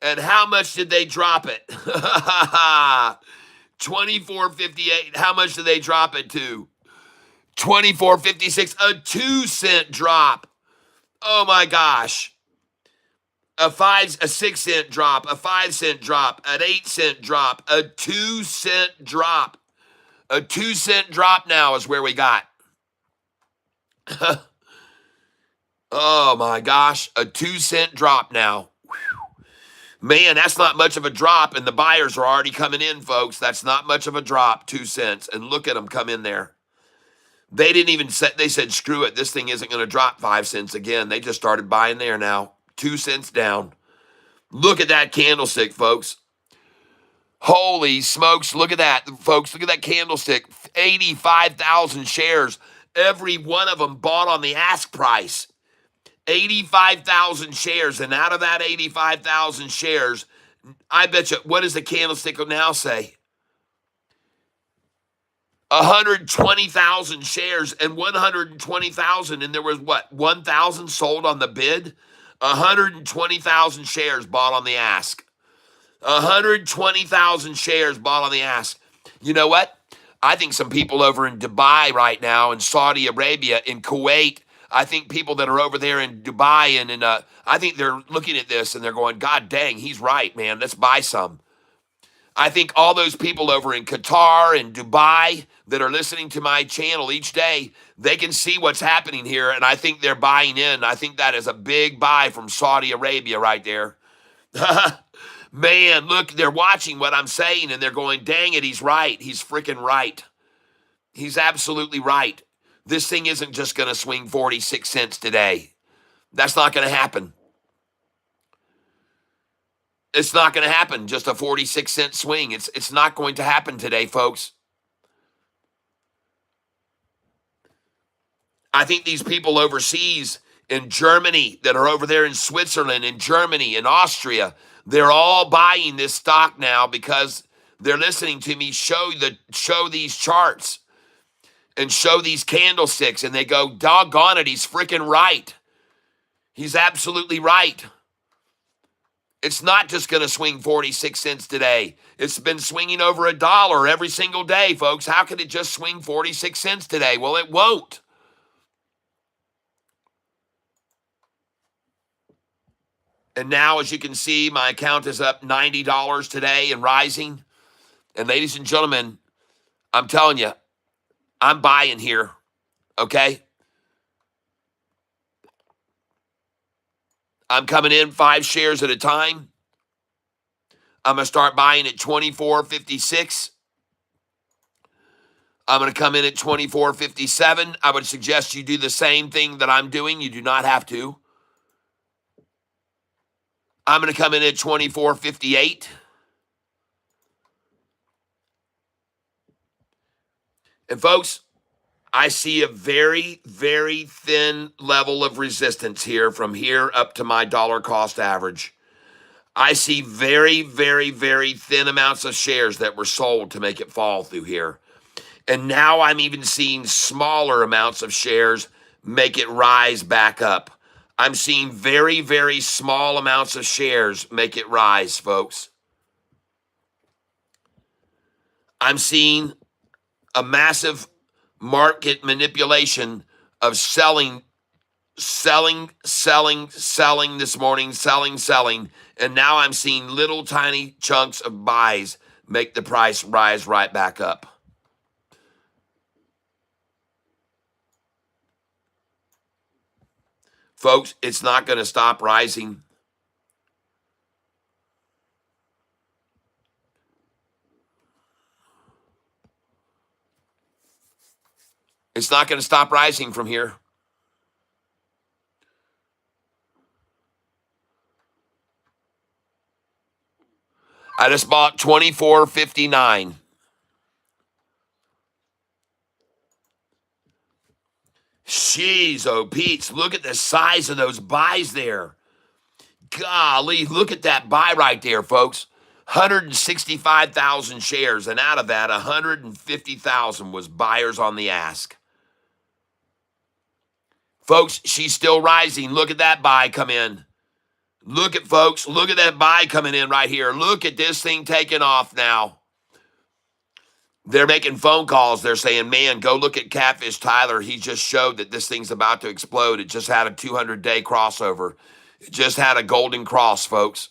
And how much did they drop it? $24.58. How much did they drop it to? $24.56. A 2 cent drop. Oh my gosh. A 6 cent drop, a 5 cent drop, an 8 cent drop, a 2 cent drop. A 2 cent drop now is where we got. Oh my gosh, a 2 cent drop now. Man, that's not much of a drop, and the buyers are already coming in, folks. That's not much of a drop, 2 cents. And look at them come in there. They didn't even say, they said, screw it. This thing isn't going to drop 5 cents again. They just started buying there now. 2 cents down. Look at that candlestick, folks. Holy smokes. Look at that, folks. Look at that candlestick. 85,000 shares. Every one of them bought on the ask price. 85,000 shares. And out of that 85,000 shares, I bet you, what does the candlestick now say? 120,000 shares, and 120,000, and there was what, 1,000 sold on the bid? 120,000 shares bought on the ask. 120,000 shares bought on the ask. You know what? I think some people over in Dubai right now, in Saudi Arabia, in Kuwait, I think people that are over there in Dubai and I think they're looking at this and they're going, God dang, he's right, man. Let's buy some. I think all those people over in Qatar and Dubai that are listening to my channel each day, they can see what's happening here, and I think they're buying in. I think that is a big buy from Saudi Arabia right there. Man, look, they're watching what I'm saying, and they're going, dang it, he's right. He's freaking right. He's absolutely right. This thing isn't just going to swing 46 cents today. That's not going to happen. It's not going to happen, just a 46-cent swing. It's not going to happen today, folks. I think these people overseas in Germany that are over there in Switzerland, in Germany, in Austria, they're all buying this stock now because they're listening to me show these charts and show these candlesticks, and they go, doggone it, he's freaking right. He's absolutely right. It's not just going to swing 46 cents today. It's been swinging over $1 every single day, folks. How can it just swing 46 cents today? Well, it won't. And now, as you can see, my account is up $90 today and rising. And ladies and gentlemen, I'm telling you, I'm buying here, okay? I'm coming in 5 shares at a time. I'm going to start buying at $24.56. I'm going to come in at $24.57. I would suggest you do the same thing that I'm doing. You do not have to. I'm going to come in at $24.58. And folks, I see a very, very thin level of resistance here from here up to my dollar cost average. I see very, very, very thin amounts of shares that were sold to make it fall through here. And now I'm even seeing smaller amounts of shares make it rise back up. I'm seeing very, very small amounts of shares make it rise, folks. I'm seeing a massive market manipulation of selling this morning, selling. And now I'm seeing little tiny chunks of buys make the price rise right back up. Folks, it's not going to stop rising. It's not going to stop rising from here. I just bought $24.59. Jeez, oh, Pete's, look at the size of those buys there. Golly, look at that buy right there, folks. 165,000 shares, and out of that, 150,000 was buyers on the ask. Folks, she's still rising. Look at that buy come in. Look at, folks, look at that buy coming in right here. Look at this thing taking off now. They're making phone calls. They're saying, man, go look at Catfish Tyler. He just showed that this thing's about to explode. It just had a 200-day crossover. It just had a golden cross, folks.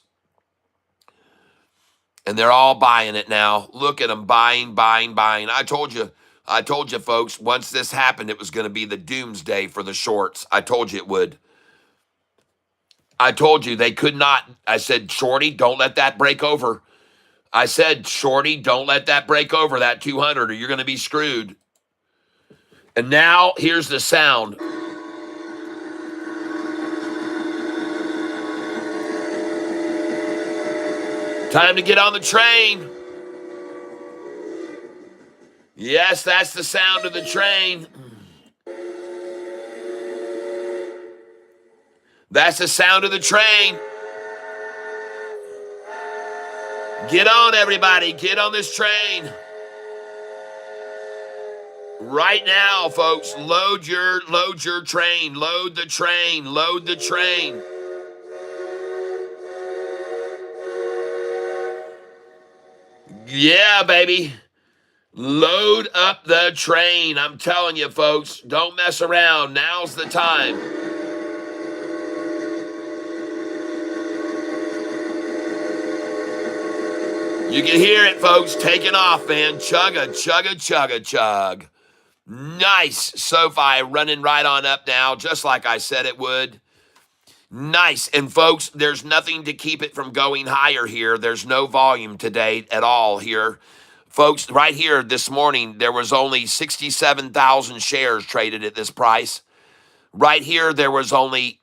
And they're all buying it now. Look at them buying. I told you, folks, once this happened, it was going to be the doomsday for the shorts. I told you it would. I told you they could not. I said, Shorty, don't let that break over. I said, Shorty, don't let that break over, that 200, or you're going to be screwed. And now, here's the sound. Time to get on the train. Yes, that's the sound of the train. That's the sound of the train. Get on, everybody. Get on this train. Right now, folks, load your train. Load the train. Load the train. Yeah, baby. Load up the train. I'm telling you, folks, don't mess around. Now's the time. You can hear it, folks, taking off, man. Chugga, chugga, chugga, chug. Nice. SoFi running right on up now, just like I said it would. Nice. And folks, there's nothing to keep it from going higher here. There's no volume today at all here. Folks, right here this morning, there was only 67,000 shares traded at this price. Right here, there was only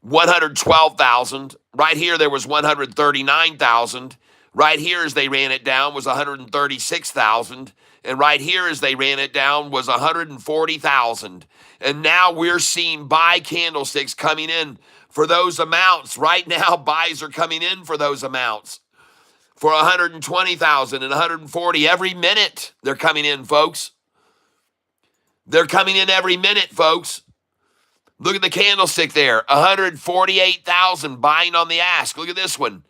112,000. Right here, there was 139,000. Right here, as they ran it down, was 136,000. And right here, as they ran it down, was 140,000. And now we're seeing buy candlesticks coming in for those amounts. Right now, buys are coming in for those amounts. For 120,000 and 140 every minute, they're coming in, folks. They're coming in every minute, folks. Look at the candlestick there, 148,000 buying on the ask. Look at this one,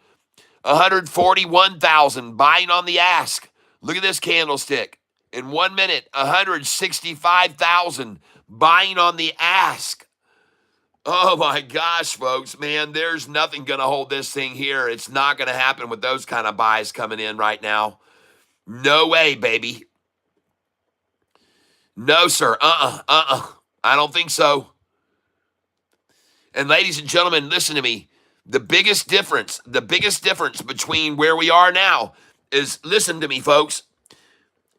141,000 buying on the ask. Look at this candlestick. In 1 minute, 165,000 buying on the ask. Oh my gosh, folks, man, there's nothing going to hold this thing here. It's not going to happen with those kind of buys coming in right now. No way, baby. No, sir. I don't think so. And ladies and gentlemen, listen to me. The biggest difference between where we are now is, listen to me, folks.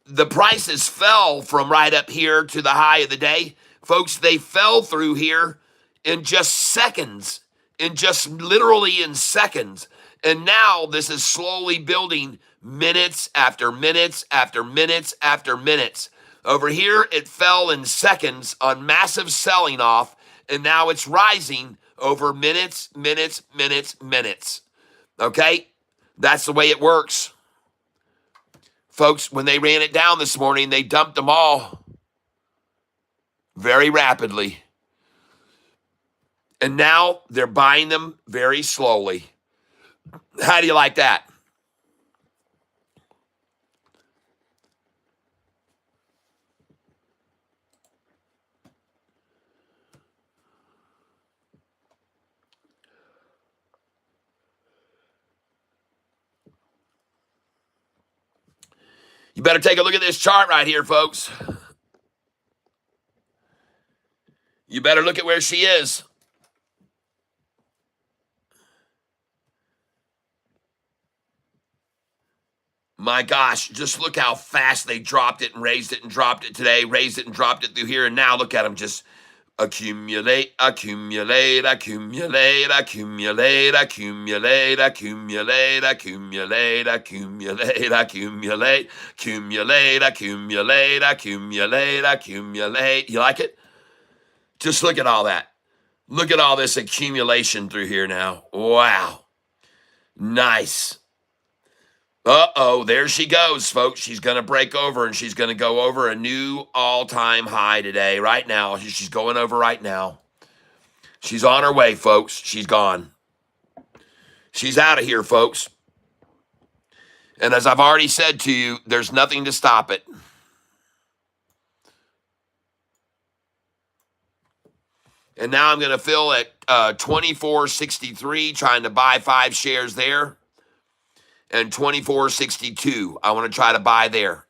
The prices fell from right up here to the high of the day. Folks, they fell through here in just seconds, literally in seconds. And now this is slowly building minutes after minutes after minutes after minutes. Over here, it fell in seconds on massive selling off, and now it's rising over minutes. Okay? That's the way it works. Folks, when they ran it down this morning, they dumped them all very rapidly. And now they're buying them very slowly. How do you like that? You better take a look at this chart right here, folks. You better look at where she is. My gosh, just look how fast they dropped it and raised it and dropped it today, raised it and dropped it through here, and now look at them just accumulate, accumulate, accumulate, accumulate, accumulate, accumulate, accumulate, accumulate, accumulate, accumulate, accumulate, accumulate, accumulate. You like it? Just look at all that. Look at all this accumulation through here now. Wow. Nice. Uh-oh, there she goes, folks. She's going to break over, and she's going to go over a new all-time high today, right now. She's going over right now. She's on her way, folks. She's gone. She's out of here, folks. And as I've already said to you, there's nothing to stop it. And now I'm going to fill at 24.63, trying to buy 5 shares there. And 24.62, I want to try to buy there.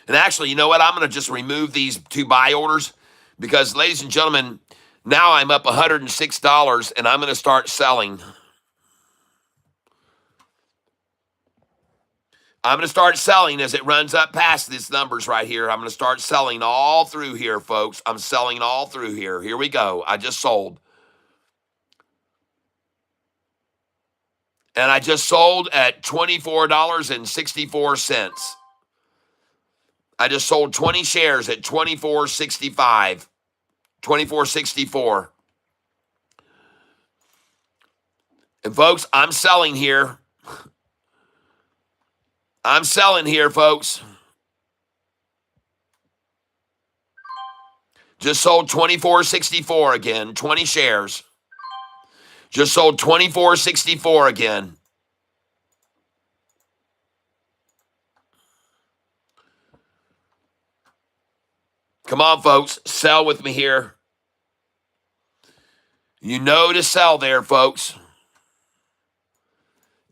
And actually, you know what? I'm going to just remove these 2 buy orders because, ladies and gentlemen, now I'm up $106 and I'm going to start selling. I'm going to start selling as it runs up past these numbers right here. I'm going to start selling all through here, folks. I'm selling all through here. Here we go. I just sold. And I just sold at $24.64. I just sold 20 shares at $24.65, $24.64. And folks, I'm selling here. I'm selling here, folks. Just sold 24.64 again, 20 shares. Just sold 24.64 again. Come on, folks, sell with me here. You know to sell there, folks.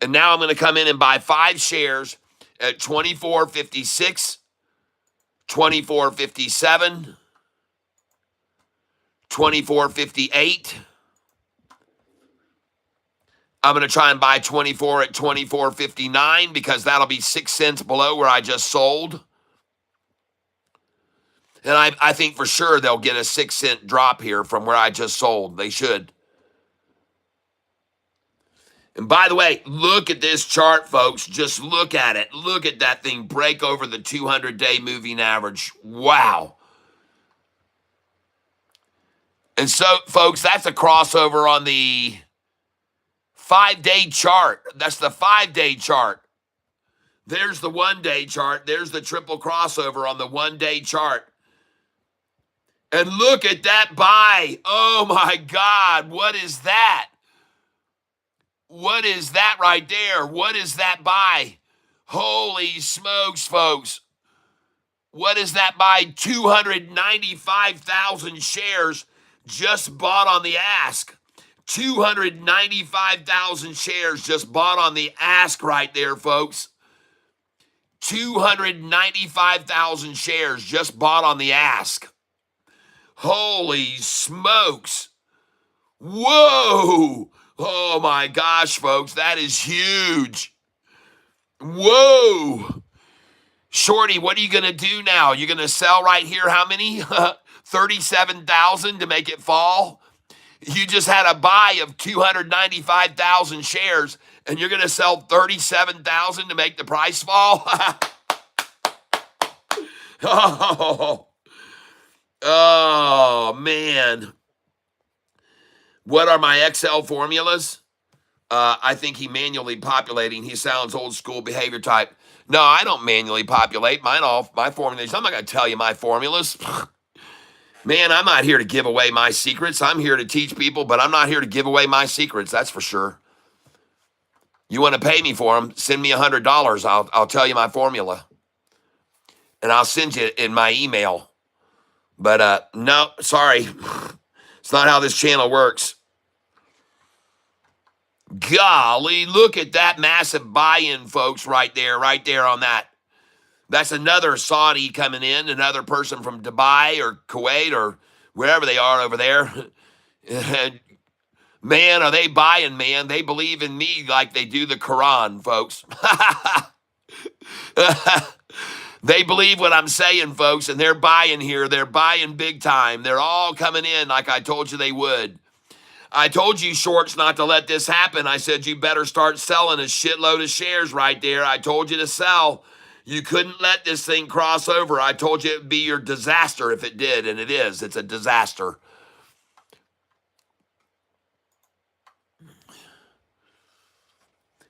And now I'm going to come in and buy 5 shares at 24.56, 24.57, 24.58. I'm going to try and buy 24 at 24.59 because that'll be 6 cents below where I just sold. And I think for sure they'll get a 6 cent drop here from where I just sold. They should. And by the way, look at this chart, folks. Just look at it. Look at that thing break over the 200-day moving average. Wow. And so, folks, that's a crossover on the 5-day chart. That's the 5-day chart. There's the 1-day chart. There's the triple crossover on the 1-day chart. And look at that buy. Oh, my God. What is that? What is that right there? What is that buy? Holy smokes, folks. What is that buy? 295,000 shares just bought on the ask. 295,000 shares just bought on the ask right there, folks. 295,000 shares just bought on the ask. Holy smokes. Whoa. Oh my gosh, folks, that is huge. Whoa. Shorty, what are you going to do now? You're going to sell right here how many? 37,000 to make it fall? You just had a buy of 295,000 shares, and you're going to sell 37,000 to make the price fall? Oh, man. What are my Excel formulas? I think he manually populating. He sounds old school behavior type. No, I don't manually populate my formulas. I'm not going to tell you my formulas. Man, I'm not here to give away my secrets. I'm here to teach people, but I'm not here to give away my secrets. That's for sure. You want to pay me for them? Send me $100. I'll tell you my formula, and I'll send you it in my email. But no, sorry, it's not how this channel works. Golly, look at that massive buy-in, folks, right there on that. That's another Saudi coming in, another person from Dubai or Kuwait or wherever they are over there. Man, are they buying, man. They believe in me like they do the Quran, folks. They believe what I'm saying, folks, and they're buying here. They're buying big time. They're all coming in like I told you they would. I told you, shorts, not to let this happen. I said you better start selling a shitload of shares right there. I told you to sell. You couldn't let this thing cross over. I told you it would be your disaster if it did, and it is. It's a disaster.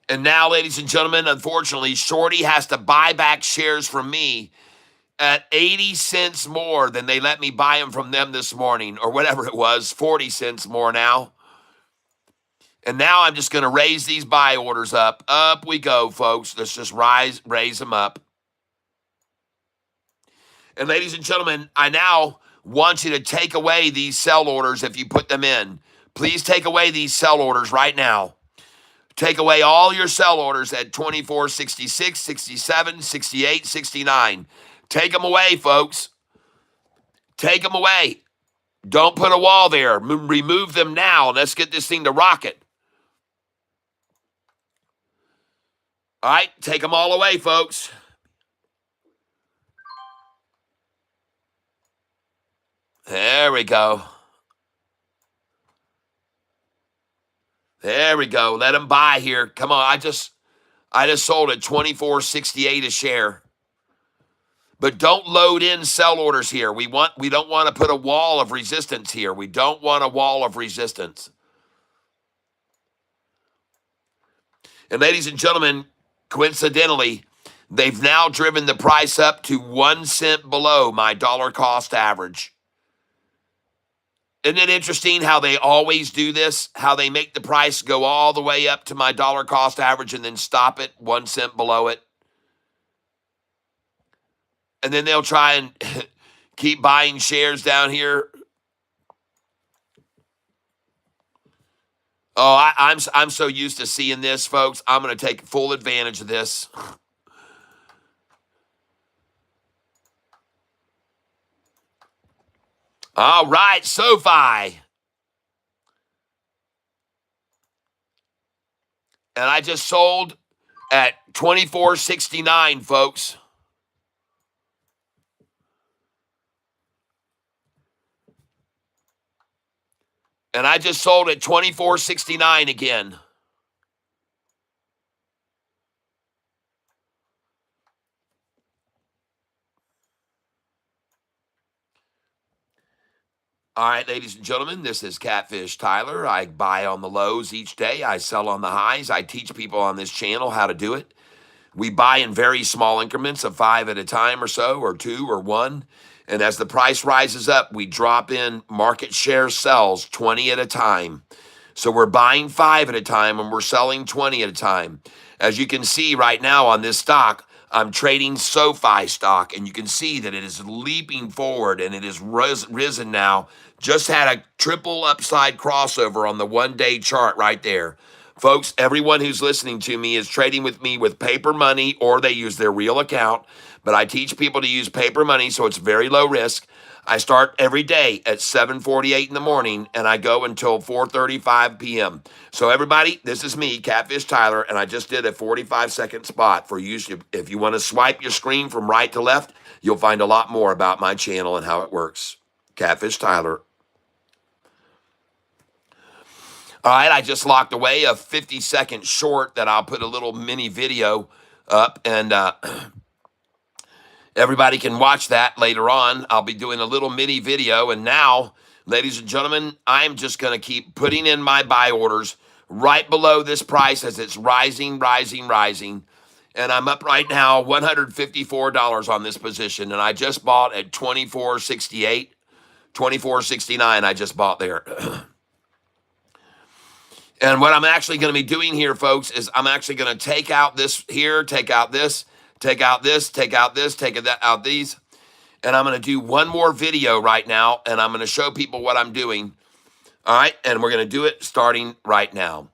And now, ladies and gentlemen, unfortunately, Shorty has to buy back shares from me at 80 cents more than they let me buy them from them this morning, or whatever it was, 40 cents more now. And now I'm just going to raise these buy orders up. Up we go, folks. Let's just raise them up. And ladies and gentlemen, I now want you to take away these sell orders if you put them in. Please take away these sell orders right now. Take away all your sell orders at 24, 66, 67, 68, 69. Take them away, folks. Take them away. Don't put a wall there. Remove them now. Let's get this thing to rocket. All right, take them all away, folks. There we go. There we go. Let them buy here. Come on, I just sold at $24.68 a share. But don't load in sell orders here. We don't want to put a wall of resistance here. We don't want a wall of resistance. And ladies and gentlemen, coincidentally, they've now driven the price up to 1 cent below my dollar cost average. Isn't it interesting how they always do this? How they make the price go all the way up to my dollar cost average and then stop it 1 cent below it. And then they'll try and keep buying shares down here. Oh, I'm so used to seeing this, folks. I'm going to take full advantage of this. All right, SoFi. And I just sold at $24.69, folks. And I just sold at $24.69 again. All right, ladies and gentlemen, this is Catfish Tyler. I buy on the lows each day. I sell on the highs. I teach people on this channel how to do it. We buy in very small increments of 5 at a time or so, or 2 or 1. And as the price rises up, we drop in market share sells 20 at a time. So we're buying 5 at a time and we're selling 20 at a time. As you can see right now on this stock, I'm trading SoFi stock, and you can see that it is leaping forward and it has risen now. Just had a triple upside crossover on the 1-day chart right there. Folks, everyone who's listening to me is trading with me with paper money, or they use their real account. But I teach people to use paper money, so it's very low risk. I start every day at 7:48 in the morning, and I go until 4:35 p.m. So everybody, this is me, Catfish Tyler, and I just did a 45-second spot for you. If you want to swipe your screen from right to left, you'll find a lot more about my channel and how it works. Catfish Tyler. All right, I just locked away a 50-second short that I'll put a little mini video up, and everybody can watch that later on. I'll be doing a little mini video, and now, ladies and gentlemen, I'm just going to keep putting in my buy orders right below this price as it's rising, rising, rising. And I'm up right now $154 on this position, and I just bought at $24.68, $24.69 I just bought there. And what I'm actually going to be doing here, folks, is I'm actually going to take out this here, take out this, take out this, take out this, take out these. And I'm going to do one more video right now, and I'm going to show people what I'm doing. All right, and we're going to do it starting right now.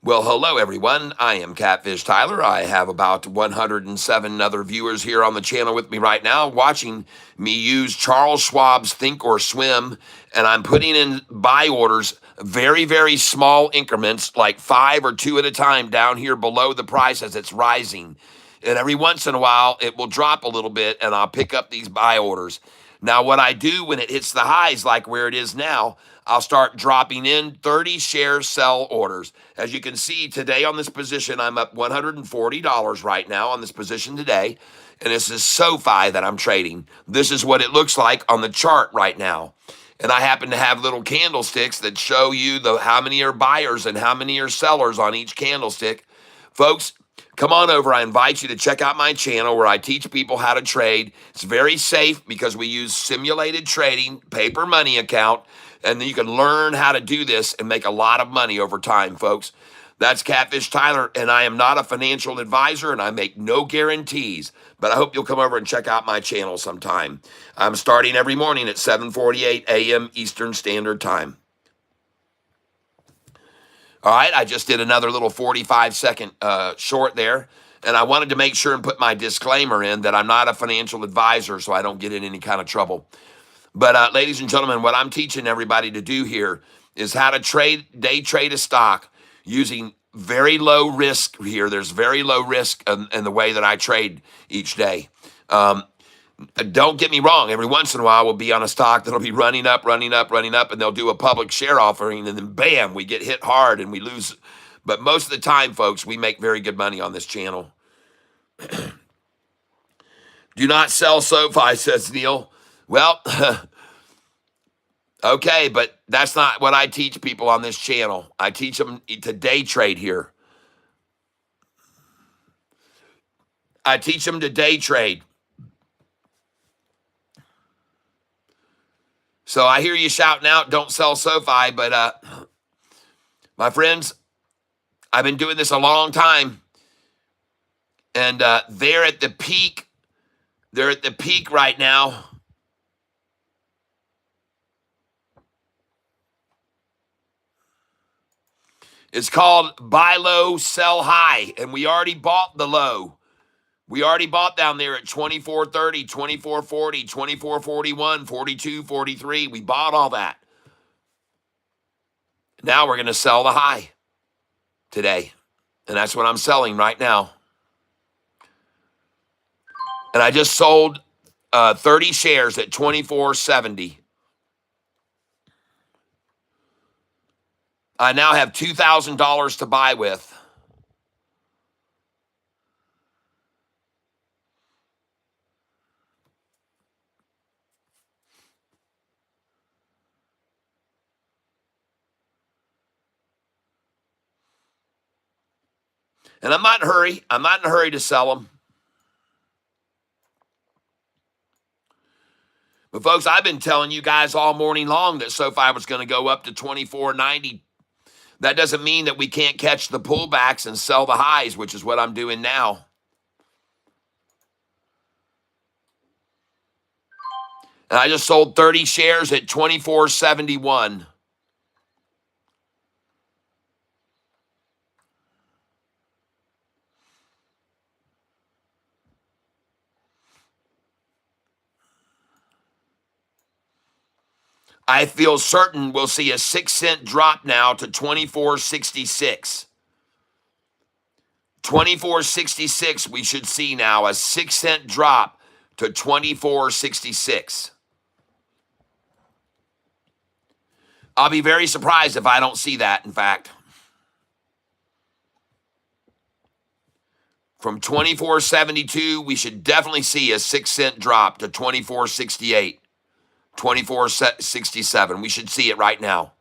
Well, hello, everyone. I am Catfish Tyler. I have about 107 other viewers here on the channel with me right now watching me use Charles Schwab's Think or Swim, and I'm putting in buy orders, very, very small increments, like 5 or 2 at a time down here below the price as it's rising. And every once in a while, it will drop a little bit, and I'll pick up these buy orders. Now, what I do when it hits the highs, like where it is now, I'll start dropping in 30 share sell orders. As you can see today on this position, I'm up $140 right now on this position today. And this is SoFi that I'm trading. This is what it looks like on the chart right now. And I happen to have little candlesticks that show you how many are buyers and how many are sellers on each candlestick. Folks, come on over. I invite you to check out my channel where I teach people how to trade. It's very safe because we use simulated trading, paper money account, and then you can learn how to do this and make a lot of money over time, folks. That's Catfish Tyler, and I am not a financial advisor, and I make no guarantees, but I hope you'll come over and check out my channel sometime. I'm starting every morning at 7:48 a.m. Eastern Standard Time. All right, I just did another little 45-second short there, and I wanted to make sure and put my disclaimer in that I'm not a financial advisor, so I don't get in any kind of trouble. But ladies and gentlemen, what I'm teaching everybody to do here is how to day trade a stock using very low risk here. There's very low risk in the way that I trade each day. Don't get me wrong. Every once in a while, we'll be on a stock that'll be running up, and they'll do a public share offering, and then bam, we get hit hard and we lose. But most of the time, folks, we make very good money on this channel. Do not sell SoFi, says Neil. Well, okay, but that's not what I teach people on this channel. I teach them to day trade here. I teach them to day trade. So I hear you shouting out, don't sell SoFi, but my friends, I've been doing this a long time, and they're at the peak. They're at the peak right now. It's called buy low, sell high, and we already bought the low. We already bought down there at 24.30, 24.40, 24.41, 42.43. We bought all that. Now we're going to sell the high today, and that's what I'm selling right now. And I just sold 30 shares at 24.70. I now have $2,000 to buy with. And I'm not in a hurry. I'm not in a hurry to sell them. But folks, I've been telling you guys all morning long that SoFi was going to go up to 24.90. That doesn't mean that we can't catch the pullbacks and sell the highs, which is what I'm doing now. And I just sold 30 shares at 24.71. I feel certain we'll see a 6-cent drop now to 24.66. 24.66 we should see now, a 6-cent drop to 24.66. I'll be very surprised if I don't see that, in fact. From 24.72, we should definitely see a 6-cent drop to 24.68, 24.67. We should see it right now.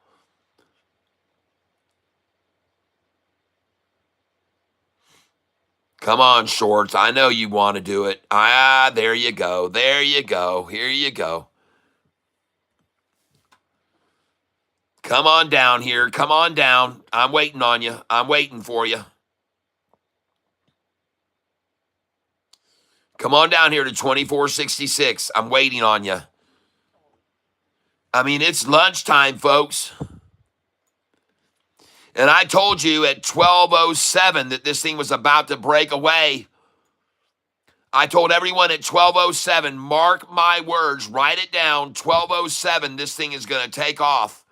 Come on, shorts. I know you want to do it. There you go. There you go. Here you go. Come on down here. Come on down. I'm waiting on you. I'm waiting for you. Come on down here to 24.66. I'm waiting on you. I mean, it's lunchtime, folks. And I told you at 12:07 that this thing was about to break away. I told everyone at 12:07, mark my words, write it down, 12:07, this thing is going to take off.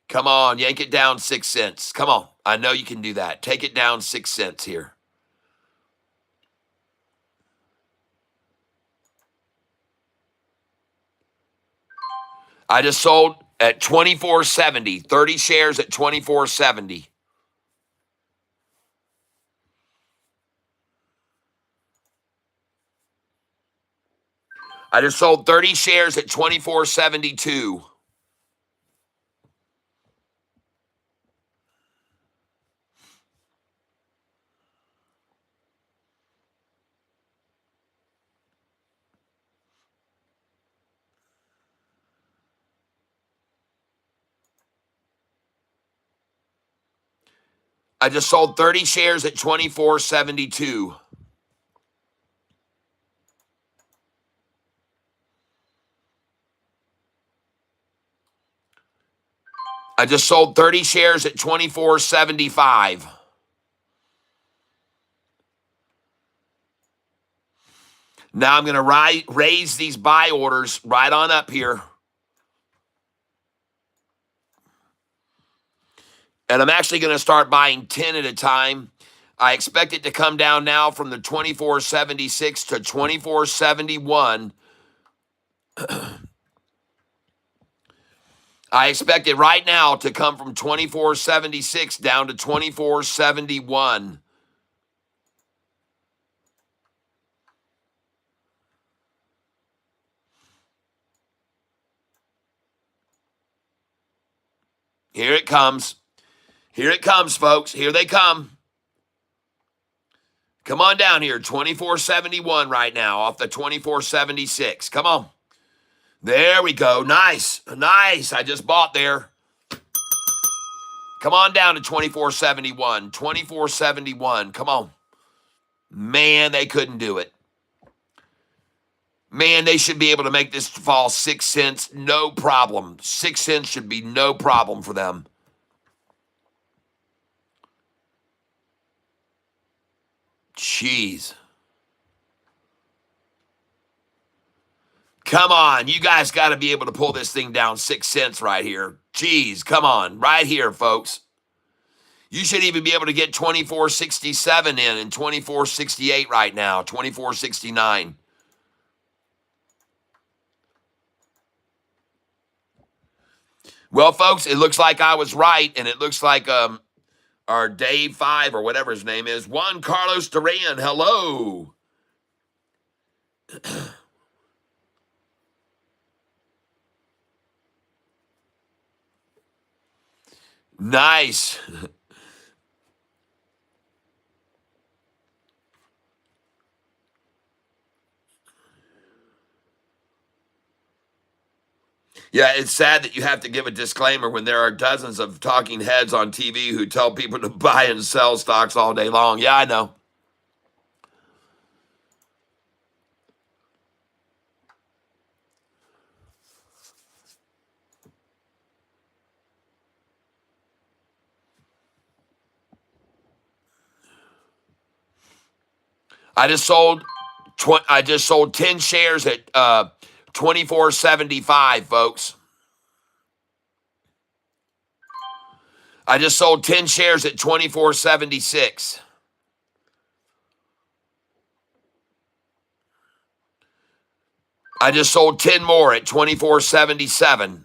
Come on, yank it down 6 cents. Come on. I know you can do that. Take it down 6 cents here. I just sold at 24.70, 30 shares at 24.70. I just sold 30 shares at 24.72. I just sold 30 shares at 24.72. I just sold 30 shares at 24.75. Now I'm going to raise these buy orders right on up here. And I'm actually going to start buying 10 at a time. I expect it to come down now from the 24.76 to 24.71. I expect it right now to come from 24.76 down to 24.71. Here it comes. Here it comes, folks. Here they come. Come on down here. 2471 right now off the 2476. Come on. There we go. Nice. Nice. I just bought there. Come on down to 2471. 2471. Come on. Man, they couldn't do it. Man, they should be able to make this fall 6 cents. No problem. 6 cents should be no problem for them. Jeez. Come on. You guys got to be able to pull this thing down 6 cents right here. Jeez. Come on. Right here, folks. You should even be able to get 2467 in and 2468 right now. 2469. Well, folks, it looks like I was right, and it looks like our Dave 5 or whatever his name is, Juan Carlos Duran. Hello. Nice. Yeah, it's sad that you have to give a disclaimer when there are dozens of talking heads on TV who tell people to buy and sell stocks all day long. Yeah, I know. I just sold 10 shares at 2475, folks. I just sold 10 shares at 2476. I just sold 10 more at 2477.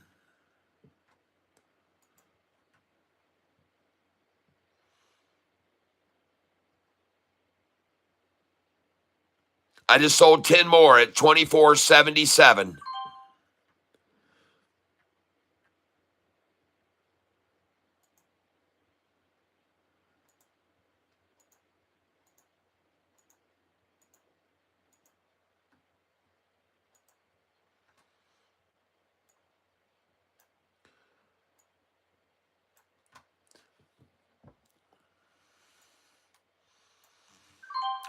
I just sold 10 more at 2477.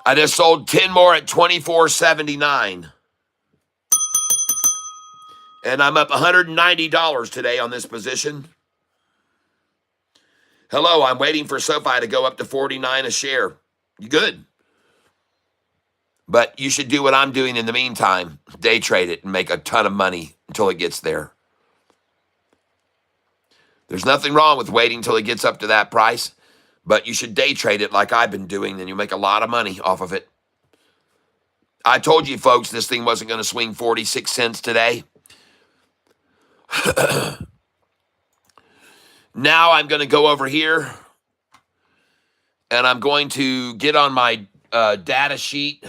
I just sold 10 more at 2479. And I'm up $190 today on this position. Hello, I'm waiting for SoFi to go up to 49 a share. You good? But you should do what I'm doing in the meantime. Day trade it and make a ton of money until it gets there. There's nothing wrong with waiting until it gets up to that price, but you should day trade it like I've been doing, and you make a lot of money off of it. I told you, folks, this thing wasn't going to swing 46 cents today. Now I'm going to go over here, and I'm going to get on my data sheet.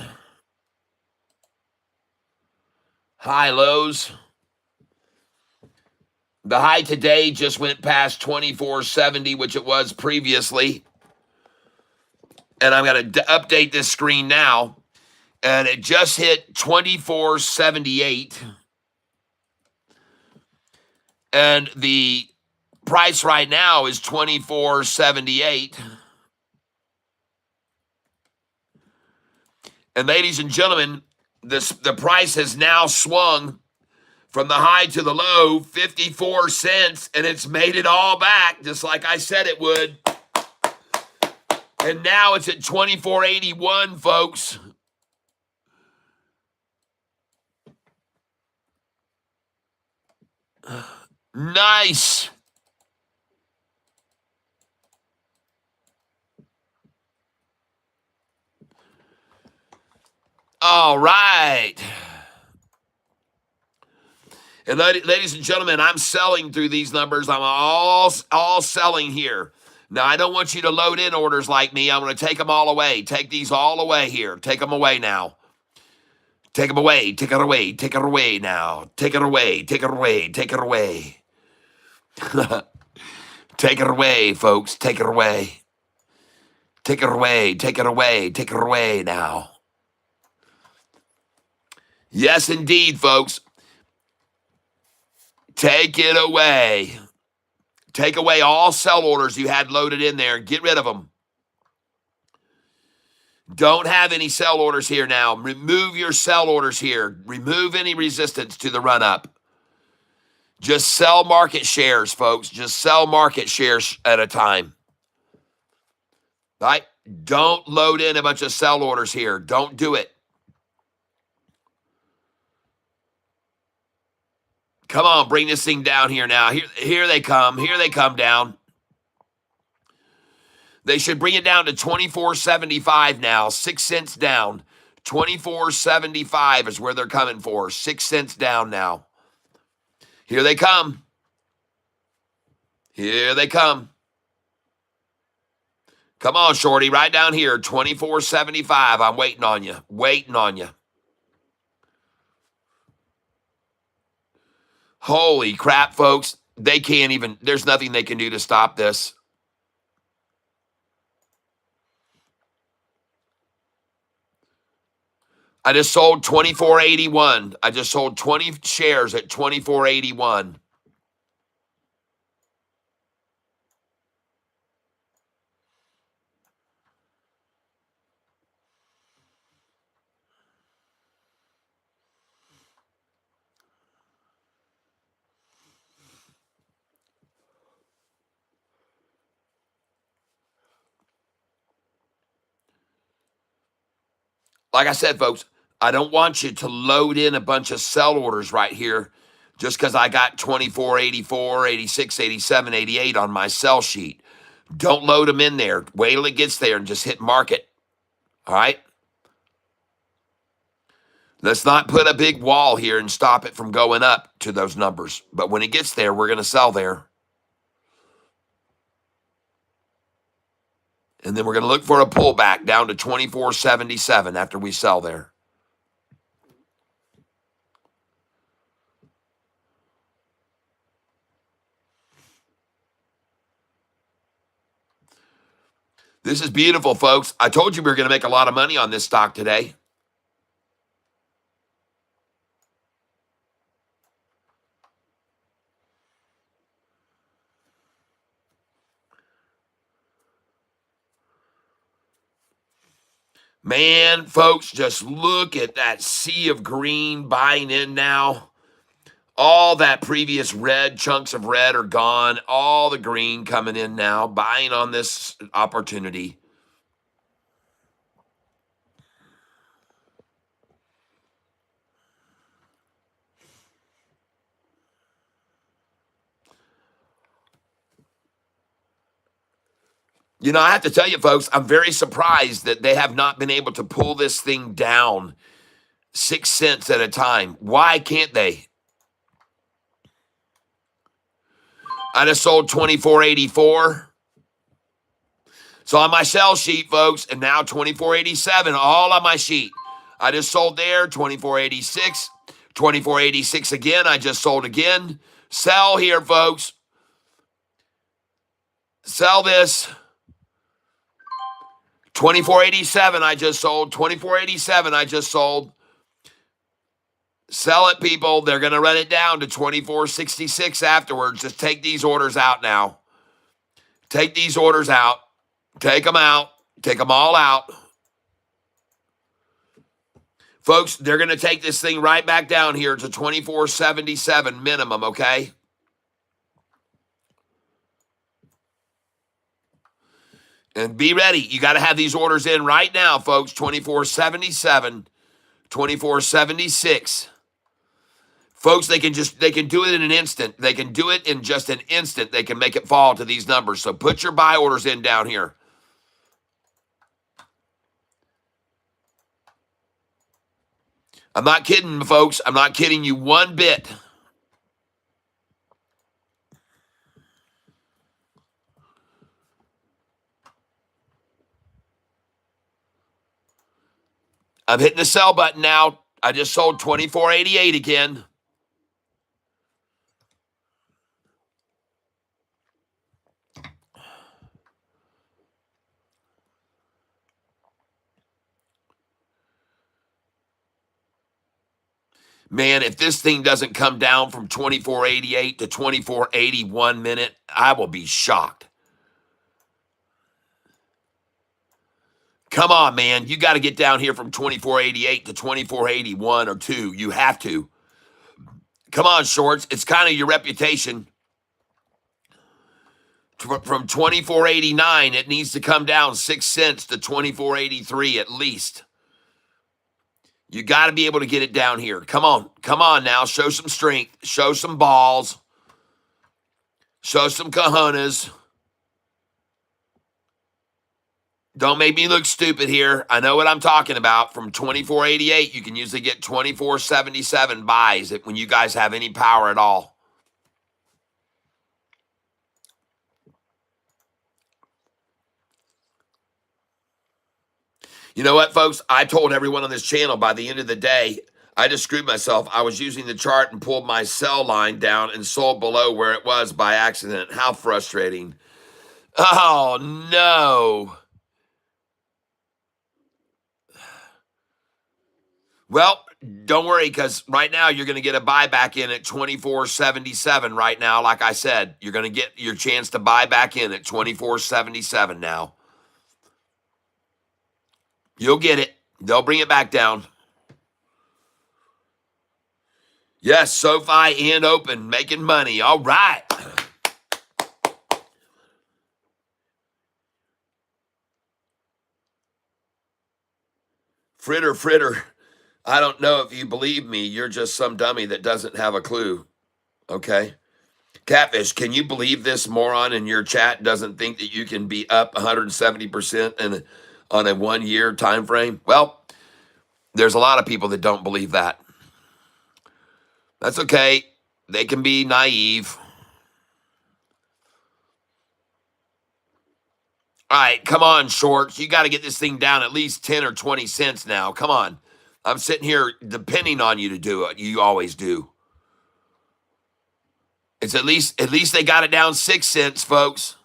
High lows. The high today just went past 2470, which it was previously. And I'm going to update this screen now. And it just hit 2478. And the price right now is 2478. And ladies and gentlemen, the price has now swung from the high to the low, 54 cents, and it's made it all back, just like I said it would. And now it's at 2481, folks. Nice. All right. And ladies and gentlemen, I'm selling through these numbers. I'm all selling here. Now, I don't want you to load in orders like me. I'm going to take them all away. Take these all away here. Take them away now. Take them away. Take it away. Take it away now. Take it away. Take it away. Take it away. Take it away, folks. Take it away. Take it away. Take it away. Take it away now. Yes, indeed, folks. Take it away. Take away all sell orders you had loaded in there. Get rid of them. Don't have any sell orders here now. Remove your sell orders here. Remove any resistance to the run up. Just sell market shares, folks. Just sell market shares at a time. Right? Don't load in a bunch of sell orders here. Don't do it. Come on, bring this thing down here now. Here they come. Here they come down. They should bring it down to 24.75 now. 6 cents down. 24.75 is where they're coming for. 6 cents down now. Here they come. Here they come. Come on, shorty, right down here. 24.75. I'm waiting on you. Waiting on you. Holy crap, folks. They can't even, there's nothing they can do to stop this. I just sold 24.81. I just sold 20 shares at 24.81. Like I said, folks, I don't want you to load in a bunch of sell orders right here just because I got 24.84, 86, 87, 88 on my sell sheet. Don't load them in there. Wait till it gets there and just hit market. All right? Let's not put a big wall here and stop it from going up to those numbers. But when it gets there, we're going to sell there. And then we're going to look for a pullback down to 24.77 after we sell there. This is beautiful, folks. I told you we were going to make a lot of money on this stock today. Man, folks, just look at that sea of green buying in now. All that previous red, chunks of red are gone. All the green coming in now, buying on this opportunity. You know, I have to tell you, folks, I'm very surprised that they have not been able to pull this thing down 6 cents at a time. Why can't they? I just sold 24.84. So on my sell sheet, folks, and now 24.87, all on my sheet. I just sold there, 24.86, 24.86 again. I just sold again. Sell here, folks. Sell this. 24.87, I just sold. 24.87, I just sold. Sell it, people. They're going to run it down to 24.66 afterwards. Just take these orders out now. Take these orders out. Take them out. Take them all out. Folks, they're going to take this thing right back down here to 24.77 minimum, okay? And be ready. You got to have these orders in right now, folks. 24.77, 24.76. Folks, they can do it in an instant. They can do it in just an instant. They can make it fall to these numbers. So put your buy orders in down here. I'm not kidding, folks. I'm not kidding you one bit. I'm hitting the sell button now. I just sold 24.88 again. Man, if this thing doesn't come down from 24.88 to 24.81 minute, I will be shocked. Come on, man. You got to get down here from 24.88 to 24.81 or 2. You have to. Come on, shorts. It's kind of your reputation. From 24.89, it needs to come down 6 cents to 24.83 at least. You got to be able to get it down here. Come on. Come on now. Show some strength. Show some balls. Show some cojones. Don't make me look stupid here. I know what I'm talking about. From 24.88, you can usually get 24.77 buys when you guys have any power at all. You know what, folks? I told everyone on this channel by the end of the day, I just screwed myself. I was using the chart and pulled my sell line down and sold below where it was by accident. How frustrating. Oh, no. Well, don't worry, because right now you're going to get a buyback in at 24.77 right now. Like I said, you're going to get your chance to buy back in at 24.77 now. You'll get it. They'll bring it back down. Yes, SoFi and open, making money. All right. Fritter. I don't know if you believe me. You're just some dummy that doesn't have a clue. Okay? Catfish, can you believe this moron in your chat doesn't think that you can be up 170% on a 1 year time frame? Well, there's a lot of people that don't believe that. That's okay. They can be naive. All right, come on, shorts. You got to get this thing down at least 10 or 20 cents now. Come on. I'm sitting here depending on you to do it. You always do. It's at least they got it down 6 cents, folks.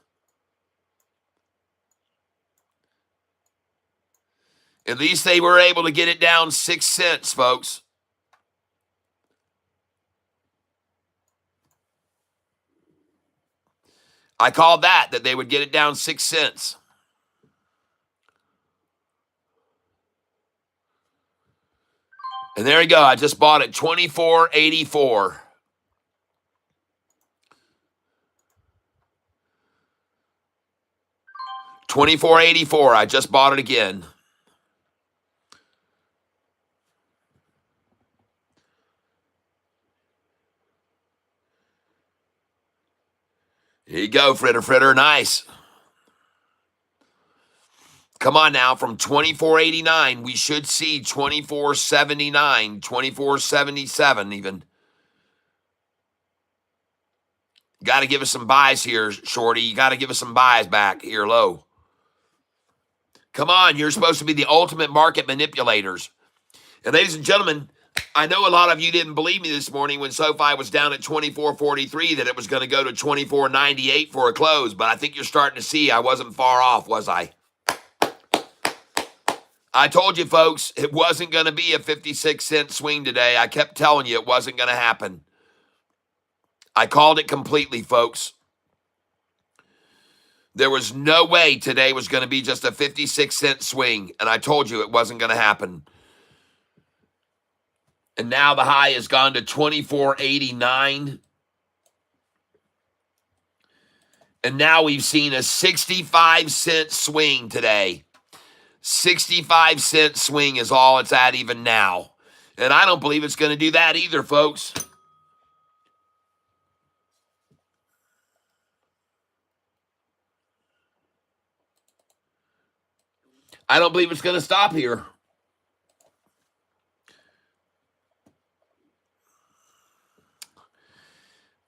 At least they were able to get it down 6 cents, folks. I called that they would get it down 6 cents. And there you go. I just bought it 24.84. $24.84. I just bought it again. Here you go, fritter. Nice. Come on now, from 24.89, we should see 24.79, 24.77 even. Got to give us some buys here, Shorty. You got to give us some buys back here low. Come on, you're supposed to be the ultimate market manipulators. And ladies and gentlemen, I know a lot of you didn't believe me this morning when SoFi was down at 24.43 that it was going to go to 24.98 for a close, but I think you're starting to see I wasn't far off, was I? I told you, folks, it wasn't going to be a 56-cent swing today. I kept telling you it wasn't going to happen. I called it completely, folks. There was no way today was going to be just a 56-cent swing, and I told you it wasn't going to happen. And now the high has gone to 24.89. And now we've seen a 65-cent swing today. 65-cent swing is all it's at even now. And I don't believe it's going to do that either, folks. I don't believe it's going to stop here.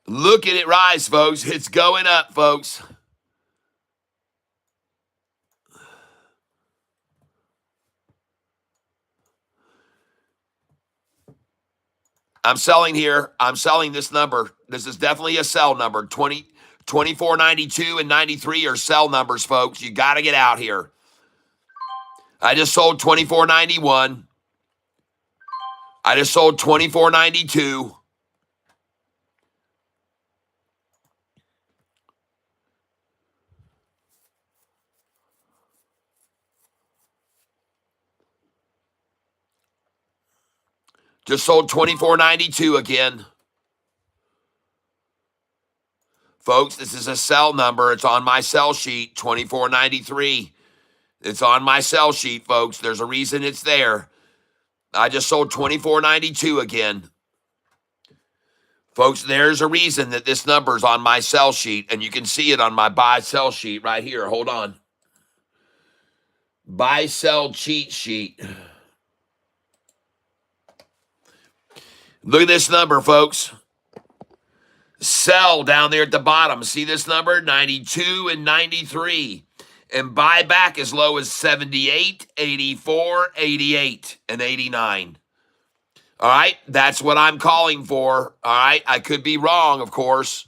Look at it rise, folks. It's going up, folks. I'm selling here. I'm selling this number. This is definitely a sell number. 24.92 and 93 are sell numbers, folks. You got to get out here. I just sold 24.91. I just sold 24.92. Just sold 24.92 again. Folks, this is a sell number. It's on my sell sheet, 24.93. It's on my sell sheet, folks. There's a reason it's there. I just sold 24.92 again. Folks, there's a reason that this number's on my sell sheet, and you can see it on my buy sell sheet right here. Hold on. Buy sell cheat sheet. Look at this number, folks. Sell down there at the bottom. See this number? 92 and 93. And buy back as low as 78, 84, 88, and 89. All right? That's what I'm calling for. All right? I could be wrong, of course.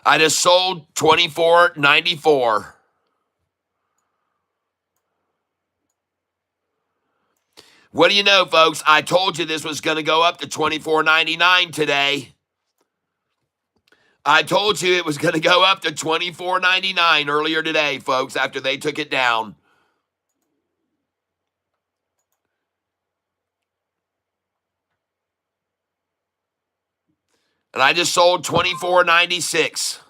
I just sold 24.94. What do you know, folks? I told you this was going to go up to $24.99 today. I told you it was going to go up to $24.99 earlier today, folks, after they took it down. And I just sold $24.96.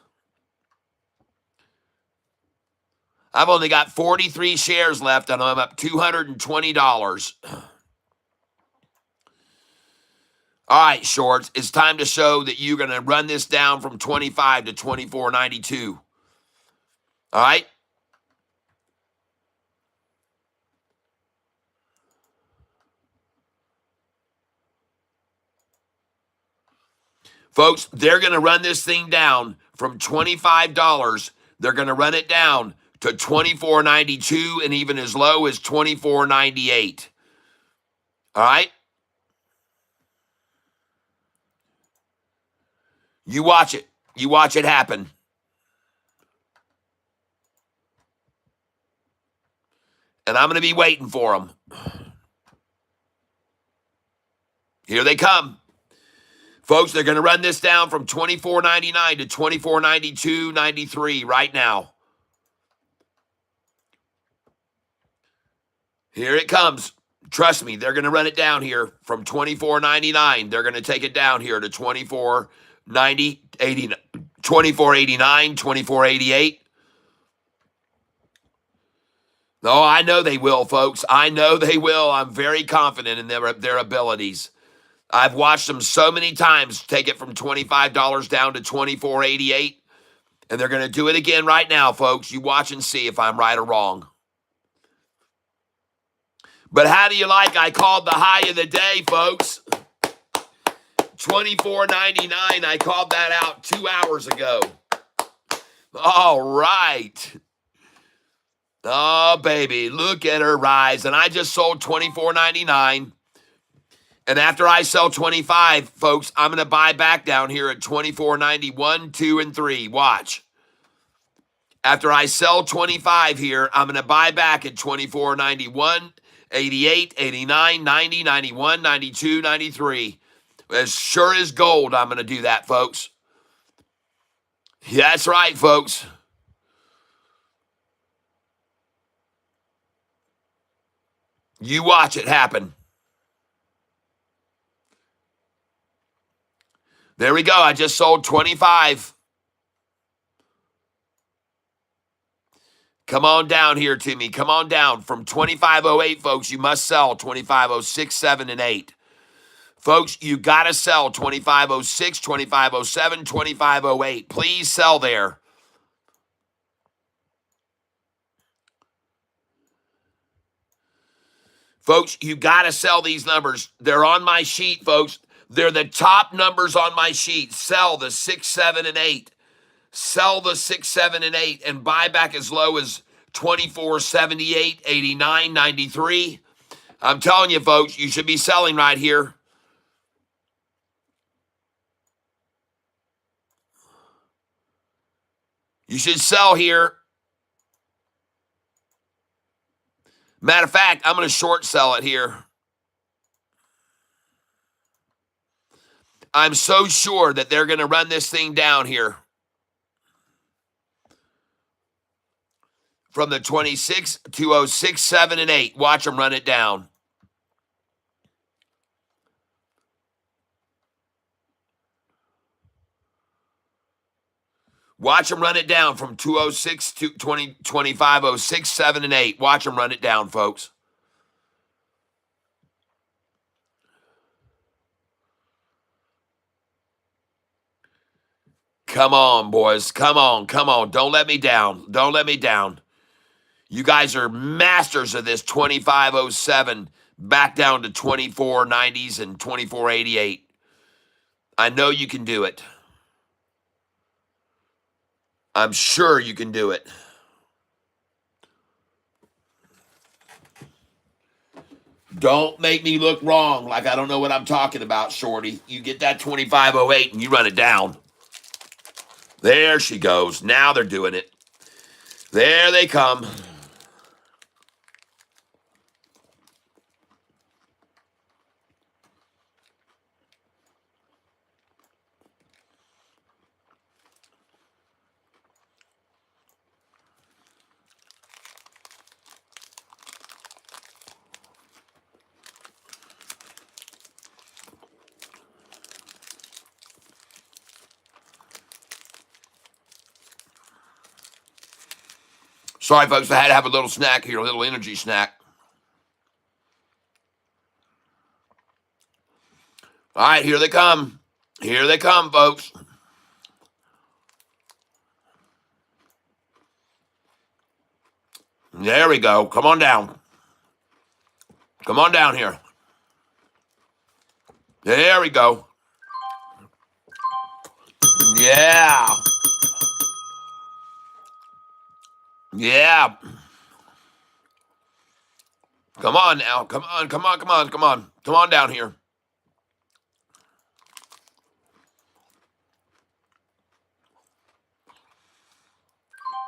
I've only got 43 shares left, and I'm up $220. All right, shorts, it's time to show that you're going to run this down from 25 to 24.92. All right? Folks, they're going to run this thing down from $25. They're going to run it down to $24.92 and even as low as $24.98. All right? You watch it. You watch it happen. And I'm going to be waiting for them. Here they come. Folks, they're going to run this down from $24.99 to $24.92.93 right now. Here it comes. Trust me, they're going to run it down here from $24.99. They're going to take it down here to $24.89, $24.88. Oh, I know they will, folks. I know they will. I'm very confident in their abilities. I've watched them so many times take it from $25 down to $24.88, and they're going to do it again right now, folks. You watch and see if I'm right or wrong. But how do you like I called the high of the day, folks? $24.99. I called that out 2 hours ago. All right. Oh, baby, look at her rise. And I just sold $24.99. And after I sell 25, folks, I'm going to buy back down here at $24.91, 2, and 3. Watch. After I sell 25 here, I'm going to buy back at $24.91, 88, 89, 90, 91, 92, 93. As sure as gold, I'm going to do that, folks. Yeah, that's right, folks. You watch it happen. There we go. I just sold 25. Come on down here to me. Come on down. From 25.08, folks, you must sell 25.06, 7, and 8. Folks, you got to sell 25.06, 25.07, 25.08. Please sell there. Folks, you got to sell these numbers. They're on my sheet, folks. They're the top numbers on my sheet. Sell the 6, 7, and 8. Sell the 6, 7, and 8 and buy back as low as 24, 78, 89, 93. I'm telling you, folks, you should be selling right here. You should sell here. Matter of fact, I'm going to short sell it here. I'm so sure that they're going to run this thing down here from the 26 to 06, 7, and 8. Watch them run it down. Watch them run it down from 206 to 2025, 06, 7, and 8. Watch them run it down, folks. Come on, boys. Come on. Come on. Don't let me down. Don't let me down. You guys are masters of this 2507 back down to 2490s and 2488. I know you can do it. I'm sure you can do it. Don't make me look wrong like I don't know what I'm talking about, Shorty. You get that 2508 and you run it down. There she goes. Now they're doing it. There they come. Sorry, folks, I had to have a little snack here, a little energy snack. All right, here they come. Here they come, folks. There we go. Come on down. Come on down here. There we go. Yeah. Yeah. Come on now. Come on, come on, come on, come on. Come on down here.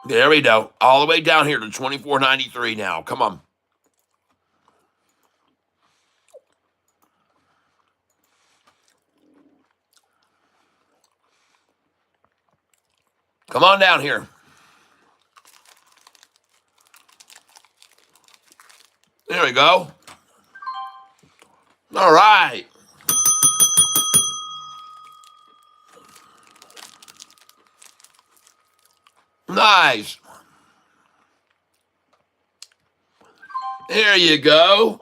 There we go. All the way down here to 2493 now. Come on. Come on down here. There we go. All right. Nice. There you go.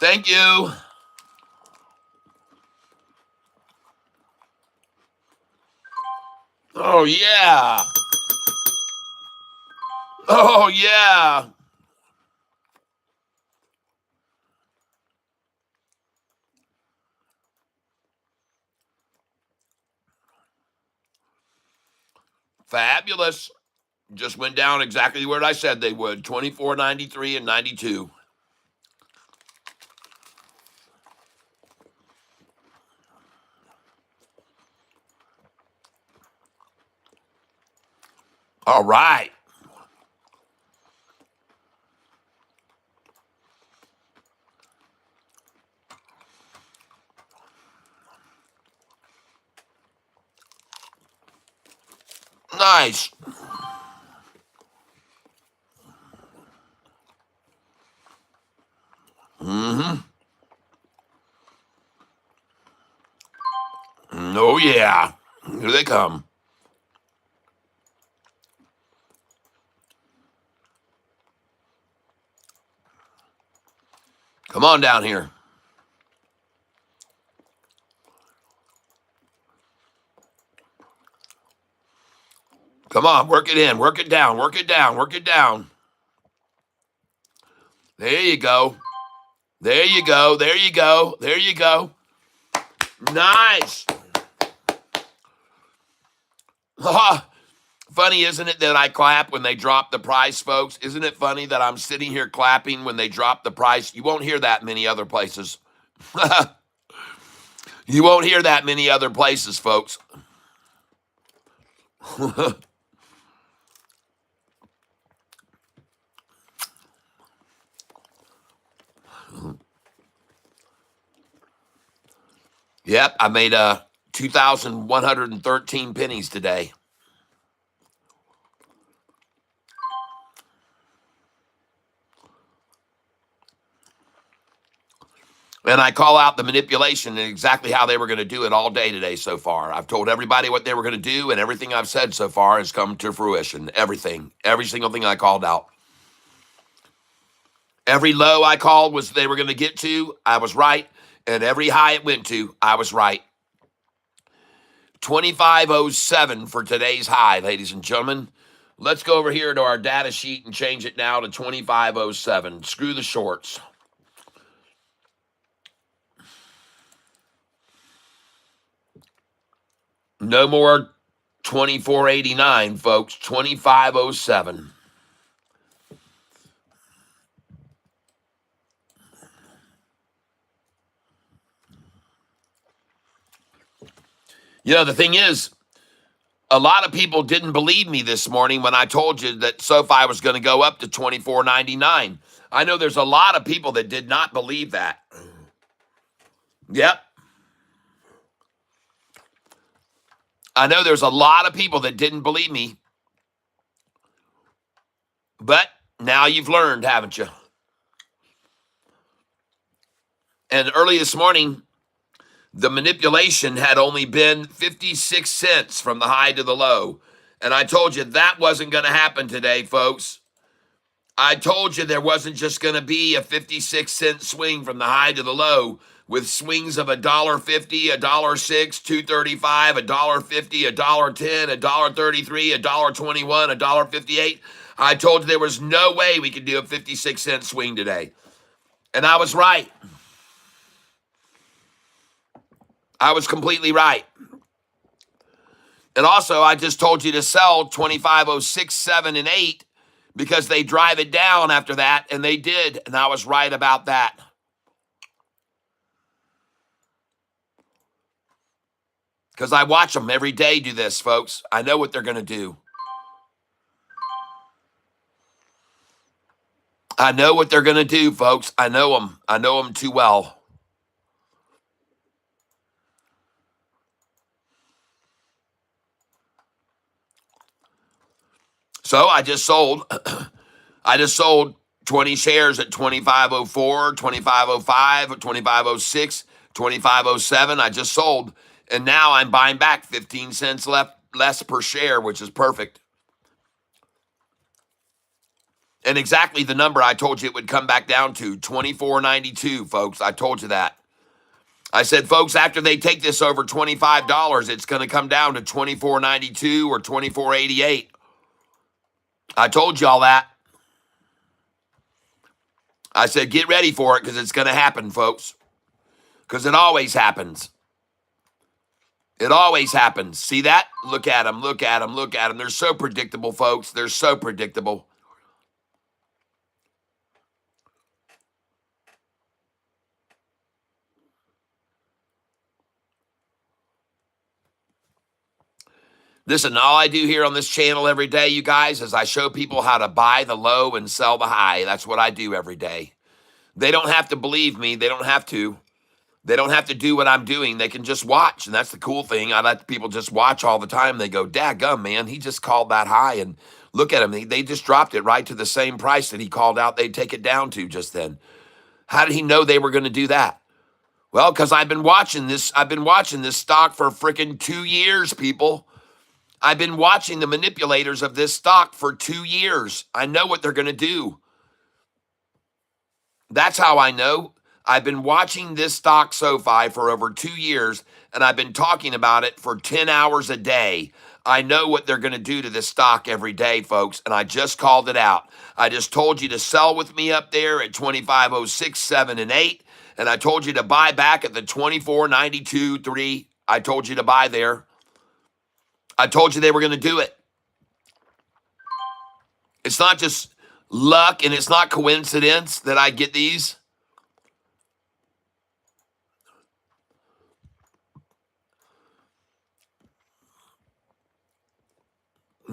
Thank you. Oh, yeah. Oh, yeah. Fabulous. Just went down exactly where I said they would. 24.93 and 92. All right. Nice. Mm-hmm. Oh, yeah. Here they come. Come on down here. Come on, work it in, work it down, work it down, work it down. There you go. There you go. There you go. There you go. Nice. Funny, isn't it, that I clap when they drop the price, folks? Isn't it funny that I'm sitting here clapping when they drop the price? You won't hear that many other places. You won't hear that many other places, folks. Yep, I made 2,113 pennies today. And I call out the manipulation and exactly how they were going to do it all day today so far. I've told everybody what they were going to do, and everything I've said so far has come to fruition. Everything. Every single thing I called out. Every low I called was they were going to get to, I was right. And every high it went to, I was right. 2507 for today's high, ladies and gentlemen. Let's go over here to our data sheet and change it now to 2507. Screw the shorts. No more 2489, folks. 2507. You know, the thing is, a lot of people didn't believe me this morning when I told you that SoFi was going to go up to 24.99. I know there's a lot of people that did not believe that. Yep. I know there's a lot of people that didn't believe me. But now you've learned, haven't you? And early this morning, the manipulation had only been 56 cents from the high to the low. And I told you that wasn't going to happen today, folks. I told you there wasn't just going to be a 56-cent swing from the high to the low with swings of $1.50, $1.06, $2.35, $1.50, $1.10, $1.33, $1.21, $1.58. I told you there was no way we could do a 56-cent swing today. And I was right. I was completely right. And also, I just told you to sell 2506, 7, and 8 because they drive it down after that, and they did, and I was right about that. Because I watch them every day do this, folks. I know what they're going to do. I know what they're going to do, folks. I know them. I know them too well. So I just sold. I just sold 20 shares at 2504, 2505, 2506, 2507. I just sold. And now I'm buying back 15 cents less per share, which is perfect. And exactly the number I told you it would come back down to, 24.92, folks. I told you that. I said, folks, after they take this over $25, it's going to come down to 24.92 or 24.88. I told you all that. I said, get ready for it because it's going to happen, folks. Because it always happens. It always happens. See that? Look at them, look at them, look at them. They're so predictable, folks. They're so predictable. Listen, all I do here on this channel every day, you guys, is I show people how to buy the low and sell the high. That's what I do every day. They don't have to believe me. They don't have to. They don't have to do what I'm doing. They can just watch. And that's the cool thing. I let people just watch all the time. They go, daggum, man, he just called that high. And look at him. They just dropped it right to the same price that he called out they'd take it down to just then. How did he know they were going to do that? Well, because I've been watching this. I've been watching this stock for freaking 2 years, people. I've been watching the manipulators of this stock for 2 years. I know what they're going to do. That's how I know. I've been watching this stock SoFi for over 2 years, and I've been talking about it for 10 hours a day. I know what they're going to do to this stock every day, folks, and I just called it out. I just told you to sell with me up there at 2506, 7, and 8, and I told you to buy back at the 24.92, 3. I told you to buy there. I told you they were going to do it. It's not just luck, and it's not coincidence that I get these.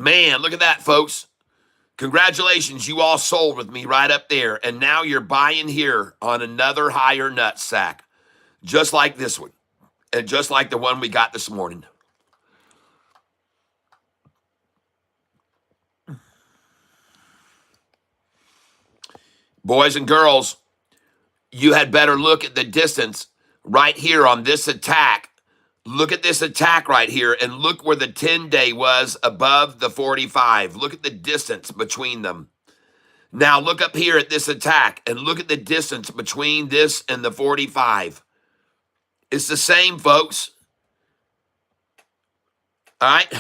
Man, look at that, folks. Congratulations, you all sold with me right up there. And now you're buying here on another higher nut sack, just like this one, and just like the one we got this morning. Boys and girls, you had better look at the distance right here on this attack. Look at this attack right here, and look where the 10-day was above the 45. Look at the distance between them. Now look up here at this attack, and look at the distance between this and the 45. It's the same, folks. All right?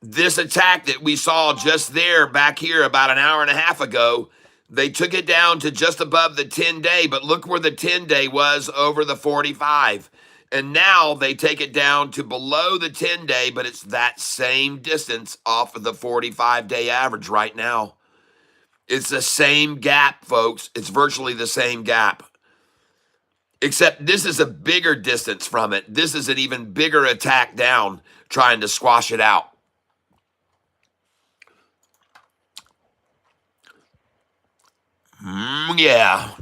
This attack that we saw just there back here about an hour and a half ago, they took it down to just above the 10-day, but look where the 10-day was over the 45. And now they take it down to below the 10-day, but it's that same distance off of the 45-day average right now. It's the same gap, folks. It's virtually the same gap. Except this is a bigger distance from it. This is an even bigger attack down, trying to squash it out. Yeah.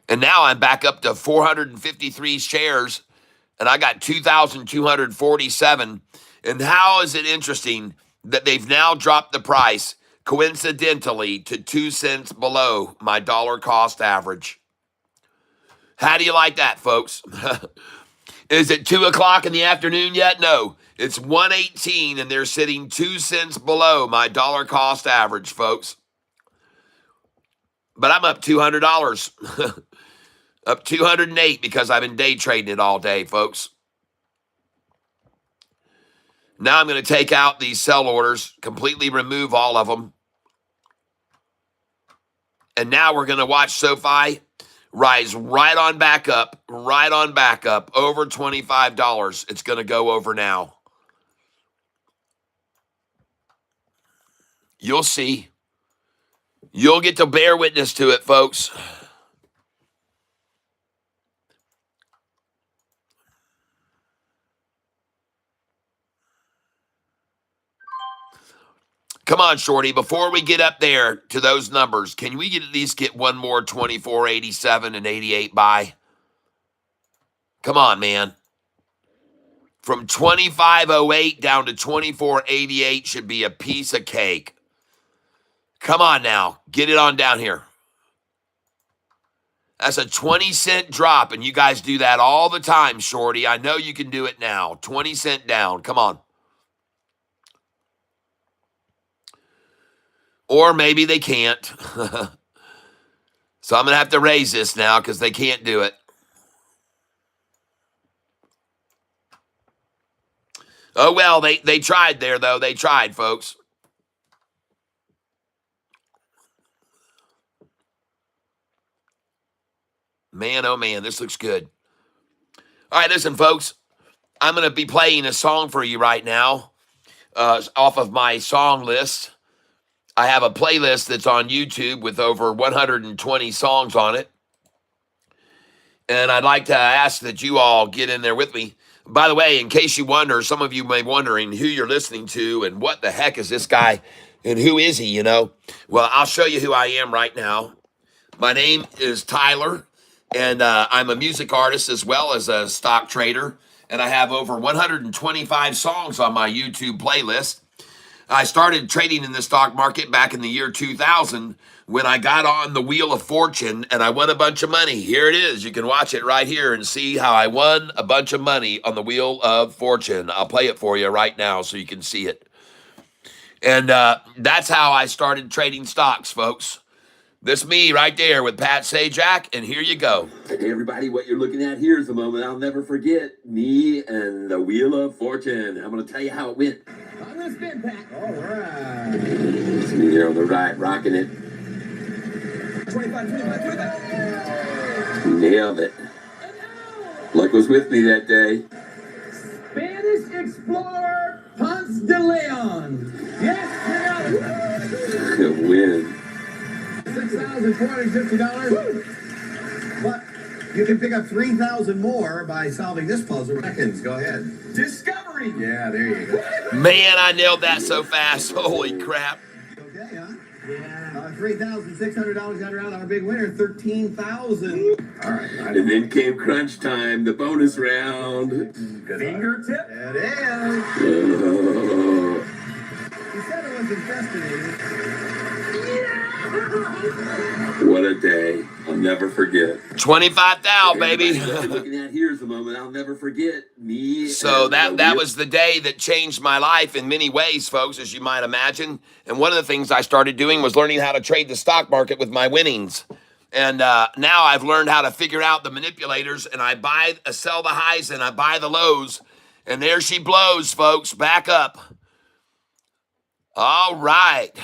And now I'm back up to 453 shares, and I got 2,247. And how is it interesting that they've now dropped the price, coincidentally, to 2 cents below my dollar cost average? How do you like that, folks? Is it 2 o'clock in the afternoon yet? No. It's 1:18, and they're sitting 2 cents below my dollar cost average, folks. But I'm up $200. Up 208 because I've been day trading it all day, folks. Now I'm going to take out these sell orders, completely remove all of them. And now we're going to watch SoFi rise right on back up, over $25. It's going to go over now. You'll see. You'll get to bear witness to it, folks. Come on, Shorty. Before we get up there to those numbers, can we at least get one more 24.87 and 88 buy? Come on, man. From 25.08 down to 24.88 should be a piece of cake. Come on now. Get it on down here. That's a 20-cent drop, and you guys do that all the time, Shorty. I know you can do it now. 20 cent down. Come on. Or maybe they can't. So I'm going to have to raise this now because they can't do it. Oh, well, they tried there, though. They tried, folks. Man, oh, man, this looks good. All right, listen, folks. I'm going to be playing a song for you right now off of my song list. I have a playlist that's on YouTube with over 120 songs on it. And I'd like to ask that you all get in there with me. By the way, in case you wonder, some of you may be wondering who you're listening to and what the heck is this guy and who is he, you know? Well, I'll show you who I am right now. My name is Tyler, and I'm a music artist as well as a stock trader. And I have over 125 songs on my YouTube playlist. I started trading in the stock market back in the year 2000 when I got on the Wheel of Fortune and I won a bunch of money. Here it is. You can watch it right here and see how I won a bunch of money on the Wheel of Fortune. I'll play it for you right now so you can see it. And that's how I started trading stocks, folks. This me right there with Pat Sajak, and here you go. Hey everybody, what you're looking at here is a moment I'll never forget. Me and the Wheel of Fortune. I'm going to tell you how it went. I'm going to spin, Pat. All right. It's me there on the right, rocking it. 25. Nailed it. Luck was with me that day. Spanish explorer Ponce de Leon. Yes, nailed it. Win. $6,450. But you can pick up 3,000 more by solving this puzzle. Seconds. Go ahead. Discover Yeah, there you go. Man, I nailed that so fast. Holy crap. Okay, huh? Yeah. $3,600 got around our big winner, 13,000. All right. And then came crunch time, the bonus round. Fingertip? It is. Oh. He said it was his destiny. What a day. I'll never forget. 25,000, baby. What you're looking at here is the moment I'll never forget. Me. So and that was the day that changed my life in many ways, folks, as you might imagine. And one of the things I started doing was learning how to trade the stock market with my winnings. And now I've learned how to figure out the manipulators, and I sell the highs and I buy the lows. And there she blows, folks. Back up. All right.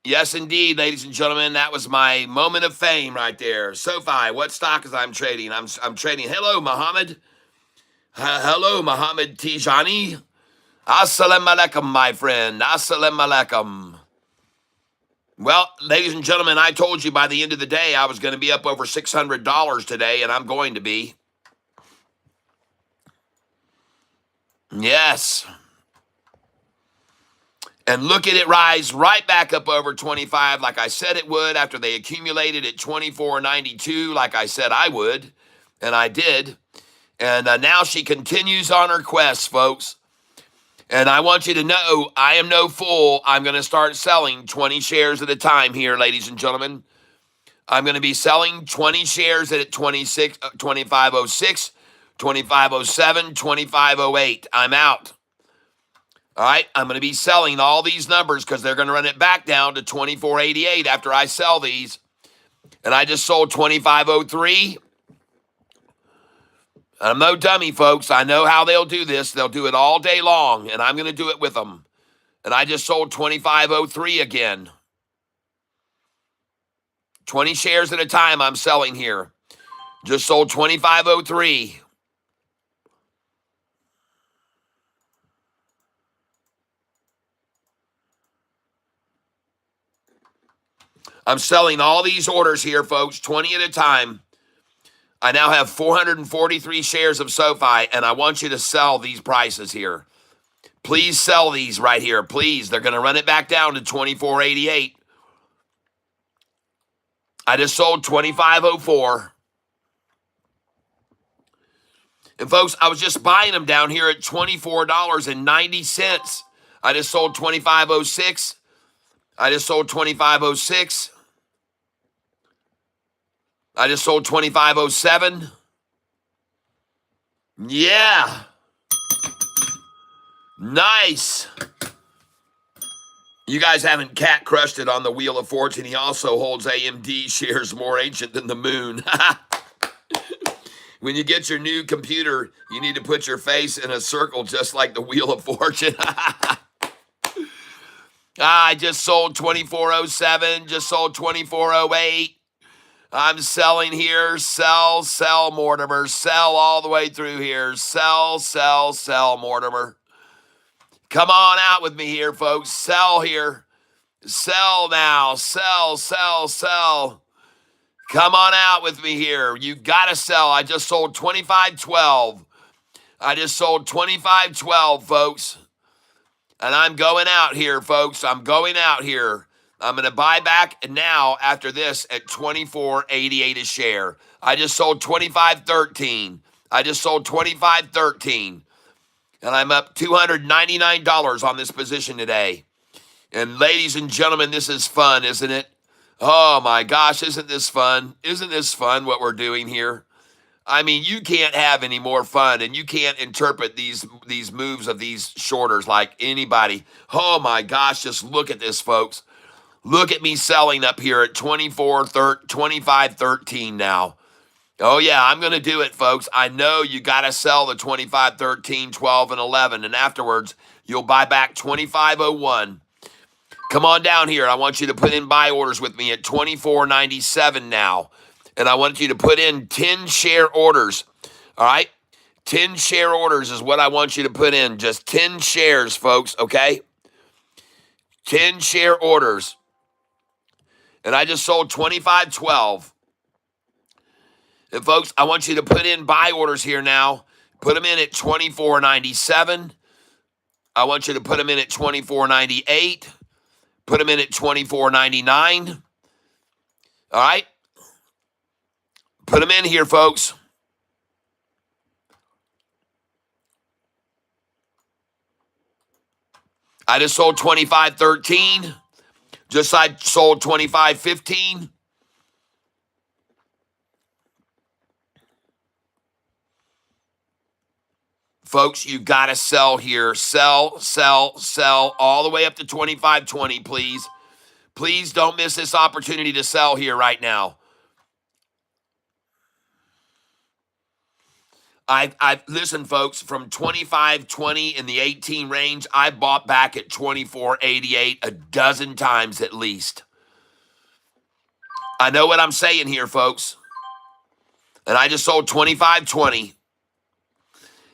Yes, indeed, ladies and gentlemen, that was my moment of fame right there. SoFi, what stock is I'm trading? I'm trading. Hello, Mohammed. Hello, Mohammed Tijani. Assalamu alaikum, my friend. Assalamu alaikum. Well, ladies and gentlemen, I told you by the end of the day I was going to be up over $600 today, and I'm going to be. Yes. And look at it rise right back up over 25 like I said it would after they accumulated at 24.92 like I said I would, and I did. And now she continues on her quest, folks. And I want you to know I am no fool. I'm going to start selling 20 shares at a time here, ladies and gentlemen. I'm going to be selling 20 shares at 2506, 2507, 2508. I'm out. All right, I'm going to be selling all these numbers because they're going to run it back down to 24.88 after I sell these. And I just sold 25.03. I'm no dummy, folks. I know how they'll do this. They'll do it all day long, and I'm going to do it with them. And I just sold 25.03 again. 20 shares at a time I'm selling here. Just sold 25.03. I'm selling all these orders here, folks, 20 at a time. I now have 443 shares of SoFi, and I want you to sell these prices here. Please sell these right here. Please. They're going to run it back down to 24.88. I just sold 25.04. And folks, I was just buying them down here at $24.90. I just sold 25.06. I just sold 25.06. I just sold 25.07. Yeah. Nice. You guys haven't cat crushed it on the Wheel of Fortune. He also holds AMD shares more ancient than the moon. When you get your new computer, you need to put your face in a circle just like the Wheel of Fortune. I just sold 24.07, just sold 24.08. I'm selling here. Sell, Mortimer. Sell all the way through here. Sell, Mortimer. Come on out with me here, folks. Sell here. Sell now. Sell. Come on out with me here. You got to sell. I just sold 25.12. I just sold 25.12, folks. And I'm going out here, folks. I'm going out here. I'm going to buy back now after this at 24.88 a share. I just sold 25.13. I just sold 25.13. And I'm up $299 on this position today. And ladies and gentlemen, this is fun, isn't it? Oh my gosh, isn't this fun? Isn't this fun what we're doing here? I mean, you can't have any more fun, and you can't interpret these moves of these shorters like anybody. Oh my gosh, just look at this, folks. Look at me selling up here at 25.13 now. Oh yeah, I'm going to do it, folks. I know you got to sell the 25.13, 12, and 11, and afterwards you'll buy back 25.01. Come on down here. I want you to put in buy orders with me at 24.97 now. And I want you to put in 10 share orders. All right? 10 share orders is what I want you to put in. Just 10 shares, folks, okay? 10 share orders. And I just sold 25.12. And folks, I want you to put in buy orders here now Put them in at 24.97. I want you to put them in at 24.98. Put them in at 24.99. All right? Put them in here, folks. I just sold 25.13. Just I sold 25.15. Folks, you got to sell here. Sell, sell, sell all the way up to 25.20, please. Please don't miss this opportunity to sell here right now. I listen, folks, from 25.20 in the 18 range, I bought back at 24.88 a dozen times at least. I know what I'm saying here, folks. And I just sold 25.20.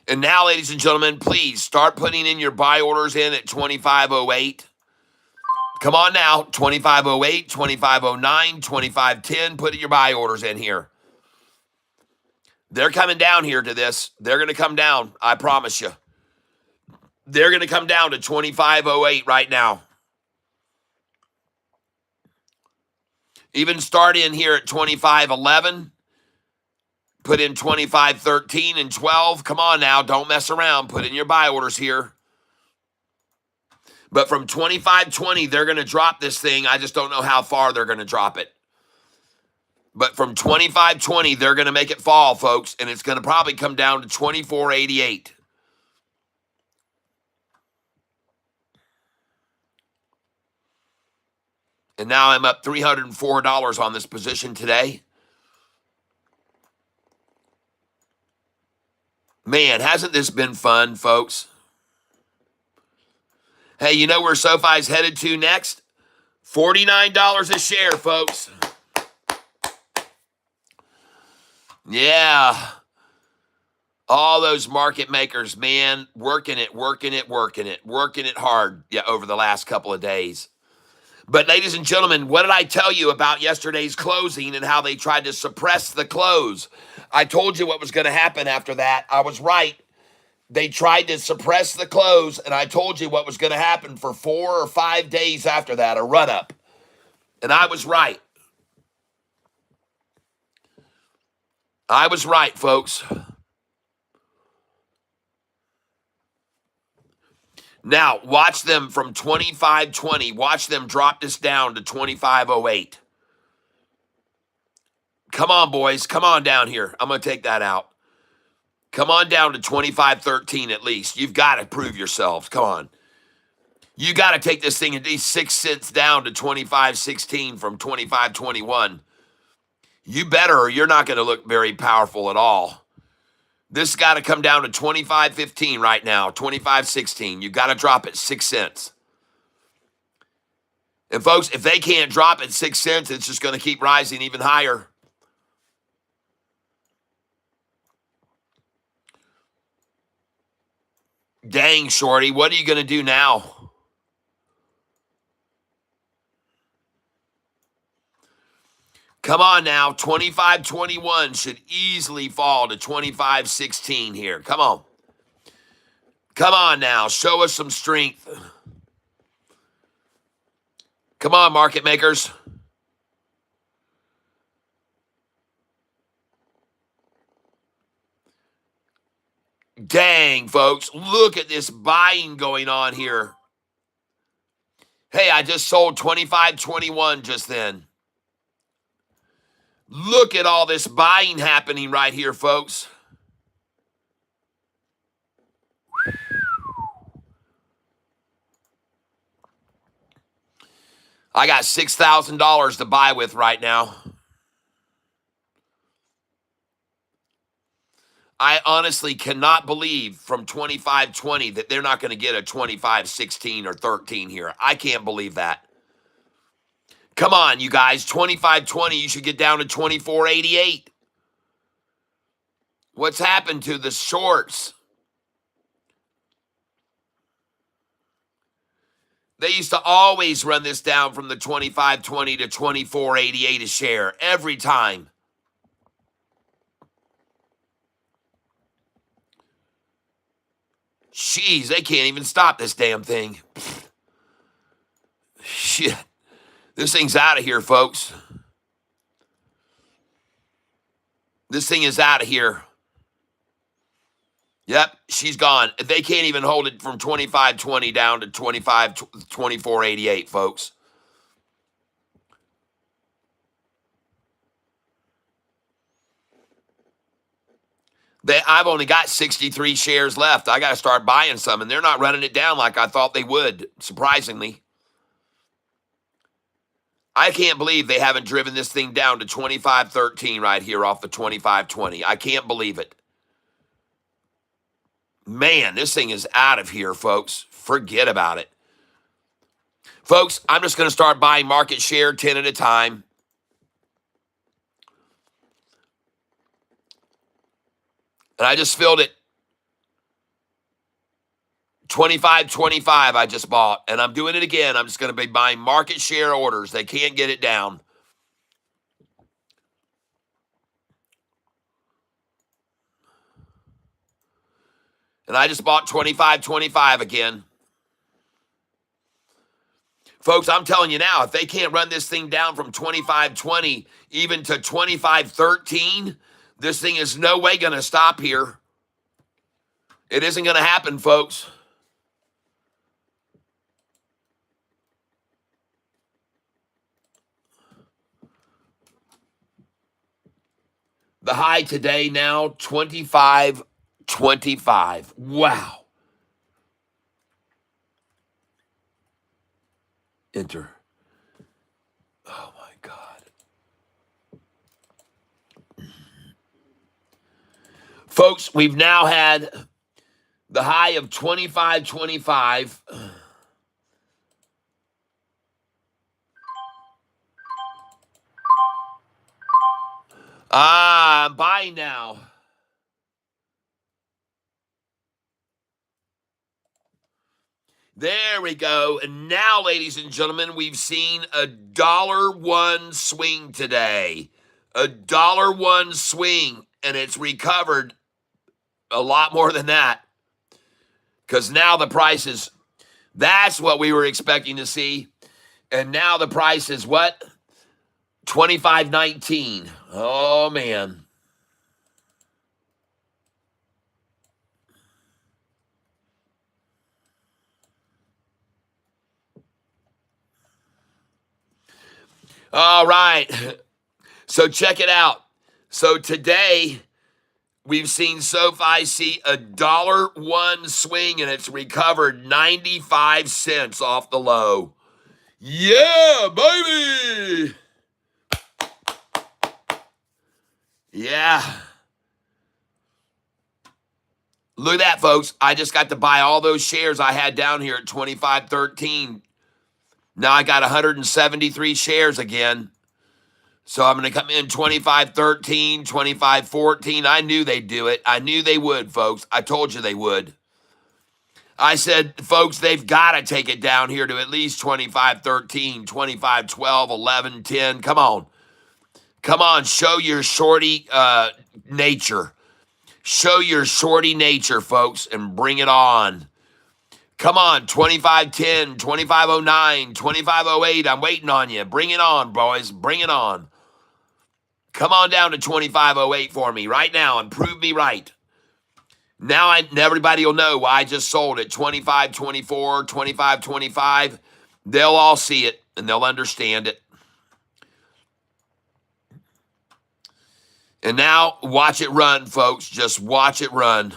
And now, ladies and gentlemen, please start putting in your buy orders in at 25.08. Come on now, 25.08, 25.09, 25.10. Put your buy orders in here. They're coming down here to this. They're going to come down, I promise you. They're going to come down to 25.08 right now. Even start in here at 25.11. Put in 25.13 and 12. Come on now, don't mess around. Put in your buy orders here. But from 25.20, they're going to drop this thing. I just don't know how far they're going to drop it. But from 25.20, they're going to make it fall, folks, and it's going to probably come down to 24.88. And now I'm up $304 on this position today. Man, hasn't this been fun, folks? Hey, you know where SoFi's headed to next? $49 a share, folks. Yeah. All those market makers, man, working it hard over the last couple of days. But ladies and gentlemen, what did I tell you about yesterday's closing and how they tried to suppress the close? I told you what was going to happen after that. I was right. They tried to suppress the close, and I told you what was going to happen for 4 or 5 days after that, a run-up. And I was right. I was right, folks. Now, watch them from 25.20. Watch them drop this down to 25.08. Come on, boys. Come on down here. I'm going to take that out. Come on down to 25.13 at least. You've got to prove yourselves. Come on. You got to take this thing at least 6 cents down to 25.16 from 25.21. You better, or you're not going to look very powerful at all. This has got to come down to 25.15 right now, 25.16. You got to drop it 6 cents. And folks, if they can't drop it 6 cents, it's just going to keep rising even higher. Dang, Shorty, what are you going to do now? Come on now, 25.21 should easily fall to 25.16 here. Come on. Come on now, show us some strength. Come on, market makers. Dang, folks, look at this buying going on here. Hey, I just sold 25.21 just then. Look at all this buying happening right here, folks. I got $6,000 to buy with right now. I honestly cannot believe from 25.20 that they're not going to get a 25.16 or 13 here. I can't believe that. Come on, you guys. 25.20, you should get down to 24.88. What's happened to the shorts? They used to always run this down from the 25.20 to 24.88 a share every time. Jeez, they can't even stop this damn thing. Shit. This thing's out of here, folks. This thing is out of here. Yep, she's gone. They can't even hold it from 25.20 down to 24.88, folks. I've only got 63 shares left. I got to start buying some, and they're not running it down like I thought they would, surprisingly. I can't believe they haven't driven this thing down to 25.13 right here off the 25.20. I can't believe it. Man, this thing is out of here, folks. Forget about it. Folks, I'm just going to start buying market share 10 at a time. And I just filled it. 25.25 I just bought. And I'm doing it again. I'm just going to be buying market share orders. They can't get it down. And I just bought 25.25 again. Folks, I'm telling you now, if they can't run this thing down from 25.20 even to 25.13, this thing is no way going to stop here. It isn't going to happen, folks. The high today now, 25.25. Wow. Enter. Oh, my God. Folks, we've now had the high of 25.25. I'm buying now. There we go. And now, ladies and gentlemen, we've seen a $1 swing today. A $1 swing, and it's recovered a lot more than that. Because now the price is, that's what we were expecting to see. And now the price is what? 25.19. Oh, man. All right. So check it out. So today, we've seen SoFi see a $1 swing, and it's recovered 95 cents off the low. Yeah, baby! Yeah. Look at that, folks. I just got to buy all those shares I had down here at 25.13. Now I got 173 shares again. So I'm going to come in 25.13, 25.14. I knew they'd do it. I knew they would, folks. I told you they would. I said, folks, they've got to take it down here to at least 25.13, 25.12, 11, 10. Come on. Come on, show your shorty nature. Show your shorty nature, folks, and bring it on. Come on, 25.10, 25.09, 25.08. I'm waiting on you. Bring it on, boys. Bring it on. Come on down to 25.08 for me right now and prove me right. Now everybody will know why I just sold at 25.24, 25.25. They'll all see it and they'll understand it. And now watch it run, folks. Just watch it run.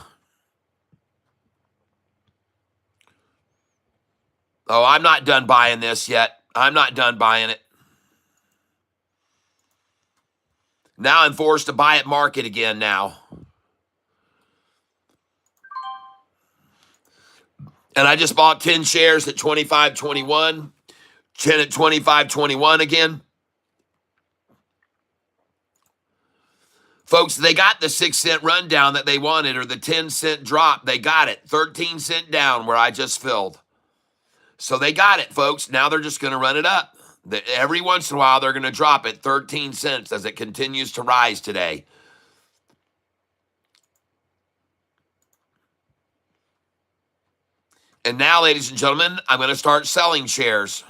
Oh, I'm not done buying this yet. I'm not done buying it. Now I'm forced to buy at market again now. And I just bought 10 shares at 25.21, 10 at 25.21 again. Folks, they got the 6 cent rundown that they wanted, or the 10 cent drop. They got it. 13 cent down where I just filled. So they got it, folks. Now they're just going to run it up. Every once in a while, they're going to drop it 13 cents as it continues to rise today. And now, ladies and gentlemen, I'm going to start selling shares.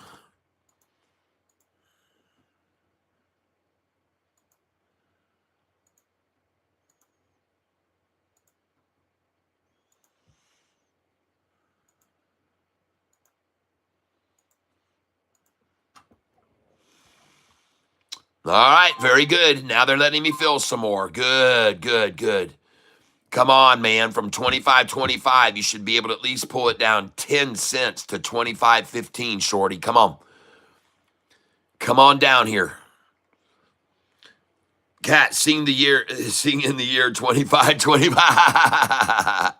All right, very good. Now they're letting me fill some more. Good, good, good. Come on, man. From 25.25, you should be able to at least pull it down 10 cents to 25.15, shorty. Come on. Come on down here. Cat, sing in the year 25.25.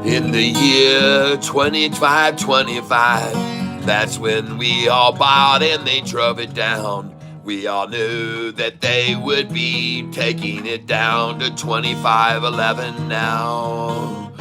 In the year 2525, that's when we all bought and they drove it down. We all knew that they would be taking it down to 2511 now.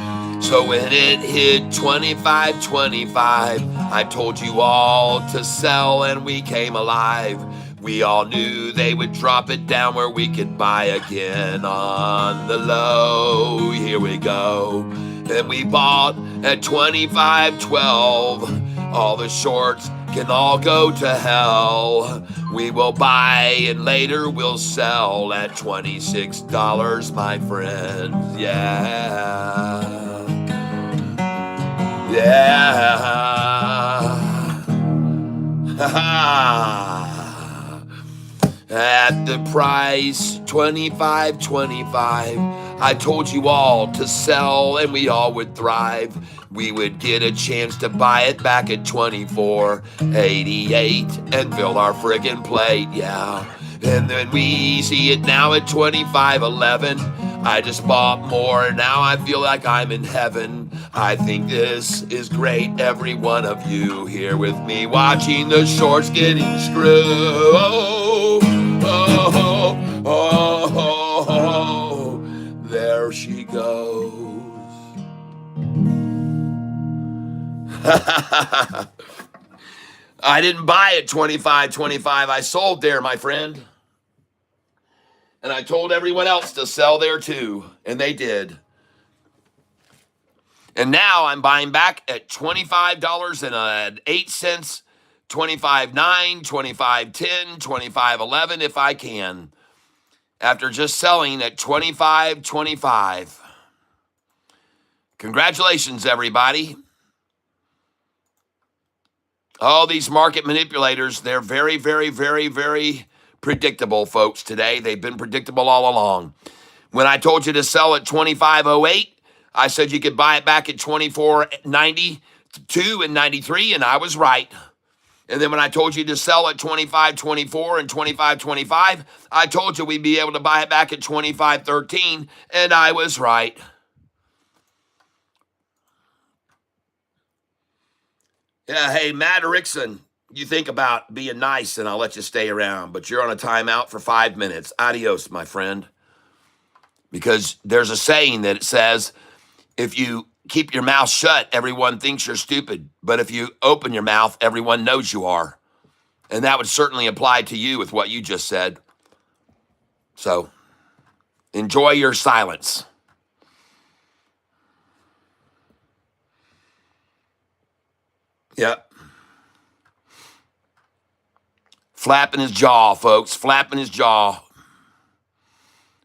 So when it hit 2525, I told you all to sell and we came alive. We all knew they would drop it down where we could buy again on the low. Here we go. And we bought at 25.12. All the shorts can all go to hell. We will buy and later we'll sell at $26, my friends. Yeah. Yeah. Ha ha. At the price 25.25, I told you all to sell and we all would thrive. We would get a chance to buy it back at 24.88 and fill our friggin' plate, yeah. And then we see it now at 25.11. I just bought more, now I feel like I'm in heaven. I think this is great, every one of you here with me, watching the shorts getting screwed. Oh, oh, oh, oh, oh, there she goes. I didn't buy at 25.25, I sold there, my friend. And I told everyone else to sell there too, and they did. And now I'm buying back at $25.08, 25.9, 25.10, 25.11 if I can, after just selling at 25.25. Congratulations, everybody. All these market manipulators, they're very, very, very, very predictable, folks, today. They've been predictable all along. When I told you to sell at 25.08, I said you could buy it back at 24.92 and 93, and I was right. And then when I told you to sell at 25.24 and 25.25, I told you we'd be able to buy it back at 25.13, and I was right. Yeah, hey, Matt Erickson, you think about being nice and I'll let you stay around, but you're on a timeout for 5 minutes. Adios, my friend. Because there's a saying that it says, if you keep your mouth shut, everyone thinks you're stupid. But if you open your mouth, everyone knows you are. And that would certainly apply to you with what you just said. So, enjoy your silence. Yep. Flapping his jaw, folks. Flapping his jaw.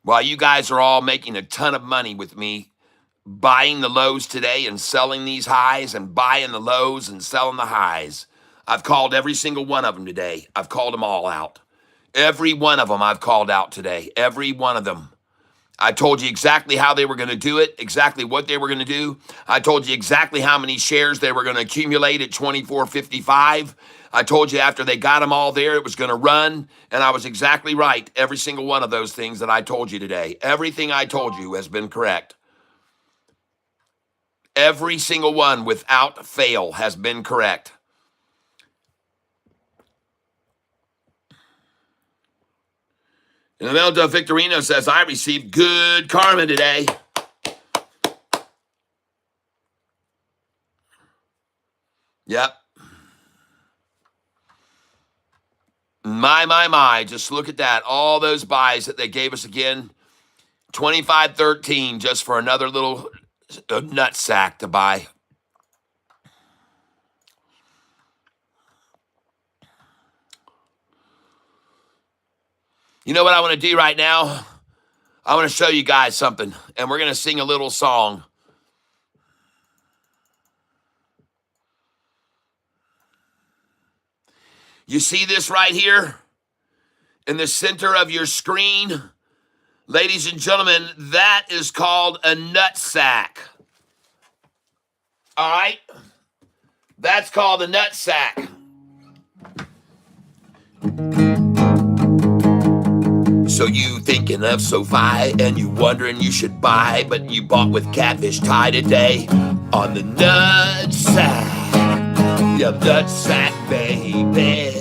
While you guys are all making a ton of money with me, buying the lows today and selling these highs and buying the lows and selling the highs. I've called every single one of them today. I've called them all out. Every one of them I've called out today. Every one of them. I told you exactly how they were going to do it, exactly what they were going to do. I told you exactly how many shares they were going to accumulate at 24.55. I told you after they got them all there, it was going to run, and I was exactly right. Every single one of those things that I told you today. Everything I told you has been correct. Every single one without fail has been correct. And Imelda Victorino says, I received good karma today. Yep. My. Just look at that. All those buys that they gave us again. 25.13 just for another little nut sack to buy. You know what I want to do right now? I want to show you guys something, and we're going to sing a little song. You see this right here in the center of your screen? Ladies and gentlemen, that is called a nut sack. All right? That's called a nut sack. So you thinking of SoFi and you wondering you should buy, but you bought with Catfish tie today on the nut sack. Yeah, nut sack, baby.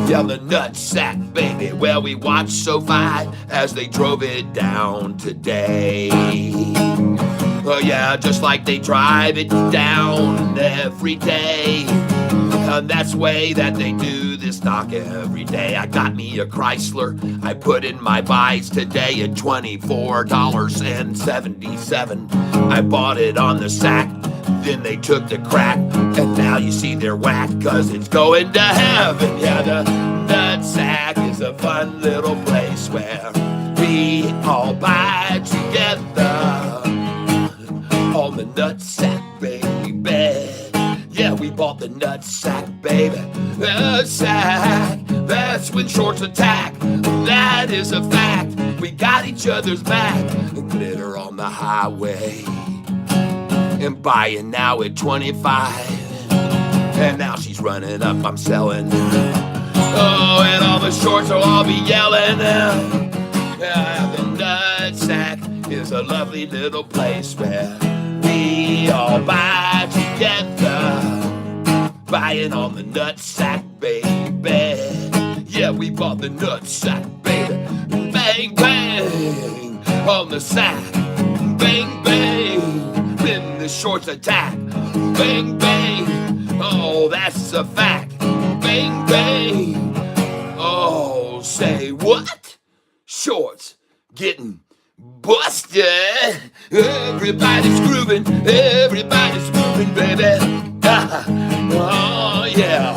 Yeah, the nut sack, baby. Well, we watched SoFi as they drove it down today. Oh yeah, just like they drive it down every day. And that's the way that they do this stock every day. I got me a Chrysler. I put in my buys today at $24.77. I bought it on the sack. Then they took the crack, and now you see they're whack, cause it's going to heaven. Yeah, the nut sack is a fun little place where we all buy together on the nut sack, baby. Yeah, we bought the nut sack, baby. Nut sack, that's when shorts attack. That is a fact. We got each other's back. Glitter on the highway. And buying now at 25. And now she's running up, I'm selling. Oh, and all the shorts will all be yelling. The nut sack is a lovely little place where we all buy together. Buying on the nut sack, baby. Yeah, we bought the nut sack, baby. Bang, bang on the sack. Bang, bang. When the shorts attack, bang, bang, oh, that's a fact, bang, bang, oh, say what? Shorts getting busted, everybody's grooving, baby, oh, yeah,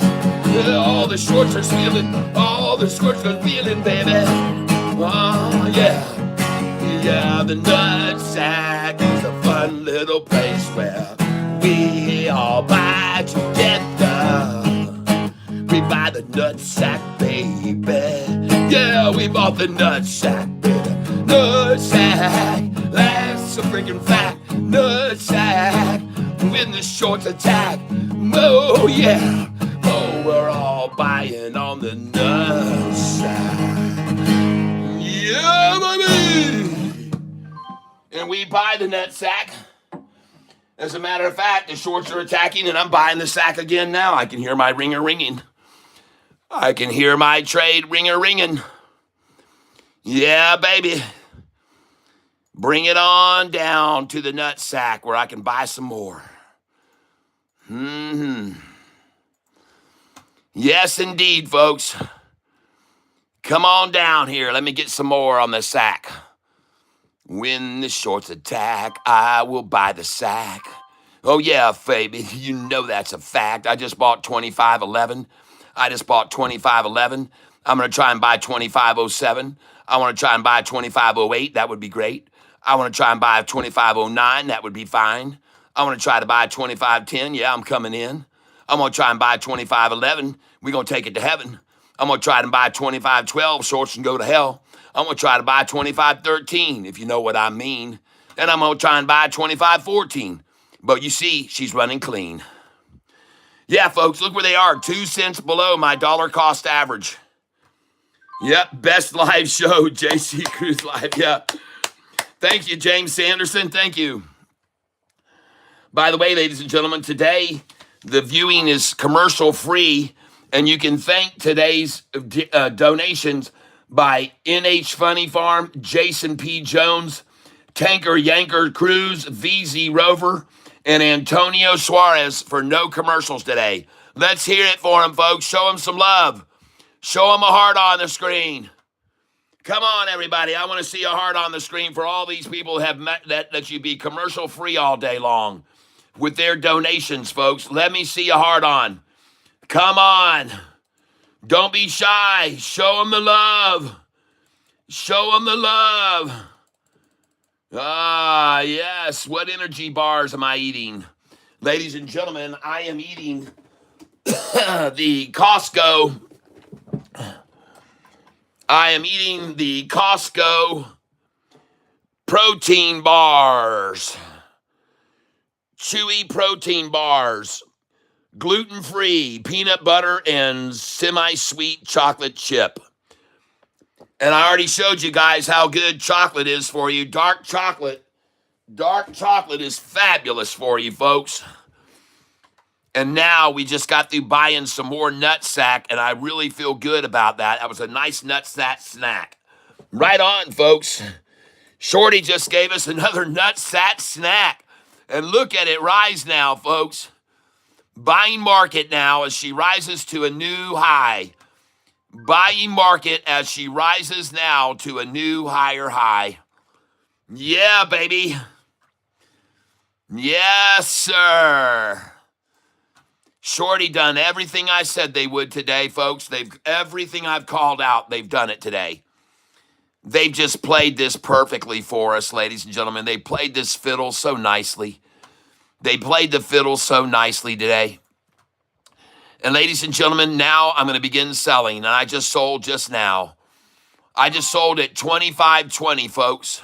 all the shorts are feeling, all the shorts are feeling, baby, oh, yeah. Yeah, the nut sack is a fun little place where we all buy together. We buy the nut sack, baby. Yeah, we bought the nut sack, baby. Nut sack, that's a freaking fact. Nut sack, when the shorts attack. Oh, yeah. Oh, we're all buying on the nut sack. Yeah, baby. And we buy the nut sack. As a matter of fact, the shorts are attacking, and I'm buying the sack again now. I can hear my ringer ringing. I can hear my trade ringer ringing. Yeah, baby. Bring it on down to the nut sack where I can buy some more. Yes, indeed, folks. Come on down here. Let me get some more on the sack. When the shorts attack, I will buy the sack. Oh, yeah, baby, you know that's a fact. I just bought 25.11. I just bought 25.11. I'm going to try and buy 25.07. I want to try and buy 25.08. That would be great. I want to try and buy 25.09. That would be fine. I want to try to buy 25.10. Yeah, I'm coming in. I'm going to try and buy 25.11. We're going to take it to heaven. I'm going to try to buy 25.12. Shorts and go to hell. I'm going to try to buy 25.13, if you know what I mean. And I'm going to try and buy 25.14. But you see, she's running clean. Yeah, folks, look where they are. 2 cents below my dollar cost average. Yep, best live show, JC Cruz Live. Yep. Thank you, James Sanderson. Thank you. By the way, ladies and gentlemen, today the viewing is commercial free, and you can thank today's donations by NH Funny Farm, Jason P. Jones, Tanker Yanker Cruz, VZ Rover, and Antonio Suarez for no commercials today. Let's hear it for them, folks. Show them some love. Show them a heart on the screen. Come on, everybody. I want to see a heart on the screen for all these people who have met that you be commercial free all day long with their donations, folks. Let me see a heart on. Come on. Don't be shy. Show them the love. Show them the love. Ah, yes. What energy bars am I eating? Ladies and gentlemen, I am eating the Costco. I am eating the Costco protein bars. Chewy protein bars. Gluten-free, peanut butter, and semi-sweet chocolate chip. And I already showed you guys how good chocolate is for you. Dark chocolate is fabulous for you, folks. And now we just got through buying some more nutsack, and I really feel good about that. That was a nice nutsack snack. Right on, folks. Shorty just gave us another nutsack snack. And look at it rise now, folks. Buying market now as she rises to a new high. Buying market as she rises now to a new higher high. Yeah, baby. Yes, sir. Shorty done everything I said they would today, folks. Everything I've called out, they've done it today. They've just played this perfectly for us, ladies and gentlemen. They played this fiddle so nicely. They played the fiddle so nicely today. And ladies and gentlemen, now I'm going to begin selling. And I just sold just now. I just sold at $25.20, folks.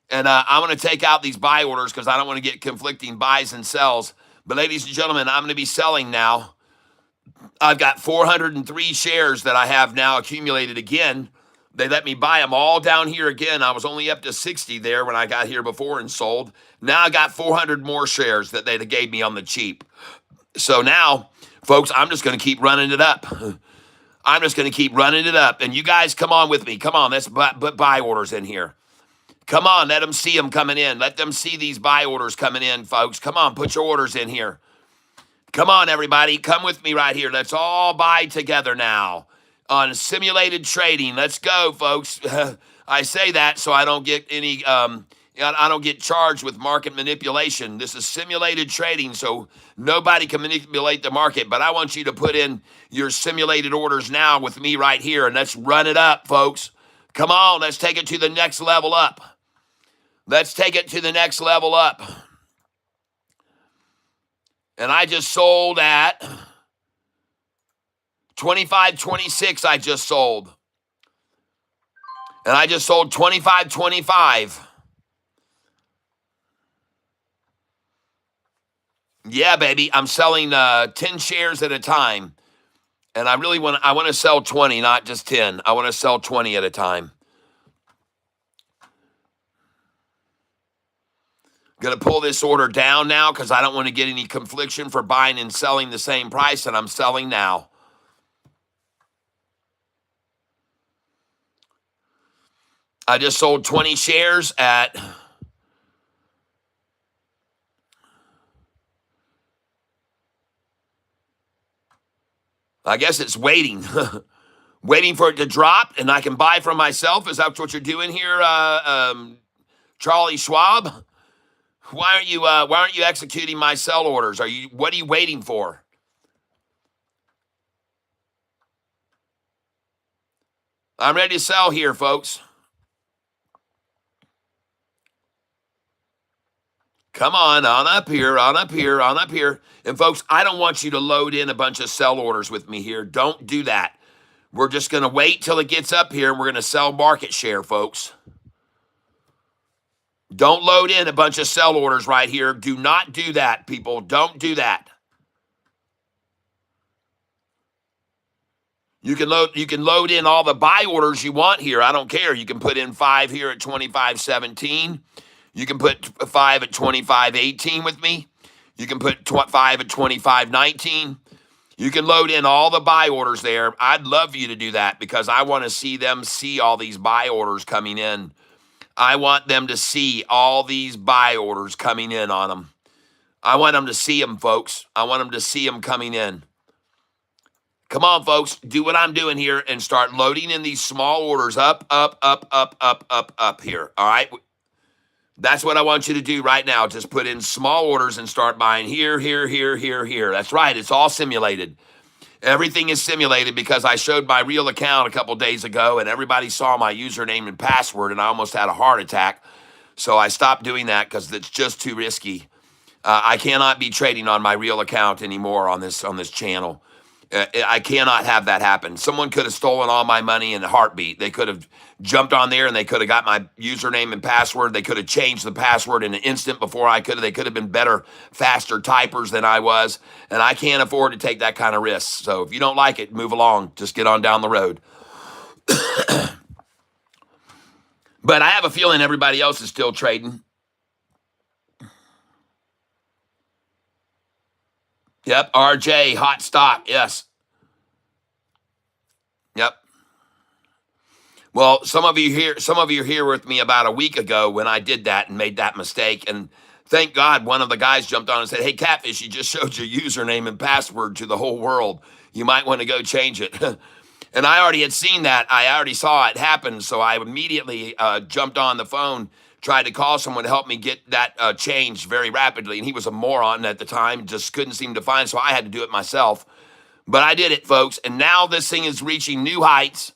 And I'm going to take out these buy orders because I don't want to get conflicting buys and sells. But ladies and gentlemen, I'm going to be selling now. I've got 403 shares that I have now accumulated again. They let me buy them all down here again. I was only up to 60 there when I got here before and sold. Now I got 400 more shares that they gave me on the cheap. So now, folks, I'm just going to keep running it up. I'm just going to keep running it up. And you guys, come on with me. Come on, let's put buy orders in here. Come on, let them see them coming in. Let them see these buy orders coming in, folks. Come on, put your orders in here. Come on, everybody. Come with me right here. Let's all buy together now on simulated trading. Let's go, folks. I say that so I don't get any... I don't get charged with market manipulation. This is simulated trading, so nobody can manipulate the market. But I want you to put in your simulated orders now with me right here, and let's run it up, folks. Come on, let's take it to the next level up. Let's take it to the next level up. And I just sold at $25.26. I just sold. And I just sold $25.25. Yeah, baby, I'm selling 10 shares at a time. And I want to sell 20, not just 10. I want to sell 20 at a time. Going to pull this order down now because I don't want to get any confliction for buying and selling the same price that I'm selling now. I just sold 20 shares at... I guess it's waiting. Waiting for it to drop, and I can buy from myself. Is that what you're doing here, Charlie Schwab? Why aren't you executing my sell orders? What are you waiting for? I'm ready to sell here, folks. Come on up here, on up here, on up here. And folks, I don't want you to load in a bunch of sell orders with me here. Don't do that. We're just going to wait till it gets up here, and we're going to sell market share, folks. Don't load in a bunch of sell orders right here. Do not do that, people. Don't do that. You can load in all the buy orders you want here. I don't care. You can put in 5 here at 25.17. You can put 5 at 25.18 with me. You can put 5 at 25.19. You can load in all the buy orders there. I'd love for you to do that because I want to see them see all these buy orders coming in. I want them to see all these buy orders coming in on them. I want them to see them, folks. I want them to see them coming in. Come on, folks, do what I'm doing here and start loading in these small orders up, up, up, up, up, up, up here. All right. That's what I want you to do right now. Just put in small orders and start buying here, here, here, here, here. That's right. It's all simulated. Everything is simulated because I showed my real account a couple days ago and everybody saw my username and password and I almost had a heart attack. So I stopped doing that because it's just too risky. I cannot be trading on my real account anymore on this channel. I cannot have that happen. Someone could have stolen all my money in a heartbeat. They could have jumped on there and they could have got my username and password. They could have changed the password in an instant before I could have. They could have been better, faster typers than I was. And I can't afford to take that kind of risk. So if you don't like it, move along. Just get on down the road. But I have a feeling everybody else is still trading. Yep, RJ, hot stock, yes. Yep. Well, some of you here with me about a week ago when I did that and made that mistake. And thank God one of the guys jumped on and said, hey, Catfish, you just showed your username and password to the whole world. You might want to go change it. And I already had seen that. I already saw it happen. So I immediately jumped on the phone, tried to call someone to help me get that changed very rapidly. And he was a moron at the time, just couldn't seem to find. So I had to do it myself. But I did it, folks. And now this thing is reaching new heights.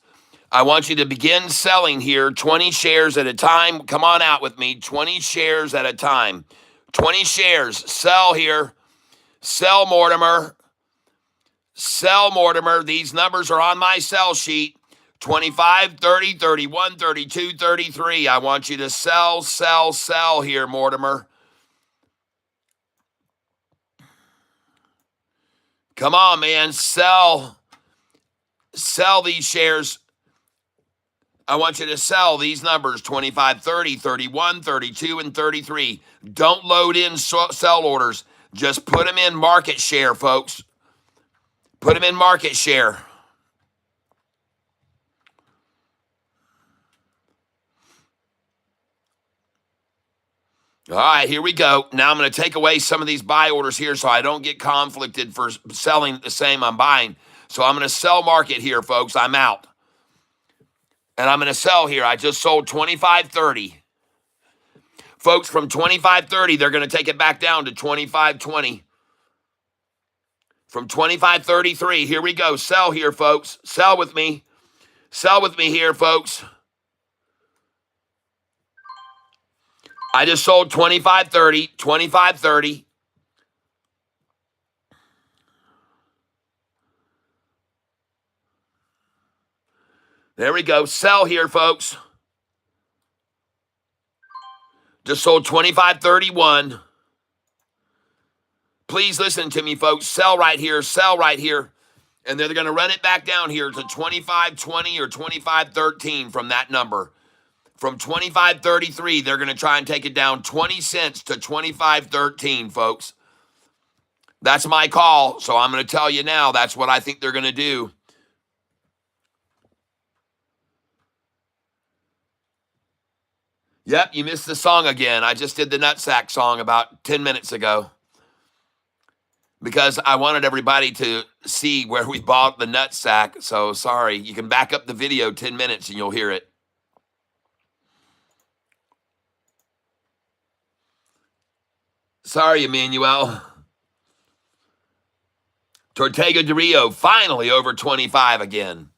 I want you to begin selling here 20 shares at a time. Come on out with me. 20 shares at a time. 20 shares. Sell here. Sell, Mortimer. Sell, Mortimer. These numbers are on my sell sheet. 25, 30, 31, 32, 33. I want you to sell, sell, sell here, Mortimer. Come on, man. Sell. Sell these shares. I want you to sell these numbers, 25, 30, 31, 32, and 33. Don't load in sell orders. Just put them in market share, folks. Put them in market share. All right, here we go. Now I'm going to take away some of these buy orders here so I don't get conflicted for selling the same I'm buying. So I'm going to sell market here, folks. I'm out. And I'm going to sell here. I just sold 25.30. Folks, from 25.30, they're going to take it back down to 25.20. From 25.33, here we go. Sell here, folks. Sell with me. Sell with me here, folks. I just sold 25.30, 25.30. There we go. Sell here, folks. Just sold 25.31. Please listen to me, folks. Sell right here. Sell right here. And they're going to run it back down here to 25.20 or 25.13 from that number. From 25.33, they're going to try and take it down 20 cents to 25.13, folks. That's my call. So I'm going to tell you now, that's what I think they're going to do. Yep, you missed the song again. I just did the nutsack song about 10 minutes ago because I wanted everybody to see where we bought the nutsack. So sorry, you can back up the video 10 minutes and you'll hear it. Sorry, Emmanuel. Tortuga de Rio finally over 25 again.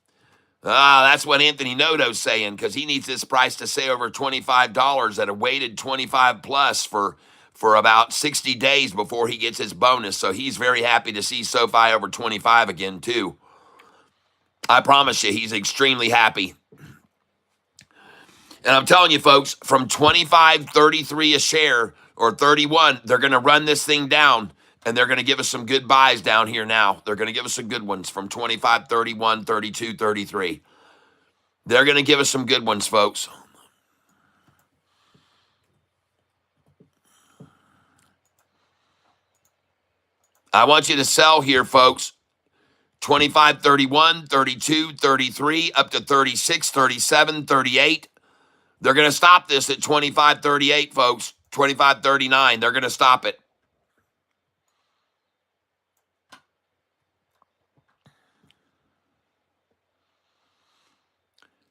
That's what Anthony Noto's saying because he needs this price to stay over $25 at a weighted 25 plus for about 60 days before he gets his bonus. So he's very happy to see SoFi over 25 again too. I promise you, he's extremely happy. And I'm telling you, folks, from 25.33 a share or 31, they're going to run this thing down. And they're going to give us some good buys down here now. They're going to give us some good ones from 25, 31, 32, 33. They're going to give us some good ones, folks. I want you to sell here, folks. 25, 31, 32, 33, up to 36, 37, 38. They're going to stop this at 25, 38, folks. 25, 39. They're going to stop it.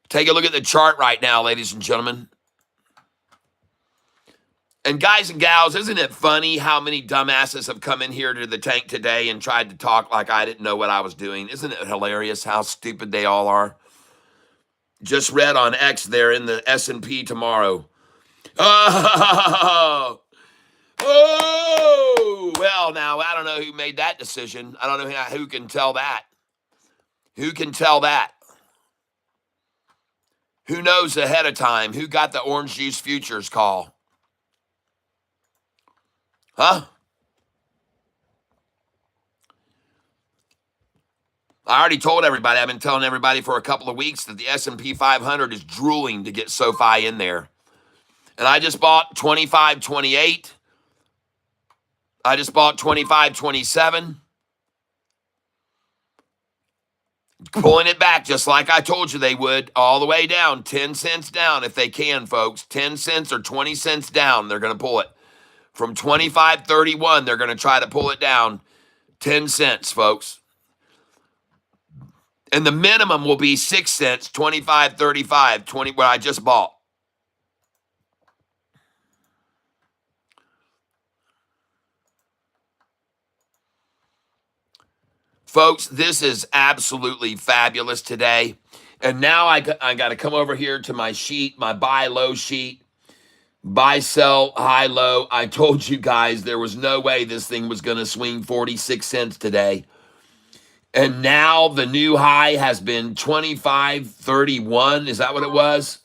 Take a look at the chart right now, ladies and gentlemen. And guys and gals, isn't it funny how many dumbasses have come in here to the tank today and tried to talk like I didn't know what I was doing? Isn't it hilarious how stupid they all are? Just read on X there in the S&P tomorrow. Oh, well, now, I don't know who made that decision. I don't know who can tell that. Who can tell that? Who knows ahead of time? Who got the orange juice futures call? Huh? I already told everybody. I've been telling everybody for a couple of weeks that the S&P 500 is drooling to get SoFi in there. And I just bought 25.28. I just bought 25.27. Pulling it back just like I told you they would, all the way down, 10 cents down if they can, folks. 10 cents or 20 cents down, they're going to pull it. From 25.31, they're going to try to pull it down 10 cents, folks. And the minimum will be 6 cents, 25.35, 20, what I just bought. Folks, this is absolutely fabulous today. And now I got to come over here to my sheet, my buy low sheet. Buy, sell, high, low. I told you guys there was no way this thing was going to swing 46 cents today. And now the new high has been 25.31. Is that what it was?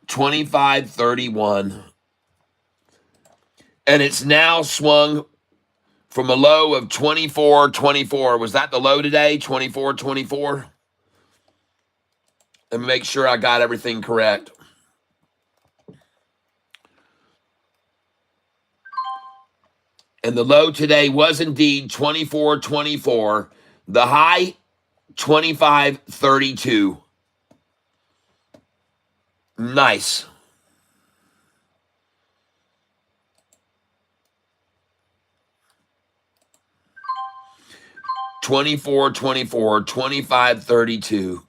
25.31. And it's now swung from a low of 24.24. Was that the low today? 24.24? Let me make sure I got everything correct. And the low today was indeed 24.24. The high, 25.32. Nice. $24.24, 25.32.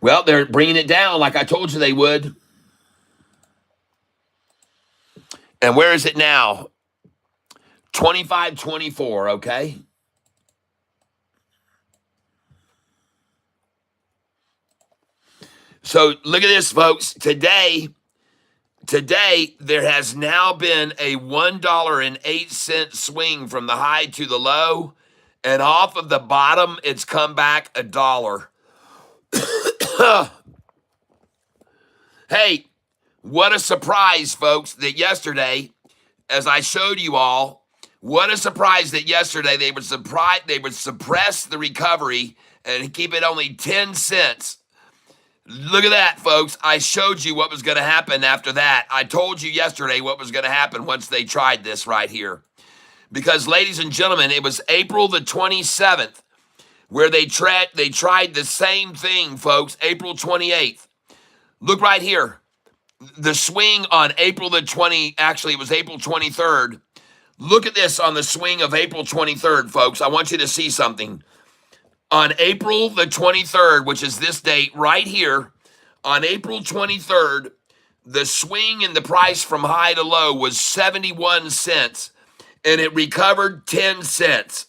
Well, they're bringing it down like I told you they would. And where is it now? 25.24, okay? So look at this, folks. Today, there has now been a $1.08 swing from the high to the low. And off of the bottom, it's come back $1. Hey, what a surprise, folks, that yesterday, as I showed you all, what a surprise that yesterday they would suppress the recovery and keep it only 10 cents. Look at that, folks. I showed you what was going to happen after that. I told you yesterday what was going to happen once they tried this right here. Because, ladies and gentlemen, it was April the 27th where they tried the same thing, folks, April 28th. Look right here. The swing on April the 20, actually it was April 23rd. Look at this on the swing of April 23rd, folks. I want you to see something. On April the 23rd, which is this date right here, on April 23rd, the swing in the price from high to low was 71 cents, and it recovered 10 cents.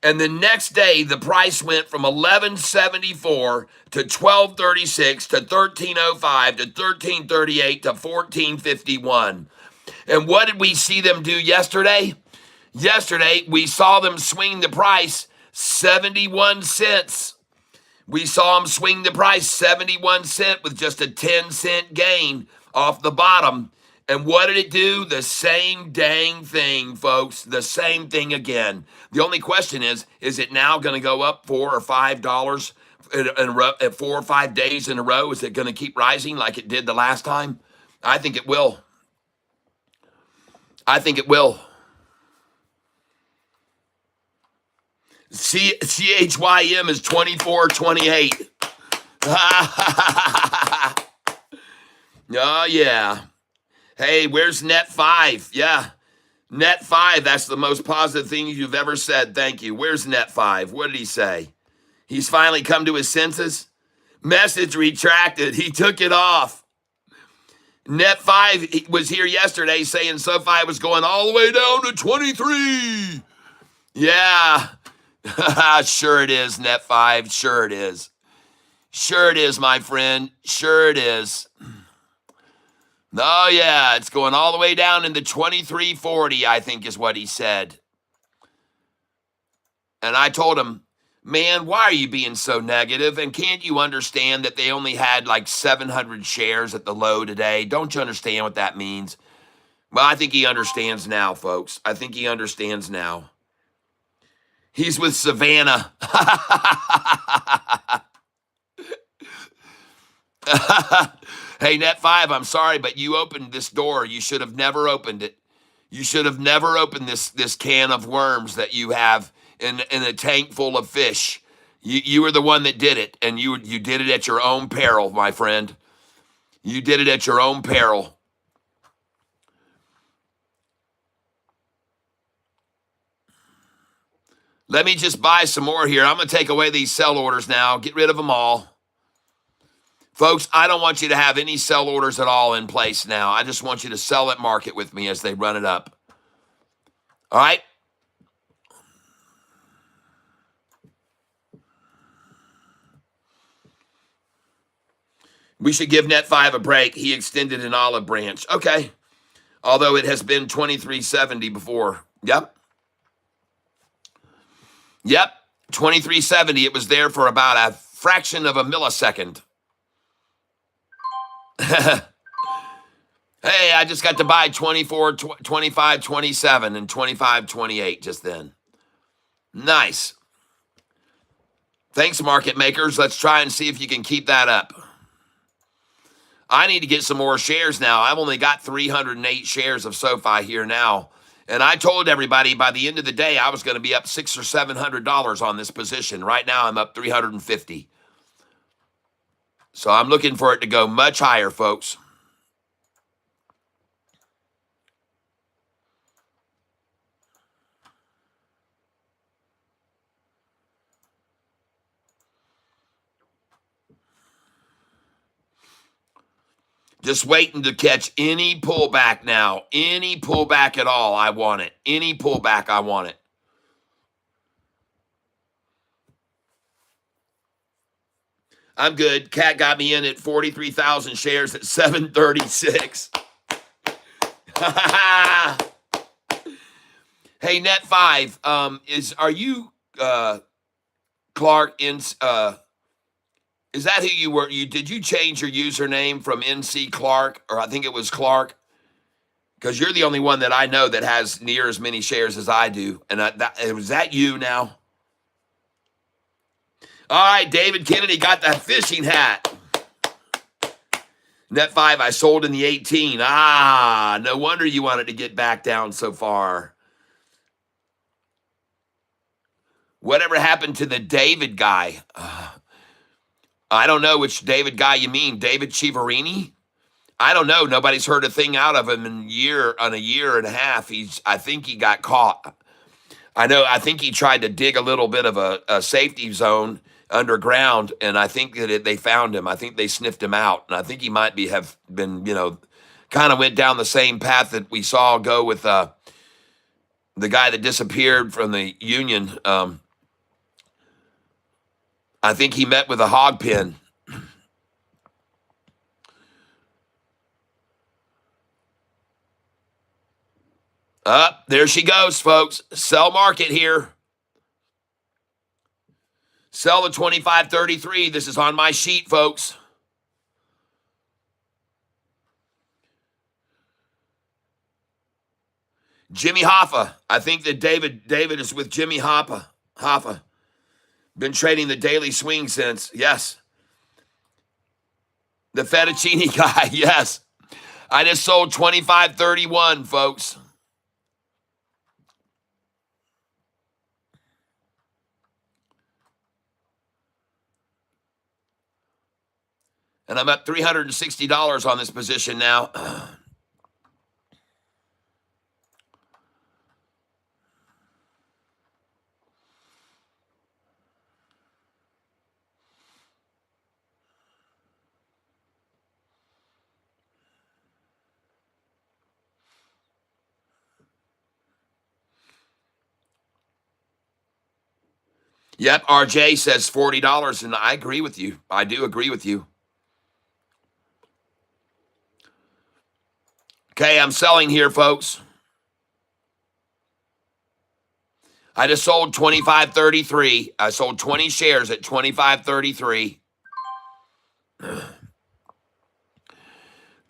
And the next day, the price went from $11.74 to $12.36 to $13.05 to $13.38 to $14.51. And what did we see them do yesterday? Yesterday, we saw them swing the price 71 cents. We saw them swing the price 71 cents with just a 10 cent gain off the bottom. And what did it do? The same dang thing, folks. The same thing again. The only question is it now going to go up $4 or $5 in a row, at 4 or 5 days in a row? Is it going to keep rising like it did the last time? I think it will. I think it will. CHYM is 24.28. Oh, yeah. Hey, where's net 5? Yeah, net 5. That's the most positive thing you've ever said. Thank you. Where's net 5? What did he say? He's finally come to his senses. Message retracted. He took it off. Net5 was here yesterday saying SoFi was going all the way down to 23. Yeah. Sure it is, Net5. Sure it is. Sure it is, my friend. Sure it is. Oh, yeah. It's going all the way down into 23.40, I think is what he said. And I told him, man, why are you being so negative? And can't you understand that they only had like 700 shares at the low today? Don't you understand what that means? Well, I think he understands now, folks. I think he understands now. He's with Savannah. Hey, Net5, I'm sorry, but you opened this door. You should have never opened it. You should have never opened this can of worms that you have in a tank full of fish. You were the one that did it, and you did it at your own peril, my friend. You did it at your own peril. Let me just buy some more here. I'm going to take away these sell orders now. Get rid of them all. Folks, I don't want you to have any sell orders at all in place now. I just want you to sell at market with me as they run it up. All right? We should give Net5 a break. He extended an olive branch. Okay. Although it has been 23.70 before. Yep. 23.70. It was there for about a fraction of a millisecond. Hey, I just got to buy 24, 25, 27, and 25, 28 just then. Nice. Thanks, market makers. Let's try and see if you can keep that up. I need to get some more shares now. I've only got 308 shares of SoFi here now. And I told everybody by the end of the day I was going to be up $600 or $700 on this position. Right now I'm up 350. So I'm looking for it to go much higher, folks. Just waiting to catch any pullback now. Any pullback at all, I want it. Any pullback, I want it. I'm good. Cat got me in at 43,000 shares at 736. Hey, Net5, are you Clark in is that who you were? Did you change your username from NC Clark, or I think it was Clark? Because you're the only one that I know that has near as many shares as I do. And was that you now? All right, David Kennedy got that fishing hat. Net5, I sold in the 18. No wonder you wanted to get back down so far. Whatever happened to the David guy? I don't know which David guy you mean. David Chiaverini? I don't know. Nobody's heard a thing out of him in a year and a half. I think he got caught. I think he tried to dig a little bit of a safety zone underground, and I think that they found him. I think they sniffed him out, and I think he might have been, kind of went down the same path that we saw go with the guy that disappeared from the Union. I think he met with a hog pen. There she goes, folks. Sell market here. Sell the 25.33. This is on my sheet, folks. Jimmy Hoffa. I think that David is with Jimmy Hoffa. Been trading the daily swing since. Yes. The fettuccine guy. Yes. I just sold 25.31, folks. And I'm up $360 on this position now. Yep, RJ says $40, and I agree with you. I do agree with you. Okay, I'm selling here, folks. I just sold 25.33. I sold 20 shares at 25.33.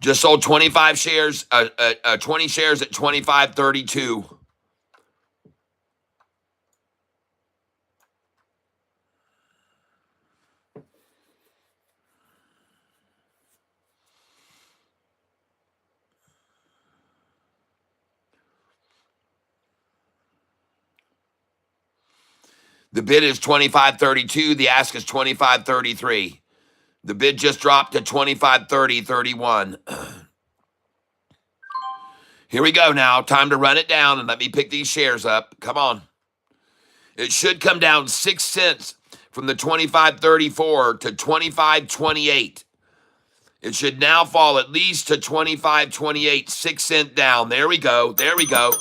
Just sold 25 shares, 20 shares at 25.32. The bid is 25.32. The ask is 25.33. The bid just dropped to 25.30.31. Here we go now. Time to run it down and let me pick these shares up. Come on. It should come down 6 cents from the 25.34 to 25.28. It should now fall at least to 25.28, 6 cent down. There we go. There we go.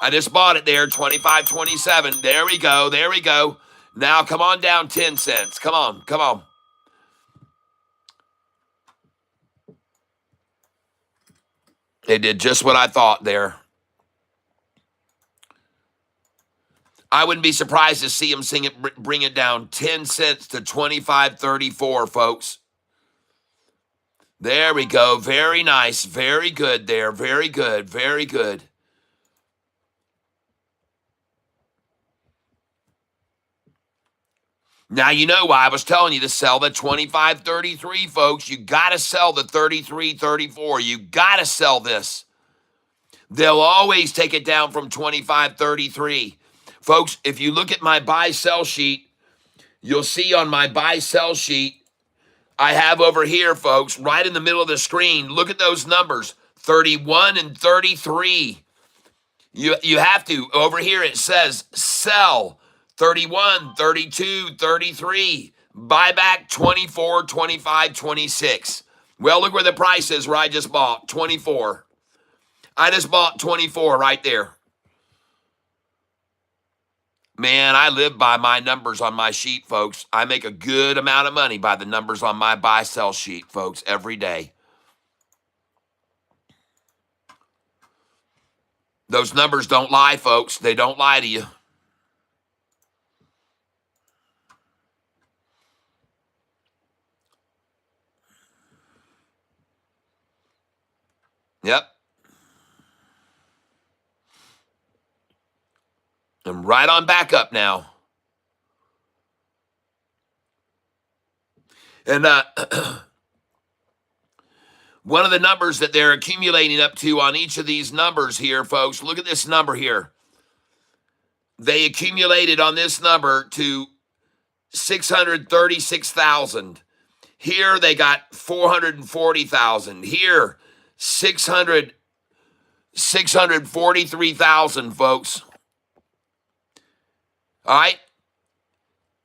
I just bought it there, 25.27. There we go. There we go. Now come on down 10 cents. Come on. Come on. It did just what I thought there. I wouldn't be surprised to see them bring it down 10 cents to 25.34, folks. There we go. Very nice. Very good there. Very good. Very good. Now you know why I was telling you to sell the 25.33, folks. You got to sell the 33.34. You got to sell this. They'll always take it down from 25.33. Folks, if you look at my buy-sell sheet, you'll see on my buy-sell sheet, I have over here, folks, right in the middle of the screen, look at those numbers, 31 and 33. You have to. Over here it says sell 31, 32, 33. Buy back 24, 25, 26. Well, look where the price is where I just bought, 24. I just bought 24 right there. Man, I live by my numbers on my sheet, folks. I make a good amount of money by the numbers on my buy-sell sheet, folks, every day. Those numbers don't lie, folks. They don't lie to you. Yep. I'm right on back up now. And one of the numbers that they're accumulating up to on each of these numbers here, folks, look at this number here. They accumulated on this number to 636,000. Here they got 440,000. Here, 643,000, folks. All right?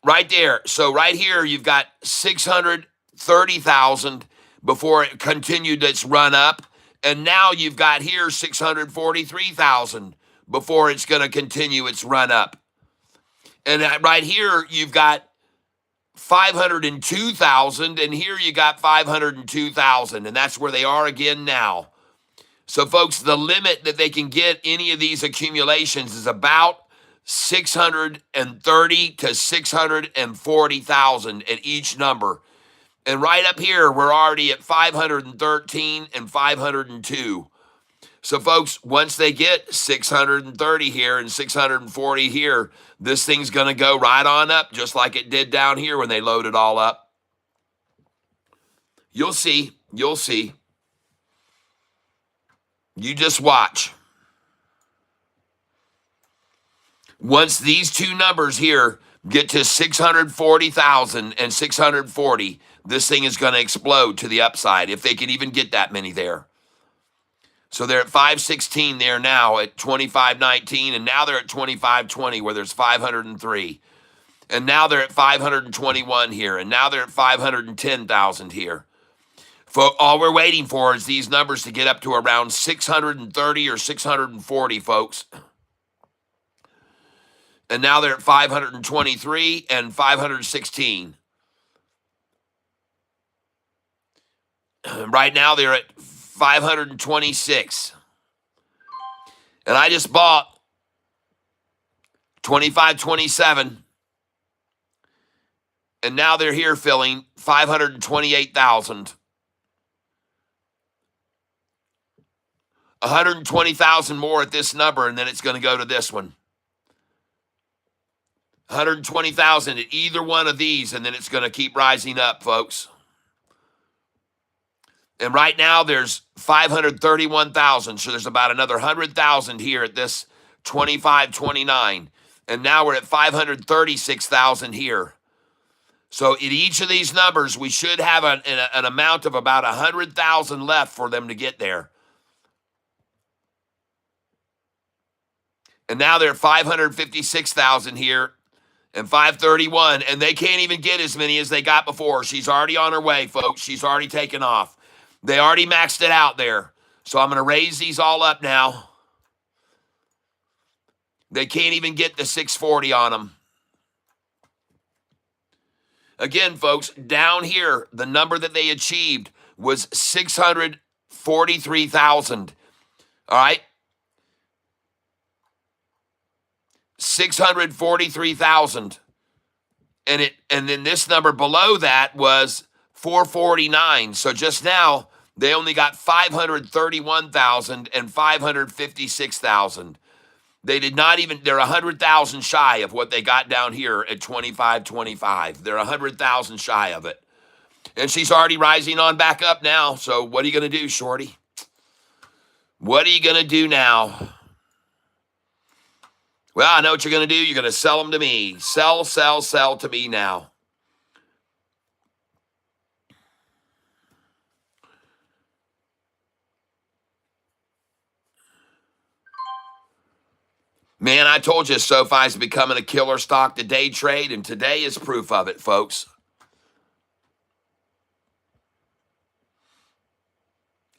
Right there. So right here, you've got 630,000 before it continued its run up. And now you've got here 643,000 before it's going to continue its run up. And right here, you've got 502,000, and here you got 502,000, and that's where they are again now. So, folks, the limit that they can get any of these accumulations is about 630 to 640,000 at each number. And right up here, we're already at 513 and 502. So, folks, once they get 630 here and 640 here, this thing's going to go right on up, just like it did down here when they load it all up. You'll see. You'll see. You just watch. Once these two numbers here get to 640,000 and 640, this thing is going to explode to the upside, if they can even get that many there. So they're at 516 there now at 2519, and now they're at 2520 where there's 503. And now they're at 521 here, and now they're at 510,000 here. All we're waiting for is these numbers to get up to around 630 or 640, folks. And now they're at 523 and 516. Right now they're at 526. And I just bought 2527. And now they're here filling 528,000. 120,000 more at this number, and then it's going to go to this one. 120,000 at either one of these, and then it's going to keep rising up, folks. And right now there's 531,000, so there's about another 100,000 here at this 25.29, and now we're at 536,000 here. So in each of these numbers, we should have an amount of about 100,000 left for them to get there. And now they're at 556,000 here and 531, and they can't even get as many as they got before. She's already on her way, folks. She's already taken off. They already maxed it out there. So I'm going to raise these all up now. They can't even get the 640 on them. Again, folks, down here, the number that they achieved was 643,000. All right? 643,000. And then this number below that was 449. So just now, they only got 531,000 and 556,000. They did not even, they're 100,000 shy of what they got down here at 25.25. They're 100,000 shy of it. And she's already rising on back up now. So what are you going to do, Shorty? What are you going to do now? Well, I know what you're going to do. You're going to sell them to me. Sell to me now. Man, I told you SoFi's becoming a killer stock to day trade, and today is proof of it, folks.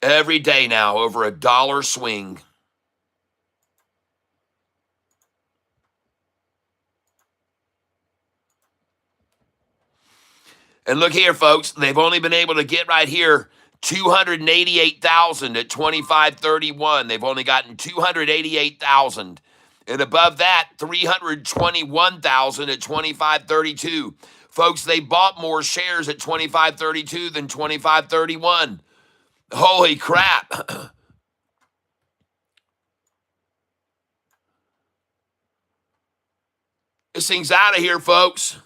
Every day now, over $1 swing. And look here, folks, they've only been able to get right here 288,000 at 25.31. They've only gotten 288,000. And above that, 321,000 at 25.32. Folks, they bought more shares at 25.32 than 25.31. Holy crap. This thing's out of here, folks.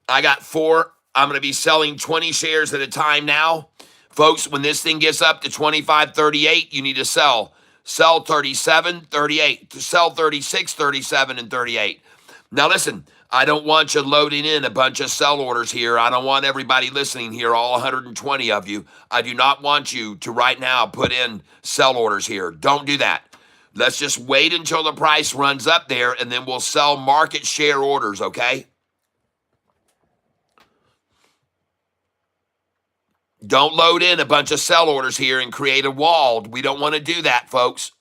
I got 4. I'm going to be selling 20 shares at a time now. Folks, when this thing gets up to 25.38, you need to sell. Sell 37, 38. Sell 36, 37, and 38. Now listen, I don't want you loading in a bunch of sell orders here. I don't want everybody listening here, all 120 of you. I do not want you to right now put in sell orders here. Don't do that. Let's just wait until the price runs up there, and then we'll sell market share orders, okay? Don't load in a bunch of sell orders here and create a wall. We don't want to do that, folks.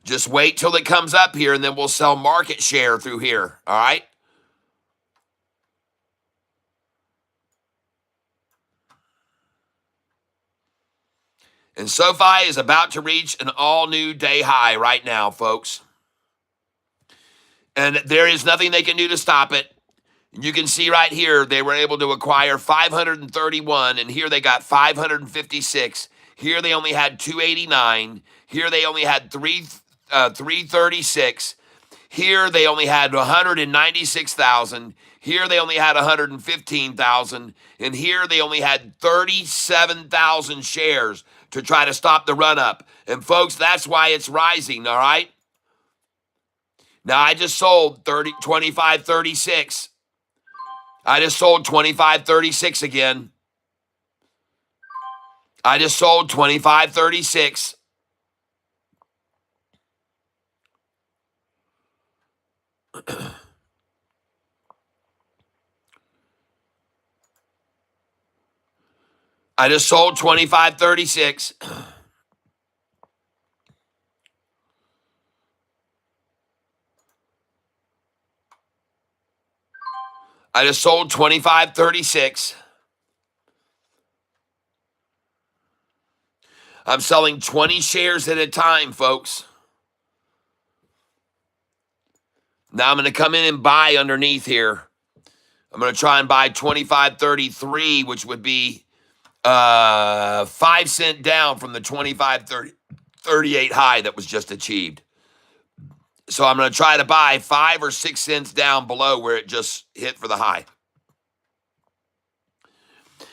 Just wait till it comes up here, and then we'll sell market share through here, all right? And SoFi is about to reach an all-new day high right now, folks. And there is nothing they can do to stop it. You can see right here, they were able to acquire 531, and here they got 556. Here they only had 289. Here they only had 336. Here they only had 196,000. Here they only had 115,000. And here they only had 37,000 shares to try to stop the run-up. And folks, that's why it's rising, all right? Now, I just sold 25.36. I just sold 25.36 again. I just sold 25.36. I just sold 25.36. I just sold 25.36. I'm selling 20 shares at a time, folks. Now I'm going to come in and buy underneath here. I'm going to try and buy 25.33, which would be 5 cents down from the 25.38 high that was just achieved. So I'm going to try to buy 5 or 6 cents down below where it just hit for the high.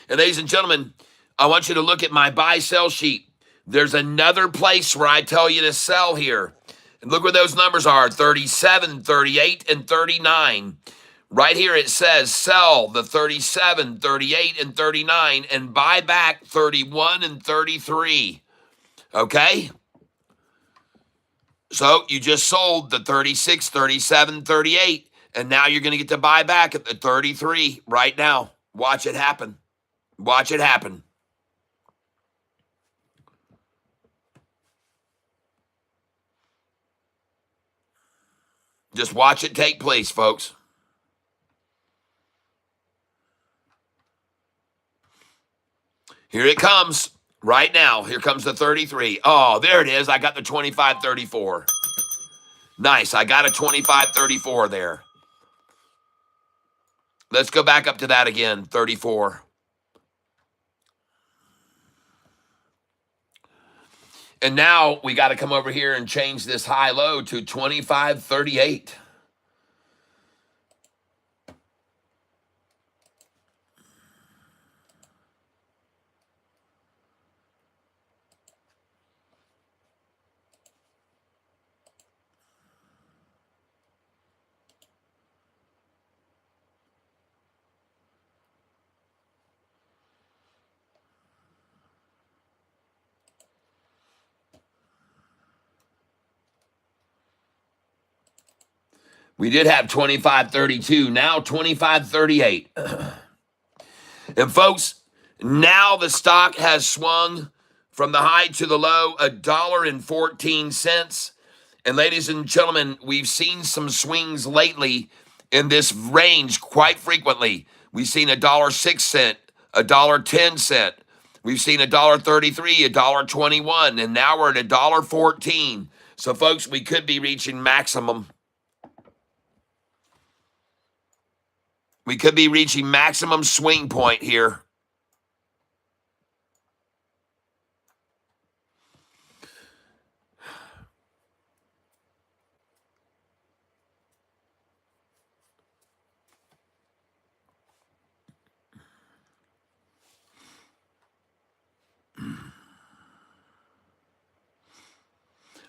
And ladies and gentlemen, I want you to look at my buy-sell sheet. There's another place where I tell you to sell here. And look where those numbers are, 37, 38, and 39. Right here it says sell the 37, 38, and 39 and buy back 31 and 33. Okay? So you just sold the 36, 37, 38, and now you're going to get to buy back at the 33 right now. Watch it happen. Watch it happen. Just watch it take place, folks. Here it comes right now. Here comes the 33. Oh, there it is. I got the 25.34. Nice. I got a 25.34 there. Let's go back up to that again, 34. And now we got to come over here and change this high-low to 25.38. We did have 25.32, now 25.38. And folks, now the stock has swung from the high to the low, $1.14. And ladies and gentlemen, we've seen some swings lately in this range quite frequently. We've seen $1.06, $1.10. We've seen $1.33, $1.21, and now we're at $1.14. So folks, we could be reaching maximum. We could be reaching maximum swing point here.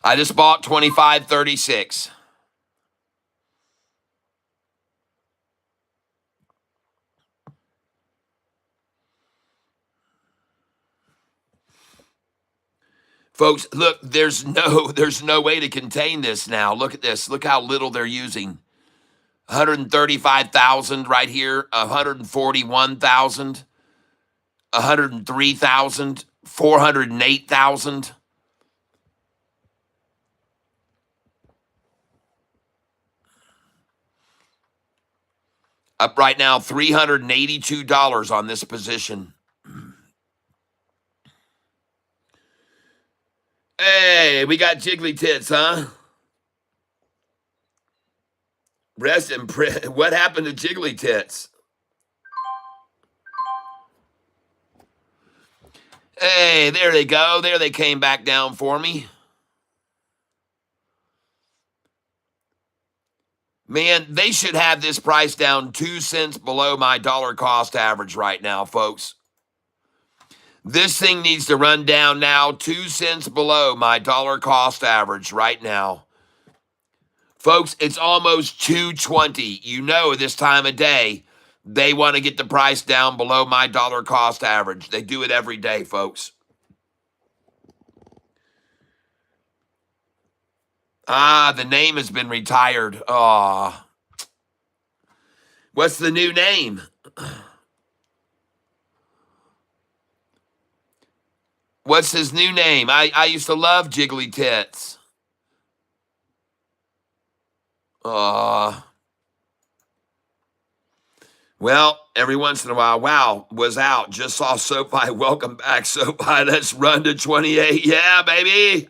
I just bought 25.36. Folks, look, there's no way to contain this now. Look at this. Look how little they're using. 135,000 right here, 141,000, 103,000, 408,000. Up right now, $382 on this position. Hey, we got jiggly tits, huh? Rest and what happened to jiggly tits? Hey, there they go. There they came back down for me. Man, they should have this price down 2 cents below my dollar cost average right now, folks. This thing needs to run down now 2 cents below my dollar cost average right now. Folks, it's almost 2.20. You know, this time of day, they want to get the price down below my dollar cost average. They do it every day, folks. Ah, the name has been retired. Ah. What's the new name? What's his new name? I used to love Jiggly Tits. Well, every once in a while, wow, was out. Just saw SoFi. Welcome back, SoFi. Let's run to 28. Yeah, baby.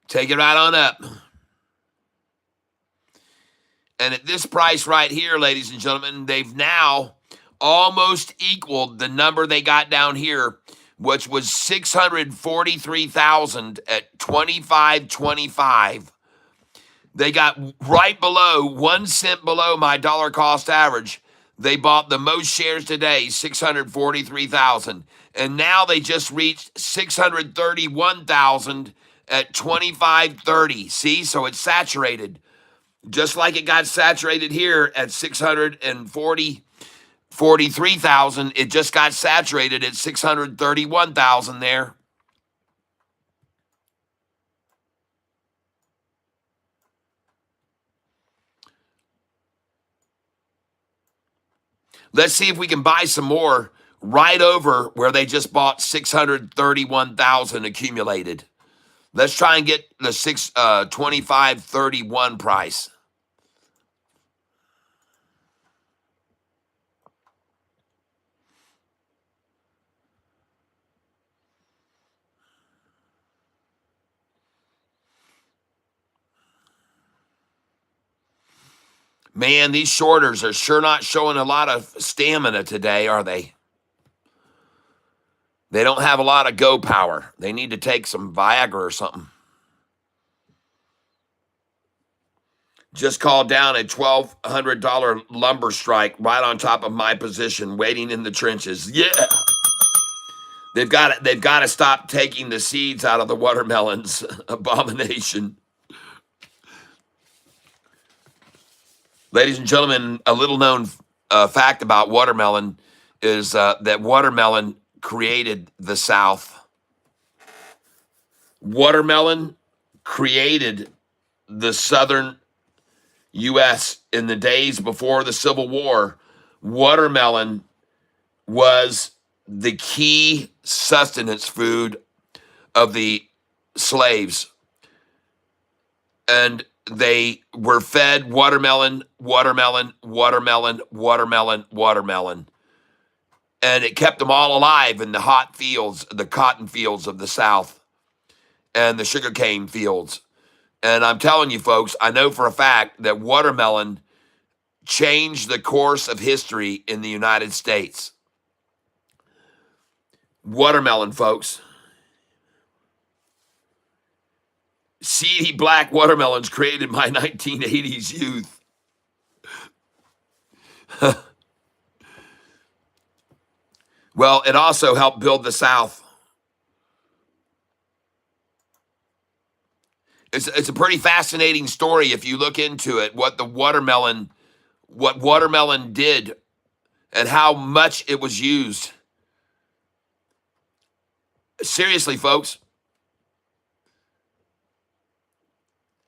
Take it right on up. And at this price right here, ladies and gentlemen, they've now almost equaled the number they got down here, which was 643,000 at 25.25. They got right below 1 cent below my dollar cost average. They bought the most shares today, 643,000. And now they just reached 631,000 at 25.30. See, so it's saturated. Just like it got saturated here at 643,000, it just got saturated at 631,000 there. Let's see if we can buy some more right over where they just bought 631,000 accumulated. Let's try and get the 25.31 price. Man, these shorters are sure not showing a lot of stamina today, are they? They don't have a lot of go power. They need to take some Viagra or something. Just called down a $1,200 lumber strike right on top of my position, waiting in the trenches. Yeah. They've got to stop taking the seeds out of the watermelons. Abomination. Ladies and gentlemen, a little known fact about watermelon is that watermelon created the South. Watermelon created the southern U.S. in the days before the Civil War. Watermelon was the key sustenance food of the slaves. And they were fed watermelon, watermelon, watermelon, watermelon, watermelon. And it kept them all alive in the hot fields, the cotton fields of the South and the sugarcane fields. And I'm telling you, folks, I know for a fact that watermelon changed the course of history in the United States. Watermelon, folks. Seedy black watermelons created my 1980s youth. Well, it also helped build the South. It's a pretty fascinating story if you look into it, what watermelon did and how much it was used. Seriously, folks.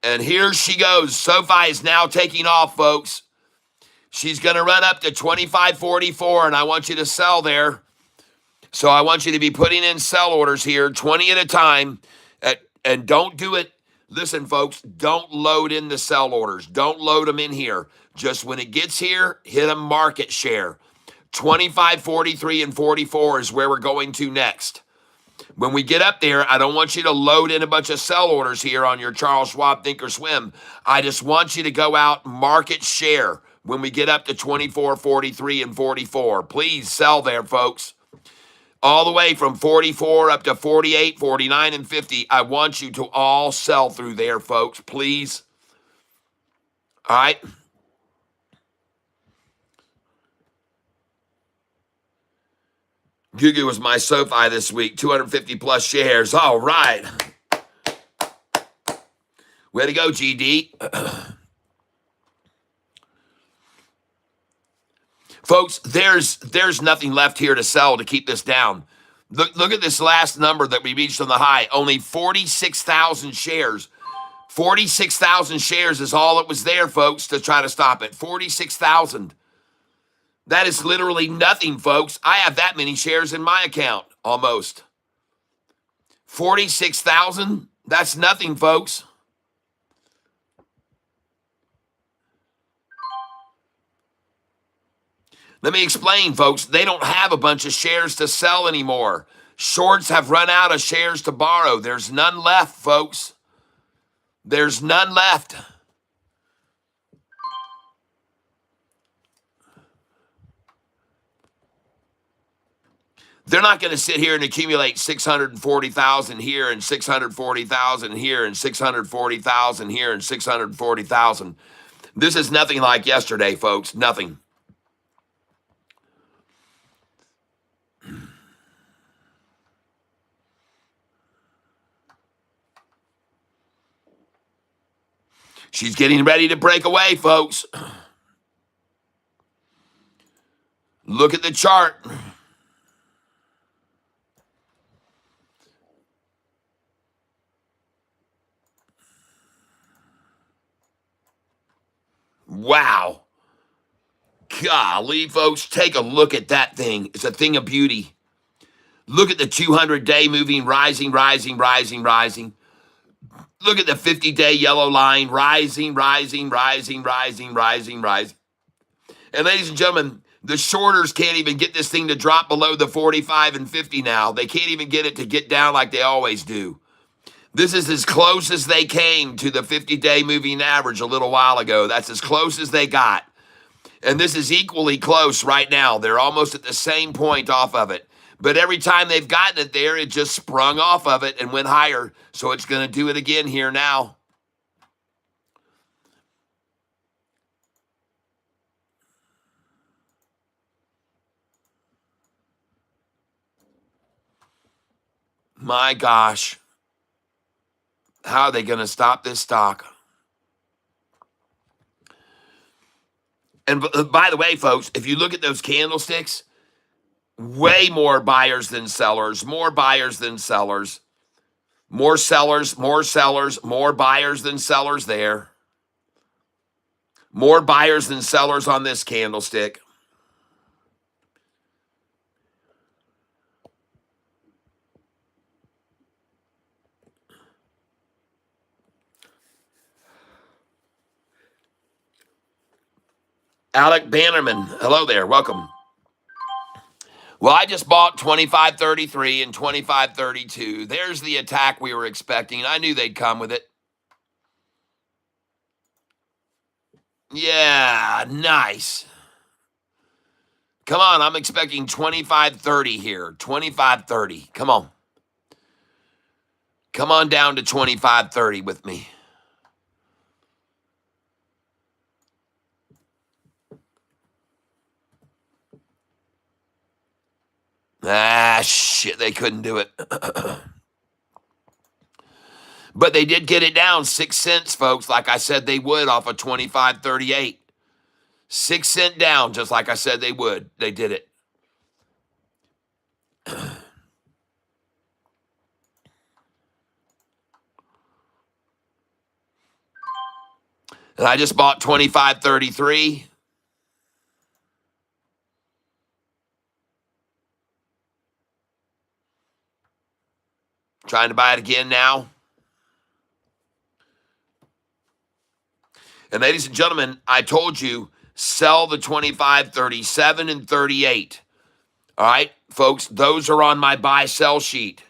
And here she goes. SoFi is now taking off, folks. She's going to run up to 25.44, and I want you to sell there. So I want you to be putting in sell orders here, 20 at a time, and don't do it. Listen, folks, don't load in the sell orders. Don't load them in here. Just when it gets here, hit a market share. 25, 43, and 44 is where we're going to next. When we get up there, I don't want you to load in a bunch of sell orders here on your Charles Schwab Thinkorswim. I just want you to go out market share when we get up to 24, 43, and 44. Please sell there, folks. All the way from 44 up to 48, 49, and 50. I want you to all sell through there, folks, please. All right? Gugu was my SoFi this week, 250 plus shares. All right. Way to go, GD. Folks, there's nothing left here to sell to keep this down. Look at this last number that we reached on the high. Only 46,000 shares. 46,000 shares is all that was there, folks, to try to stop it. 46,000. That is literally nothing, folks. I have that many shares in my account, almost. 46,000, that's nothing, folks. Let me explain, folks. They don't have a bunch of shares to sell anymore. Shorts have run out of shares to borrow. There's none left, folks. There's none left. They're not going to sit here and accumulate 640,000 here and 640,000 here and 640,000 here and 640,000. This is nothing like yesterday, folks. Nothing. She's getting ready to break away, folks. Look at the chart. Wow. Golly, folks, take a look at that thing. It's a thing of beauty. Look at the 200-day moving, rising, rising, rising, rising. Look at the 50-day yellow line, rising, rising, rising, rising, rising, rising. And ladies and gentlemen, the shorters can't even get this thing to drop below the 45 and 50 now. They can't even get it to get down like they always do. This is as close as they came to the 50-day moving average a little while ago. That's as close as they got. And this is equally close right now. They're almost at the same point off of it. But every time they've gotten it there, it just sprung off of it and went higher. So it's going to do it again here now. My gosh. How are they going to stop this stock? And by the way, folks, if you look at those candlesticks, way more buyers than sellers, more buyers than sellers, more sellers, more buyers than sellers there, more buyers than sellers on this candlestick. Alec Bannerman, hello there, welcome. Well, I just bought 25.33 and 25.32. There's the attack we were expecting. I knew they'd come with it. Yeah, nice. Come on, I'm expecting 25.30 here. 25.30. Come on. Come on down to 25.30 with me. Ah, shit, they couldn't do it. But they did get it down 6 cents, folks, like I said they would off of 25.38. 6 cents down, just like I said they would. They did it. And I just bought 25.33. Trying to buy it again now. And ladies and gentlemen, I told you, sell the 25, 37, and 38. All right, folks, those are on my buy-sell sheet.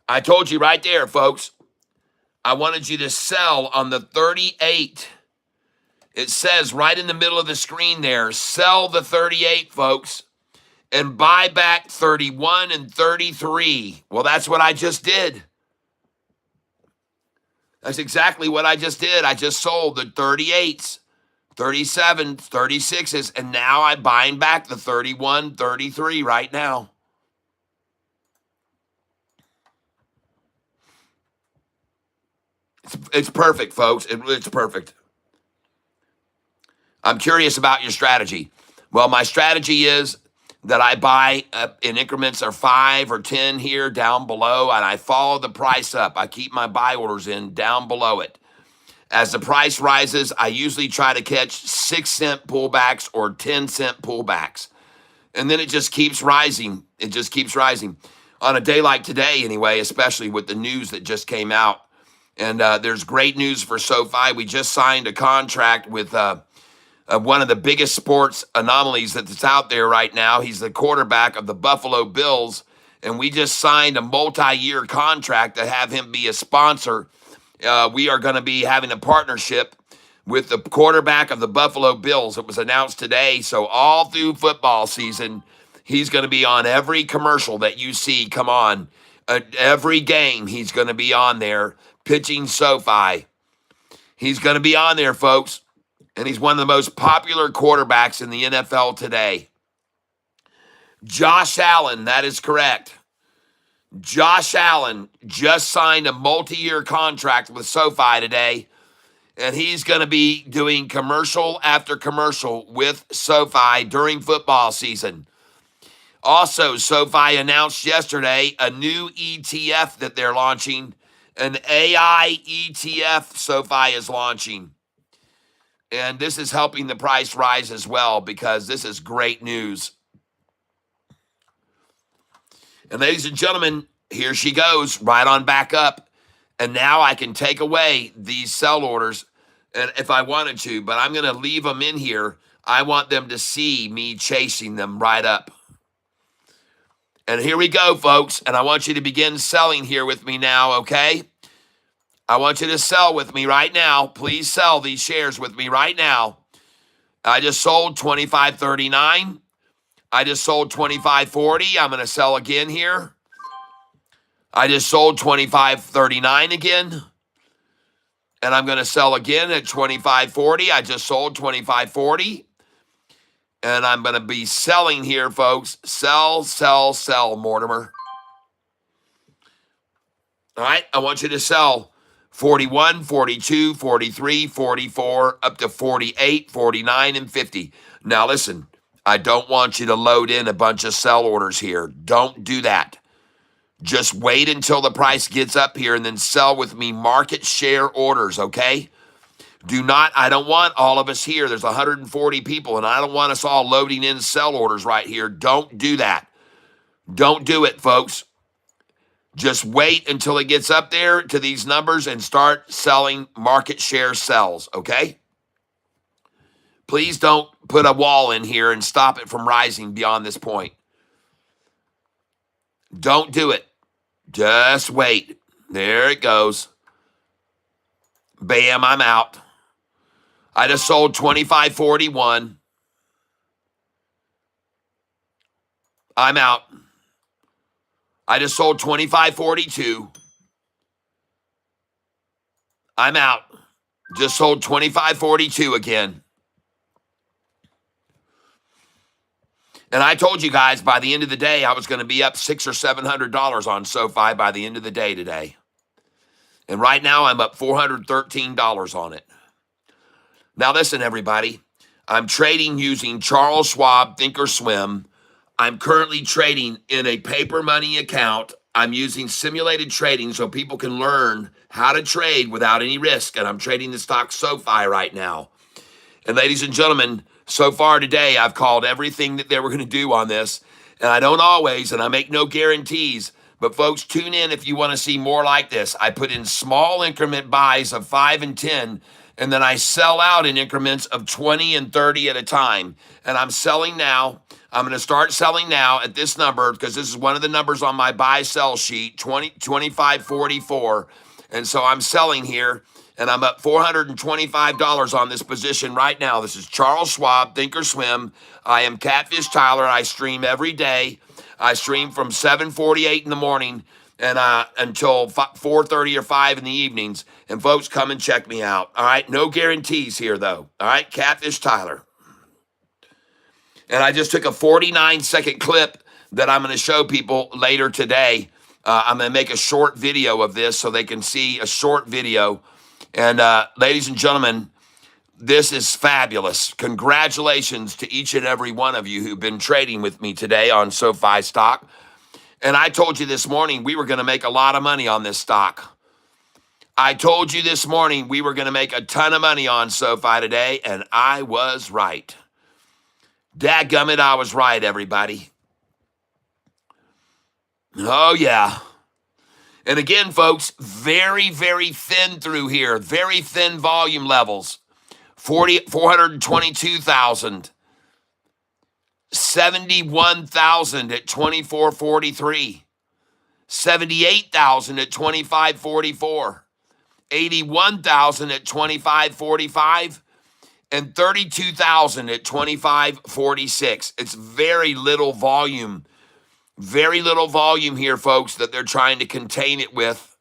I told you right there, folks, I wanted you to sell on the 38. It says right in the middle of the screen there, sell the 38, folks, and buy back 31 and 33. Well, that's what I just did. That's exactly what I just did. I just sold the 38s, 37s, 36s, and now I'm buying back the 31, 33 right now. It's perfect, folks. It's perfect. I'm curious about your strategy. Well, my strategy is that I buy in increments of 5 or 10 here down below, and I follow the price up. I keep my buy orders in down below it. As the price rises, I usually try to catch 6-cent pullbacks or 10-cent pullbacks. And then it just keeps rising. It just keeps rising. On a day like today, anyway, especially with the news that just came out. And there's great news for SoFi. We just signed a contract with one of the biggest sports anomalies that's out there right now. He's the quarterback of the Buffalo Bills. And we just signed a multi-year contract to have him be a sponsor. We are going to be having a partnership with the quarterback of the Buffalo Bills. It was announced today. So all through football season, he's going to be on every commercial that you see come on. Every game, he's going to be on there pitching SoFi. He's going to be on there, folks. And he's one of the most popular quarterbacks in the NFL today. Josh Allen, that is correct. Josh Allen just signed a multi-year contract with SoFi today, and he's going to be doing commercial after commercial with SoFi during football season. Also, SoFi announced yesterday a new ETF that they're launching, an AI ETF SoFi is launching. And this is helping the price rise as well because this is great news. And ladies and gentlemen, here she goes, right on back up. And now I can take away these sell orders and if I wanted to, but I'm going to leave them in here. I want them to see me chasing them right up. And here we go, folks. And I want you to begin selling here with me now, okay? I want you to sell with me right now. Please sell these shares with me right now. I just sold 25.39. I just sold 25.40. I'm going to sell again here. I just sold 25.39 again. And I'm going to sell again at 25.40. I just sold 25.40. And I'm going to be selling here, folks. Sell, sell, sell, Mortimer. All right, I want you to sell 41, 42, 43, 44, up to 48, 49, and 50. Now, listen, I don't want you to load in a bunch of sell orders here. Don't do that. Just wait until the price gets up here and then sell with me market share orders, okay? I don't want all of us here. There's 140 people, and I don't want us all loading in sell orders right here. Don't do that. Don't do it, folks. Just wait until it gets up there to these numbers and start selling market share sells, okay? Please don't put a wall in here and stop it from rising beyond this point. Don't do it. Just wait. There it goes. Bam, I'm out. I just sold 25.41. I'm out. I just sold 25.42. I'm out. Just sold 25.42 again. And I told you guys by the end of the day I was going to be up $600 or $700 on SoFi by the end of the day today. And right now I'm up $413 on it. Now listen, everybody. I'm trading using Charles Schwab Thinkorswim. I'm currently trading in a paper money account. I'm using simulated trading so people can learn how to trade without any risk. And I'm trading the stock SoFi right now. And ladies and gentlemen, so far today, I've called everything that they were going to do on this. And I don't always, and I make no guarantees. But folks, tune in if you want to see more like this. I put in small increment buys of 5 and 10. And then I sell out in increments of 20 and 30 at a time. And I'm selling now. I'm going to start selling now at this number because this is one of the numbers on my buy-sell sheet, 25.44. And so I'm selling here, and I'm up $425 on this position right now. This is Charles Schwab, Thinkorswim. I am Catfish Tyler. I stream every day. I stream from 7:48 in the morning and until 4:30 or 5 in the evenings. And folks, come and check me out. All right, no guarantees here, though. All right, Catfish Tyler. And I just took a 49-second clip that I'm going to show people later today. I'm going to make a short video of this so they can see a short video. And ladies and gentlemen, This is fabulous. Congratulations to each and every one of you who've been trading with me today on SoFi stock. And I told you this morning we were going to make a lot of money on this stock. I told you this morning we were going to make a ton of money on SoFi today, and I was right. Dadgummit, I was right, everybody. Oh, yeah. And again, folks, very, very thin through here. Very thin volume levels. 422,000. 71,000 at 24.43. 78,000 at 25.44. 81,000 at 25.45. And 32,000 at 25.46. It's very little volume. Very little volume here, folks, that they're trying to contain it with.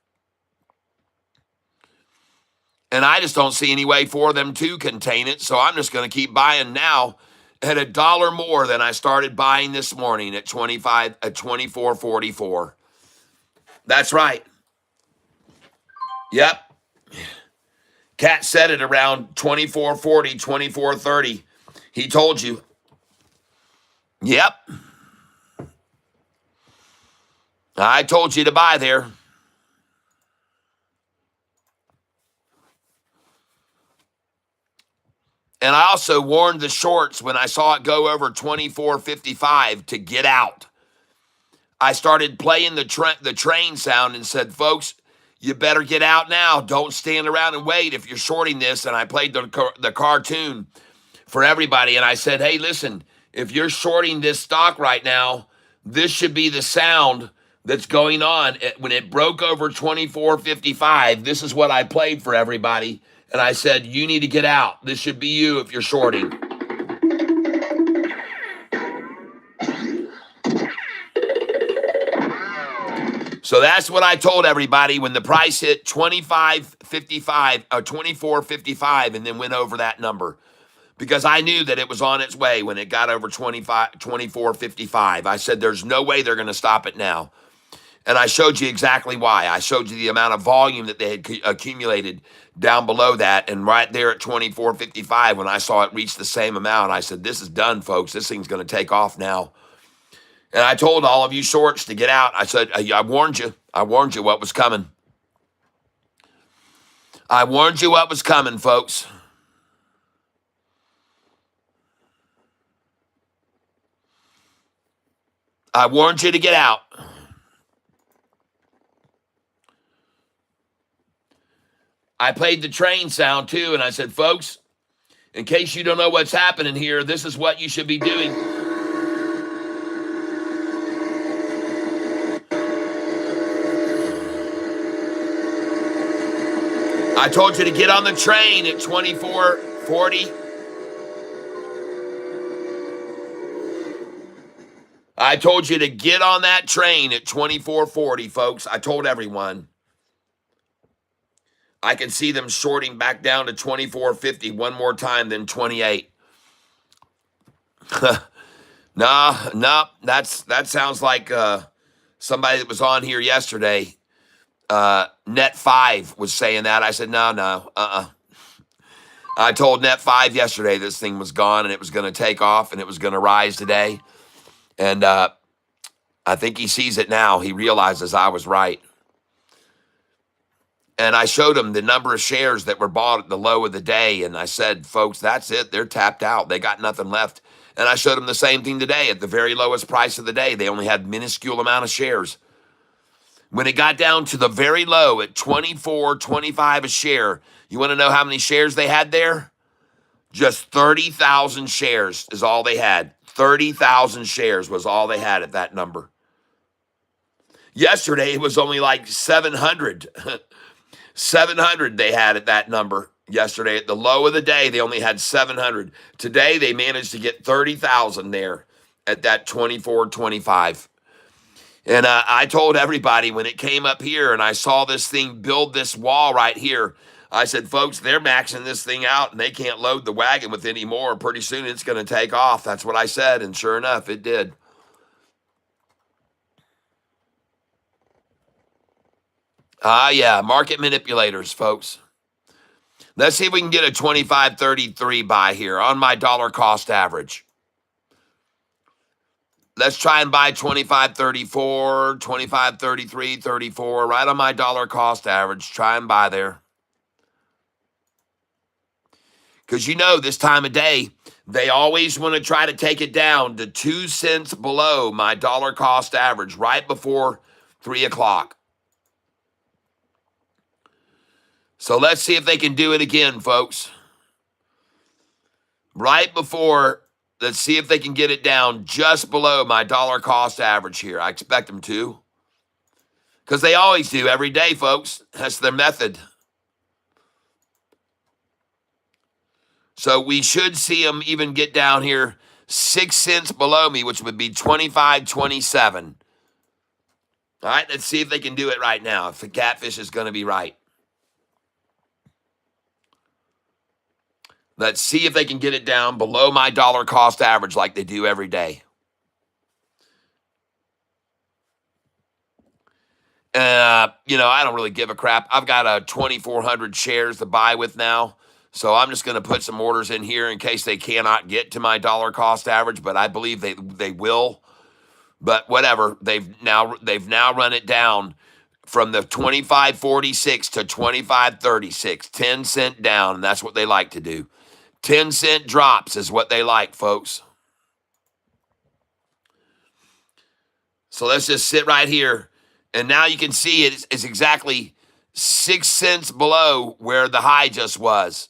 And I just don't see any way for them to contain it. So I'm just going to keep buying now at $1 more than I started buying this morning at 24.44. That's right. Yep. Cat said it around 24.40, 24.30. He told you. Yep. I told you to buy there. And I also warned the shorts when I saw it go over 24.55 to get out. I started playing the train sound and said, folks, you better get out now. Don't stand around and wait if you're shorting this. And I played the cartoon for everybody. And I said, hey, listen, if you're shorting this stock right now, this should be the sound that's going on. When it broke over 24.55, this is what I played for everybody. And I said, you need to get out. This should be you if you're shorting. So that's what I told everybody when the price hit 25.55 or 24.55 and then went over that number. Because I knew that it was on its way when it got over 24.55. I said, there's no way they're going to stop it now. And I showed you exactly why. I showed you the amount of volume that they had accumulated down below that. And right there at 24.55, when I saw it reach the same amount, I said, this is done, folks. This thing's going to take off now. And I told all of you shorts to get out. I said, I warned you. I warned you what was coming. I warned you what was coming, folks. I warned you to get out. I played the train sound too, and I said, folks, in case you don't know what's happening here, this is what you should be doing. I told you to get on the train at 24.40. I told you to get on that train at 24.40, folks. I told everyone. I can see them shorting back down to 24.50 one more time than 28. Nah, that sounds like somebody that was on here yesterday. Net 5 was saying that. I said, no. I told Net 5 yesterday this thing was gone and it was going to take off and it was going to rise today. And I think he sees it now. He realizes I was right. And I showed him the number of shares that were bought at the low of the day. And I said, folks, that's it. They're tapped out. They got nothing left. And I showed him the same thing today at the very lowest price of the day. They only had minuscule amount of shares. When it got down to the very low at 24.25 a share, you want to know how many shares they had there? Just 30,000 shares is all they had. 30,000 shares was all they had at that number. Yesterday, it was only like 700. 700 they had at that number yesterday. At the low of the day, they only had 700. Today, they managed to get 30,000 there at that 24.25. And I told everybody when it came up here and I saw this thing build this wall right here, I said, folks, they're maxing this thing out and they can't load the wagon with any more. Pretty soon it's going to take off. That's what I said. And sure enough, it did. Yeah, market manipulators, folks. Let's see if we can get a 25.33 buy here on my dollar cost average. Let's try and buy 25.34, 25.33, 34, right on my dollar cost average. Try and buy there. Because you know, this time of day, they always want to try to take it down to 2 cents below my dollar cost average right before 3 o'clock. So let's see if they can do it again, folks. Right before, let's see if they can get it down just below my dollar cost average here. I expect them to. Because they always do every day, folks. That's their method. So we should see them even get down here 6 cents below me, which would be 25.27. All right, let's see if they can do it right now, if the Catfish is going to be right. Let's see if they can get it down below my dollar cost average like they do every day. I don't really give a crap. I've got 2,400 shares to buy with now. So I'm just going to put some orders in here in case they cannot get to my dollar cost average, but I believe they will. But whatever, they've now run it down from the 25.46 to 25.36, 10 cent down, and that's what they like to do. 10 cent drops is what they like, folks. So let's just sit right here. And now you can see it's exactly 6 cents below where the high just was.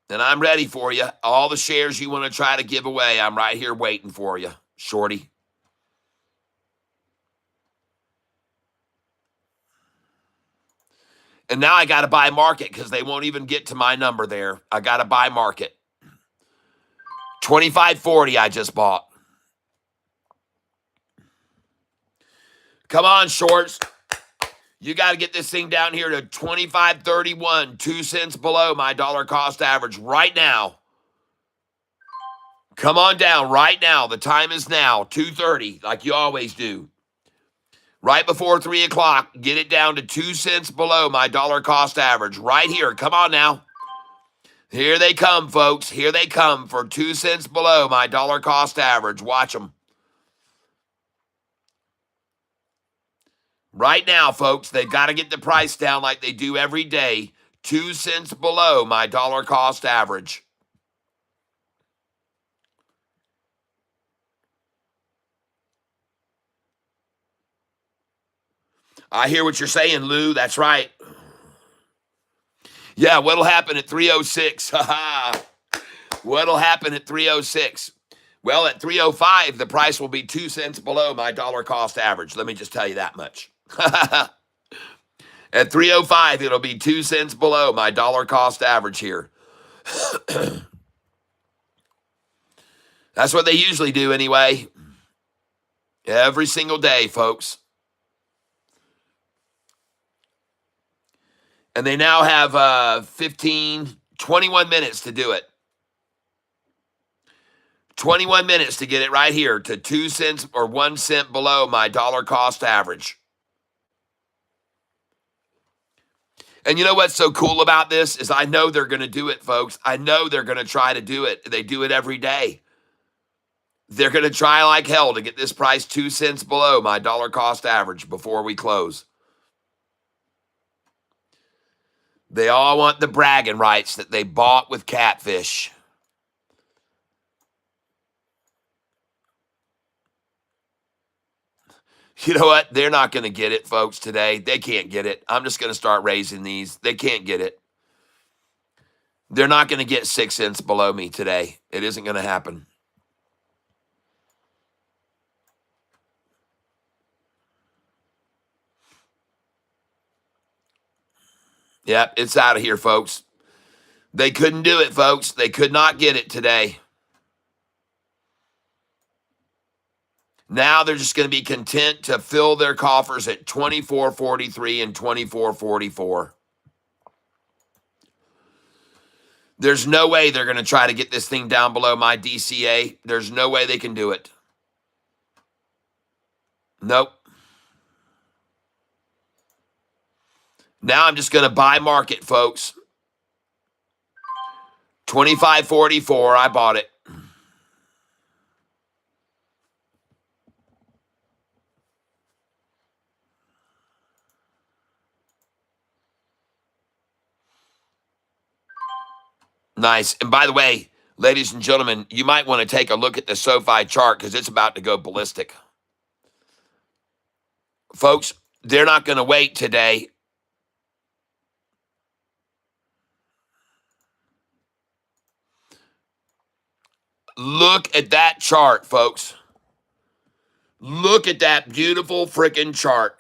And I'm ready for you. All the shares you want to try to give away, I'm right here waiting for you, shorty. And now I got to buy market because they won't even get to my number there. I got to buy market. 25.40 I just bought. Come on, shorts. You got to get this thing down here to 25.31, 2 cents below my dollar cost average right now. Come on down right now. The time is now, 2:30, like you always do. Right before 3 o'clock, get it down to 2 cents below my dollar cost average. Right here. Come on now. Here they come, folks. Here they come for 2 cents below my dollar cost average. Watch them. Right now, folks, they've got to get the price down like they do every day. 2 cents below my dollar cost average. I hear what you're saying, Lou. That's right. Yeah, what'll happen at 3:06? What'll happen at 3:06? Well, at 3:05, the price will be 2 cents below my dollar cost average. Let me just tell you that much. At 3:05, it'll be 2 cents below my dollar cost average here. That's what they usually do anyway. Every single day, folks. And they now have 21 minutes to do it. 21 minutes to get it right here to 2 cents or 1 cent below my dollar cost average. And you know what's so cool about this is I know they're going to do it, folks. I know they're going to try to do it. They do it every day. They're going to try like hell to get this price 2 cents below my dollar cost average before we close. They all want the bragging rights that they bought with Catfish. You know what? They're not going to get it, folks, today. They can't get it. I'm just going to start raising these. They can't get it. They're not going to get 6 cents below me today. It isn't going to happen. Yep, it's out of here, folks. They couldn't do it, folks. They could not get it today. Now they're just going to be content to fill their coffers at 24.43 and 24.44. There's no way they're going to try to get this thing down below my DCA. There's no way they can do it. Nope. Now I'm just going to buy market, folks. 25.44. I bought it. Nice. And by the way, ladies and gentlemen, you might want to take a look at the SoFi chart because it's about to go ballistic. Folks, they're not going to wait today. Look at that chart, folks. Look at that beautiful freaking chart.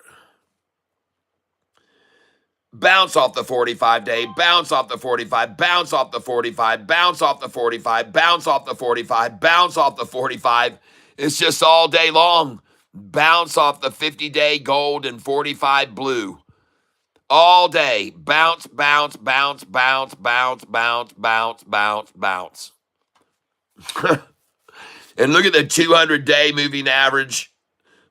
Bounce off the 45-day, bounce off the 45, bounce off the 45, bounce off the 45, bounce off the 45, bounce off the 45. It's just all day long. Bounce off the 50-day gold and 45 blue. All day. Bounce, bounce, bounce, bounce, bounce, bounce, bounce, bounce, bounce. And look at the 200-day moving average.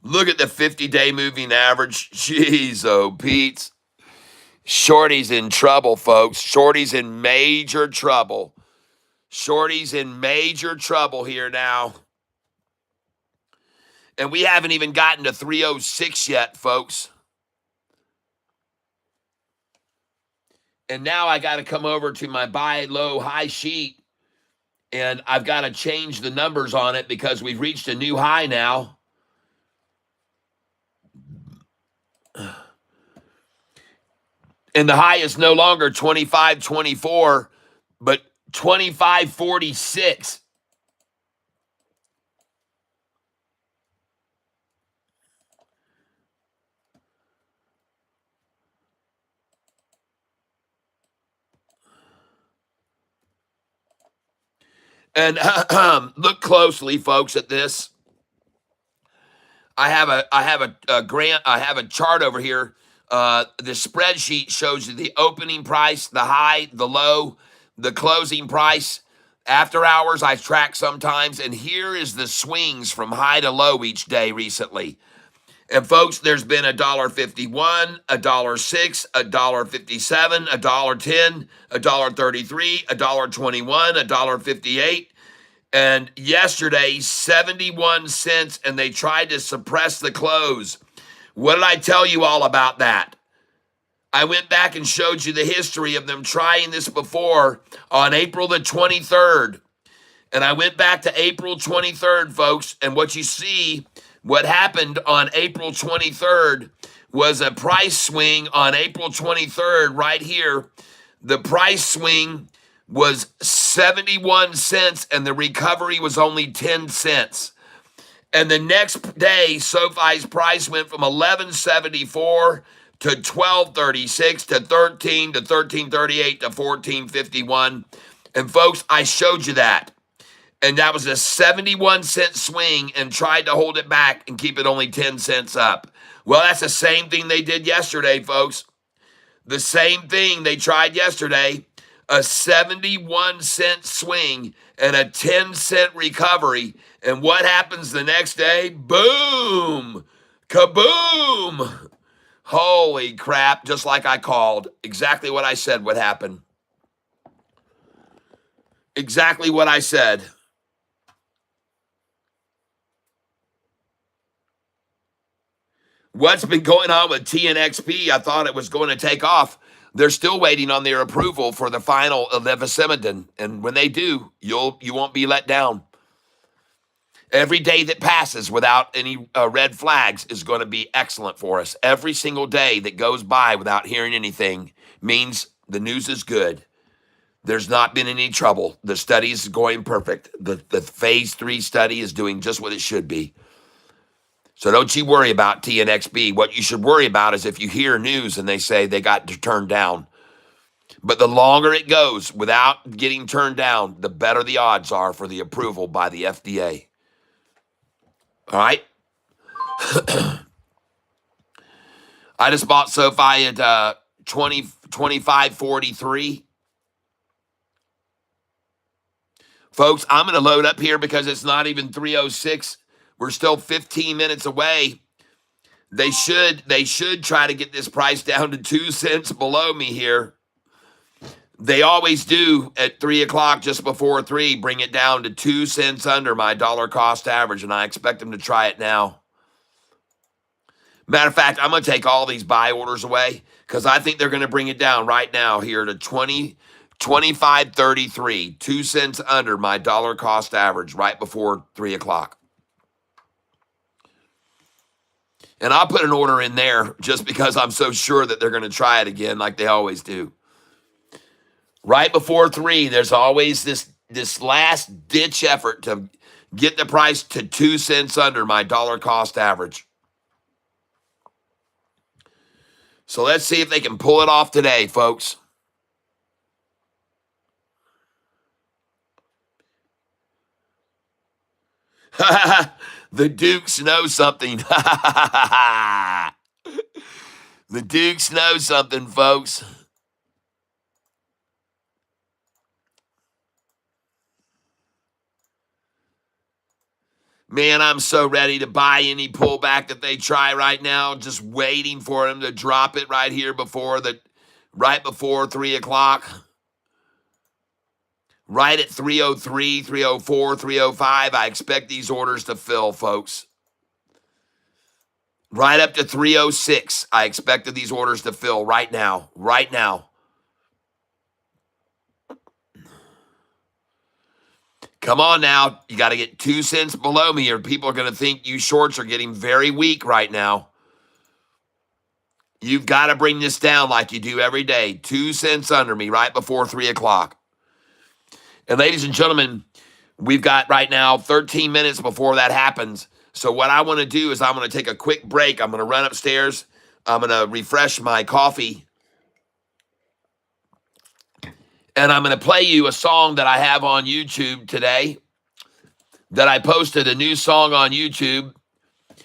Look at the 50-day moving average. Jeez, oh, Pete. Shorty's in trouble, folks. Shorty's in major trouble. Shorty's in major trouble here now. And we haven't even gotten to 306 yet, folks. And now I got to come over to my buy low high sheet. And I've got to change the numbers on it because we've reached a new high now. And the high is no longer 25.24, but 25.46. And look closely, folks, at this. I have a chart over here. The spreadsheet shows you the opening price, the high, the low, the closing price. After hours, I track sometimes, and here is the swings from high to low each day recently. And folks, there's been $1.51, $1.06, $1.57, $1.10, $1.33, $1.21, $1.58. And yesterday, 71 cents, and they tried to suppress the close. What did I tell you all about that? I went back and showed you the history of them trying this before on April the 23rd. And I went back to April 23rd, folks, and what you see, what happened on April 23rd was a price swing on April 23rd right here. The price swing was 71 cents, and the recovery was only 10 cents. And the next day, SoFi's price went from 11.74 to 12.36 to 13 to 13.38 to 14.51. And folks, I showed you that. And that was a 71 cent swing and tried to hold it back and keep it only 10 cents up. Well, that's the same thing they did yesterday, folks. The same thing they tried yesterday. A 71 cent swing and a 10 cent recovery. And what happens the next day? Boom! Kaboom! Holy crap, just like I called. Exactly what I said would happen. Exactly what I said. What's been going on with TNXP? I thought it was going to take off. They're still waiting on their approval for the final levacetamine. And when they do, you won't be let down. Every day that passes without any red flags is going to be excellent for us. Every single day that goes by without hearing anything means the news is good. There's not been any trouble. The study is going perfect. The phase 3 study is doing just what it should be. So don't you worry about TNXB. What you should worry about is if you hear news and they say they got turned down. But the longer it goes without getting turned down, the better the odds are for the approval by the FDA. All right? I just bought SoFi at 25.43. Folks, I'm going to load up here because it's not even 3:06. We're still 15 minutes away They should try to get this price down to 2 cents below me here. They always do at 3 o'clock, just before 3, bring it down to 2 cents under my dollar cost average, and I expect them to try it now. Matter of fact, I'm going to take all these buy orders away because I think they're going to bring it down right now here to 25.33, 2 cents under my dollar cost average right before 3 o'clock. And I'll put an order in there just because I'm so sure that they're going to try it again like they always do. Right before 3, there's always this last ditch effort to get the price to 2 cents under my dollar cost average. So let's see if they can pull it off today, folks. The Dukes know something. The Dukes know something, folks. Man, I'm so ready to buy any pullback that they try right now. Just waiting for them to drop it right here right before 3 o'clock. Right at 303, 304, 305. I expect these orders to fill, folks. Right up to 306. I expected these orders to fill right now. Right now. Come on now. You got to get 2 cents below me or people are going to think you shorts are getting very weak right now. You've got to bring this down like you do every day. 2 cents under me right before 3 o'clock. And ladies and gentlemen, we've got right now 13 minutes before that happens. So what I want to do is I'm going to take a quick break. I'm going to run upstairs. I'm going to refresh my coffee. And I'm going to play you a song that I have on YouTube today. That I posted a new song on YouTube.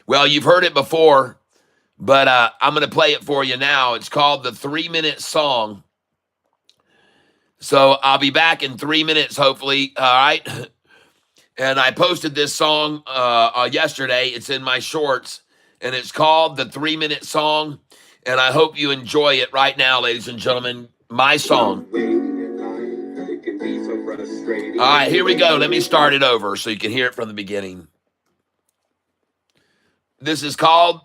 Well, you've heard it before, but I'm going to play it for you now. It's called the 3-Minute Song. So I'll be back in 3 minutes, hopefully. All right. And I posted this song yesterday. It's in my shorts. And it's called the 3-Minute Song. And I hope you enjoy it right now, ladies and gentlemen. My song. All right, here we go. Let me start it over so you can hear it from the beginning. This is called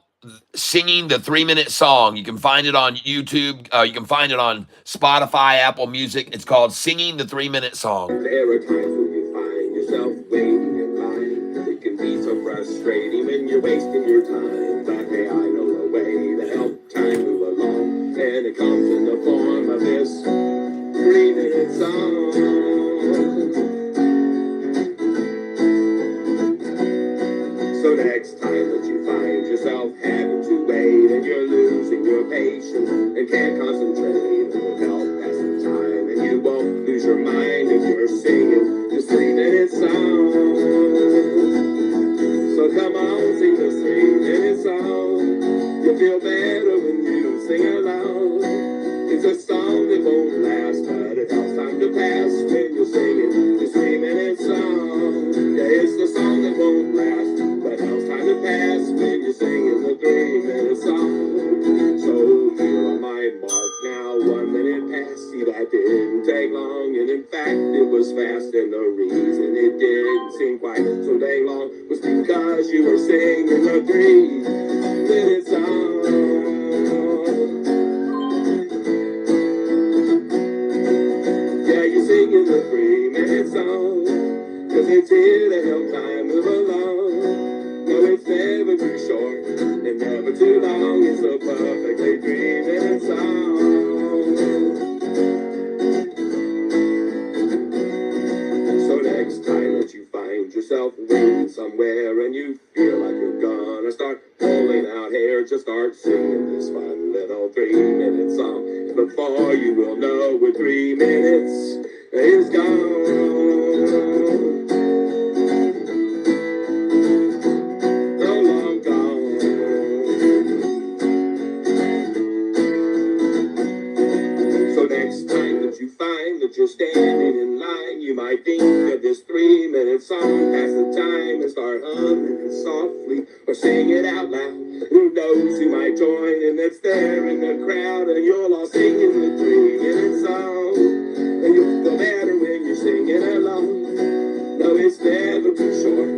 Singing the 3-Minute Song. You can find it on YouTube. You can find it on Spotify, Apple Music. It's called Singing the 3-Minute Song. There are times when you find yourself waiting in line. It can be so frustrating when you're wasting your time. But hey, I know a way to help time move along. And it comes in the form of this 3-minute song. So next time that you find yourself having to wait and you're losing your patience and can't concentrate, it will help pass the time and you won't lose your mind if you're singing this 3-minute song. So come on, sing this 3-minute song. You'll feel better when you sing aloud. It's a song that won't last, but it helps time to pass when you're singing this 3-minute song. Yeah, it's the song that won't last, but helps time to pass when you're singing the 3-minute song. So here on my mark now, 1 minute past. See, that didn't take long, and in fact it was fast. And the reason it didn't seem quite so dang long was because you were singing the 3-minute song. Yeah, you're singing the 3-minute song, 'cause it's here to help time move along. No, it's never too short and never too long. It's a perfectly 3-minute song. So next time that you find yourself waiting somewhere and you feel like you're gonna start pulling out hair, just start singing this fun little 3-minute song. And before you will know it, 3 minutes is gone. You're standing in line, you might might think of this 3-minute song, pass the time and start humming it softly or sing it out loud. Who knows who might join in that's there in the crowd, and you'll all sing in the 3-minute song. And you'll feel better when you're singing along. No, it's never too short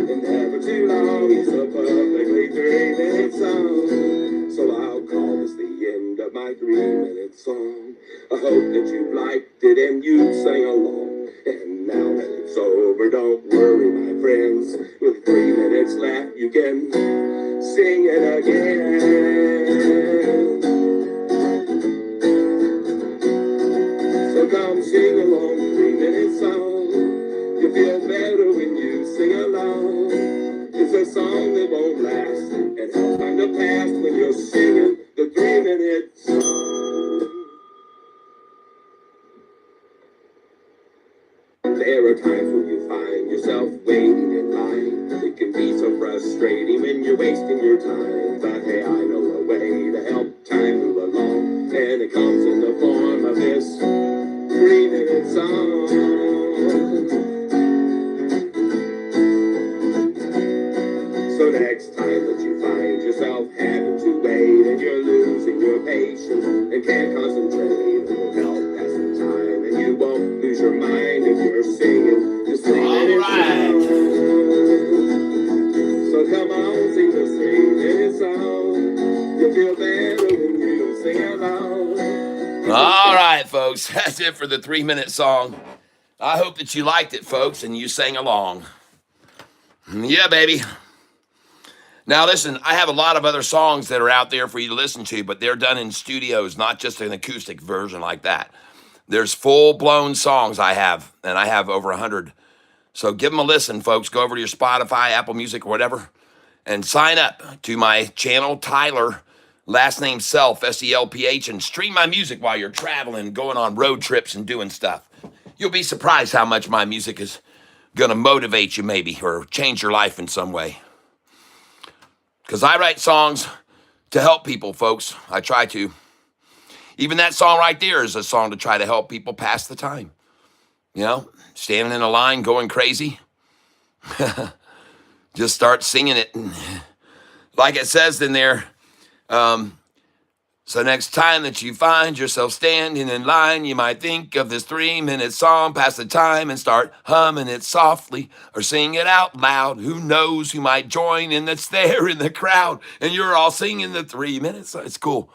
and never too long. It's a perfectly 3-minute song. So I'll call this the end of my 3-minute song. I hope that you liked it and you sang along. And now that it's over, don't worry, my friends. With 3 minutes left, you can sing it again. So come sing along, 3-minute song. You feel better when you sing along. It's a song that won't last and helps time to pass when you're singing the 3-minute song. There are times when you find yourself waiting in line. It can be so frustrating when you're wasting your time. But hey, I know a way to help time move along, and it comes in the form of this 3-minute song. So next time that you find yourself having to wait and you're losing your patience and can't concentrate, it'll help pass the time and you won't lose your mind if you're singing this 3-minute song. So come on, sing this 3-minute song. You'll feel better when you sing along. All right, folks, that's it for the 3-minute song. I hope that you liked it, folks, and you sang along. Yeah, baby. Now, listen, I have a lot of other songs that are out there for you to listen to, but they're done in studios, not just an acoustic version like that. There's full-blown songs I have, and I have over 100. So give them a listen, folks. Go over to your Spotify, Apple Music, or whatever, and sign up to my channel, Tyler, last name Self, S-E-L-P-H, and stream my music while you're traveling, going on road trips, and doing stuff. You'll be surprised how much my music is going to motivate you maybe or change your life in some way. Because I write songs to help people, folks. I try to. Even that song right there is a song to try to help people pass the time. You know, standing in a line, going crazy. Just start singing it. Like it says in there, so next time that you find yourself standing in line, you might think of this 3-minute song, pass the time and start humming it softly or sing it out loud. Who knows who might join in that's there in the crowd, and you're all singing the 3 minutes. It's cool.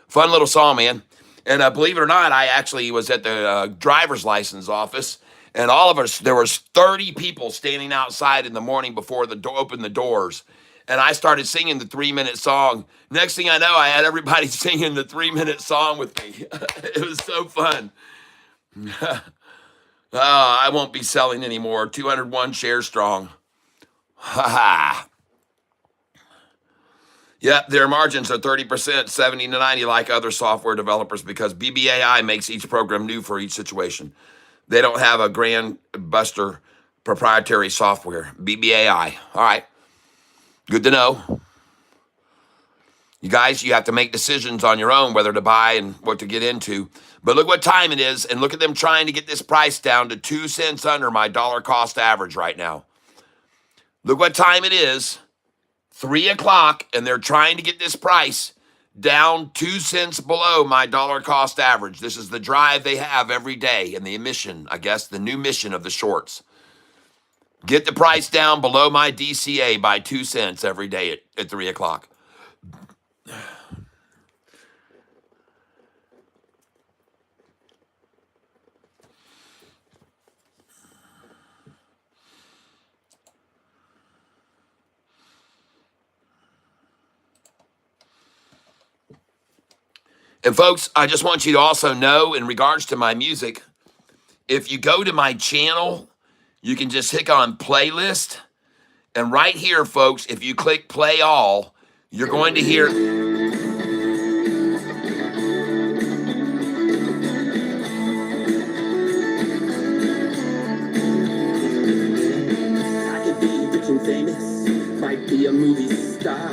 Fun little song, man. And believe it or not, I actually was at the driver's license office, and all of us, there was 30 people standing outside in the morning before the opened the doors. And I started singing the 3-minute song. Next thing I know, I had everybody singing the 3-minute song with me. It was so fun. I won't be selling anymore. 201 shares strong. Ha ha. Yep, their margins are 30%, 70 to 90 like other software developers because BBAI makes each program new for each situation. They don't have a grand buster proprietary software. BBAI. All right. Good to know. You guys, you have to make decisions on your own whether to buy and what to get into. But look what time it is, and look at them trying to get this price down to 2 cents under my dollar cost average right now. Look what time it is, 3 o'clock, and they're trying to get this price down 2 cents below my dollar cost average. This is the drive they have every day, and the mission, I guess, the new mission of the shorts. Get the price down below my DCA by 2 cents every day at 3 o'clock. And folks, I just want you to also know in regards to my music, if you go to my channel, you can just click on playlist. And right here, folks, if you click play all, you're going to hear. I could be rich and famous, might be a movie star.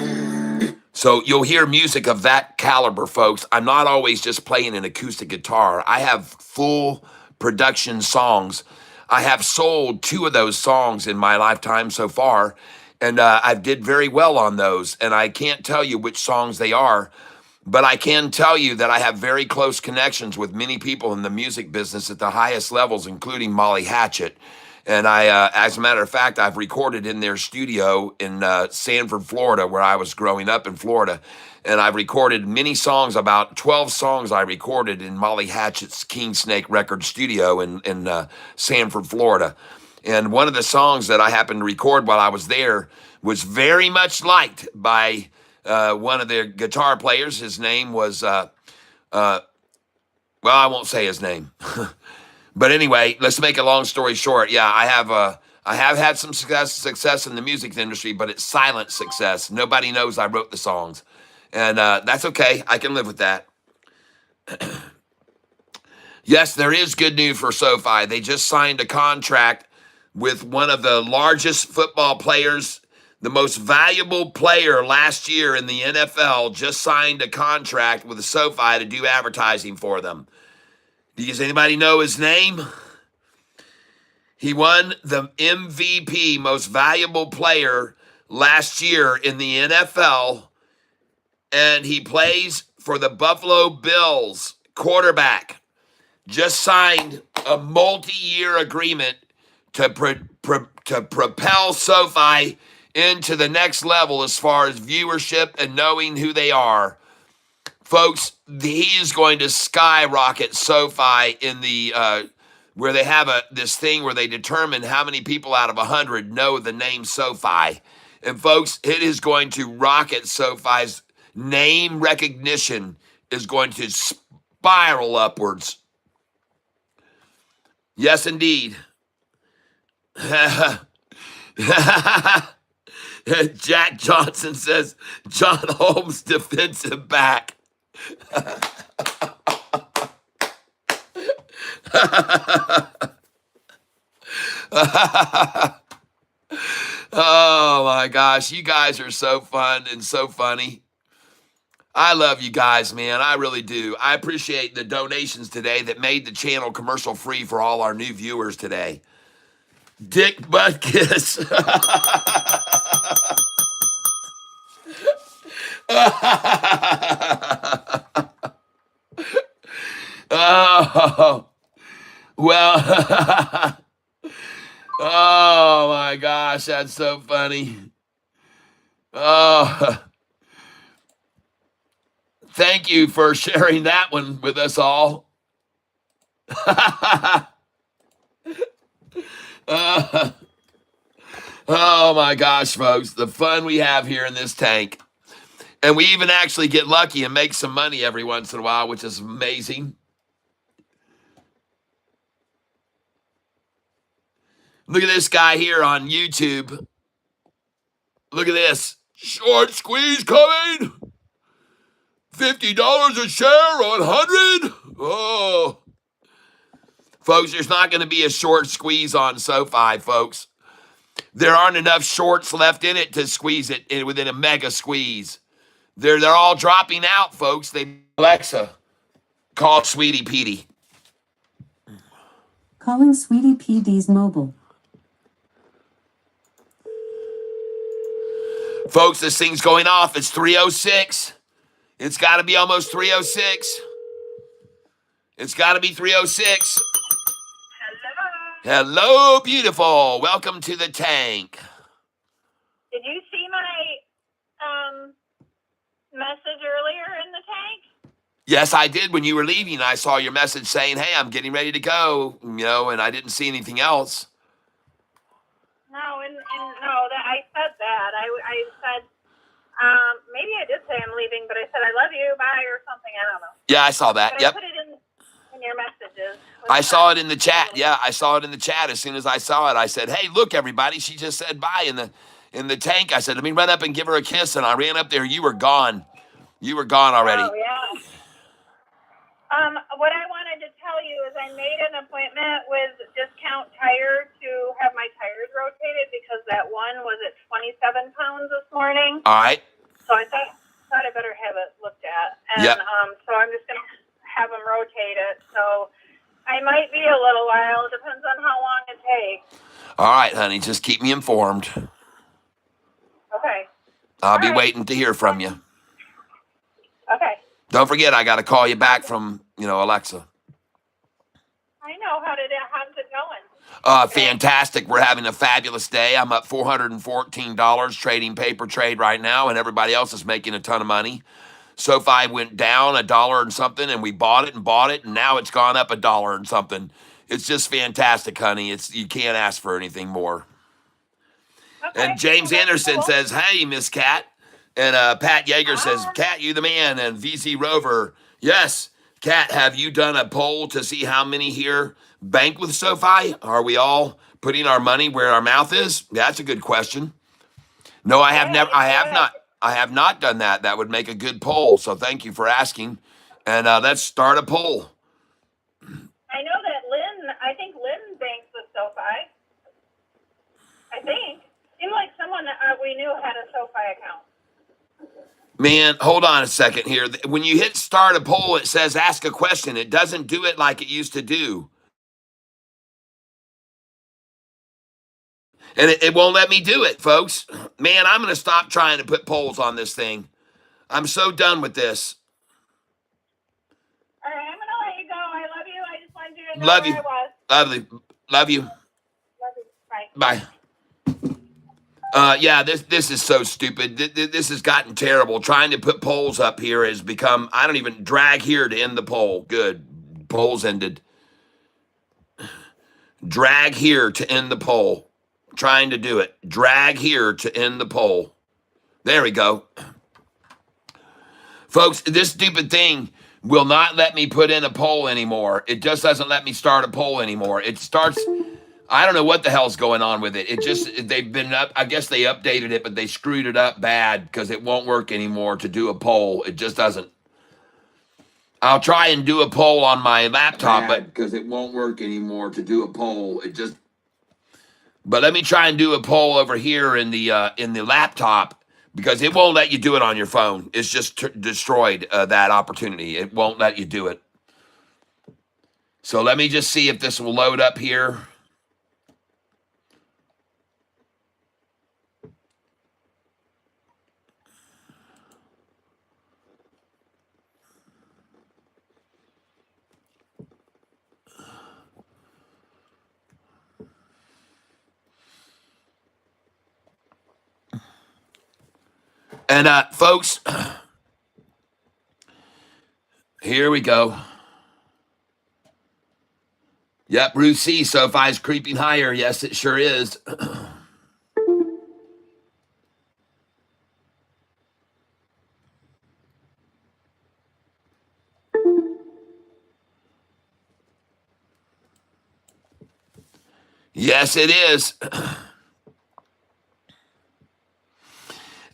So you'll hear music of that caliber, folks. I'm not always just playing an acoustic guitar. I have full production songs. I have sold 2 of those songs in my lifetime so far, and I did very well on those. And I can't tell you which songs they are, but I can tell you that I have very close connections with many people in the music business at the highest levels, including Molly Hatchet. And as a matter of fact, I've recorded in their studio in Sanford, Florida, where I was growing up in Florida. And I've recorded many songs, about 12 songs I recorded in Molly Hatchet's King Snake Record studio in Sanford, Florida. And one of the songs that I happened to record while I was there was very much liked by one of their guitar players. His name was, well, I won't say his name. But anyway, let's make a long story short. Yeah, I have had some success in the music industry, but it's silent success. Nobody knows I wrote the songs. And that's okay. I can live with that. Yes, there is good news for SoFi. They just signed a contract with one of the largest football players, the most valuable player last year in the NFL, just signed a contract with SoFi to do advertising for them. Does anybody know his name? He won the MVP, most valuable player, last year in the NFL, and he plays for the Buffalo Bills. Quarterback just signed a multi-year agreement to propel SoFi into the next level as far as viewership and knowing who they are. Folks, he is going to skyrocket SoFi in the where they have this thing where they determine how many people out of 100 know the name SoFi. And folks, it is going to rocket SoFi's name recognition is going to spiral upwards. Yes, indeed. Jack Johnson says, John Holmes, defensive back. Oh my gosh, you guys are so fun and so funny. I love you guys, man. I really do. I appreciate the donations today that made the channel commercial free for all our new viewers today. Dick Butt Kiss. Oh, well. Oh my gosh, that's so funny. Oh, thank you for sharing that one with us all. Oh my gosh, folks, the fun we have here in this tank. And we even actually get lucky and make some money every once in a while, which is amazing. Look at this guy here on YouTube. Look at this. Short squeeze coming. $50 a share on 100. Oh. Folks, there's not going to be a short squeeze on SoFi, folks. There aren't enough shorts left in it to squeeze it within a mega squeeze. They're all dropping out, folks. Alexa, call Sweetie Petey. Calling Sweetie PD's mobile. Folks, this thing's going off. It's 3:06. It's got to be almost 3:06. It's got to be 3:06. Hello. Hello, beautiful. Welcome to the tank. Did you see my message earlier in the tank? Yes, I did. When you were leaving, I saw your message saying, hey, I'm getting ready to go, and I didn't see anything else. No, no, that I said that. I said, maybe I did say I'm leaving, but I said I love you, bye, or something. I don't know. Yeah, I saw that. But Yep. I put it in your messages. I saw it in the chat. Yeah, I saw it in the chat. As soon as I saw it, I said, hey, look, everybody. She just said bye in the tank. I said, let me run up and give her a kiss. And I ran up there. You were gone. You were gone already. Oh, yeah. What I wanted to tell you is I made an appointment with Discount Tire to have my tires rotated because that one was at 27 pounds this morning. All right. So I thought I better have it looked at. And Yep. So I'm just going to have them rotate it. So I might be a little while. It depends on how long it Okay. All right, honey, just keep me informed. Okay. I'll be All right. waiting to hear from you. Okay. Don't forget, I got to call you back from, Alexa. I know. How's it going? Fantastic. We're having a fabulous day. I'm up $414 trading paper trade right now, and everybody else is making a ton of money. SoFi went down $1 and something, and we bought it, and now it's gone up $1 and something. It's just fantastic, honey. You can't ask for anything more. Okay. And James Well, that's Anderson cool. says, "Hey, Miss Cat," and Pat Yeager says, Ah. "Cat, you the man." And VC Rover, yes, Cat, have you done a poll to see how many here bank with SoFi? Are we all putting our money where our mouth is? That's a good question. No, I have never. I have not. I have not done that. That would make a good poll. So thank you for asking. And let's start a poll. I know that I think Lynn banks with SoFi. I think. Seemed like someone that we knew had a SoFi account. Man, hold on a second here. When you hit start a poll, it says ask a question. It doesn't do it like it used to do. And it won't let me do it, folks. Man, I'm going to stop trying to put polls on this thing. I'm so done with this. All right, I'm going to let you go. I love you. I just wanted you to know Love where you. I was. Love you. Love you. Bye. Bye. Yeah, this is so stupid. This has gotten terrible. Trying to put polls up here has become, I don't even drag here to end the poll. Good. Polls ended. Drag here to end the poll. Trying to do it. Drag here to end the poll. There we go. Folks, this stupid thing will not let me put in a poll anymore. It just doesn't let me start a poll anymore. It starts, I don't know what the hell's going on with it. They've been up, I guess they updated it, but they screwed it up bad because it won't work anymore to do a poll. It just doesn't. I'll try and do a poll on my laptop, but because it won't work anymore to do a poll. But let me try and do a poll over here in the laptop because it won't let you do it on your phone. It's just destroyed that opportunity. It won't let you do it. So let me just see if this will load up here. And folks, here we go. Yep, Ruth C. SoFi's creeping higher. Yes, it sure is. Yes, it is.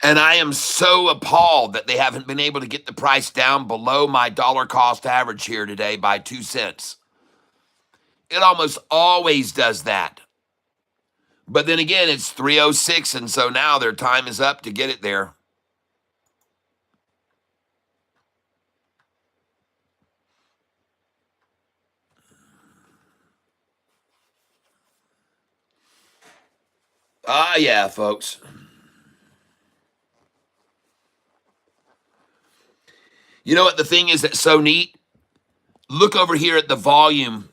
And I am so appalled that they haven't been able to get the price down below my dollar cost average here today by 2 cents. It almost always does that. But then again, it's 3:06, and so now their time is up to get it there. Ah, yeah, folks. You know what the thing is that's so neat? Look over here at the volume.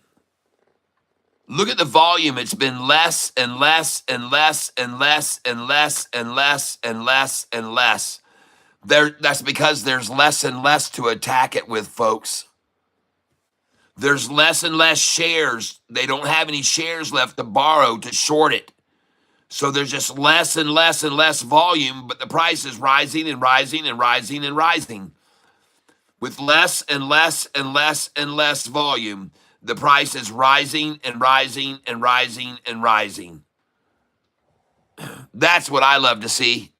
Look at the volume. It's been less and less and less and less and less and less and less and less. That's because there's less and less to attack it with, folks. There's less and less shares. They don't have any shares left to borrow to short it. So there's just less and less and less volume, but the price is rising and rising and rising and rising. With less and less and less and less volume, the price is rising and rising and rising and rising. That's what I love to see.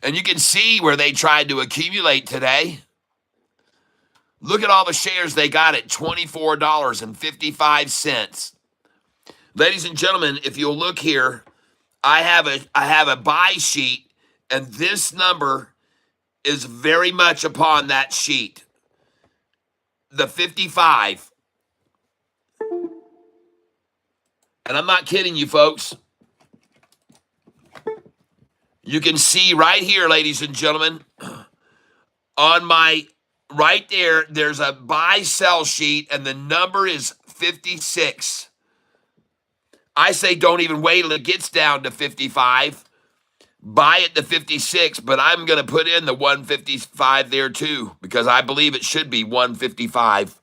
And you can see where they tried to accumulate today. Look at all the shares they got at $24.55. Ladies and gentlemen, if you'll look here, I have a buy sheet, and this number is very much upon that sheet. the 55, and I'm not kidding you, folks. You can see right here, ladies and gentlemen, on my right there, there's a buy sell sheet, and the number is 56. I say don't even wait till it gets down to 55. Buy it to 56, but I'm going to put in the 155 there too, because I believe it should be 155.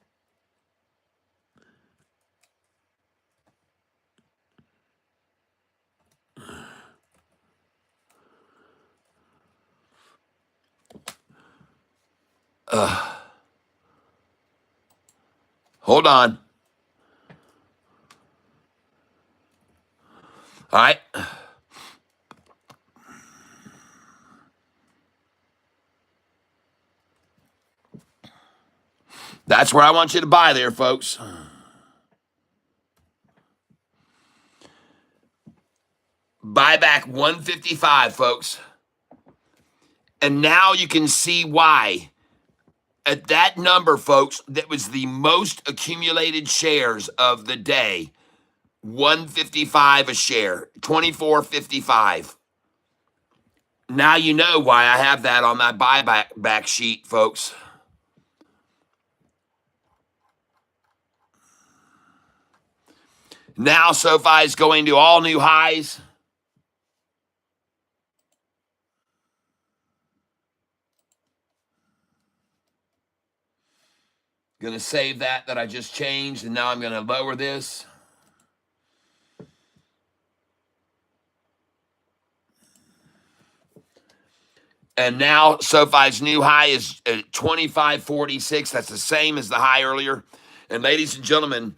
Hold on. All right. That's where I want you to buy there, folks. Buy back 155, folks. And now you can see why. At that number, folks, that was the most accumulated shares of the day. 155 a share, 24.55. Now you know why I have that on my buyback sheet, folks. Now SoFi is going to all new highs. Going to save that I just changed, and now I'm going to lower this. And now SoFi's new high is at 25.46. That's the same as the high earlier. And ladies and gentlemen,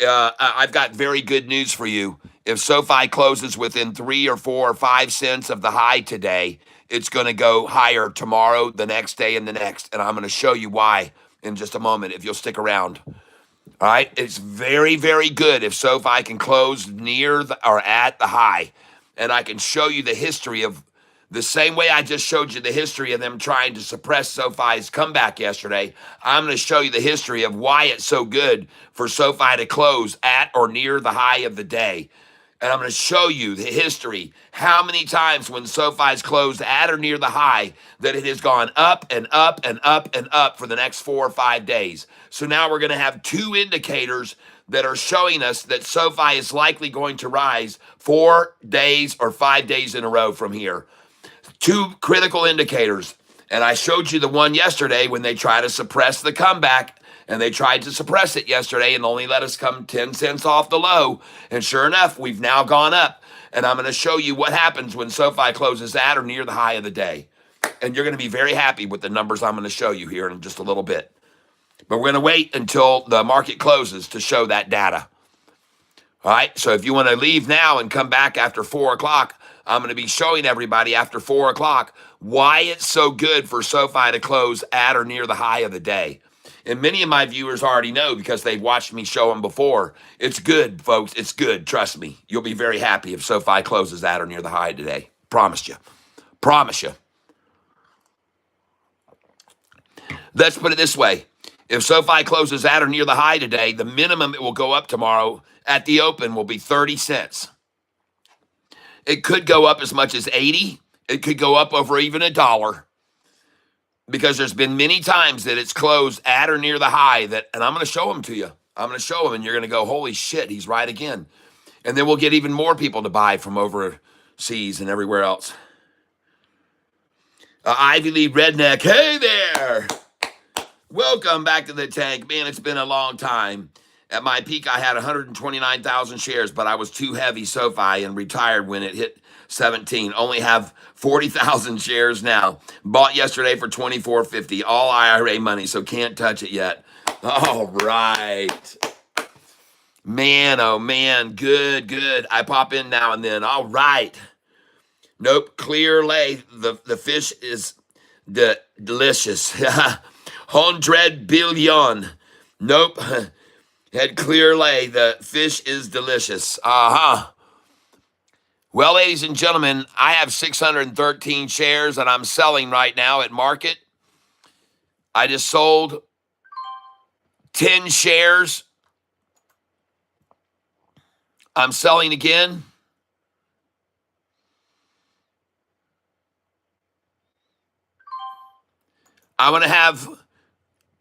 I've got very good news for you. If SoFi closes within 3 or 4 or 5 cents of the high today, it's going to go higher tomorrow, the next day, and the next. And I'm going to show you why in just a moment if you'll stick around. All right? It's very, very good if SoFi can close near or at the high. And I can show you the history of the same way I just showed you the history of them trying to suppress SoFi's comeback yesterday. I'm going to show you the history of why it's so good for SoFi to close at or near the high of the day. And I'm going to show you the history, how many times when SoFi's closed at or near the high that it has gone up and up and up and up for the next 4 or 5 days. So now we're going to have 2 indicators that are showing us that SoFi is likely going to rise 4 days or 5 days in a row from here. 2 critical indicators. And I showed you the one yesterday when they try to suppress the comeback, and they tried to suppress it yesterday and only let us come 10 cents off the low. And sure enough, we've now gone up. And I'm going to show you what happens when SoFi closes at or near the high of the day. And you're going to be very happy with the numbers I'm going to show you here in just a little bit. But we're going to wait until the market closes to show that data. All right, so if you want to leave now and come back after 4 o'clock, I'm going to be showing everybody after 4 o'clock why it's so good for SoFi to close at or near the high of the day. And many of my viewers already know because they've watched me show them before. It's good, folks. It's good. Trust me. You'll be very happy if SoFi closes at or near the high today. Promise you. Promise you. Let's put it this way. If SoFi closes at or near the high today, the minimum it will go up tomorrow at the open will be 30 cents. It could go up as much as 80. It could go up over even $1 because there's been many times that it's closed at or near the high that, and I'm going to show them to you. I'm going to show them and you're going to go, holy shit, he's right again. And then we'll get even more people to buy from overseas and everywhere else. Ivy League Redneck, hey there. Welcome back to the tank. Man, it's been a long time. At my peak, I had 129,000 shares, but I was too heavy SoFi and retired when it hit 17. Only have 40,000 shares now. Bought yesterday for $24.50. All IRA money, so can't touch it yet. All right. Man, oh man, good, good. I pop in now and then. All right. Nope, clear lay. The fish is delicious. 100 billion. Nope. Had clear lay. The fish is delicious. Well, ladies and gentlemen, I have 613 shares and I'm selling right now at market. I just sold 10 shares. I'm selling again. I want to have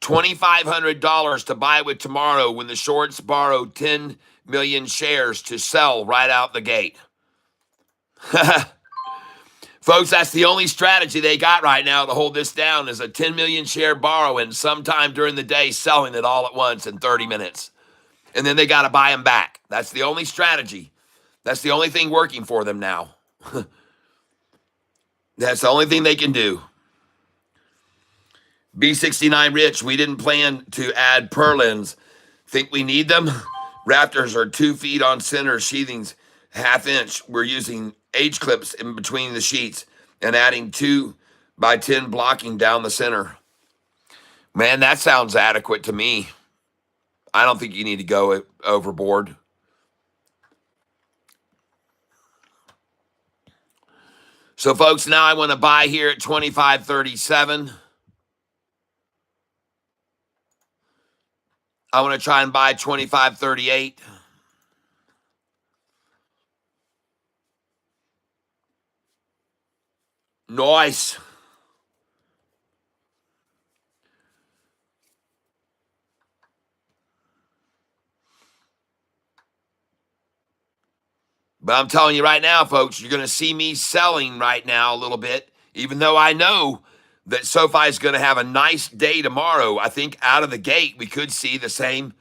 $2,500 to buy with tomorrow when the shorts borrow 10 million shares to sell right out the gate. Folks, that's the only strategy they got right now to hold this down is a 10 million share borrow and sometime during the day selling it all at once in 30 minutes. And then they got to buy them back. That's the only strategy. That's the only thing working for them now. That's the only thing they can do. B69 Rich, we didn't plan to add purlins. Think we need them? Raptors are 2 feet on center, sheathings ½ inch. We're using H clips in between the sheets and adding 2x10 blocking down the center. Man, that sounds adequate to me. I don't think you need to go overboard. So, folks, now I want to buy here at 25.37. I want to try and buy 25.38. Nice. But I'm telling you right now, folks, you're going to see me selling right now a little bit, even though I know that SoFi is going to have a nice day tomorrow. I think out of the gate, we could see the same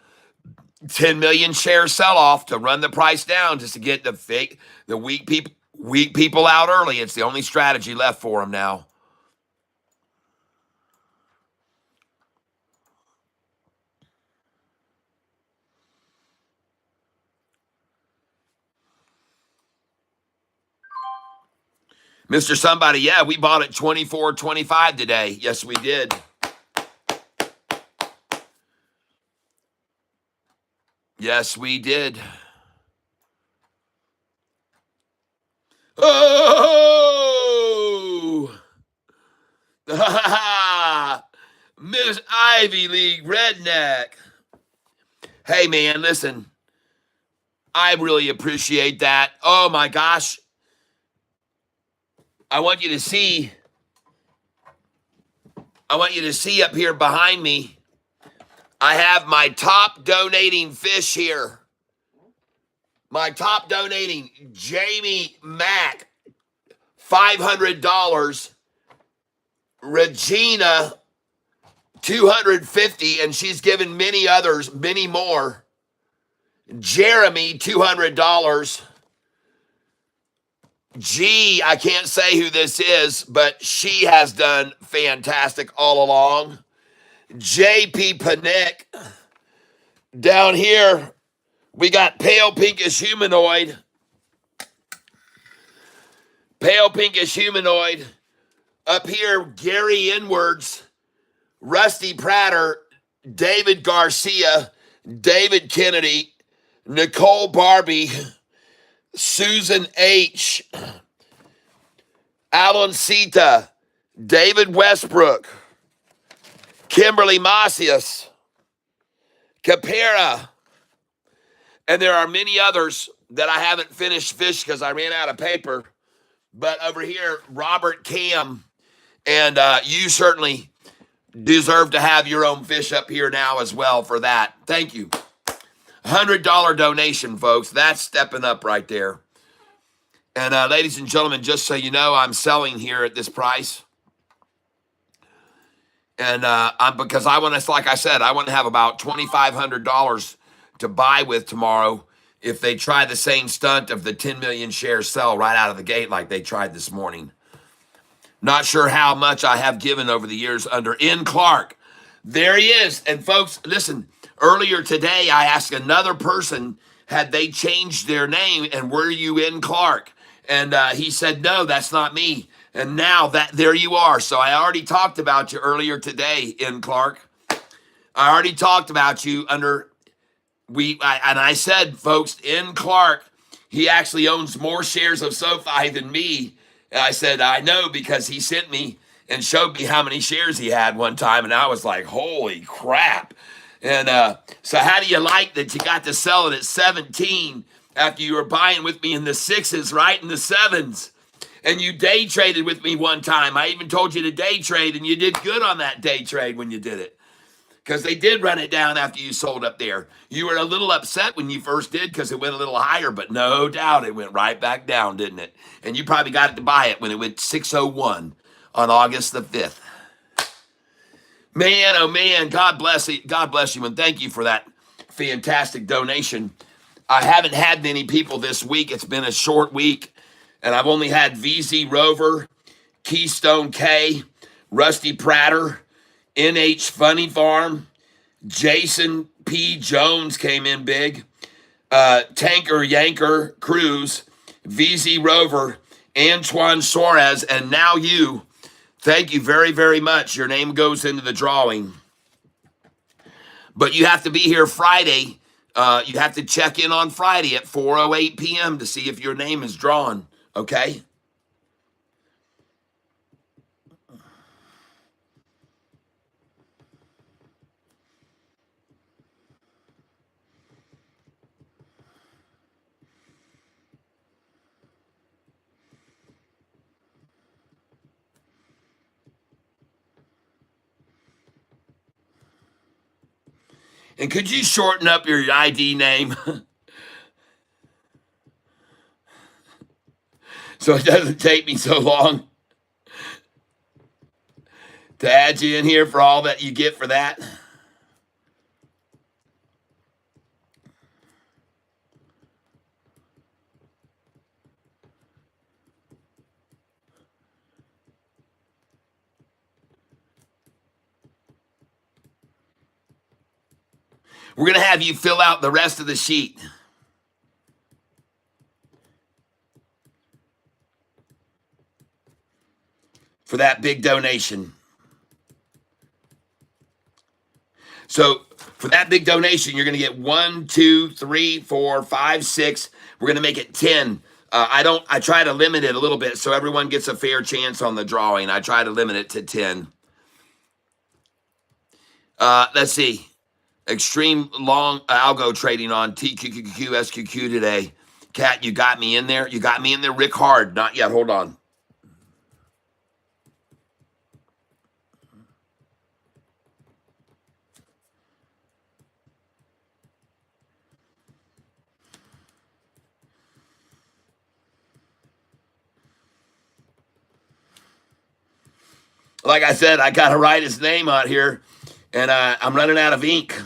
10 million share sell-off to run the price down just to get the weak people out early. It's the only strategy left for them now. Mr. Somebody, yeah, we bought at 24.25 today. Yes, we did. Yes, we did. Oh! Miss Ivy League Redneck. Hey, man, listen. I really appreciate that. Oh, my gosh. I want you to see up here behind me. I have my top donating fish here. My top donating, Jamie Mack, $500. Regina, $250, and she's given many others, many more. Jeremy, $200. G, I can't say who this is, but she has done fantastic all along. JP Panic. Down here, we got Pale Pinkish Humanoid. Pale Pinkish Humanoid. Up here, Gary Inwards, Rusty Prater, David Garcia, David Kennedy, Nicole Barbie, Susan H., Alan Sita, David Westbrook, Kimberly Macias, Capera, and there are many others that I haven't finished fish because I ran out of paper. But over here, Robert Cam, and you certainly deserve to have your own fish up here now as well for that. Thank you. $100 donation, folks. That's stepping up right there. And ladies and gentlemen, just so you know, I'm selling here at this price. And because I want to, like I said, I want to have about $2,500 to buy with tomorrow if they try the same stunt of the 10 million shares sell right out of the gate like they tried this morning. Not sure how much I have given over the years under N. Clark. There he is. And folks, listen, earlier today, I asked another person, had they changed their name and were you N. Clark? And he said, no, that's not me. And now there you are. So I already talked about you earlier today, N. Clark. I already talked about you under, and I said, folks, N. Clark, he actually owns more shares of SoFi than me. And I said, I know because he sent me and showed me how many shares he had one time. And I was like, holy crap. And so how do you like that you got to sell it at 17 after you were buying with me in the sixes, right? In the sevens. And you day traded with me one time. I even told you to day trade, and you did good on that day trade when you did it. Because they did run it down after you sold up there. You were a little upset when you first did because it went a little higher, but no doubt it went right back down, didn't it? And you probably got it to buy it when it went 601 on August the 5th. Man, oh man, God bless you. God bless you, and thank you for that fantastic donation. I haven't had many people this week. It's been a short week, and I've only had VZ Rover, Keystone K, Rusty Prater, NH Funny Farm, Jason P. Jones came in big, Tanker Yanker Cruz, VZ Rover, Antoine Suarez, and now you. Thank you very, very much. Your name goes into the drawing. But you have to be here Friday. You have to check in on Friday at 4:08 p.m. to see if your name is drawn, okay? And could you shorten up your ID name so it doesn't take me so long to add you in here for all that you get for that? We're going to have you fill out the rest of the sheet for that big donation. So for that big donation, you're going to get 1, 2, 3, 4, 5, 6. We're going to make it 10. I try to limit it a little bit so everyone gets a fair chance on the drawing. I try to limit it to 10. Let's see. Extreme long algo trading on TQQQ, SQQ today. Kat, you got me in there. You got me in there. Rick Hard, not yet. Hold on. Like I said, I got to write his name out here, and I'm running out of ink.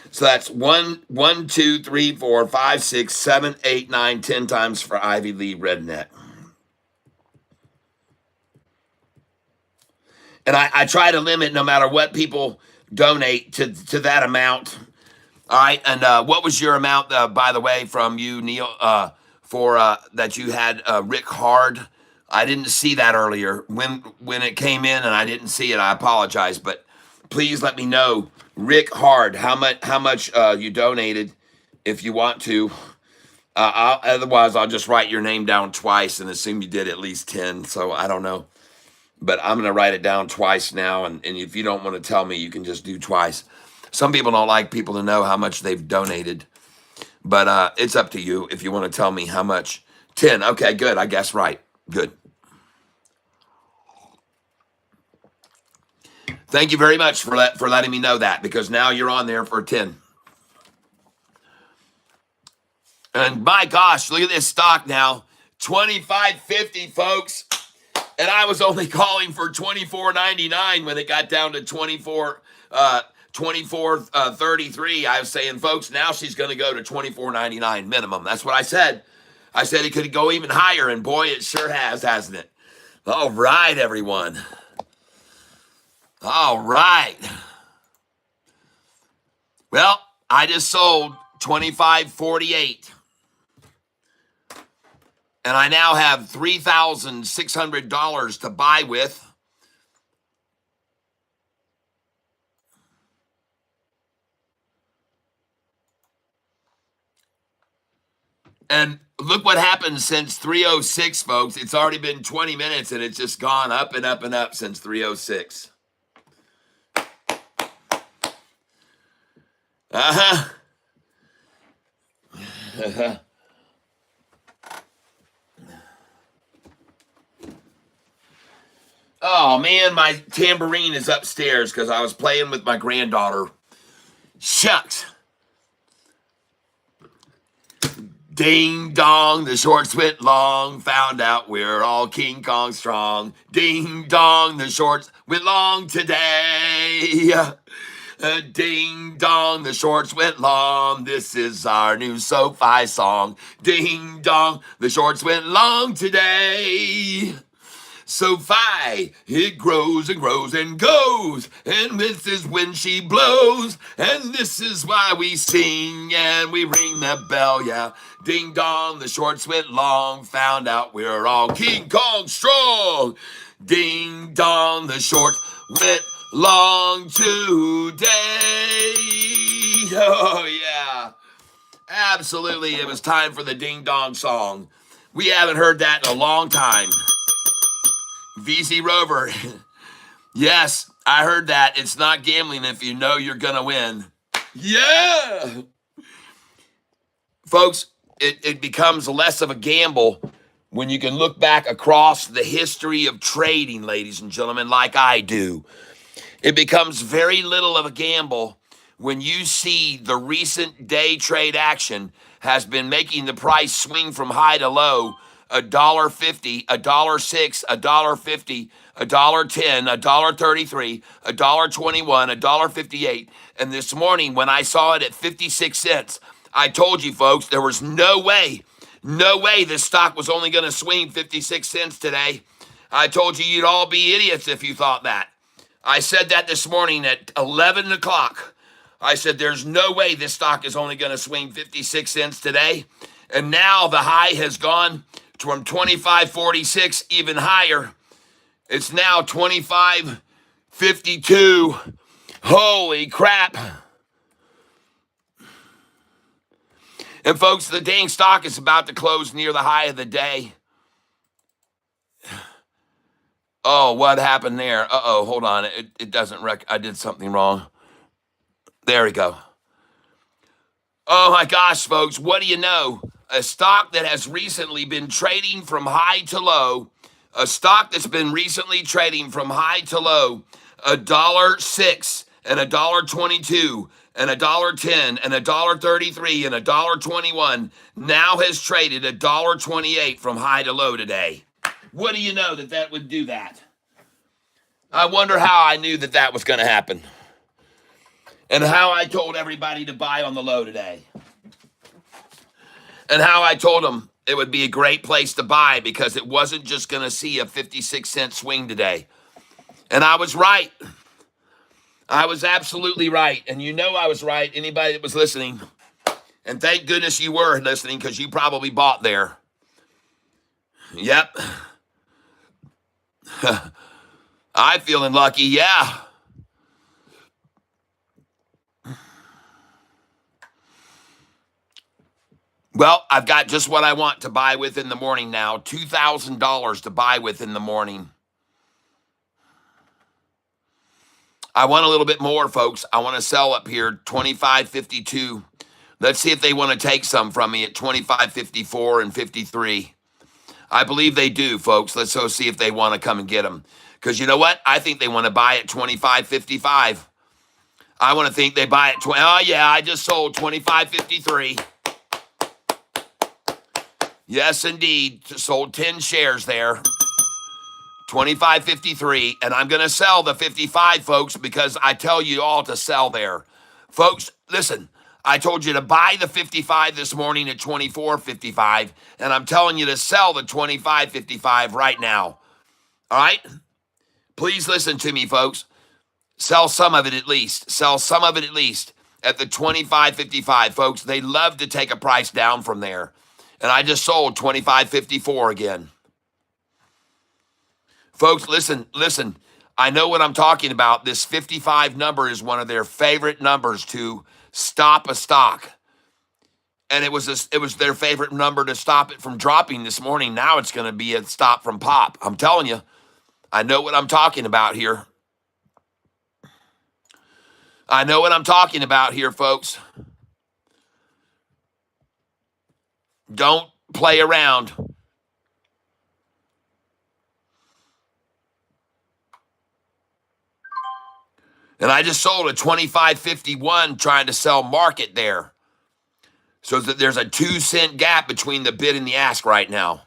So that's 1, 2, 3, 4, 5, 6, 7, 8, 9, 10 times for Ivy Lee Redneck. And I try to limit no matter what people donate to that amount. All right. And what was your amount, by the way, from you, Neil, for that you had Rick Hard? I didn't see that earlier when it came in, and I didn't see it. I apologize, but please let me know, Rick Hard, how much you donated, if you want to. Otherwise, I'll just write your name down twice and assume you did at least 10. So I don't know, but I'm going to write it down twice now. And if you don't want to tell me, you can just do twice. Some people don't like people to know how much they've donated, but it's up to you if you want to tell me how much. 10. Okay, good. I guess right. Good. Thank you very much for letting me know that, because now you're on there for 10. And my gosh, look at this stock now, 25.50, folks. And I was only calling for 24.99 when it got down to 24.33. I was saying, folks, now she's going to go to 24.99 minimum. That's what I said. I said it could go even higher, and boy, it sure has, hasn't it? All right, everyone. All right. Well, I just sold 25.48. And I now have $3,600 to buy with. And look what happened since 306, folks. It's already been 20 minutes and it's just gone up and up and up since 306. Uh-huh. Oh, man, my tambourine is upstairs because I was playing with my granddaughter. Shucks. Ding dong, the shorts went long, found out we're all King Kong strong. Ding dong, the shorts went long today. Ding dong, the shorts went long. This is our new SoFi song. Ding dong, the shorts went long today. SoFi, it grows and grows and goes, and this is when she blows, and this is why we sing and we ring that bell, yeah. Ding dong, the shorts went long, found out we're all King Kong strong. Ding dong, the shorts went long today. Oh, yeah. Absolutely, it was time for the ding dong song. We haven't heard that in a long time. VZ Rover. Yes, I heard that. It's not gambling if you know you're going to win. Yeah. Folks, it becomes less of a gamble when you can look back across the history of trading, ladies and gentlemen, like I do. It becomes very little of a gamble when you see the recent day trade action has been making the price swing from high to low, $1.50, $1.06, $1.50, $1.10, $1.33, $1.21, $1.58. And this morning, when I saw it at 56 cents, I told you folks, there was no way this stock was only going to swing 56 cents today. I told you you'd all be idiots if you thought that. I said that this morning at 11 o'clock. I said, there's no way this stock is only going to swing 56 cents today. And now the high has gone from 25.46 even higher. It's now 25.52. Holy crap. And folks, the dang stock is about to close near the high of the day. Oh, what happened there? Uh-oh, hold on. It doesn't I did something wrong. There we go. Oh my gosh, folks, what do you know? A stock that has recently been trading from high to low, a stock that's been recently trading from high to low, $1.06 and $1.22 and $1.10 and $1.33 and $1.21 now has traded $1.28 from high to low today. What do you know that would do that? I wonder how I knew that was going to happen. And how I told everybody to buy on the low today. And how I told them it would be a great place to buy because it wasn't just going to see a 56-cent swing today. And I was right. I was absolutely right. And you know I was right, anybody that was listening. And thank goodness you were listening because you probably bought there. Yep. I'm feeling lucky, yeah. Well, I've got just what I want to buy with in the morning now. $2,000 to buy with in the morning. I want a little bit more, folks. I want to sell up here, $25.52. Let's see if they want to take some from me at $25.54 and 53. I believe they do, folks. Let's go see if they want to come and get them. Because you know what? I think they want to buy at $25.55. I want to think they buy at oh yeah, I just sold $25.53. Yes, indeed. Sold 10 shares there. $25.53. And I'm going to sell the 55, folks, because I tell you all to sell there. Folks, listen. I told you to buy the 55 this morning at $24.55. And I'm telling you to sell the $25.55 right now. All right? Please listen to me, folks. Sell some of it at least. Sell some of it at least at the $25.55, folks. They love to take a price down from there. And I just sold $25.54 again. Folks, listen. I know what I'm talking about. This 55 number is one of their favorite numbers to stop a stock. and it was their favorite number to stop it from dropping this morning. Now it's going to be a stop from pop. I'm telling you, I know what I'm talking about here. I know what I'm talking about here, folks. Don't play around. And I just sold a 25.51 trying to sell market there. So that there's a 2-cent gap between the bid and the ask right now.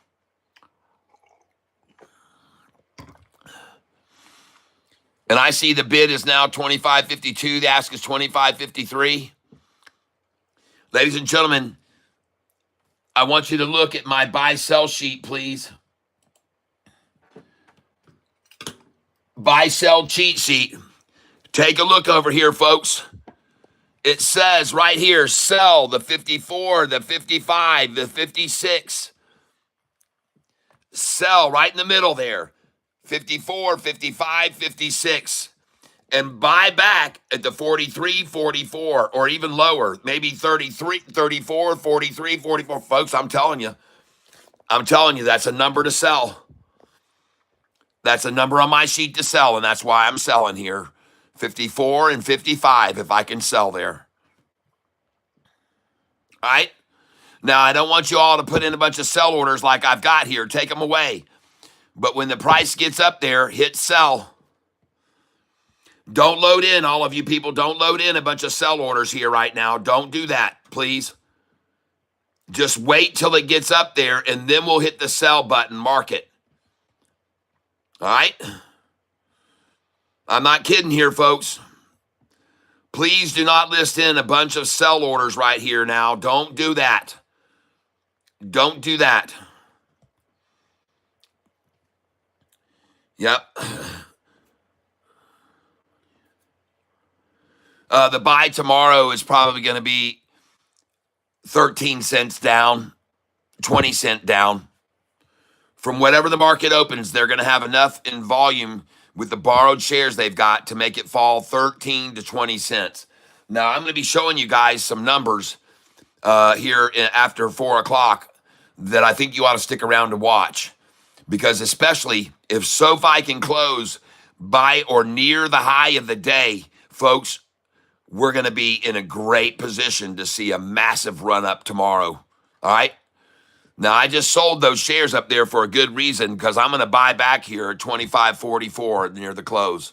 And I see the bid is now 25.52. The ask is 25.53. Ladies and gentlemen, I want you to look at my buy-sell sheet, please. Buy-sell cheat sheet. Take a look over here, folks. It says right here, sell the 54, the 55, the 56. Sell right in the middle there. 54, 55, 56. And buy back at the 43, 44, or even lower. Maybe 33, 34, 43, 44. Folks, I'm telling you, that's a number to sell. That's a number on my sheet to sell, and that's why I'm selling here. 54 and 55 if I can sell there. All right? Now, I don't want you all to put in a bunch of sell orders like I've got here. Take them away. But when the price gets up there, hit sell. Don't load in, all of you people. Don't load in a bunch of sell orders here right now. Don't do that, please. Just wait till it gets up there, and then we'll hit the sell button, mark it. All right? I'm not kidding here, folks. Please do not list in a bunch of sell orders right here now. Don't do that. Don't do that. Yep. The buy tomorrow is probably going to be 13 cents down, 20 cent down. From whatever the market opens, they're going to have enough in volume with the borrowed shares they've got to make it fall 13 to 20 cents. Now, I'm going to be showing you guys some numbers here after 4 o'clock that I think you ought to stick around to watch. Because especially if SoFi can close by or near the high of the day, folks, we're going to be in a great position to see a massive run up tomorrow. All right? Now, I just sold those shares up there for a good reason because I'm going to buy back here at 25.44 near the close.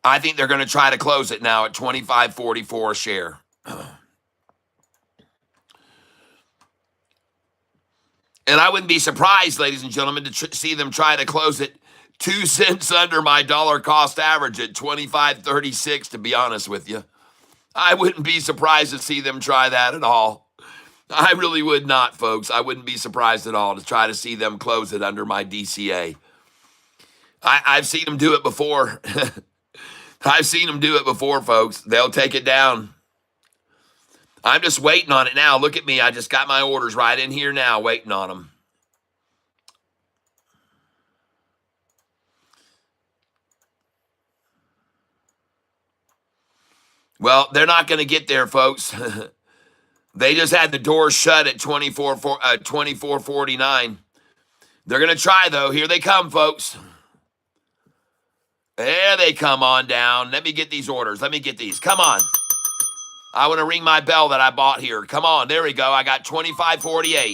I think they're going to try to close it now at 25.44 a share. And I wouldn't be surprised, ladies and gentlemen, to see them try to close it 2 cents under my dollar cost average at 25.36, to be honest with you. I wouldn't be surprised to see them try that at all. I really would not, folks. I wouldn't be surprised at all to try to see them close it under my DCA. I've seen them do it before. I've seen them do it before, folks. They'll take it down. I'm just waiting on it now. Look at me. I just got my orders right in here now, waiting on them. Well, they're not going to get there, folks. They just had the doors shut at 24.49. They're going to try, though. Here they come, folks. There they come on down. Let me get these orders. Let me get these. Come on. I want to ring my bell that I bought here. Come on. There we go. I got 25.48.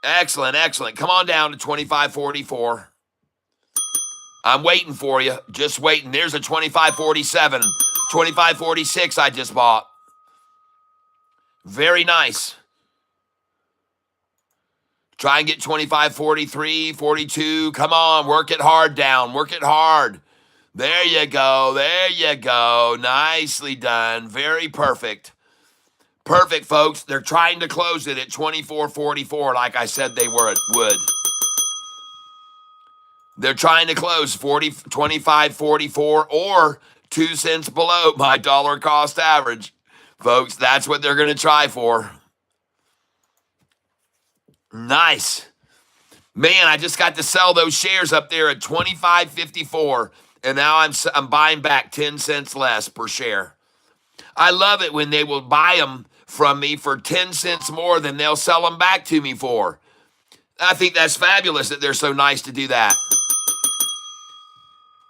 Excellent, excellent. Come on down to 25.44. I'm waiting for you. Just waiting. There's a 25.47. 25.46 I just bought. Very nice. Try and get 25.43, 42. Come on, work it hard down. Work it hard. There you go. There you go. Nicely done. Very perfect. Perfect, folks. They're trying to close it at 24.44 like I said they would. They're trying to close 25.44 or 2 cents below my dollar cost average. Folks, that's what they're going to try for. Nice. Man, I just got to sell those shares up there at 25.54, and now I'm buying back 10 cents less per share. I love it when they will buy them from me for 10 cents more than they'll sell them back to me for. I think that's fabulous that they're so nice to do that.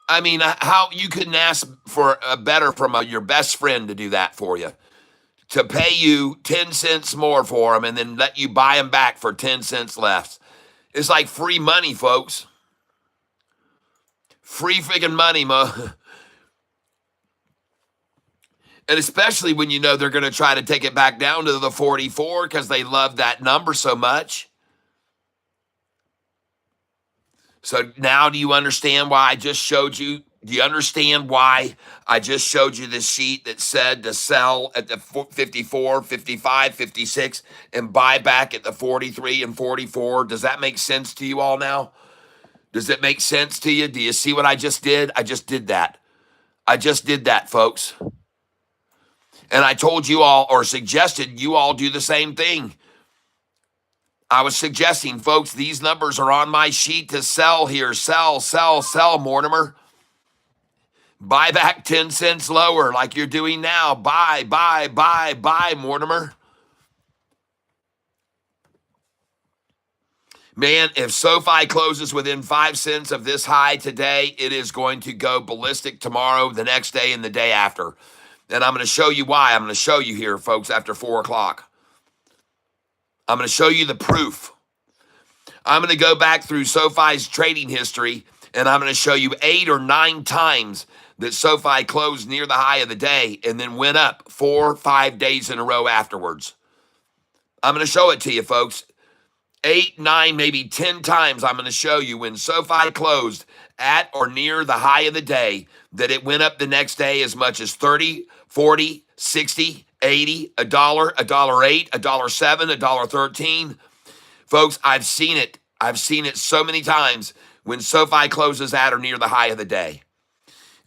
I mean, how you couldn't ask for a better from your best friend to do that for you, to pay you 10 cents more for them and then let you buy them back for 10 cents less. It's like free money, folks. Free freaking money, Mo. And especially when you know they're going to try to take it back down to the 44 because they love that number so much. So now do you understand why I just showed you? Do you understand why I just showed you this sheet that said to sell at the 54, 55, 56 and buy back at the 43 and 44? Does that make sense to you all now? Does it make sense to you? Do you see what I just did? I just did that. I just did that, folks. And I told you all, or suggested you all do the same thing. I was suggesting, folks, these numbers are on my sheet to sell here. Sell, sell, sell, Mortimer. Buy back 10 cents lower like you're doing now. Buy, buy, buy, buy, Mortimer. Man, if SoFi closes within 5 cents of this high today, it is going to go ballistic tomorrow, the next day, and the day after. And I'm going to show you why. I'm going to show you here, folks, after 4 o'clock. I'm going to show you the proof. I'm going to go back through SoFi's trading history, and I'm going to show you 8 or 9 times that SoFi closed near the high of the day and then went up 4 or 5 days in a row afterwards. I'm going to show it to you, folks. 8, 9, maybe 10 times I'm going to show you when SoFi closed at or near the high of the day that it went up the next day as much as 30, 40, 60, 80, $1, $1.08, $1.07, $1.13. Folks, I've seen it. I've seen it so many times when SoFi closes at or near the high of the day.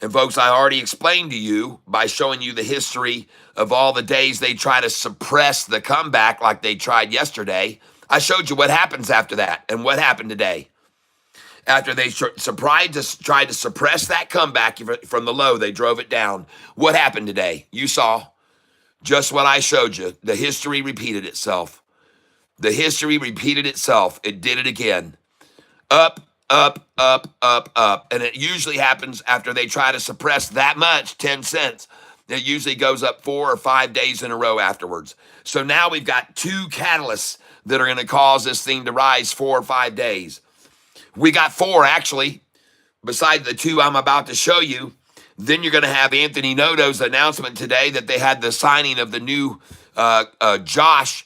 And folks, I already explained to you by showing you the history of all the days they try to suppress the comeback like they tried yesterday. I showed you what happens after that and what happened today. After they tried to suppress that comeback from the low, they drove it down. What happened today? You saw just what I showed you. The history repeated itself. The history repeated itself. It did it again. Up, up, up, up, up. And it usually happens after they try to suppress that much, 10 cents. It usually goes up 4 or 5 days in a row afterwards. So now we've got 2 catalysts that are going to cause this thing to rise 4 or 5 days. We got 4, actually, besides the 2 I'm about to show you. Then you're going to have Anthony Noto's announcement today that they had the signing of the new Josh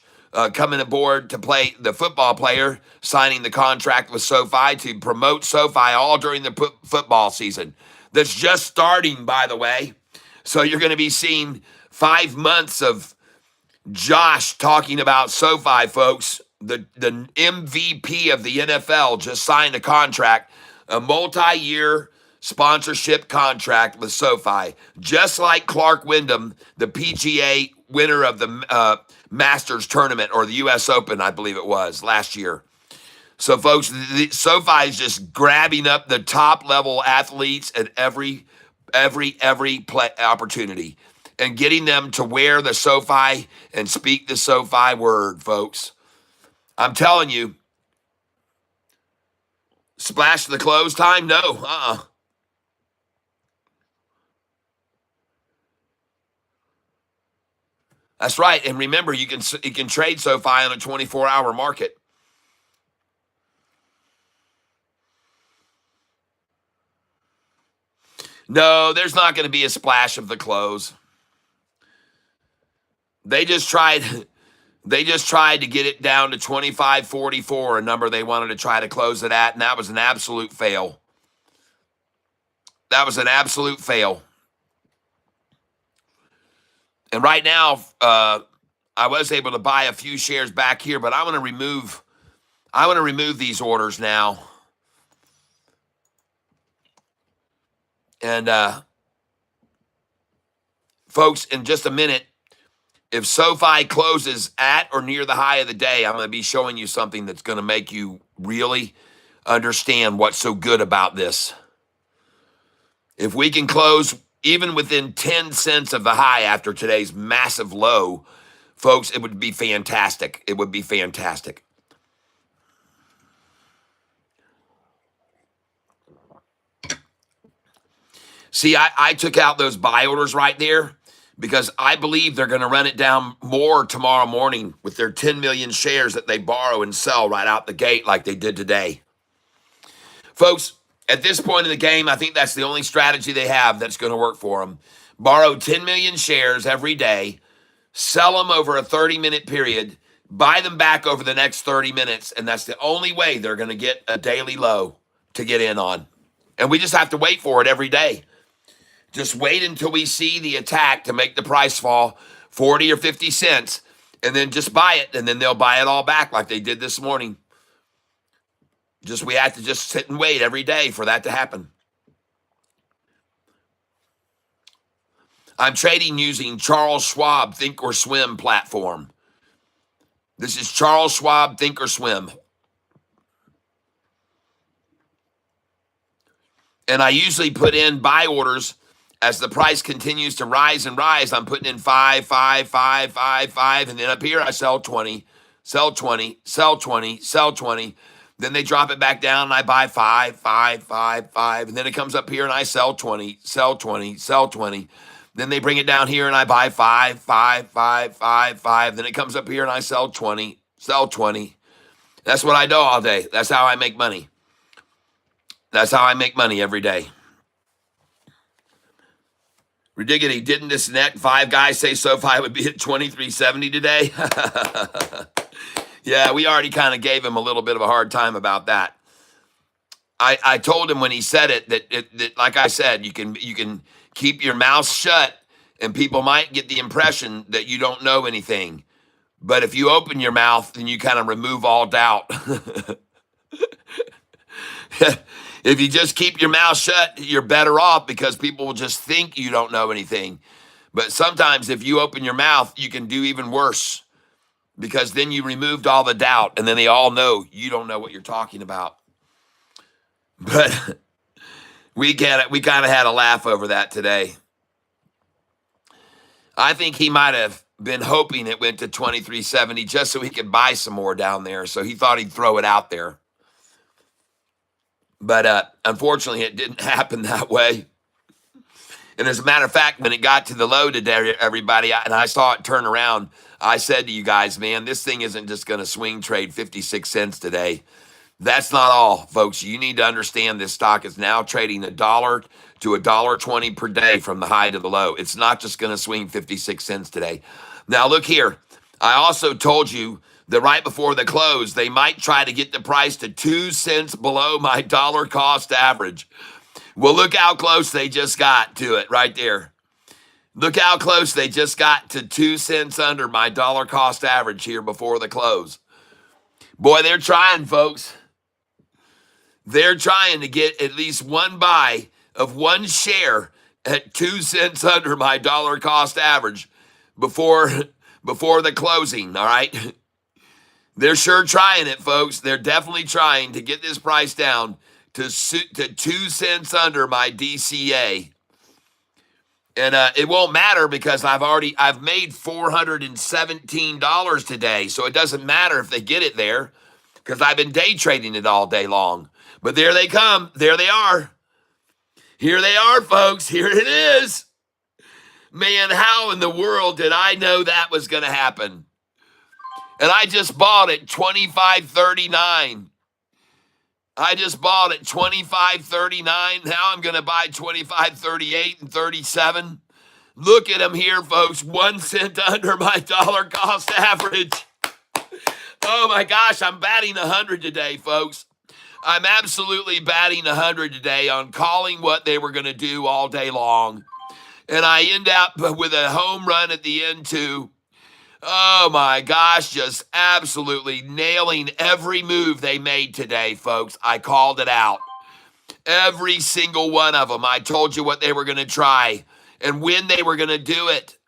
coming aboard to play, the football player, signing the contract with SoFi to promote SoFi all during the football season. That's just starting, by the way. So you're going to be seeing 5 months of Josh talking about SoFi, folks. The MVP of the NFL just signed a contract, a multi-year sponsorship contract with SoFi, just like Clark Wyndham, the PGA winner of the Masters tournament, or the U.S. Open, I believe it was, last year. So, folks, SoFi is just grabbing up the top-level athletes at every opportunity and getting them to wear the SoFi and speak the SoFi word, folks. I'm telling you, splash the close time? No, That's right. And remember, you can trade SoFi on a 24-hour market. No, there's not going to be a splash of the close. They just tried to get it down to 25.44, a number they wanted to try to close it at, and that was an absolute fail. That was an absolute fail. And right now, I was able to buy a few shares back here, but I want to remove these orders now. And folks, in just a minute, if SoFi closes at or near the high of the day, I'm going to be showing you something that's going to make you really understand what's so good about this. If we can close even within 10 cents of the high after today's massive low, folks, it would be fantastic. It would be fantastic. See, I took out those buy orders right there because I believe they're going to run it down more tomorrow morning with their 10 million shares that they borrow and sell right out the gate like they did today. Folks, at this point in the game, I think that's the only strategy they have that's going to work for them. Borrow 10 million shares every day, sell them over a 30-minute period, buy them back over the next 30 minutes, and that's the only way they're going to get a daily low to get in on. And we just have to wait for it every day. Just wait until we see the attack to make the price fall 40 or 50 cents, and then just buy it, and then they'll buy it all back like they did this morning. We have to just sit and wait every day for that to happen. I'm trading using Charles Schwab Thinkorswim platform. This is Charles Schwab Thinkorswim. And I usually put in buy orders as the price continues to rise and rise. I'm putting in 5, 5, 5, 5, 5, and then up here I sell 20, sell 20, sell 20, sell 20. Then they drop it back down and I buy 5, 5, 5, 5. And then it comes up here and I sell 20, sell 20, sell 20. Then they bring it down here and I buy 5, 5, 5, 5, 5. Then it comes up here and I sell 20, sell 20. That's what I do all day. That's how I make money. That's how I make money every day. Ridiculous. Didn't this net 5 guys say SoFi would be at 23.70 today? Yeah, we already kind of gave him a little bit of a hard time about that. I told him when he said it that like I said, you can keep your mouth shut and people might get the impression that you don't know anything. But if you open your mouth, then you kind of remove all doubt. If you just keep your mouth shut, you're better off because people will just think you don't know anything. But sometimes if you open your mouth, you can do even worse because then you removed all the doubt and then they all know you don't know what you're talking about. But we kind of had a laugh over that today. I think he might have been hoping it went to 23.70 just so he could buy some more down there. So he thought he'd throw it out there. But unfortunately, it didn't happen that way. And as a matter of fact, when it got to the low today, everybody, and I saw it turn around, I said to you guys, man, this thing isn't just going to swing trade 56 cents today. That's not all, folks. You need to understand this stock is now trading $1 to $1.20 per day from the high to the low. It's not just going to swing 56 cents today. Now, look here. I also told you that right before the close, they might try to get the price to 2 cents below my dollar cost average. Well, look how close they just got to it right there. Look how close they just got to 2 cents under my dollar cost average here before the close. Boy, they're trying, folks. They're trying to get at least one buy of one share at 2 cents under my dollar cost average before the closing, all right? They're sure trying it, folks. They're definitely trying to get this price down to 2 cents under my DCA. And it won't matter because I've made $417 today. So it doesn't matter if they get it there because I've been day trading it all day long. But there they come. There they are. Here they are, folks. Here it is. Man, how in the world did I know that was going to happen? And I just bought it $25.39. I just bought it $25.39. Now I'm going to buy $25.38 and 37. Look at them here, folks. 1 cent under my dollar cost average. Oh my gosh, I'm batting 100 today, folks. I'm absolutely batting 100 today on calling what they were going to do all day long. And I end up with a home run at the end too. Oh my gosh, just absolutely nailing every move they made today, folks. I called it out. Every single one of them. I told you what they were going to try and when they were going to do it.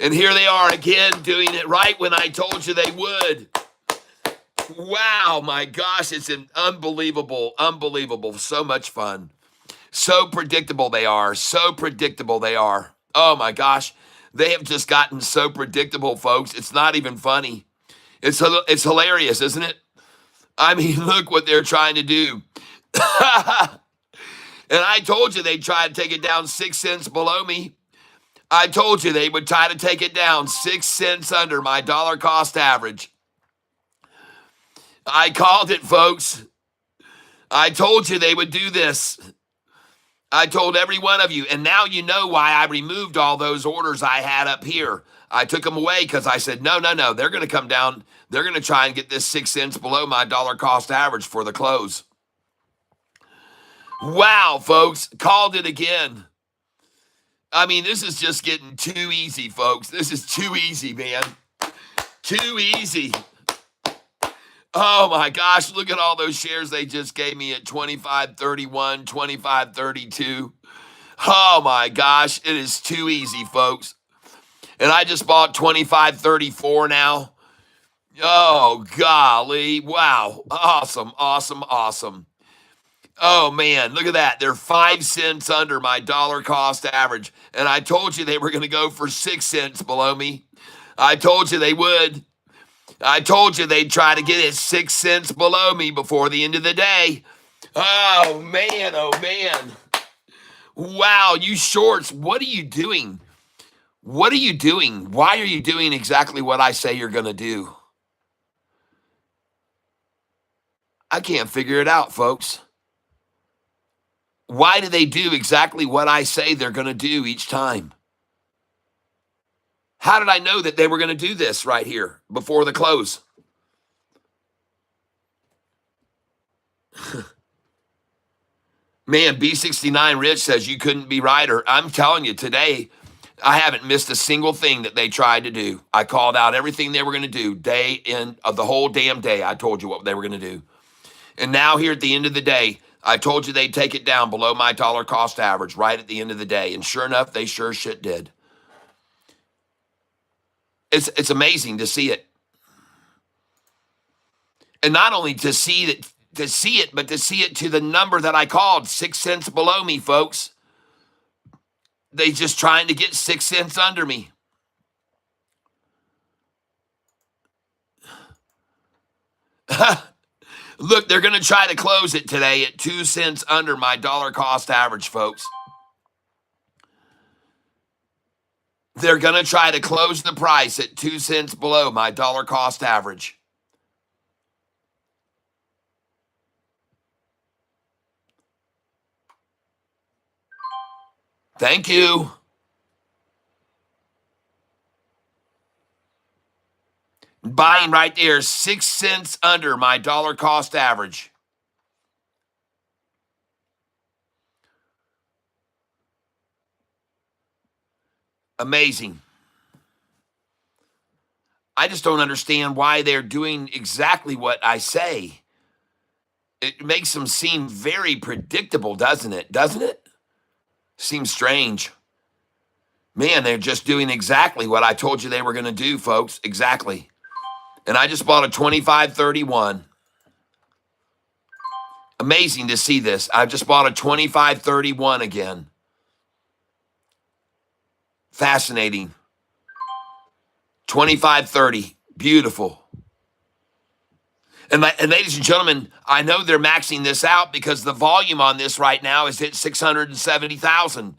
And here they are again doing it right when I told you they would. Wow, my gosh, it's an unbelievable. So much fun. So predictable they are. So predictable they are. Oh my gosh. They have just gotten so predictable, folks. It's not even funny. It's hilarious, isn't it? I mean, look what they're trying to do. And I told you they'd try to take it down 6 cents below me. I told you they would try to take it down 6 cents under my dollar cost average. I called it, folks. I told you they would do this. I told every one of you. And now you know why I removed all those orders I had up here. I took them away because I said, no. They're going to come down. They're going to try and get this 6 cents below my dollar cost average for the close. Wow, folks. Called it again. I mean, this is just getting too easy, folks. This is too easy, man. Too easy. Oh my gosh, look at all those shares they just gave me at 25.31, 25.32. Oh my gosh, it is too easy, folks. And I just bought 25.34 now. Oh golly, wow. Awesome. Oh man, look at that. They're 5 cents under my dollar cost average. And I told you they were going to go for 6 cents below me. I told you they would. I told you they'd try to get it 6 cents below me before the end of the day. Oh man. Wow, you shorts, what are you doing? What are you doing? Why are you doing exactly what I say you're going to do? I can't figure it out, folks. Why do they do exactly what I say they're going to do each time? How did I know that they were going to do this right here before the close? Man, B69 Rich says you couldn't be righter. I'm telling you, today, I haven't missed a single thing that they tried to do. I called out everything they were going to do day in of the whole damn day. I told you what they were going to do. And now here at the end of the day, I told you they'd take it down below my dollar cost average right at the end of the day. And sure enough, they sure shit did. It's amazing to see it. And not only to see it, but to see it to the number that I called, 6 cents below me, folks. They just trying to get 6 cents under me. Look, they're going to try to close it today at 2 cents under my dollar cost average, folks. They're going to try to close the price at 2 cents below my dollar cost average. Thank you. Buying right there, 6 cents under my dollar cost average. Amazing. I just don't understand why they're doing exactly what I say. It makes them seem very predictable, doesn't it? Doesn't it? Seems strange. Man, they're just doing exactly what I told you they were going to do, folks. Exactly. And I just bought a 25.31. Amazing to see this. I just bought a 25.31 again. Fascinating. 25.30. Beautiful. And ladies and gentlemen, I know they're maxing this out because the volume on this right now is at 670,000.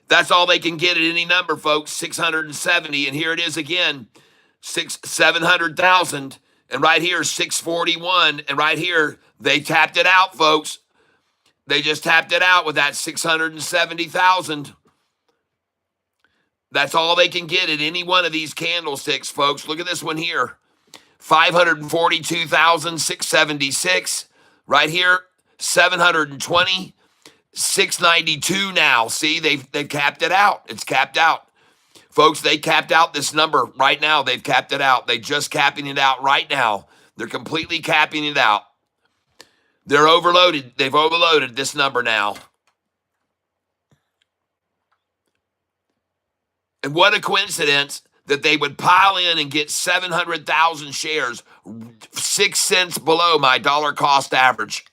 That's all they can get at any number, folks. 670. And here it is again. 700,000. And right here, 641. And right here, they tapped it out, folks. They just tapped it out with that 670,000. That's all they can get at any one of these candlesticks, folks. Look at this one here. 542,676. Right here, 720. 692 now. See, they've capped it out. It's capped out. Folks, they capped out this number right now. They've capped it out. They're just capping it out right now. They're completely capping it out. They're overloaded. They've overloaded this number now. And what a coincidence that they would pile in and get 700,000 shares, 6 cents below my dollar cost average.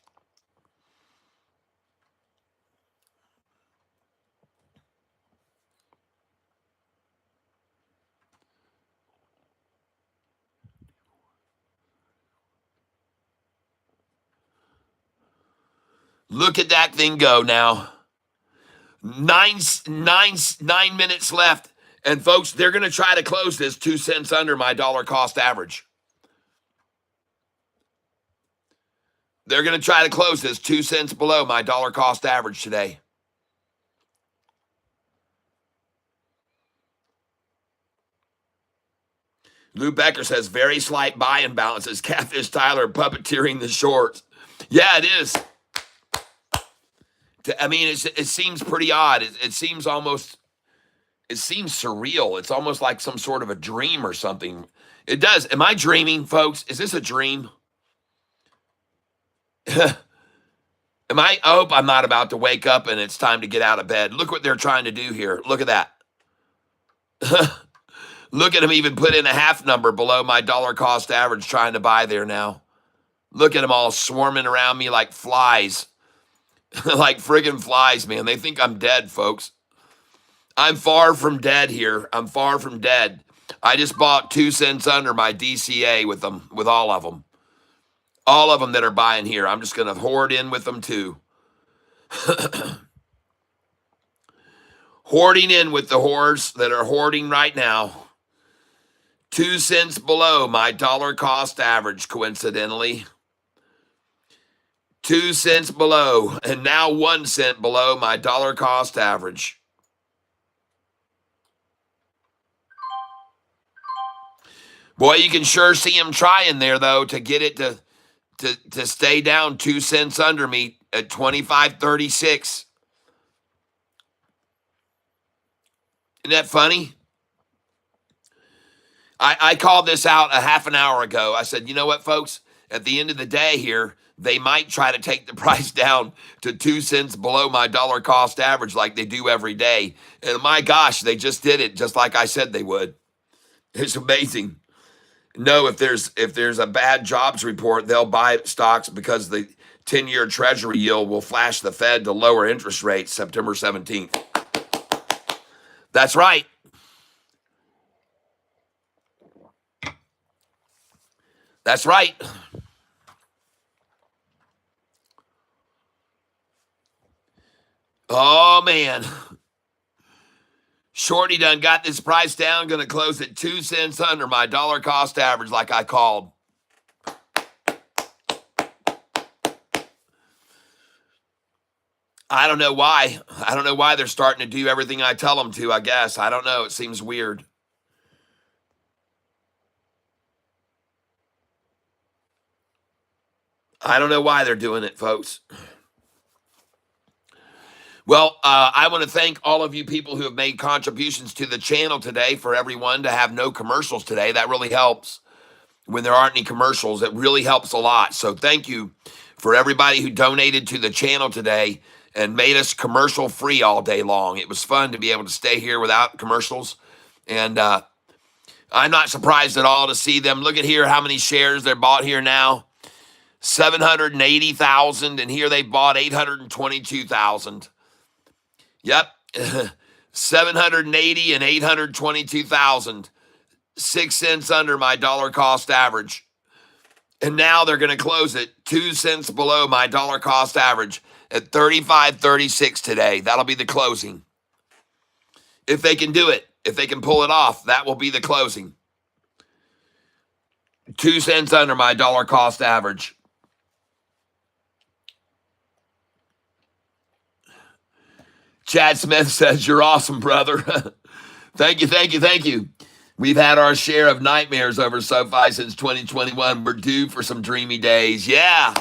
Look at that thing go now. 9 minutes left. And folks, they're going to try to close this 2 cents under my dollar cost average. They're going to try to close this 2 cents below my dollar cost average today. Lou Becker says, very slight buy imbalances. Catfish Tyler puppeteering the shorts. Yeah, it is. I mean, it seems pretty odd. It seems surreal. It's almost like some sort of a dream or something. It does. Am I dreaming, folks? Is this a dream? I hope I'm not about to wake up and it's time to get out of bed. Look what they're trying to do here. Look at that. Look at them even put in a half number below my dollar cost average trying to buy there now. Look at them all swarming around me like flies. Like friggin' flies, man. They think I'm dead, folks. I'm far from dead here. I'm far from dead. I just bought 2 cents under my DCA with them, with all of them. All of them that are buying here. I'm just going to hoard in with them too. Hoarding in with the whores that are hoarding right now. 2 cents below my dollar cost average, coincidentally. 2 cents below, and now 1 cent below my dollar cost average. Boy, you can sure see him trying there, though, to get it to stay down 2 cents under me at 25.36. Isn't that funny? I called this out a half an hour ago. I said, you know what, folks? At the end of the day here, they might try to take the price down to 2 cents below my dollar cost average like they do every day. And my gosh, they just did it just like I said they would. It's amazing. No, if there's a bad jobs report, they'll buy stocks because the 10-year Treasury yield will flash the Fed to lower interest rates September 17th. That's right. That's right. Oh, man. Shorty done got this price down. Going to close at 2 cents under my dollar cost average like I called. I don't know why. I don't know why they're starting to do everything I tell them to, I guess. I don't know. It seems weird. I don't know why they're doing it, folks. Well, I want to thank all of you people who have made contributions to the channel today. For everyone to have no commercials today, that really helps. When there aren't any commercials, it really helps a lot. So thank you for everybody who donated to the channel today and made us commercial free all day long. It was fun to be able to stay here without commercials. And I'm not surprised at all to see them. Look at here how many shares they're bought here now. 780,000, and here they bought 822,000. Yep, 780 and 822,000. 6 cents under my dollar cost average. And now they're going to close it 2 cents below my dollar cost average at 35.36 today. That'll be the closing. If they can do it, if they can pull it off, that will be the closing. 2 cents under my dollar cost average. Chad Smith says, you're awesome, brother. Thank you, thank you, thank you. We've had our share of nightmares over SoFi since 2021. We're due for some dreamy days. Yeah.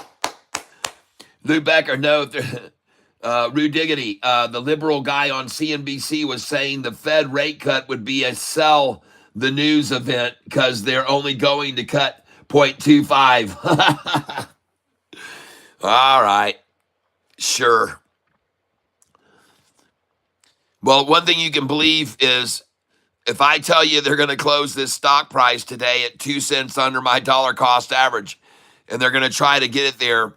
Lou Becker, no. Rue Diggity, the liberal guy on CNBC was saying the Fed rate cut would be a sell the news event because they're only going to cut 0.25. All right. Sure. Well, one thing you can believe is if I tell you they're going to close this stock price today at 2 cents under my dollar cost average, and they're going to try to get it there,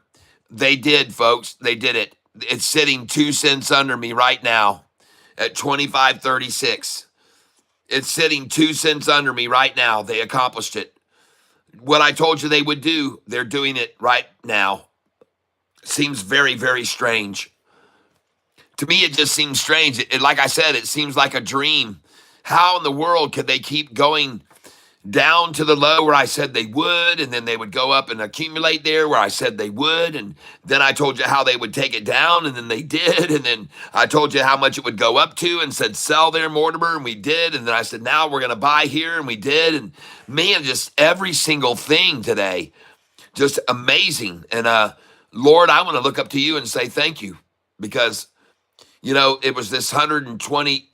they did, folks. They did it. It's sitting 2 cents under me right now at 25.36. It's sitting 2 cents under me right now. They accomplished it. What I told you they would do, they're doing it right now. Seems very, very strange. To me, it just seems strange. Like I said, it seems like a dream. How in the world could they keep going down to the low where I said they would, and then they would go up and accumulate there where I said they would, and then I told you how they would take it down, and then they did, and then I told you how much it would go up to and said sell there, Mortimer, and we did, and then I said now we're going to buy here, and we did, and man, just every single thing today, just amazing. And Lord, I want to look up to you and say thank you, because it was this 120.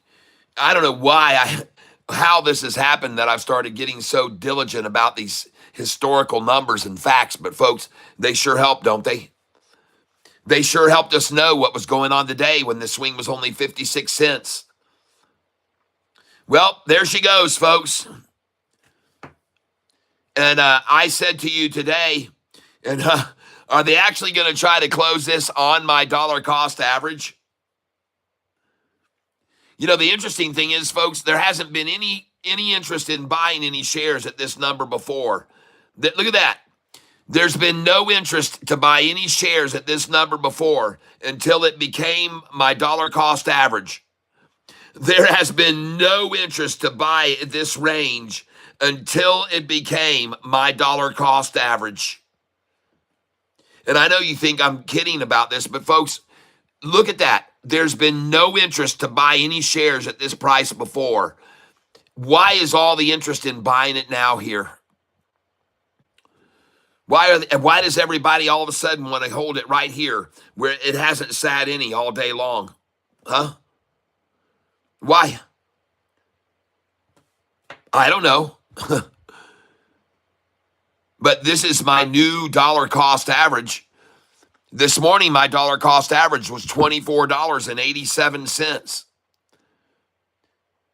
I don't know how this has happened that I've started getting so diligent about these historical numbers and facts. But folks, they sure help, don't they? They sure helped us know what was going on today when the swing was only 56 cents. Well, there she goes, folks. And I said to you today, and are they actually going to try to close this on my dollar cost average? The interesting thing is, folks, there hasn't been any interest in buying any shares at this number before. Look at that. There's been no interest to buy any shares at this number before until it became my dollar cost average. There has been no interest to buy at this range until it became my dollar cost average. And I know you think I'm kidding about this, but folks, look at that. There's been no interest to buy any shares at this price before. Why is all the interest in buying it now here? Why does everybody all of a sudden want to hold it right here where it hasn't sat any all day long? Huh? Why? I don't know. But this is my new dollar cost average. This morning, my dollar cost average was $24.87.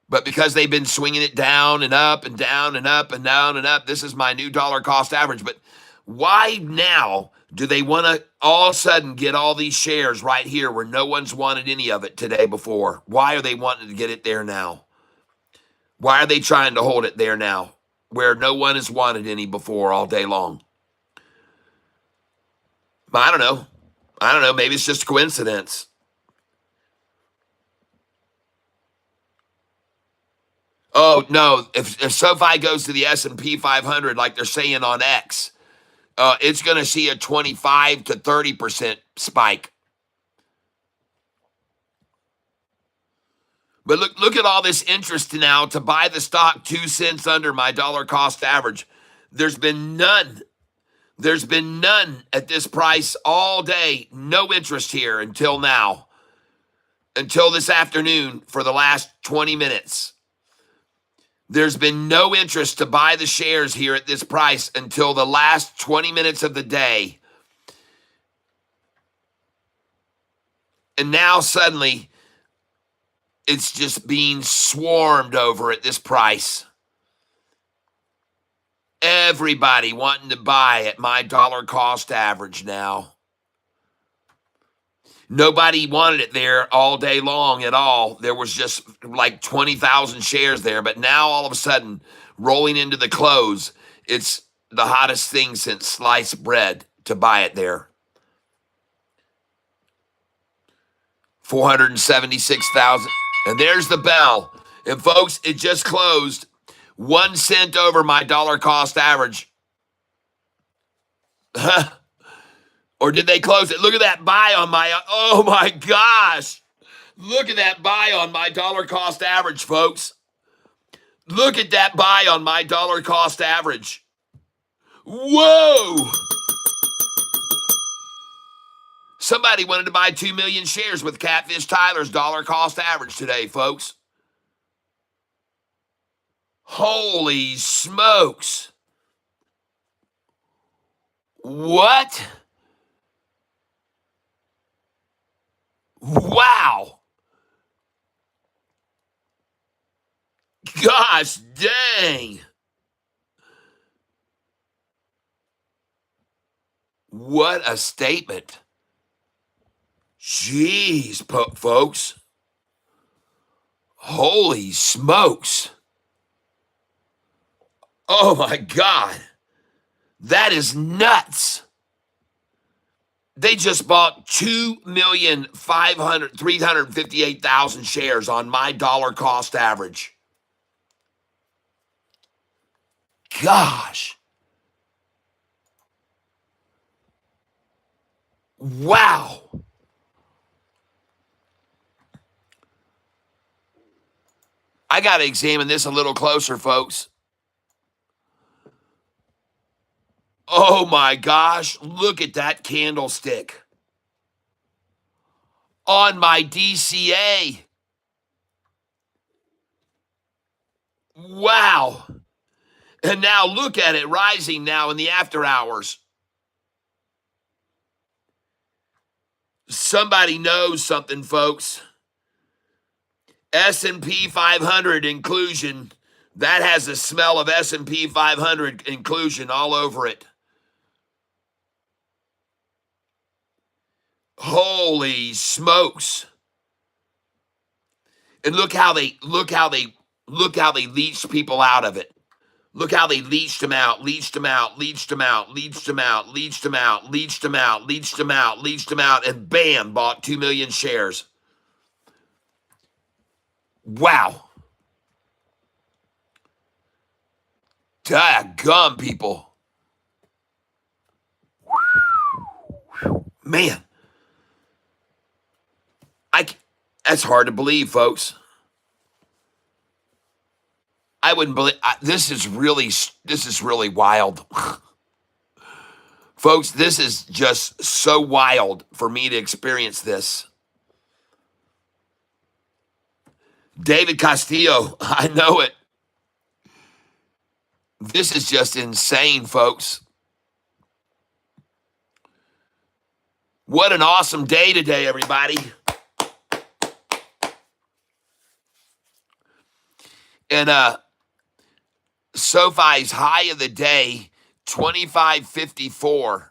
But because they've been swinging it down and up and down and up and down and up, this is my new dollar cost average. But why now do they want to all of a sudden get all these shares right here where no one's wanted any of it today before? Why are they wanting to get it there now? Why are they trying to hold it there now where no one has wanted any before all day long? I don't know. Maybe it's just coincidence. Oh, no. If SoFi goes to the S&P 500 like they're saying on X, it's going to see a 25 to 30% spike. But look at all this interest now to buy the stock 2 cents under my dollar cost average. There's been none. There's been none at this price all day. No interest here until now. Until this afternoon for the last 20 minutes. There's been no interest to buy the shares here at this price until the last 20 minutes of the day. And now suddenly, it's just being swarmed over at this price. Everybody wanting to buy at my dollar cost average now. Nobody wanted it there all day long at all. There was just like 20,000 shares there. But now all of a sudden, rolling into the close, it's the hottest thing since sliced bread to buy it there. 476,000. And there's the bell. And folks, it just closed 1 cent over my dollar cost average. Or did they close it? Look at that buy on oh my gosh. Look at that buy on my dollar cost average, folks. Look at that buy on my dollar cost average. Whoa. Somebody wanted to buy 2 million shares with Catfish Tyler's dollar cost average today, folks. Holy smokes. What? Wow. Gosh dang. What a statement. Jeez, folks. Holy smokes. Oh my God. That is nuts. They just bought 2,358,000 shares on my dollar cost average. Gosh. Wow. I got to examine this a little closer, folks. Oh my gosh, look at that candlestick on my DCA. Wow. And now look at it rising now in the after hours. Somebody knows something, folks. S&P 500 inclusion. That has the smell of S&P 500 inclusion all over it. Holy smokes. And look how they leached people out of it. Look how they leached them out, and bam, bought 2 million shares. Wow. Daggum, people. Man. That's hard to believe, folks. I wouldn't believe this is really wild. Folks, this is just so wild for me to experience this. David Castillo, I know it. This is just insane, folks. What an awesome day today, everybody. And SoFi's high of the day, 25.54.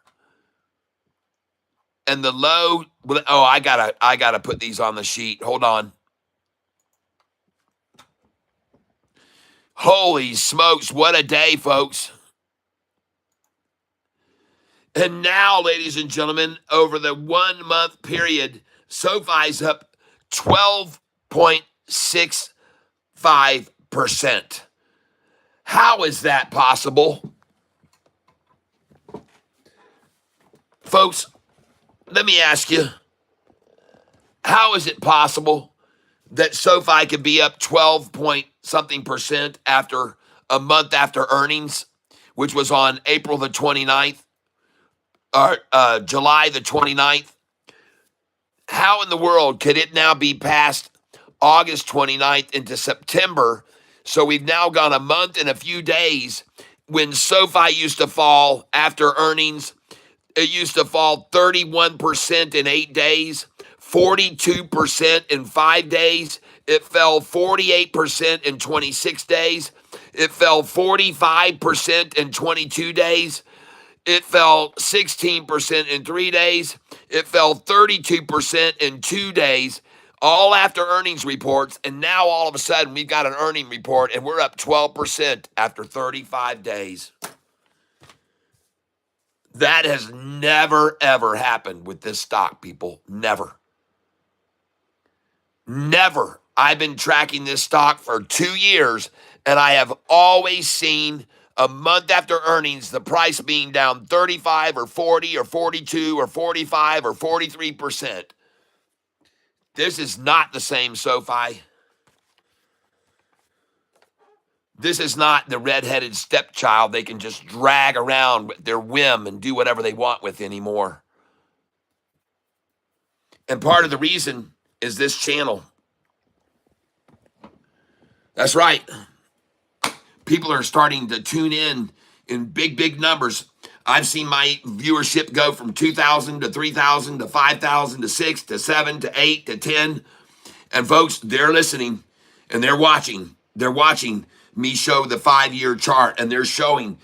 And the low, oh, I gotta put these on the sheet. Hold on. Holy smokes, what a day, folks. And now, ladies and gentlemen, over the 1 month period, SoFi's up 12.65%. How is that possible? Folks, let me ask you, how is it possible that SoFi could be up 12 point something percent after a month after earnings, which was on April the 29th, or July the 29th? How in the world could it now be past August 29th into September? So we've now gone a month and a few days when SoFi used to fall after earnings. It used to fall 31% in 8 days, 42% in 5 days. It fell 48% in 26 days. It fell 45% in 22 days. It fell 16% in 3 days. It fell 32% in 2 days, all after earnings reports. And now all of a sudden we've got an earning report and we're up 12% after 35 days. That has never, ever happened with this stock, people. Never. Never. I've been tracking this stock for 2 years, and I have always seen a month after earnings, the price being down 35 or 40 or 42 or 45 or 43%. This is not the same SoFi. This is not the redheaded stepchild they can just drag around with their whim and do whatever they want with anymore. And part of the reason is this channel. That's right. People are starting to tune in big, big numbers. I've seen my viewership go from 2,000 to 3,000 to 5,000 to 6 to 7 to 8 to 10. And folks, they're listening and they're watching. They're watching me show the 5-year chart, and they're seeing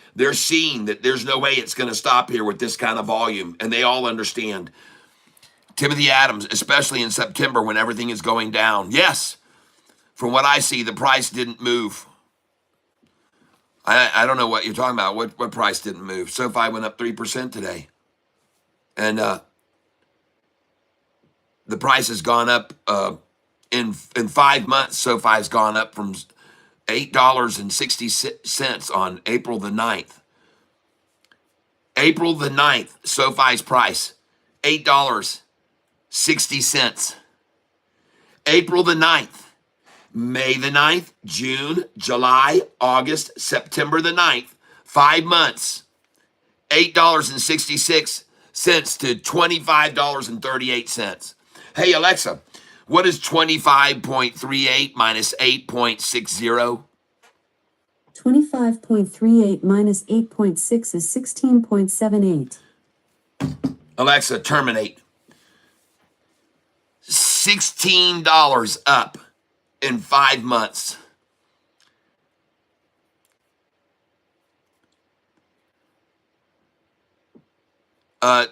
that there's no way it's going to stop here with this kind of volume. And they all understand. Timothy Adams, especially in September when everything is going down. Yes, from what I see, the price didn't move. I don't know what you're talking about. What price didn't move? SoFi went up 3% today. And the price has gone up in 5 months. SoFi has gone up from $8.60 on April the 9th. April the 9th, SoFi's price, $8.60. April the 9th, May the 9th, June, July, August, September the 9th, 5 months, $8.66 to $25.38. Hey, Alexa, what is 25.38 minus 8.60? 25.38 minus 8.6 is 16.78. Alexa, terminate. $16 up in 5 months.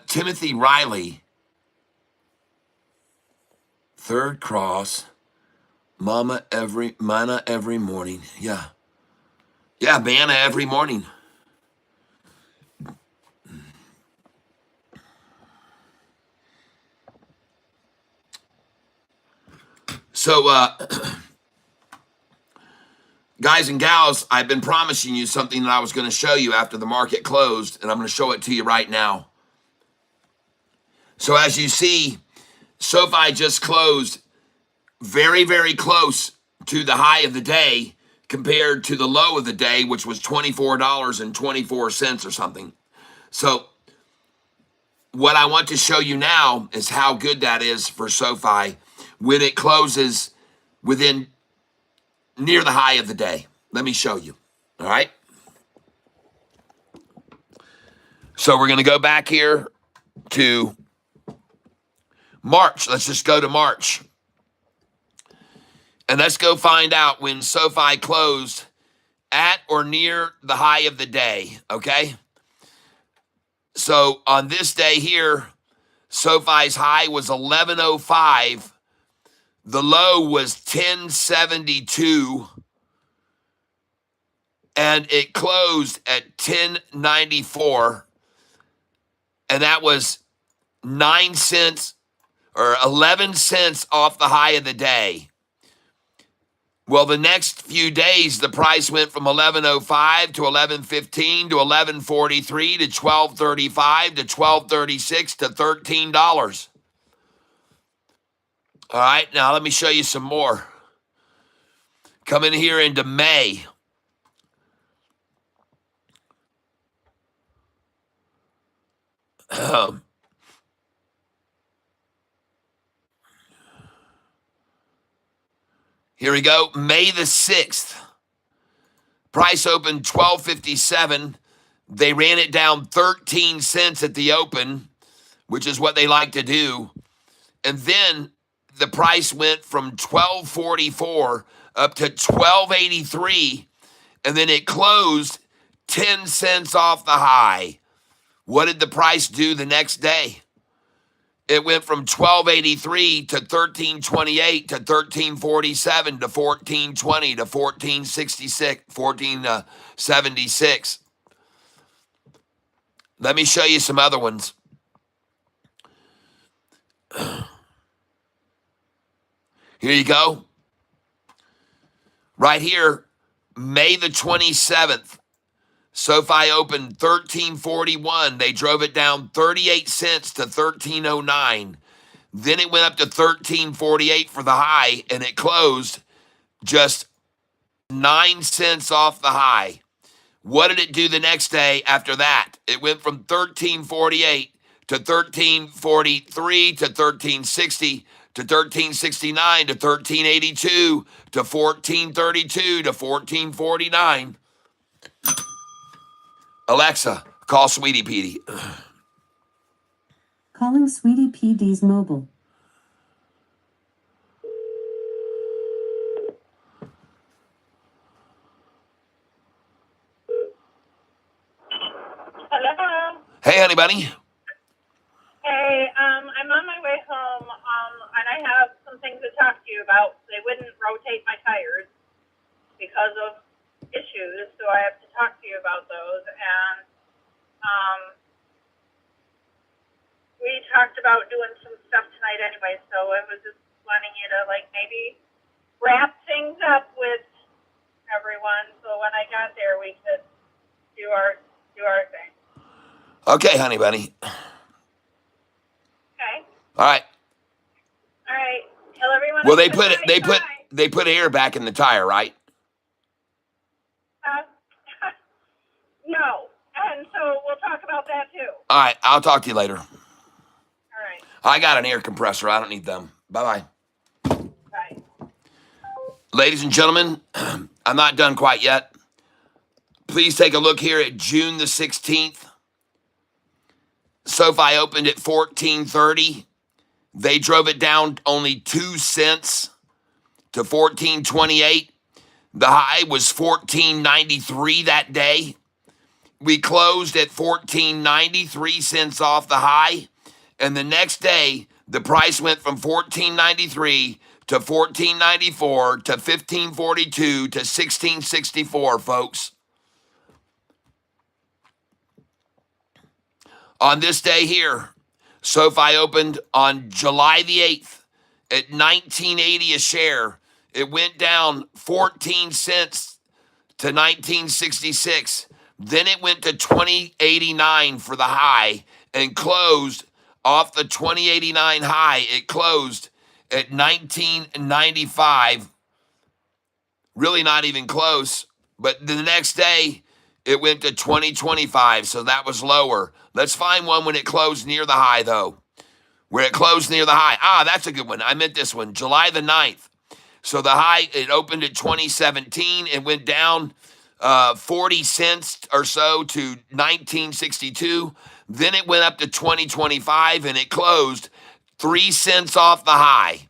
Timothy Riley, third cross, manna every morning. Yeah, manna every morning. So, guys and gals, I've been promising you something that I was going to show you after the market closed, and I'm going to show it to you right now. So as you see, SoFi just closed very, very close to the high of the day compared to the low of the day, which was $24.24 or something. So what I want to show you now is how good that is for SoFi when it closes within near the high of the day. Let me show you. All right. So we're going to go back here to March. Let's just go to March. And let's go find out when SoFi closed at or near the high of the day, okay? So on this day here, SoFi's high was 1105. The low was 1072. And it closed at 1094. And that was 9 cents or 11 cents off the high of the day. Well, the next few days, the price went from 1105 to 1115 to 1143 to 1235 to 1236 to $13. All right, now let me show you some more. Coming here into May. Here we go. May the 6th. Price opened 1257. They ran it down 13 cents at the open, which is what they like to do. And then the price went from 1244 up to 1283. And then it closed 10 cents off the high. What did the price do the next day? It went from 1283 to 1328 to 1347 to 1420 to 1476. Let me show you some other ones. Here you go. Right here, May the 27th. SoFi opened 1341. They drove it down 38 cents to 1309. Then it went up to 1348 for the high, and it closed just 9 cents off the high. What did it do the next day after that? It went from 1348 to 1343 to 1360 to 1369 to 1382 to 1432 to 1449. Alexa, call Sweetie Petey. Calling Sweetie PD's mobile. Hello. Hey, honey bunny. Hey, I'm on my way home, and I have some things to talk to you about. They wouldn't rotate my tires because of issues, so I have to talk to you about those. And we talked about doing some stuff tonight anyway, so I was just wanting you to like maybe wrap things up with everyone, so when I got there, we could do our thing. Okay, honey bunny. Okay. All right. All right. Tell everyone. Well, I they said put it. hi. They put Bye. they put air back in the tire, right? No. And so we'll talk about that too. All right. I'll talk to you later. All right. I got an air compressor. I don't need them. Bye bye. Bye. Ladies and gentlemen, I'm not done quite yet. Please take a look here at June the 16th. SoFi opened at 14.30. They drove it down only 2 cents to 14.28. The high was 14.93 that day. We closed at 14.90, 3 cents off the high. And the next day, the price went from 14.93 to 14.94 to 15.42 to 16.64, folks. On this day here, SoFi opened on July the 8th at 19.80 a share. It went down 14 cents to 19.66. Then it went to 20.89 for the high and closed off the 20.89 high. It closed at 19.95. Really not even close. But the next day, it went to 20.25, so that was lower. Let's find one when it closed near the high, though. Where it closed near the high. That's a good one. I meant this one. July the 9th. So the high, it opened at 2017. It went down 40 cents or so to 1962. Then it went up to 2025, and it closed 3 cents off the high.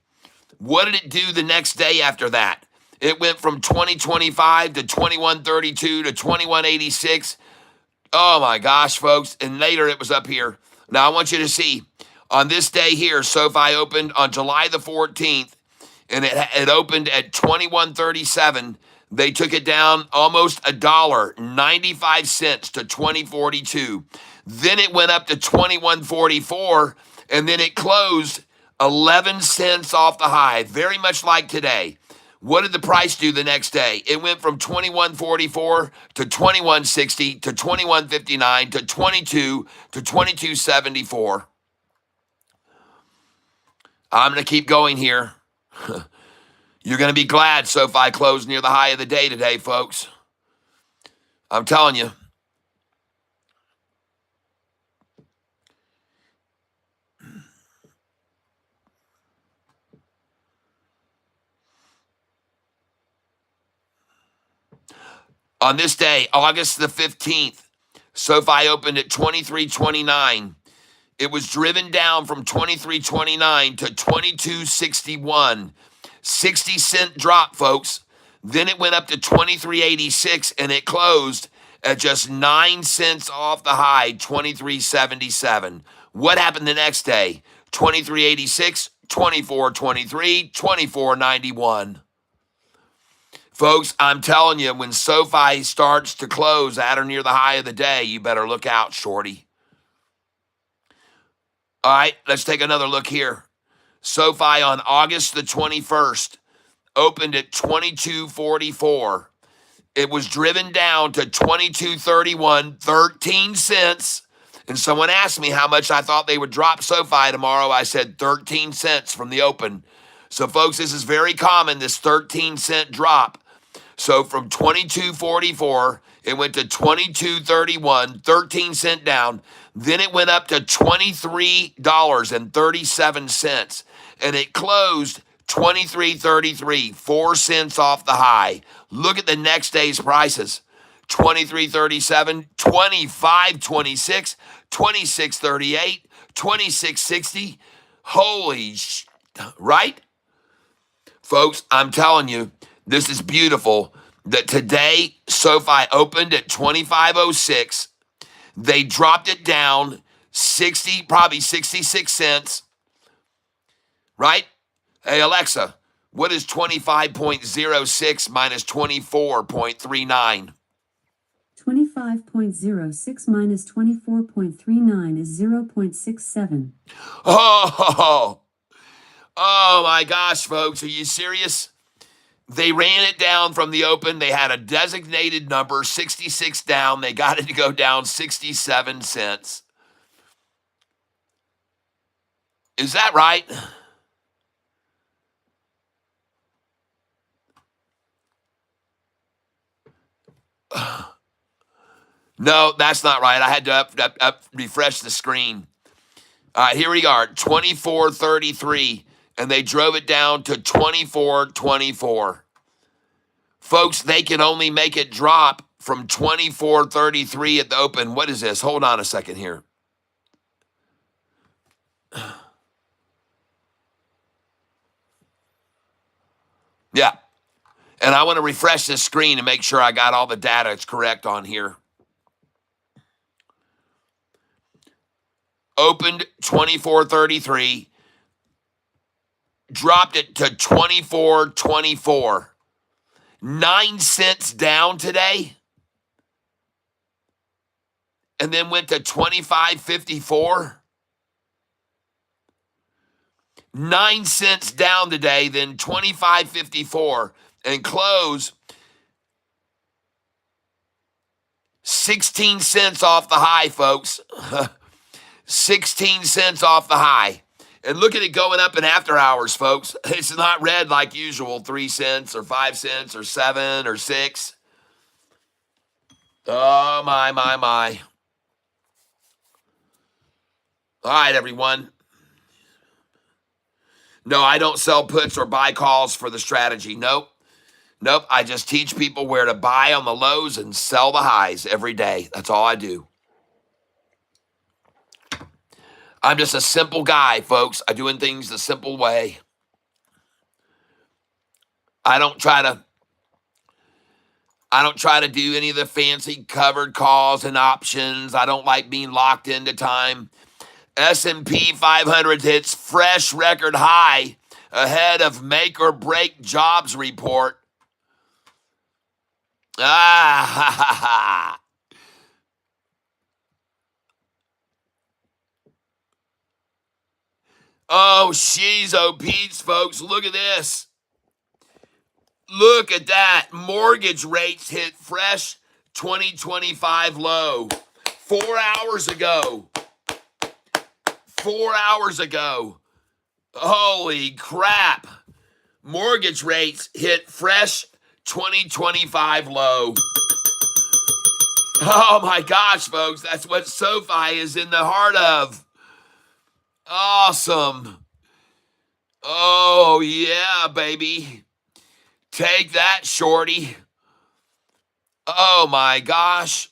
What did it do the next day after that? It went from 2025 to 2132 to 2186. Oh my gosh, folks. And later it was up here. Now I want you to see on this day here, SoFi opened on July the 14th, and it opened at 2137. They took it down almost $1, 95 cents to 2042. Then it went up to 2144, and then it closed 11 cents off the high, very much like today. What did the price do the next day? It went from 2144 to 2160 to 2159 to 22 to 2274. I'm going to keep going here. You're going to be glad SoFi closed near the high of the day today, folks. I'm telling you. On this day, August the 15th, SoFi opened at 23.29. It was driven down from 23.29 to 22.61. 60-cent drop, folks. Then it went up to 23.86, and it closed at just 9 cents off the high, 23.77. What happened the next day? 23.86, 24.23, 24.91. Folks, I'm telling you, when SoFi starts to close at or near the high of the day, you better look out, shorty. All right, let's take another look here. SoFi on August the 21st opened at 22.44. It was driven down to 22.31, 13 cents. And someone asked me how much I thought they would drop SoFi tomorrow. I said 13 cents from the open. So, folks, this is very common, this 13-cent drop. So from 22.44, it went to 22.31, 13 cent down. Then it went up to $23.37, and it closed 23.33, 4 cents off the high. Look at the next day's prices. 23.37, 25.26, 26.38, 26.60. Holy right? Folks, I'm telling you, this is beautiful that today SoFi opened at 25.06. They dropped it down probably 66 cents, right? Hey, Alexa, what is 25.06 minus 24.39? 25.06 minus 24.39 is 0.67. Oh, oh my gosh, folks. Are you serious? They ran it down from the open. They had a designated number, 66 down. They got it to go down 67 cents. Is that right? No, that's not right. I had to refresh the screen. All right, here we are, 24.33, and they drove it down to 24.24. Folks, they can only make it drop from 24.33 at the open. What is this? Hold on a second here. Yeah. And I want to refresh this screen and make sure I got all the data it's correct on here. Opened 24.33, dropped it to 24.24. 9 cents down today, and then went to 25.54. 9 cents down today, then 25.54, and close 16 cents off the high, folks. 16 cents off the high. And look at it going up in after hours, folks. It's not red like usual, 3 cents or 5 cents or 7 or 6. Oh, my. All right, everyone. No, I don't sell puts or buy calls for the strategy. Nope. I just teach people where to buy on the lows and sell the highs every day. That's all I do. I'm just a simple guy, folks. I'm doing things the simple way. I don't try to do any of the fancy covered calls and options. I don't like being locked into time. S&P 500 hits fresh record high ahead of make or break jobs report. Oh, she's Pete's, folks. Look at this. Look at that. Mortgage rates hit fresh 2025 low 4 hours ago. 4 hours ago. Holy crap. Mortgage rates hit fresh 2025 low. Oh my gosh, folks. That's what SoFi is in the heart of. Awesome. Oh, yeah, baby. Take that, shorty. Oh my gosh.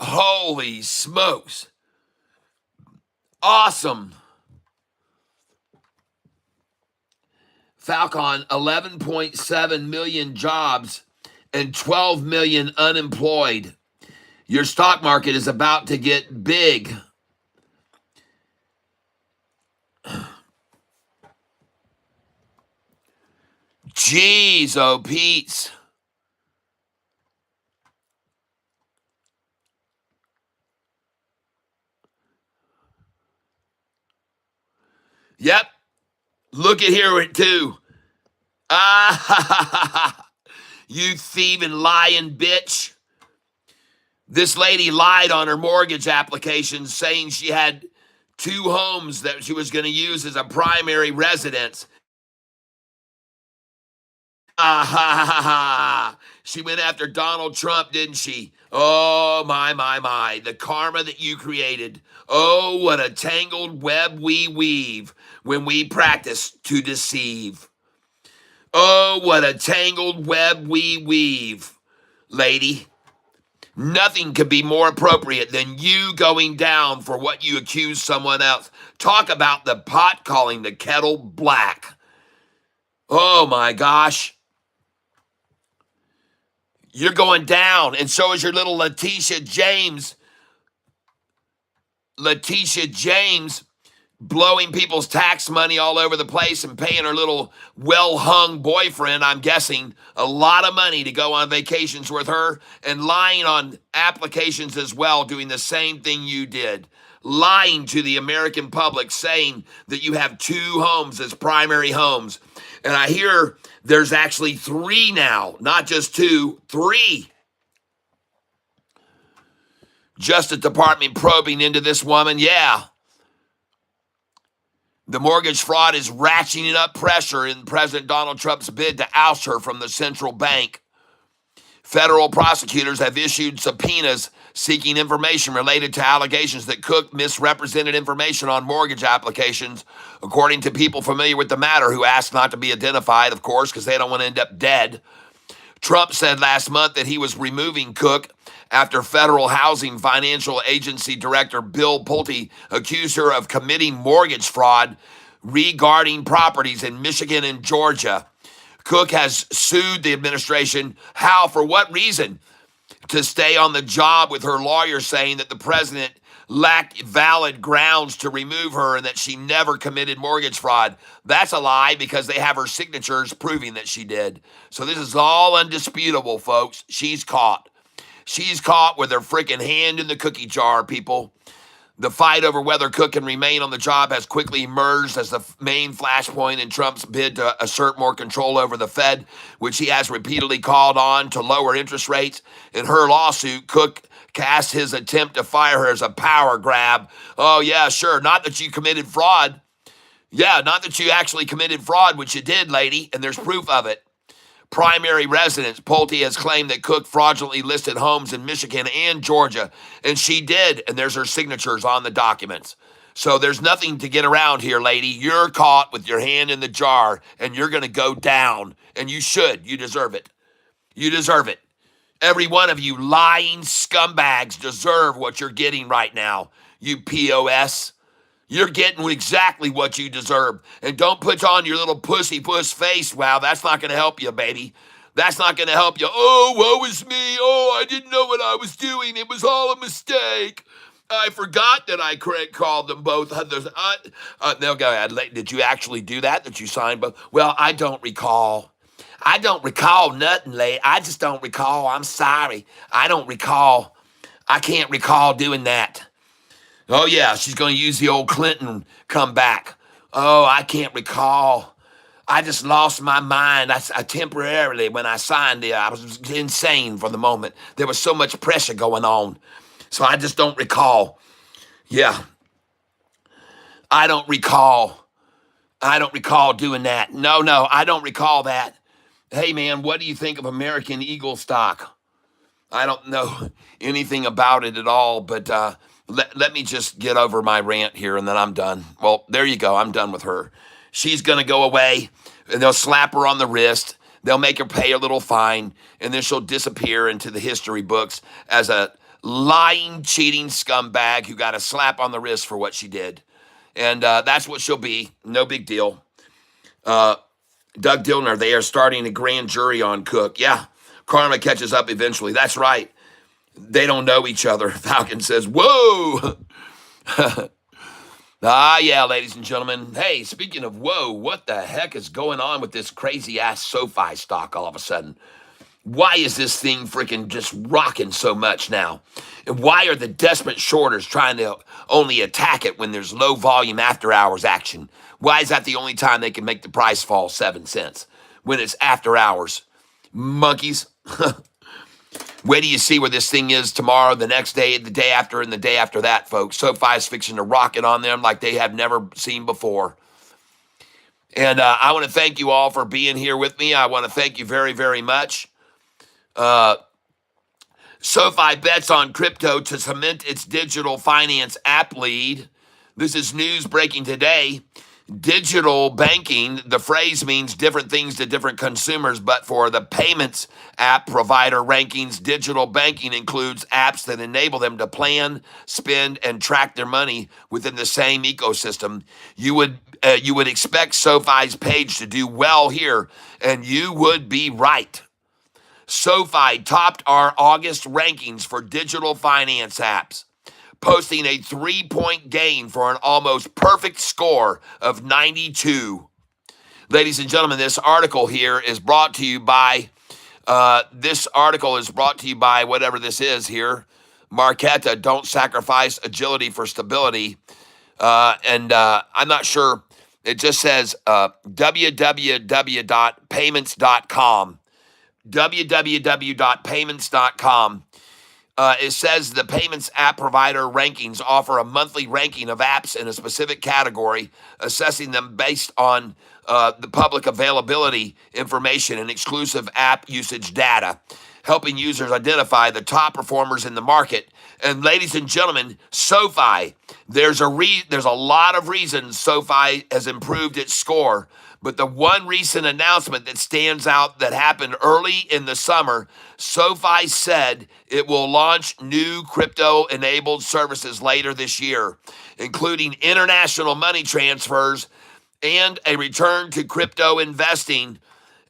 Holy smokes. Awesome. Falcon, 11.7 million jobs and 12 million unemployed. Your stock market is about to get big. Jeez, oh Pete's. Yep. Look at here too. You thieving lying bitch. This lady lied on her mortgage application saying she had 2 homes that she was going to use as a primary residence. She went after Donald Trump, didn't she? Oh, my. The karma that you created. Oh, what a tangled web we weave when we practice to deceive. Oh, what a tangled web we weave, lady. Nothing could be more appropriate than you going down for what you accuse someone else. Talk about the pot calling the kettle black. Oh, my gosh. You're going down, and so is your little Letitia James. Letitia James blowing people's tax money all over the place and paying her little well-hung boyfriend, I'm guessing, a lot of money to go on vacations with her, and lying on applications as well, doing the same thing you did. Lying to the American public, saying that you have 2 homes as primary homes. And I hear there's actually 3 now, not just 2, 3. Justice Department probing into this woman. Yeah. The mortgage fraud is ratcheting up pressure in President Donald Trump's bid to oust her from the central bank. Federal prosecutors have issued subpoenas seeking information related to allegations that Cook misrepresented information on mortgage applications, according to people familiar with the matter who asked not to be identified, of course, because they don't want to end up dead. Trump said last month that he was removing Cook after Federal Housing Financial Agency Director Bill Pulte accused her of committing mortgage fraud regarding properties in Michigan and Georgia. Cook has sued the administration. How? For what reason? To stay on the job, with her lawyer saying that the president lacked valid grounds to remove her and that she never committed mortgage fraud. That's a lie, because they have her signatures proving that she did. So this is all undisputable, folks. She's caught. She's caught with her freaking hand in the cookie jar, people. The fight over whether Cook can remain on the job has quickly emerged as the main flashpoint in Trump's bid to assert more control over the Fed, which he has repeatedly called on to lower interest rates. In her lawsuit, Cook cast his attempt to fire her as a power grab. Oh, yeah, sure. Not that you committed fraud. Yeah, not that you actually committed fraud, which you did, lady, and there's proof of it. Primary residence. Pulte has claimed that Cook fraudulently listed homes in Michigan and Georgia, and she did, and there's her signatures on the documents. So there's nothing to get around here, lady. You're caught with your hand in the jar, and you're going to go down, and you should. You deserve it. You deserve it. Every one of you lying scumbags deserve what you're getting right now, you POS. You're getting exactly what you deserve. And don't put on your little pussy puss face. Wow, that's not going to help you, baby. That's not going to help you. Oh, woe is me. Oh, I didn't know what I was doing. It was all a mistake. I forgot that I called them both. No, go ahead. Did you actually do that? Did you sign both? Well, I don't recall. I don't recall nothing, late. I just don't recall. I'm sorry. I don't recall. I can't recall doing that. Oh, yeah, she's going to use the old Clinton comeback. Oh, I can't recall. I just lost my mind. I temporarily, when I signed it, I was insane for the moment. There was so much pressure going on. So I just don't recall. Yeah. I don't recall. I don't recall doing that. No, I don't recall that. Hey, man, what do you think of American Eagle stock? I don't know anything about it at all, but let me just get over my rant here, and then I'm done. Well, there you go. I'm done with her. She's going to go away, and they'll slap her on the wrist. They'll make her pay a little fine, and then she'll disappear into the history books as a lying, cheating scumbag who got a slap on the wrist for what she did. And that's what she'll be. No big deal. Doug Dillner, they are starting a grand jury on Cook. Yeah, karma catches up eventually. That's right. They don't know each other. Falcon says, whoa. Yeah, ladies and gentlemen. Hey, speaking of whoa, what the heck is going on with this crazy-ass SoFi stock all of a sudden? Why is this thing freaking just rocking so much now? And why are the desperate shorters trying to only attack it when there's low-volume after-hours action? Why is that the only time they can make the price fall 7 cents? When it's after hours? Monkeys. Wait till you see where this thing is tomorrow, the next day, the day after, and the day after that, folks. SoFi is fixing to rocket on them like they have never seen before. And I want to thank you all for being here with me. I want to thank you very, very much. SoFi bets on crypto to cement its digital finance app lead. This is news breaking today. Digital banking, the phrase means different things to different consumers, but for the payments app provider rankings, digital banking includes apps that enable them to plan, spend, and track their money within the same ecosystem. You would expect SoFi's page to do well here, and you would be right. SoFi topped our August rankings for digital finance apps. posting a 3-point gain for an almost perfect score of 92. Ladies and gentlemen, this article here is brought to you by, whatever this is here, Marquetta, don't sacrifice agility for stability. I'm not sure. It just says www.payments.com. www.payments.com. It says the payments app provider rankings offer a monthly ranking of apps in a specific category, assessing them based on the public availability information and exclusive app usage data, helping users identify the top performers in the market. And ladies and gentlemen, SoFi, there's a lot of reasons SoFi has improved its score, but the one recent announcement that stands out that happened early in the summer, SoFi said it will launch new crypto-enabled services later this year, including international money transfers and a return to crypto investing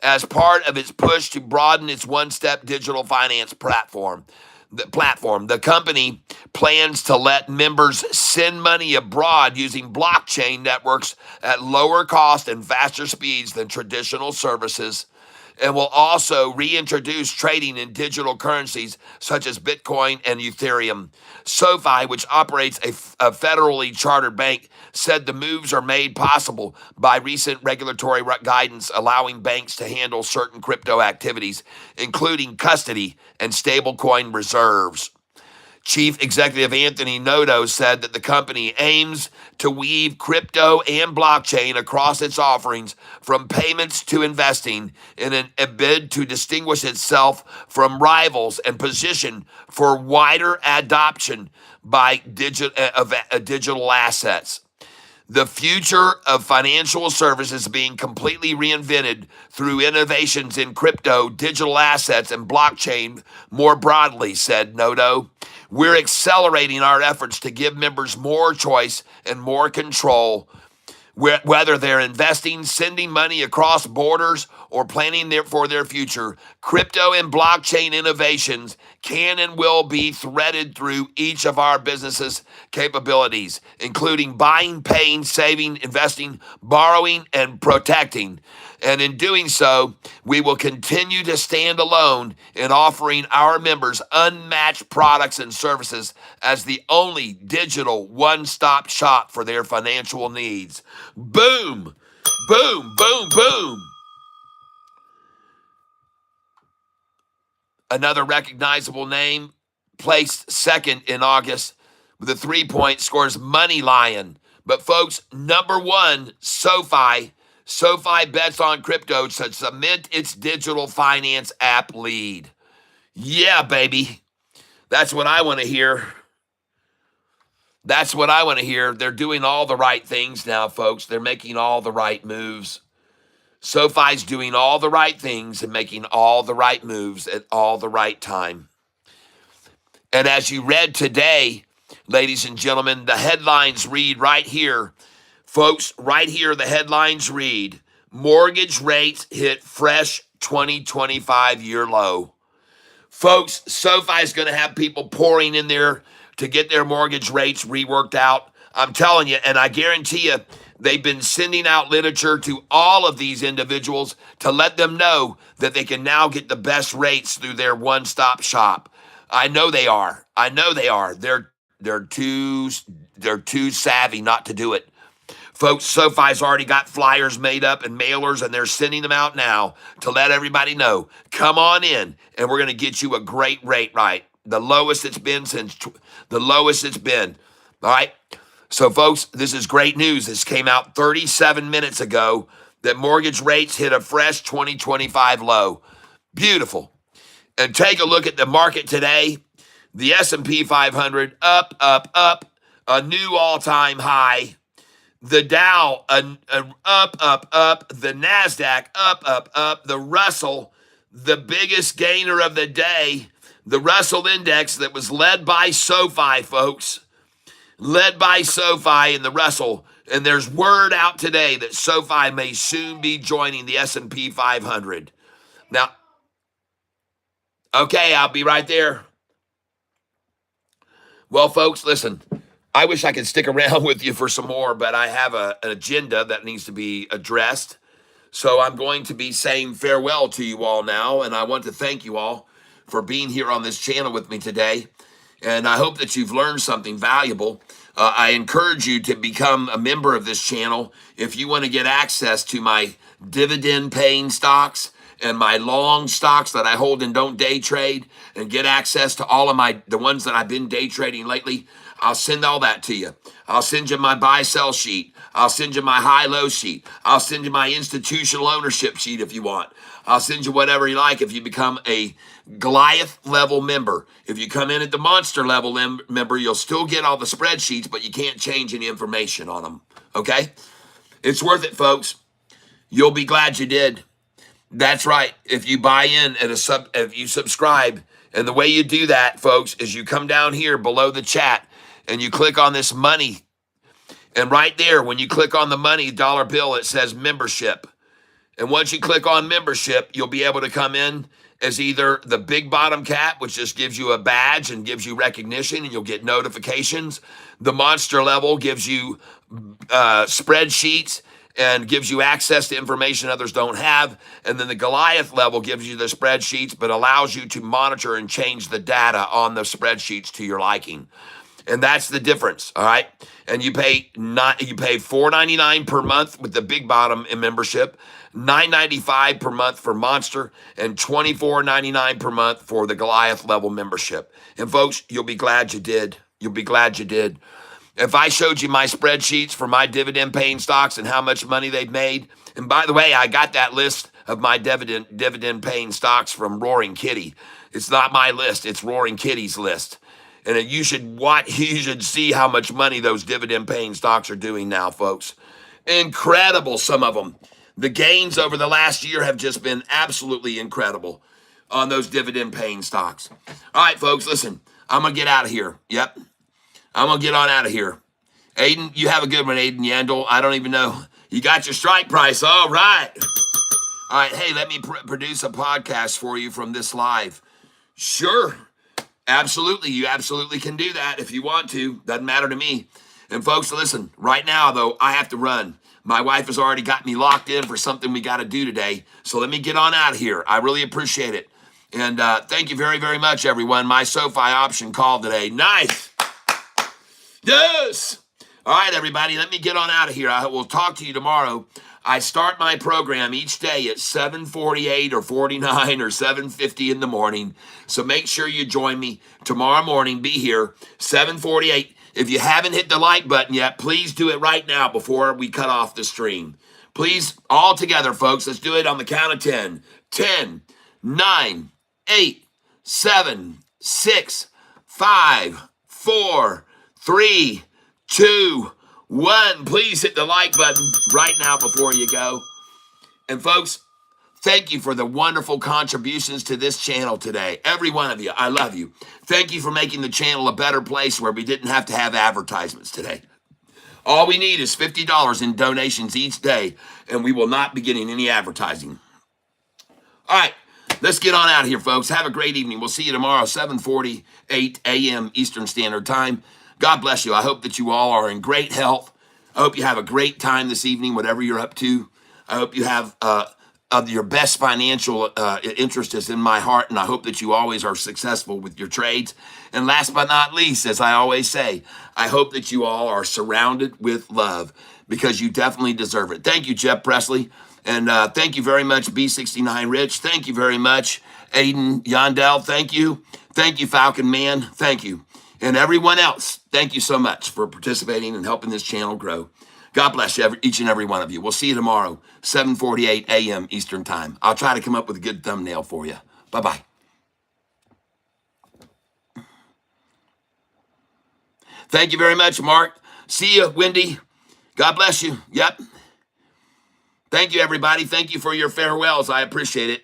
as part of its push to broaden its one-step digital finance platform. The company plans to let members send money abroad using blockchain networks at lower cost and faster speeds than traditional services, and will also reintroduce trading in digital currencies such as Bitcoin and Ethereum. SoFi, which operates a federally chartered bank, said the moves are made possible by recent regulatory guidance allowing banks to handle certain crypto activities, including custody and stablecoin reserves. Chief Executive Anthony Noto said that the company aims to weave crypto and blockchain across its offerings from payments to investing in a bid to distinguish itself from rivals and position for wider adoption by digital assets. The future of financial services is being completely reinvented through innovations in crypto, digital assets, and blockchain more broadly, said Noto. We're accelerating our efforts to give members more choice and more control, whether they're investing, sending money across borders, or planning for their future. Crypto and blockchain innovations can and will be threaded through each of our businesses' capabilities, including buying, paying, saving, investing, borrowing, and protecting. And in doing so, we will continue to stand alone in offering our members unmatched products and services as the only digital one-stop shop for their financial needs. Boom! Boom, boom, boom! Another recognizable name placed second in August with a 3-point scores Money Lion. But folks, number one, SoFi. SoFi bets on crypto to cement its digital finance app lead. Yeah, baby. That's what I want to hear. That's what I want to hear. They're doing all the right things now, folks. They're making all the right moves. SoFi's doing all the right things and making all the right moves at all the right time. And as you read today, ladies and gentlemen, the headlines read right here. Folks, right here, the headlines read, mortgage rates hit fresh 2025 year low. Folks, SoFi is going to have people pouring in there to get their mortgage rates reworked out. I'm telling you, and I guarantee you, they've been sending out literature to all of these individuals to let them know that they can now get the best rates through their one-stop shop. I know they are. I know they are. They're too savvy not to do it. Folks, SoFi's already got flyers made up and mailers, and they're sending them out now to let everybody know, come on in, and we're going to get you a great rate, right? The lowest it's been all right? So, folks, this is great news. This came out 37 minutes ago that mortgage rates hit a fresh 2025 low. Beautiful. And take a look at the market today. The S&P 500 up, a new all-time high. The Dow up. The NASDAQ up. The Russell, the biggest gainer of the day. The Russell Index that was led by SoFi, folks. Led by SoFi and the Russell. And there's word out today that SoFi may soon be joining the S&P 500. Now, okay, I'll be right there. Well, folks, listen, I wish I could stick around with you for some more, but I have an agenda that needs to be addressed. So I'm going to be saying farewell to you all now, and I want to thank you all for being here on this channel with me today. And I hope that you've learned something valuable. I encourage you to become a member of this channel if you want to get access to my dividend-paying stocks and my long stocks that I hold and don't day trade, and get access to all of the ones that I've been day trading lately. I'll send all that to you. I'll send you my buy-sell sheet. I'll send you my high-low sheet. I'll send you my institutional ownership sheet if you want. I'll send you whatever you like if you become a Goliath level member. If you come in at the monster level member, you'll still get all the spreadsheets, but you can't change any information on them. Okay? It's worth it, folks. You'll be glad you did. That's right. If you buy in at if you subscribe, and the way you do that, folks, is you come down here below the chat and you click on this money. And right there, when you click on the money dollar bill, it says membership. And once you click on membership, you'll be able to come in as either the big bottom cat, which just gives you a badge and gives you recognition and you'll get notifications. The monster level gives you spreadsheets and gives you access to information others don't have. And then the Goliath level gives you the spreadsheets, but allows you to monitor and change the data on the spreadsheets to your liking. And that's the difference, all right? And you pay $4.99 per month with the big bottom in membership, $9.95 per month for Monster, and $24.99 per month for the Goliath level membership. And folks, you'll be glad you did. You'll be glad you did. If I showed you my spreadsheets for my dividend-paying stocks and how much money they've made, and by the way, I got that list of my dividend-paying stocks from Roaring Kitty. It's not my list. It's Roaring Kitty's list. And you should see how much money those dividend-paying stocks are doing now, folks. Incredible, some of them. The gains over the last year have just been absolutely incredible on those dividend-paying stocks. All right, folks, listen. I'm going to get out of here. Yep. I'm going to get on out of here. Aiden, you have a good one, Aiden Yandel. I don't even know. You got your strike price. All right. All right, hey, let me produce a podcast for you from this live. Sure. Absolutely. You absolutely can do that if you want to. Doesn't matter to me. And folks, listen, right now, though, I have to run. My wife has already got me locked in for something we got to do today. So let me get on out of here. I really appreciate it. And thank you very, very much, everyone. My SoFi option call today. Nice. Yes. All right, everybody, let me get on out of here. I will talk to you tomorrow. I start my program each day at 7:48 or 49 or 7:50 in the morning. So make sure you join me tomorrow morning. Be here, 7:48. If you haven't hit the like button yet, please do it right now before we cut off the stream. Please, all together, folks, let's do it on the count of 10. 10, 9, 8, 7, 6, 5, 4, 3, 2, 1. Please hit the like button right now before you go. And folks, thank you for the wonderful contributions to this channel today. Every one of you, I love you. Thank you for making the channel a better place where we didn't have to have advertisements today. All we need is $50 in donations each day, and we will not be getting any advertising. All right, let's get on out of here, folks. Have a great evening. We'll see you tomorrow, 7:48 a.m. Eastern Standard Time. God bless you. I hope that you all are in great health. I hope you have a great time this evening, whatever you're up to. I hope you have your best financial interest is in my heart, and I hope that you always are successful with your trades. And last but not least, as I always say, I hope that you all are surrounded with love, because you definitely deserve it. Thank you, Jeff Presley. And thank you very much, B69 Rich. Thank you very much, Aiden Yandel. Thank you. Thank you, Falcon Man. Thank you. And everyone else, thank you so much for participating and helping this channel grow. God bless you, each and every one of you. We'll see you tomorrow, 7:48 a.m. Eastern Time. I'll try to come up with a good thumbnail for you. Bye-bye. Thank you very much, Mark. See you, Wendy. God bless you. Yep. Thank you, everybody. Thank you for your farewells. I appreciate it.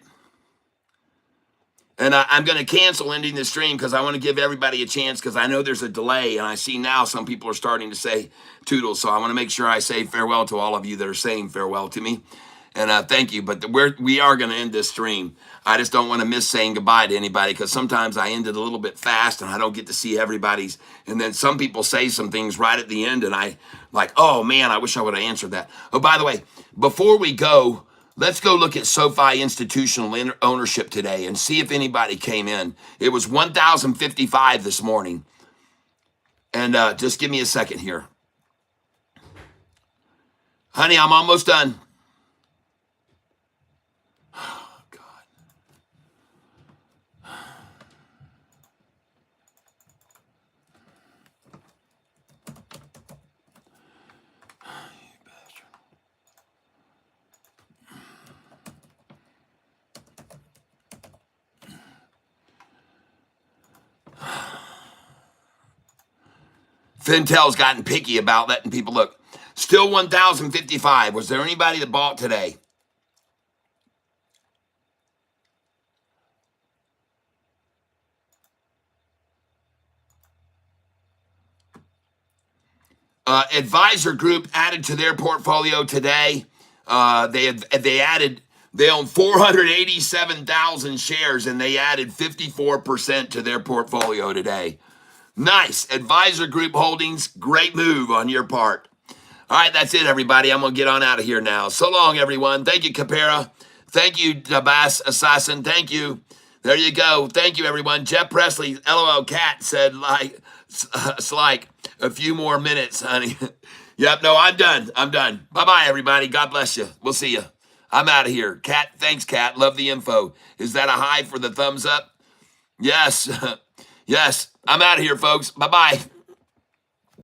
And I'm going to cancel ending the stream because I want to give everybody a chance, because I know there's a delay, and I see now some people are starting to say toodles. So I want to make sure I say farewell to all of you that are saying farewell to me. And thank you. But we are going to end this stream. I just don't want to miss saying goodbye to anybody because sometimes I end it a little bit fast and I don't get to see everybody's. And then some people say some things right at the end and I like, oh man, I wish I would have answered that. Oh, by the way, before we go, let's go look at SoFi institutional ownership today and see if anybody came in. It was 1,055 this morning. And just give me a second here. Honey, I'm almost done. Fintel's gotten picky about letting people look. Still 1,055. Was there anybody that bought today? Advisor Group added to their portfolio today. They own 487,000 shares and they added 54% to their portfolio today. Nice. Advisor Group Holdings, great move on your part. All right, that's it, everybody. I'm going to get on out of here now. So long, everyone. Thank you, Capera. Thank you, Tabas Assassin. Thank you. There you go. Thank you, everyone. Jeff Presley, LOL Cat said, it's like a few more minutes, honey. Yep, no, I'm done. Bye-bye, everybody. God bless you. We'll see you. I'm out of here. Cat, thanks, Cat. Love the info. Is that a high for the thumbs up? Yes. Yes. I'm out of here, folks. Bye-bye.